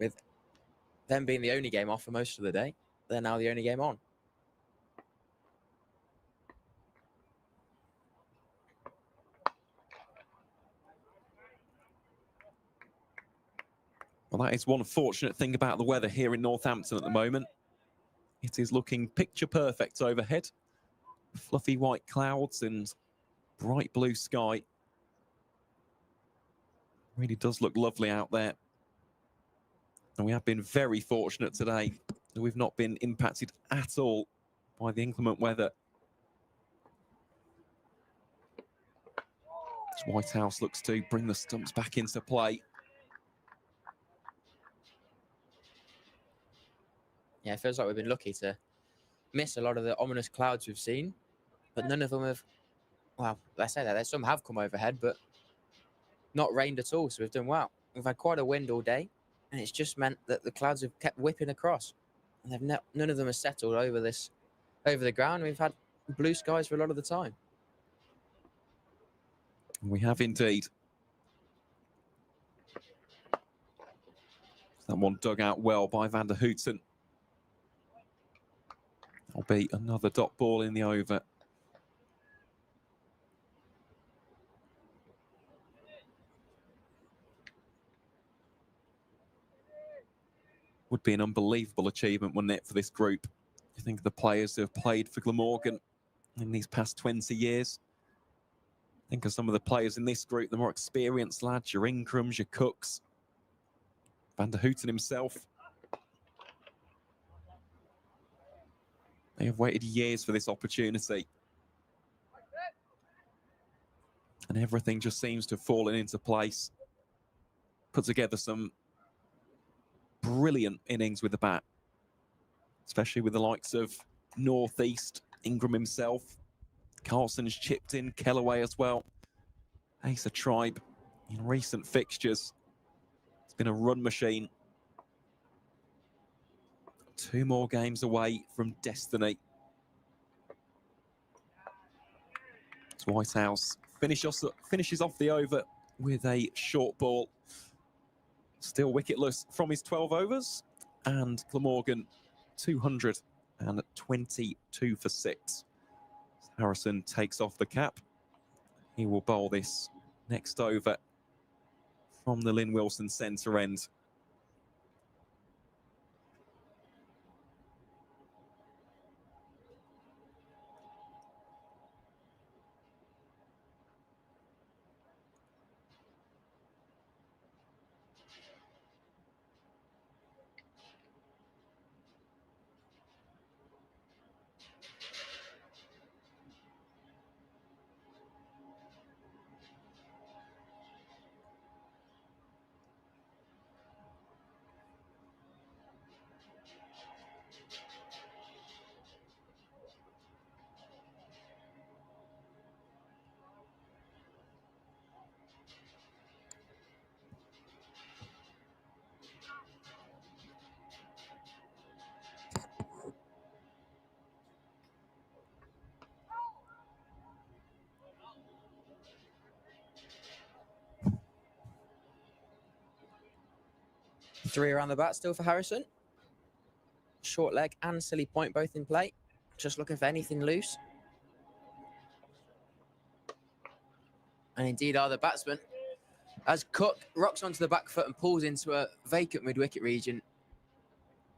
With them being the only game off for most of the day, they're now the only game on. Well, that is one fortunate thing about the weather here in Northampton at the moment. It is looking picture perfect overhead. Fluffy white clouds and bright blue sky. Really does look lovely out there. And we have been very fortunate today that we've not been impacted at all by the inclement weather. As Whitehouse looks to bring the stumps back into play. Yeah, it feels like we've been lucky to miss a lot of the ominous clouds we've seen, but none of them have, well, let's say that, some have come overhead, but not rained at all, so we've done well. We've had quite a wind all day, and it's just meant that the clouds have kept whipping across, and none of them have settled over the ground. We've had blue skies for a lot of the time. We have indeed. That one dug out well by Van der Houten. That'll be another dot ball in the over. Would be an unbelievable achievement, wouldn't it, for this group? You think of the players who have played for Glamorgan in these past 20 years. Think of some of the players in this group, the more experienced lads, your Ingrams, your Cooks. Van der Houten himself. They have waited years for this opportunity. And everything just seems to have fallen into place. Put together some brilliant innings with the bat, especially with the likes of Northeast, Ingram himself. Carlson's chipped in, Kellaway as well. Asa Tribe in recent fixtures. It's been a run machine. 2 more games away from destiny. As Whitehouse finishes off the over with a short ball. Still wicketless from his 12 overs. And Glamorgan 222 for 6. Harrison takes off the cap. He will bowl this next over from the Lynn Wilson centre end. 3 around the bat still for Harrison. Short leg and silly point both in play. Just looking for anything loose. And indeed are the batsmen. As Cook rocks onto the back foot and pulls into a vacant mid-wicket region,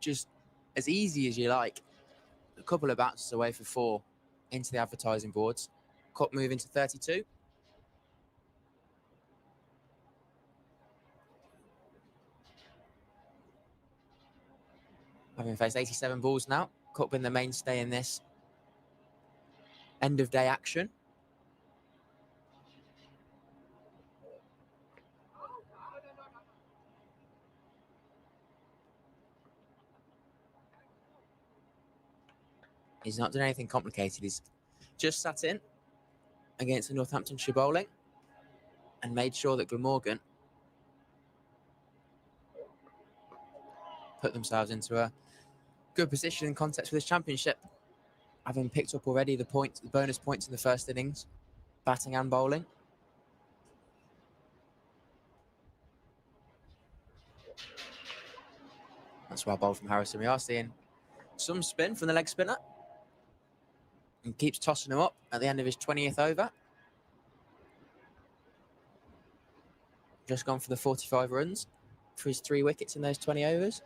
just as easy as you like. A couple of bounces away for 4 into the advertising boards. Cook moving to 32. Having faced 87 balls now, Cook been the mainstay in this end of day action. He's not done anything complicated. He's just sat in against the Northamptonshire bowling and made sure that Glamorgan put themselves into a good position in context for this championship, having picked up already the bonus points in the first innings, batting and bowling. That's well bowled from Harrison. We are seeing some spin from the leg spinner. And keeps tossing him up at the end of his 20th over. Just gone for the 45 runs for his 3 wickets in those 20 overs.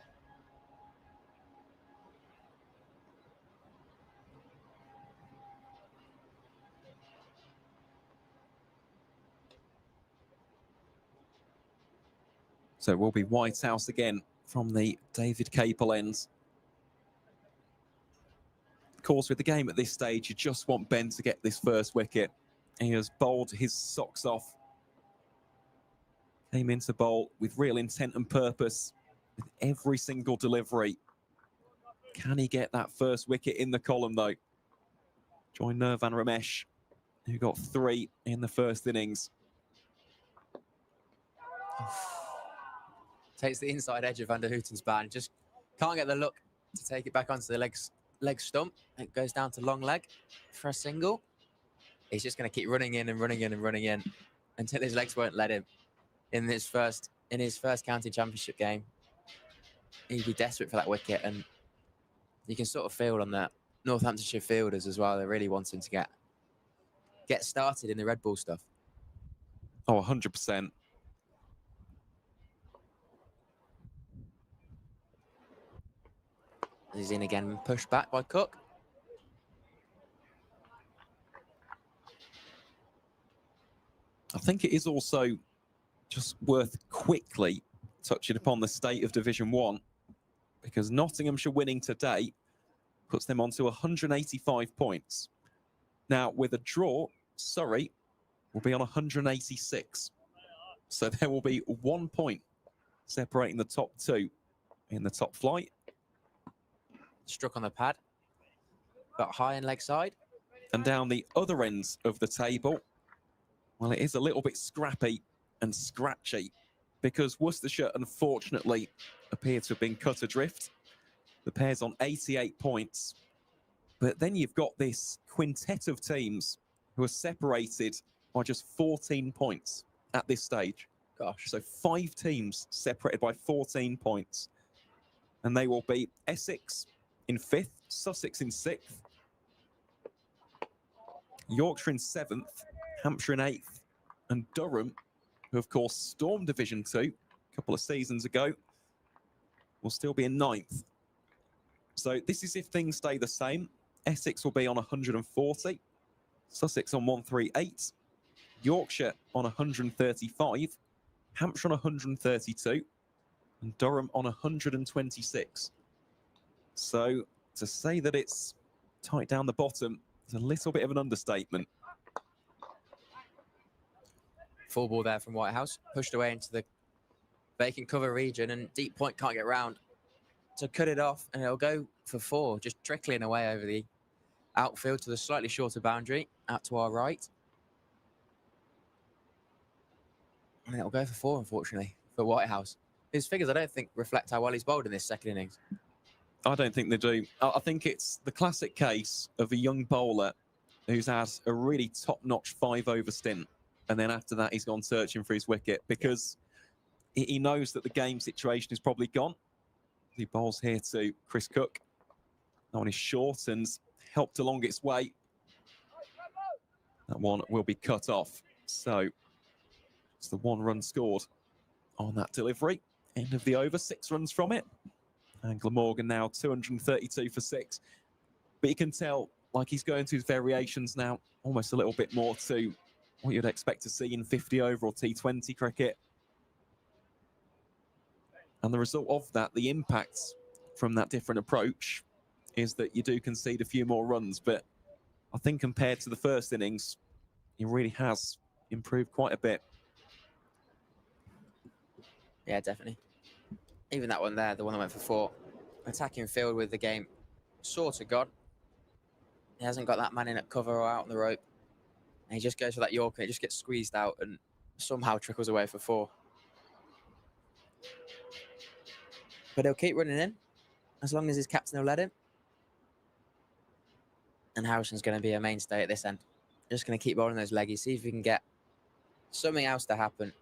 So it will be Whitehouse again from the David Capel ends. Of course, with the game at this stage, you just want Ben to get this first wicket. He has bowled his socks off. Came into bowl with real intent and purpose with every single delivery. Can he get that first wicket in the column, though? Join Nirvan Ramesh, who got 3 in the first innings. Takes the inside edge of Van der Hooten's bat and just can't get the look to take it back onto the leg stump. It goes down to long leg for a single. He's just going to keep running in and running in and running in until his legs won't let him. In his first county championship game, he'd be desperate for that wicket, and you can sort of feel on that Northamptonshire fielders as well. They're really wanting to get started in the red ball stuff. Oh, 100%. He's in again, pushed back by Cook. I think it is also just worth quickly touching upon the state of Division 1, because Nottinghamshire winning today puts them onto 185 points. Now, with a draw, Surrey will be on 186. So there will be 1 point separating the top 2 in the top flight. Struck on the pad, got high and leg side. And down the other ends of the table, well, it is a little bit scrappy and scratchy, because Worcestershire, unfortunately, appear to have been cut adrift. The pair's on 88 points. But then you've got this quintet of teams who are separated by just 14 points at this stage. Gosh. So 5 teams separated by 14 points. And they will be Essex in 5th, Sussex in 6th, Yorkshire in 7th, Hampshire in 8th, and Durham, who of course stormed Division 2 a couple of seasons ago, will still be in 9th. So this is if things stay the same. Essex will be on 140, Sussex on 138, Yorkshire on 135, Hampshire on 132, and Durham on 126. So to say that it's tight down the bottom is a little bit of an understatement. Full ball there from Whitehouse, pushed away into the vacant cover region, and deep point can't get round to cut it off, and it'll go for 4, just trickling away over the outfield to the slightly shorter boundary out to our right. And it'll go for 4, unfortunately, for Whitehouse. His figures, I don't think, reflect how well he's bowled in this second innings. I don't think they do. I think it's the classic case of a young bowler who's had a really top-notch 5-over stint, and then after that he's gone searching for his wicket, because he knows that the game situation is probably gone. He bowls here to Chris Cook. That one is short and helped along its way. That one will be cut off. So it's the 1 run scored on that delivery. End of the over, 6 runs from it. And Glamorgan now 232 for 6. But you can tell, like, he's going through his variations now, almost a little bit more to what you'd expect to see in 50 over or T20 cricket. And the result of that, the impact from that different approach, is that you do concede a few more runs. But I think compared to the first innings, he really has improved quite a bit. Yeah, definitely. Even that one there, the one that went for 4. Attacking field with the game sort of gone. He hasn't got that man in at cover or out on the rope. And he just goes for that Yorker. It just gets squeezed out and somehow trickles away for 4. But he'll keep running in as long as his captain will let him. And Harrison's going to be a mainstay at this end. Just going to keep bowling those leggies, see if we can get something else to happen.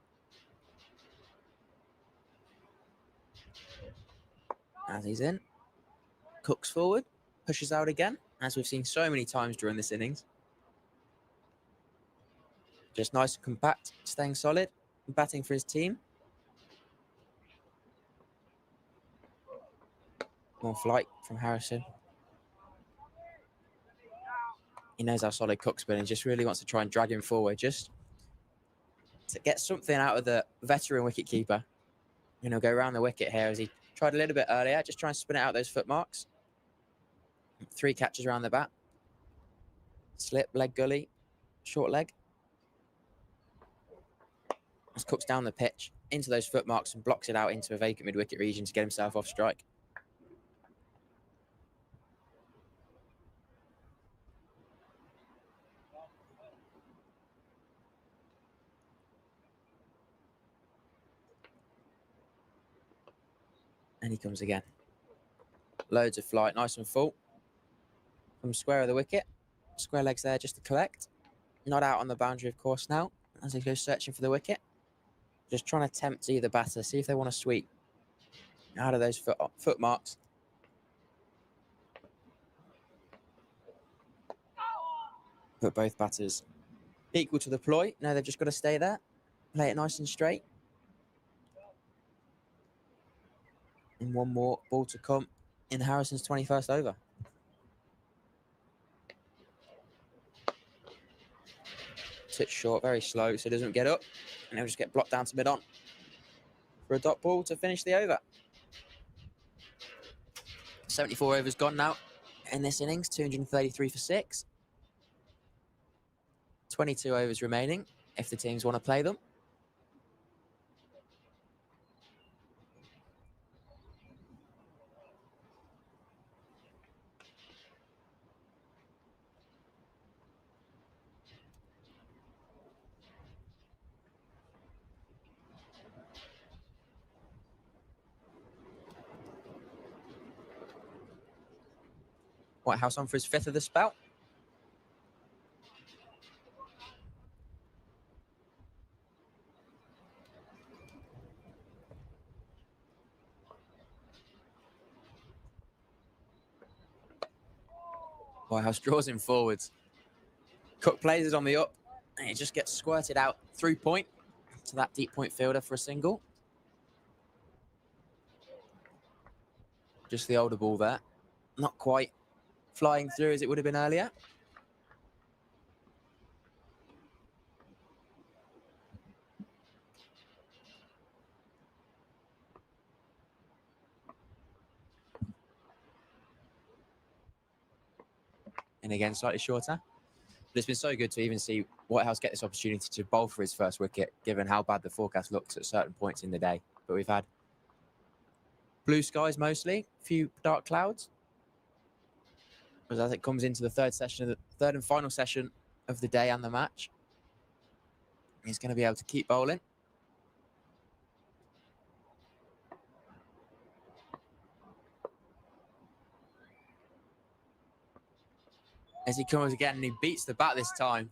As he's in, Cook's forward, pushes out again, as we've seen so many times during this innings. Just nice and compact, staying solid, batting for his team. More flight from Harrison. He knows how solid Cook's been and just really wants to try and drag him forward, just to get something out of the veteran wicketkeeper. And he'll go around the wicket here as he tried a little bit earlier, just trying to spin it out those foot marks. 3 catches around the bat. Slip, leg gully, short leg. As Cook's down the pitch, into those foot marks and blocks it out into a vacant mid-wicket region to get himself off strike. And he comes again. Loads of flight, nice and full. From square of the wicket. Square legs there just to collect. Not out on the boundary, of course, now, as he goes searching for the wicket. Just trying to tempt either batter, see if they want to sweep out of those foot marks. But both batters equal to the ploy. No, they've just got to stay there. Play it nice and straight. And one more ball to come in Harrison's 21st over. Touch short, very slow, so it doesn't get up. And he'll just get blocked down to mid-on for a dot ball to finish the over. 74 overs gone now in this innings, 233 for 6. 22 overs remaining if the teams want to play them. Whitehouse on for his 5th of the spell. Whitehouse draws him forwards. Cook plays it on the up, and it just gets squirted out through point to that deep point fielder for a single. Just the older ball there. Not quite flying through as it would have been earlier. And again, slightly shorter. But it's been so good to even see Whitehouse get this opportunity to bowl for his first wicket, given how bad the forecast looked at certain points in the day. But we've had blue skies mostly, a few dark clouds. As it comes into the third and final session of the day and the match, he's going to be able to keep bowling. As he comes again and he beats the bat this time.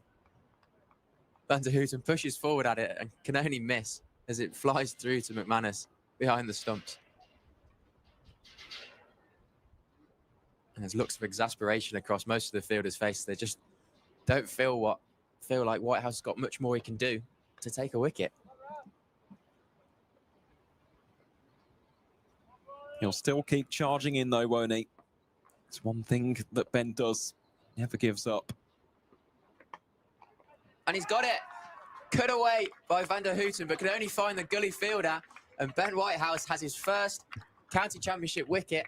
Vanderhooten pushes forward at it and can only miss as it flies through to McManus behind the stumps. And there's looks of exasperation across most of the fielders' faces. They just don't feel like Whitehouse has got much more he can do to take a wicket. He'll still keep charging in though, won't he? It's one thing that Ben does, never gives up. And he's got it. Cut away by Van der Houten, but can only find the gully fielder. And Ben Whitehouse has his first county championship wicket.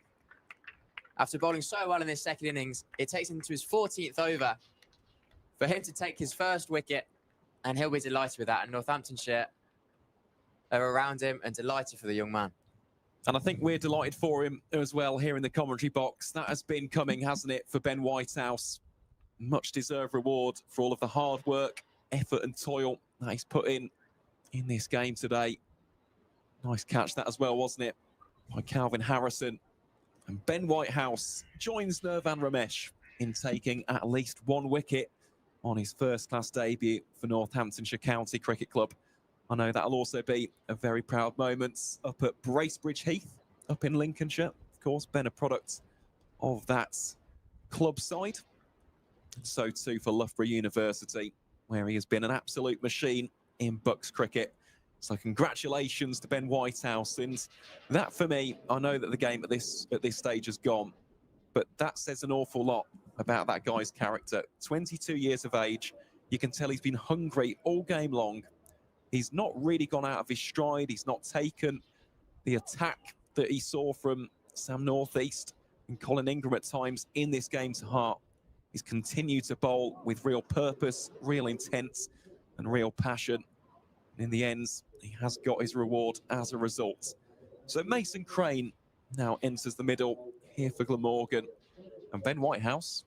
After bowling so well in this second innings, it takes him to his 14th over for him to take his first wicket, and he'll be delighted with that. And Northamptonshire are around him and delighted for the young man. And I think we're delighted for him as well here in the commentary box. That has been coming, hasn't it, for Ben Whitehouse? Much deserved reward for all of the hard work, effort and toil that he's put in this game today. Nice catch that as well, wasn't it, by Calvin Harrison. And Ben Whitehouse joins Nirvan Ramesh in taking at least one wicket on his first-class debut for Northamptonshire County Cricket Club. I know that'll also be a very proud moment up at Bracebridge Heath, up in Lincolnshire. Of course, Ben a product of that club side. So too for Loughborough University, where he has been an absolute machine in Bucks cricket. So congratulations to Ben Whitehouse. And that, for me, I know that the game at this stage has gone, but that says an awful lot about that guy's character. 22 years of age. You can tell he's been hungry all game long. He's not really gone out of his stride. He's not taken the attack that he saw from Sam Northeast and Colin Ingram at times in this game to heart. He's continued to bowl with real purpose, real intent, and real passion. And in the end, he has got his reward as a result. So Mason Crane now enters the middle here for Glamorgan. And Ben Whitehouse,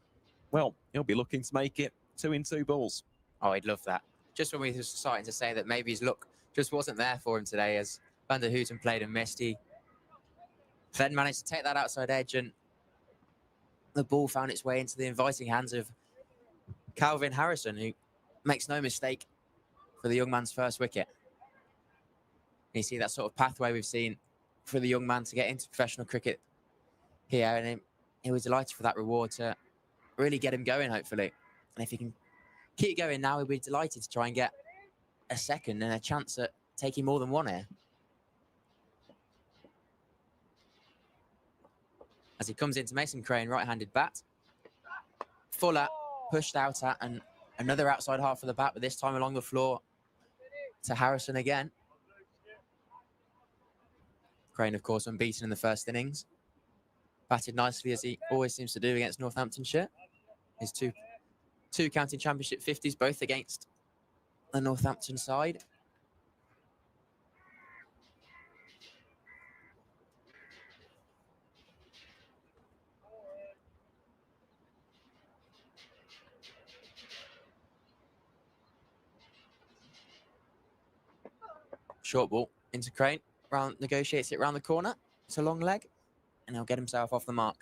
well, he'll be looking to make it 2 in 2 balls. Oh, I'd love that. Just when we were starting to say that maybe his luck just wasn't there for him today, as Van der Houten played and missed, he then managed to take that outside edge, and the ball found its way into the inviting hands of Calvin Harrison, who makes no mistake for the young man's first wicket. You see that sort of pathway we've seen for the young man to get into professional cricket here, and he was delighted for that reward to really get him going, hopefully. And if he can keep going now, he'll be delighted to try and get a second and a chance at taking more than one here. As he comes into Mason Crane, right-handed bat. Fuller pushed out at, and another outside half of the bat, but this time along the floor to Harrison again. Crane, of course, unbeaten in the first innings. Batted nicely, as he always seems to do against Northamptonshire. His two county championship 50s, both against the Northampton side. Short ball into Crane, negotiates it round the corner. It's a long leg, and he'll get himself off the mark.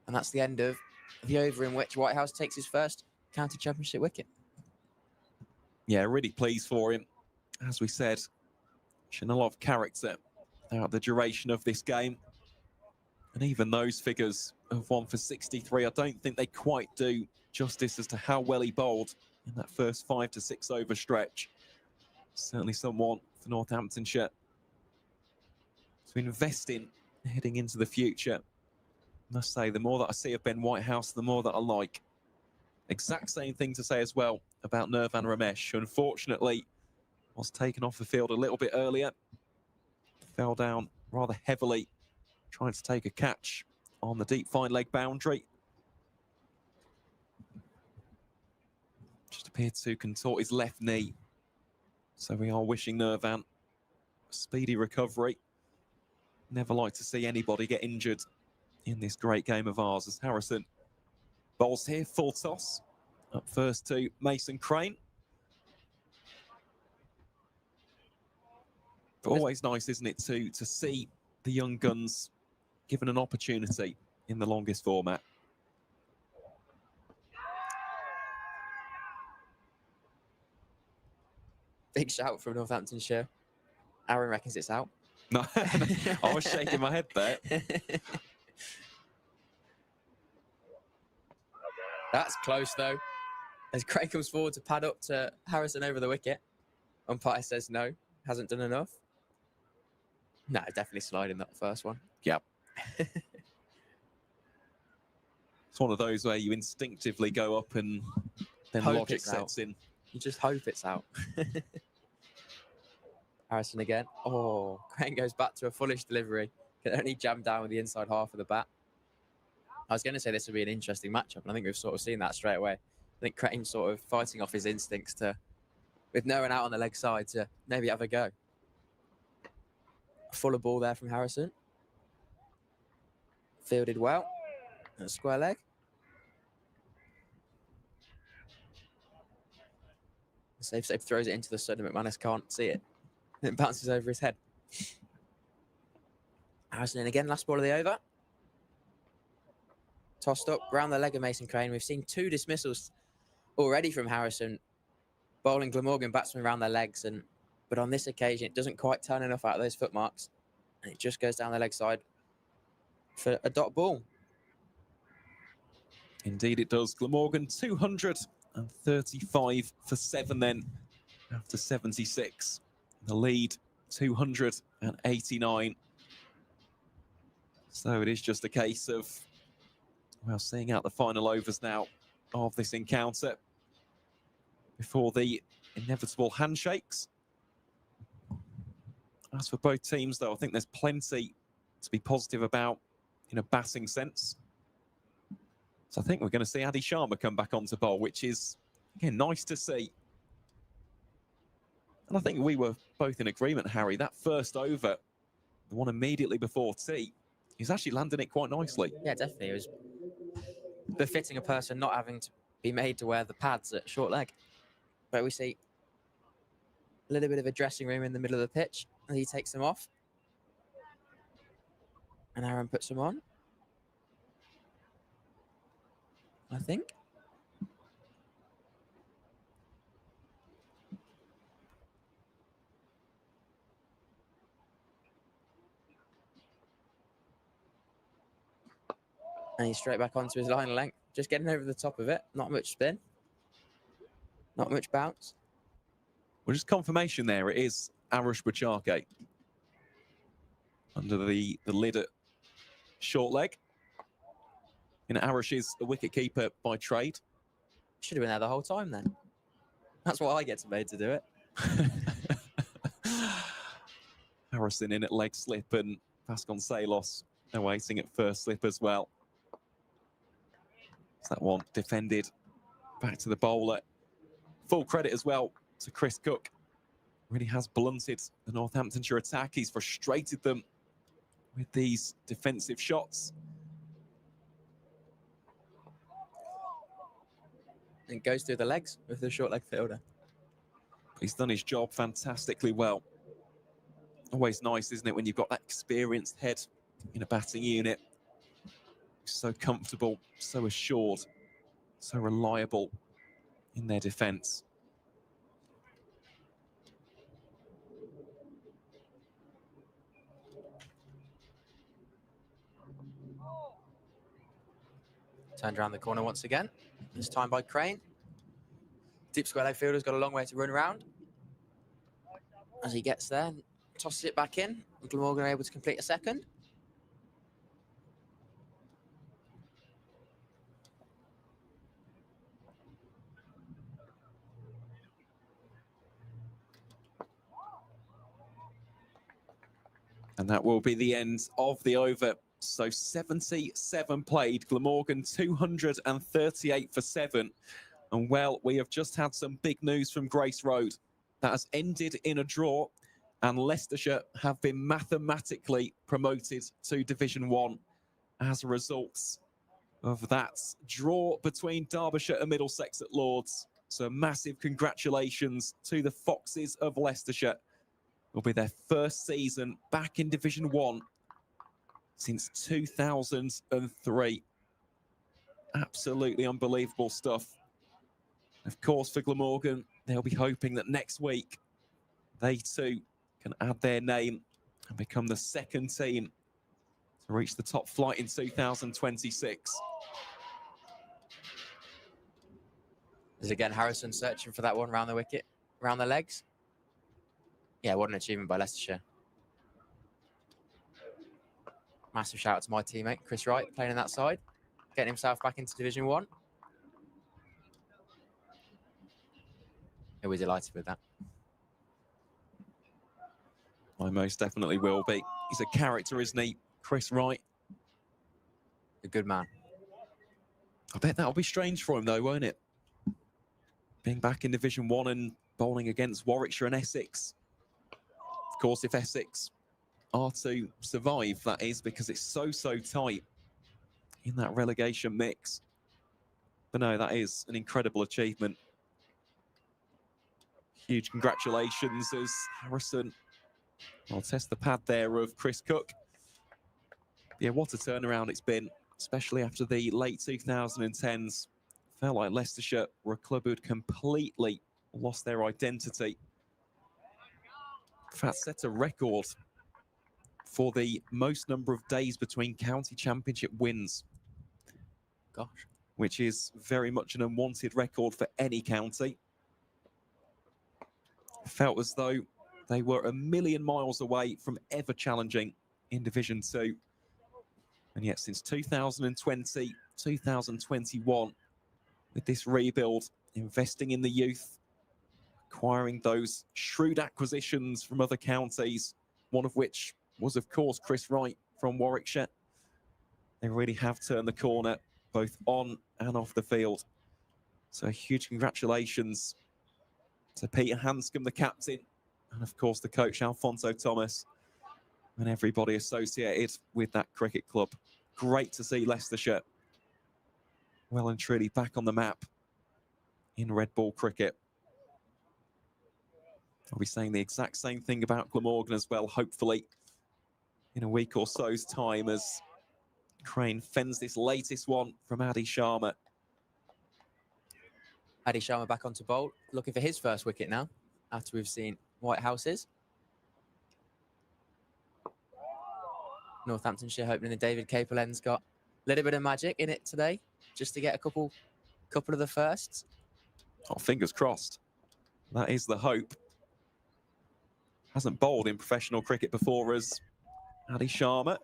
And that's the end of the over in which Whitehouse takes his first county championship wicket. Yeah, really pleased for him. As we said, showing a lot of character throughout the duration of this game. And even those figures of 1 for 63, I don't think they quite do justice as to how well he bowled in that first 5 to 6 over stretch. Certainly someone for Northamptonshire to invest in heading into the future. I must say, the more that I see of Ben Whitehouse, the more that I like. Exact same thing to say as well about Nirvan Ramesh, who unfortunately was taken off the field a little bit earlier. Fell down rather heavily, trying to take a catch on the deep fine leg boundary. Just appeared to contort his left knee. So we are wishing Nirvan a speedy recovery. Never like to see anybody get injured in this great game of ours, as Harrison bowls here, full toss. Up first to Mason Crane. But always nice, isn't it, to see the young guns given an opportunity in the longest format. Big shout from Northamptonshire. Aaron reckons it's out. No, I was shaking my head there. That's close, though. As Craig comes forward to pad up to Harrison over the wicket. Umpire says no, hasn't done enough. No, definitely sliding that first one. Yep. It's one of those where you instinctively go up and then Hope logic it's out. sets in. You just hope it's out. Harrison again. Oh, Crane goes back to a foolish delivery. Can only jam down with the inside half of the bat. I was going to say this would be an interesting matchup, and I think we've sort of seen that straight away. I think Crane's sort of fighting off his instincts to, with no one out on the leg side, to maybe have a go. Fuller ball there from Harrison. Fielded well. And a square leg. Safe throws it into the sun and McManus can't see it. It bounces over his head. Harrison in again, last ball of the over. Tossed up round the leg of Mason Crane. We've seen 2 dismissals already from Harrison, bowling Glamorgan batsmen around their legs, but on this occasion it doesn't quite turn enough out of those foot marks, and it just goes down the leg side for a dot ball. Indeed it does. Glamorgan 235 for 7 then after 76. The lead 289. So it is just a case of, well, seeing out the final overs now of this encounter before the inevitable handshakes. As for both teams, though, I think there's plenty to be positive about in a batting sense. So I think we're going to see Adi Sharma come back onto bowl, which is, again, nice to see. And I think we were both in agreement, Harry, that first over, the one immediately before tea, he's actually landing it quite nicely. Yeah, definitely. It was befitting a person not having to be made to wear the pads at short leg. But we see a little bit of a dressing room in the middle of the pitch, and he takes them off. And Aaron puts them on, I think. And he's straight back onto his line of length, just getting over the top of it. Not much spin, not much bounce. Well, just confirmation there, it is Arush Bachake under the lid at short leg. You know, Arush is a wicket keeper by trade. Should have been there the whole time then. That's why I get made to do it. Harrison in at leg slip and Vasconcelos awaiting at first slip as well. So that one defended back to the bowler. Full credit as well to Chris Cook. Really has blunted the Northamptonshire attack. He's frustrated them with these defensive shots. And goes through the legs with the short leg fielder. He's done his job fantastically well. Always nice, isn't it, when you've got that experienced head in a batting unit. So comfortable, so assured, so reliable in their defence. Turned around the corner once again. This time by Crane. Deep square leg fielder's got a long way to run around. As he gets there, tosses it back in. Glamorgan are able to complete a second. And that will be the end of the over. So 77 played, Glamorgan 238 for 7. And well, we have just had some big news from Grace Road. That has ended in a draw, and Leicestershire have been mathematically promoted to Division 1 as a result of that draw between Derbyshire and Middlesex at Lords. So massive congratulations to the Foxes of Leicestershire. It will be their first season back in Division 1 since 2003. Absolutely unbelievable stuff. Of course, for Glamorgan, they'll be hoping that next week they too can add their name and become the second team to reach the top flight in 2026. There's again Harrison searching for that one round the wicket, round the legs. Yeah, what an achievement by Leicestershire. Massive shout out to my teammate, Chris Wright, playing in that side, getting himself back into Division 1. He'll be delighted with that. I most definitely will be. He's a character, isn't he? Chris Wright. A good man. I bet that'll be strange for him though, won't it? Being back in Division 1 and bowling against Warwickshire and Essex. Of course, if Essex are to survive, that is, because it's so tight in that relegation mix. But no, that is an incredible achievement. Huge congratulations as Harrison will test the pad there of Chris Cook. Yeah, what a turnaround it's been, especially after the late 2010s. Felt like Leicestershire were a club who'd completely lost their identity. In fact, set a record for the most number of days between county championship wins. Gosh. Which is very much an unwanted record for any county. Felt as though they were a million miles away from ever challenging in Division 2. And yet since 2020, 2021, with this rebuild, investing in the youth, acquiring those shrewd acquisitions from other counties, one of which was, of course, Chris Wright from Warwickshire. They really have turned the corner, both on and off the field. So huge congratulations to Peter Hanscom, the captain, and of course the coach, Alfonso Thomas, and everybody associated with that cricket club. Great to see Leicestershire well and truly back on the map in red ball cricket. I'll be saying the exact same thing about Glamorgan as well, hopefully, in a week or so's time as Crane fends this latest one from Adi Sharma. Adi Sharma back onto bowl, looking for his first wicket now, after we've seen White Houses. Northamptonshire hoping the David Capellen's got a little bit of magic in it today, just to get a couple of the firsts. Oh, fingers crossed. That is the hope. Hasn't bowled in professional cricket before as Adi Sharma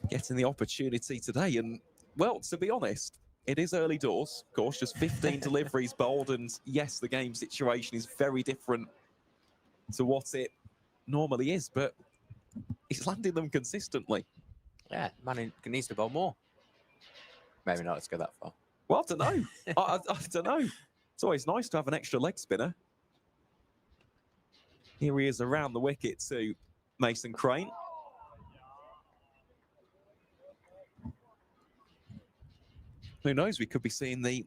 getting the opportunity today. And, well, to be honest, it is early doors. Of course, just 15 deliveries bowled. And, yes, the game situation is very different to what it normally is. But he's landing them consistently. Yeah, man needs to bowl more. Maybe not, let's go that far. Well, I don't know. I don't know. It's always nice to have an extra leg spinner. Here he is around the wicket to Mason Crane. Who knows, we could be seeing the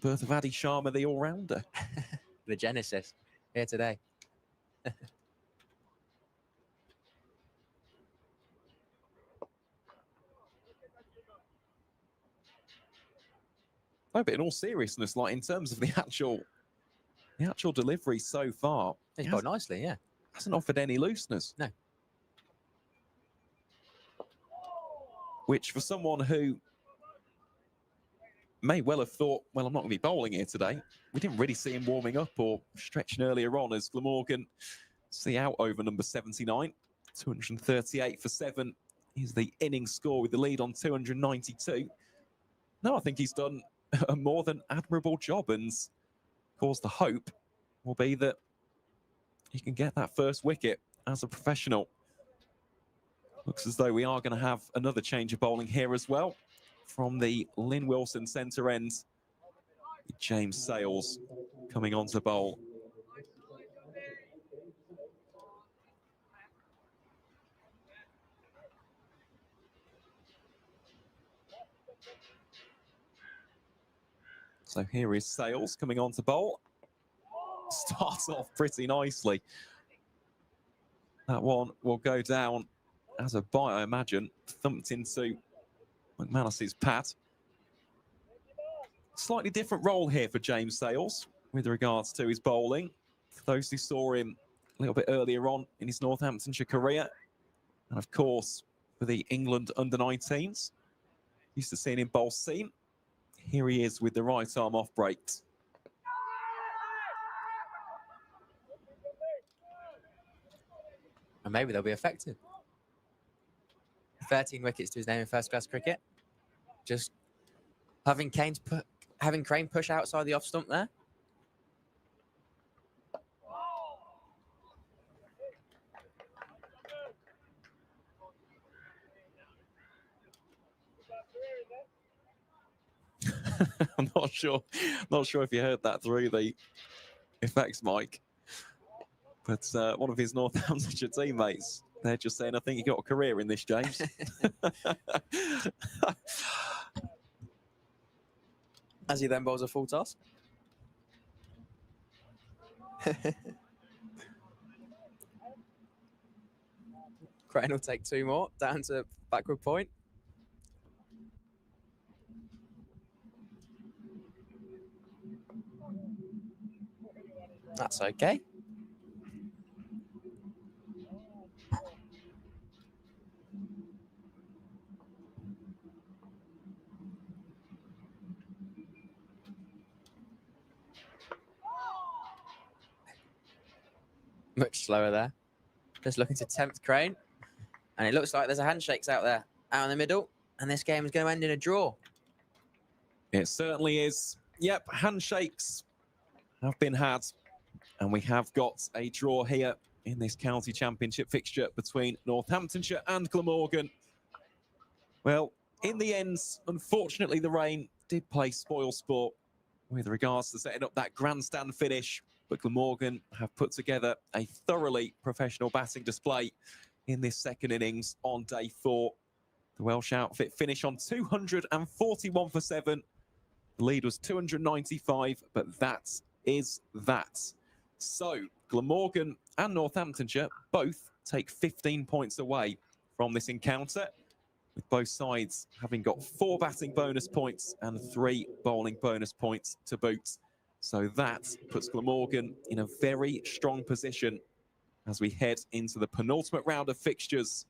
birth of Adi Sharma, the all-rounder. The Genesis, here today. No, but in all seriousness, like in terms of the actual delivery so far, He's bowled nicely, yeah. Hasn't offered any looseness. No. Which for someone who may well have thought, well, I'm not going to be bowling here today. We didn't really see him warming up or stretching earlier on as Glamorgan see out over number 79. 238 for 7 is the innings score with the lead on 292. No, I think he's done a more than admirable job, and of course the hope will be that he can get that first wicket as a professional. Looks as though we are going to have another change of bowling here as well from the Lynn Wilson centre end. James Sales coming on to bowl. So here is Sales coming on to bowl. Starts off pretty nicely. That one will go down as a bite, I imagine, thumped into McManus's pad. Slightly different role here for James Sales with regards to his bowling. For those who saw him a little bit earlier on in his Northamptonshire career. And of course, for the England under-19s, used to seeing him bowl seam. Here he is with the right arm off breaks. And maybe they'll be effective. 13 wickets to his name in first-class cricket. Just having Crane push outside the off stump there. I'm not sure if you heard that through the effects mic, but one of his Northamptonshire teammates, they're just saying, I think you got a career in this, James. As he then bowls a full toss. Crane will take 2 more, down to backward point. That's okay. Much slower there. Just looking to tempt Crane. And it looks like there's a handshakes out there, out in the middle. And this game is going to end in a draw. It certainly is. Yep, handshakes have been had. And we have got a draw here in this county championship fixture between Northamptonshire and Glamorgan. Well, in the end, unfortunately, the rain did play spoil sport with regards to setting up that grandstand finish. But Glamorgan have put together a thoroughly professional batting display in this second innings on day 4. The Welsh outfit finish on 241 for 7. The lead was 295, but that is that. So Glamorgan and Northamptonshire both take 15 points away from this encounter, with both sides having got 4 batting bonus points and 3 bowling bonus points to boot. So that puts Glamorgan in a very strong position as we head into the penultimate round of fixtures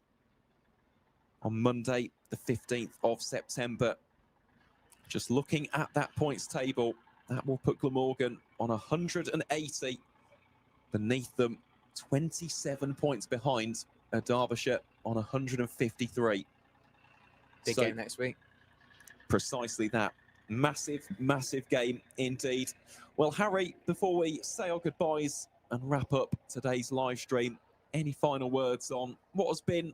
on Monday, the 15th of September. Just looking at that points table, that will put Glamorgan on 180. Beneath them, 27 points behind Derbyshire on 153. Big game next week. Precisely that. Massive, massive game indeed. Well, Harry, before we say our goodbyes and wrap up today's live stream, any final words on what has been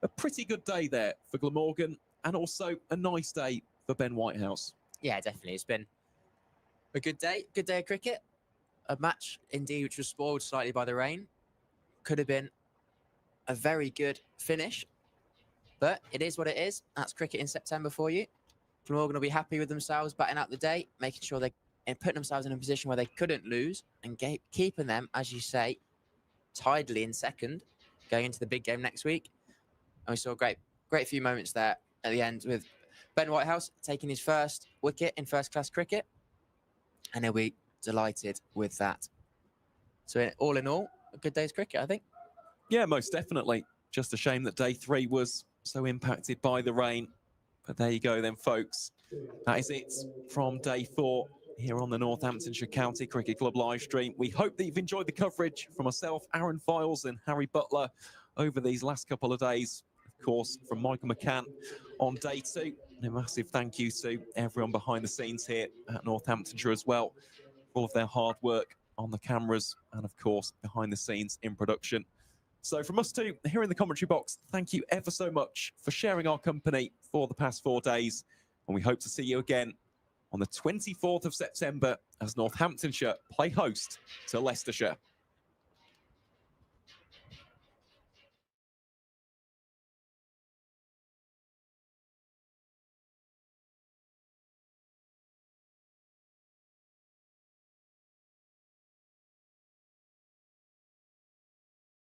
a pretty good day there for Glamorgan and also a nice day for Ben Whitehouse? Yeah, definitely. It's been a good day of cricket. A match, indeed, which was spoiled slightly by the rain. Could have been a very good finish. But it is what it is. That's cricket in September for you. Glamorgan will be happy with themselves, batting out the day, making sure they're putting themselves in a position where they couldn't lose and keeping them, as you say, tidily in second, going into the big game next week. And we saw a great few moments there at the end with Ben Whitehouse taking his first wicket in first-class cricket. And he'll be delighted with that. So all in all, a good day's cricket, I think. Yeah, most definitely. Just a shame that day 3 was so impacted by the rain. But there you go then, folks. That is it from day 4 here on the Northamptonshire County Cricket Club live stream. We hope that you've enjoyed the coverage from myself, Aaron Files and Harry Butler over these last couple of days. Of course, from Michael McCann on day 2. And a massive thank you to everyone behind the scenes here at Northamptonshire as well. All of their hard work on the cameras and, of course, behind the scenes in production. So from us two here in the commentary box, thank you ever so much for sharing our company for the past 4 days. And we hope to see you again on the 24th of September as Northamptonshire play host to Leicestershire.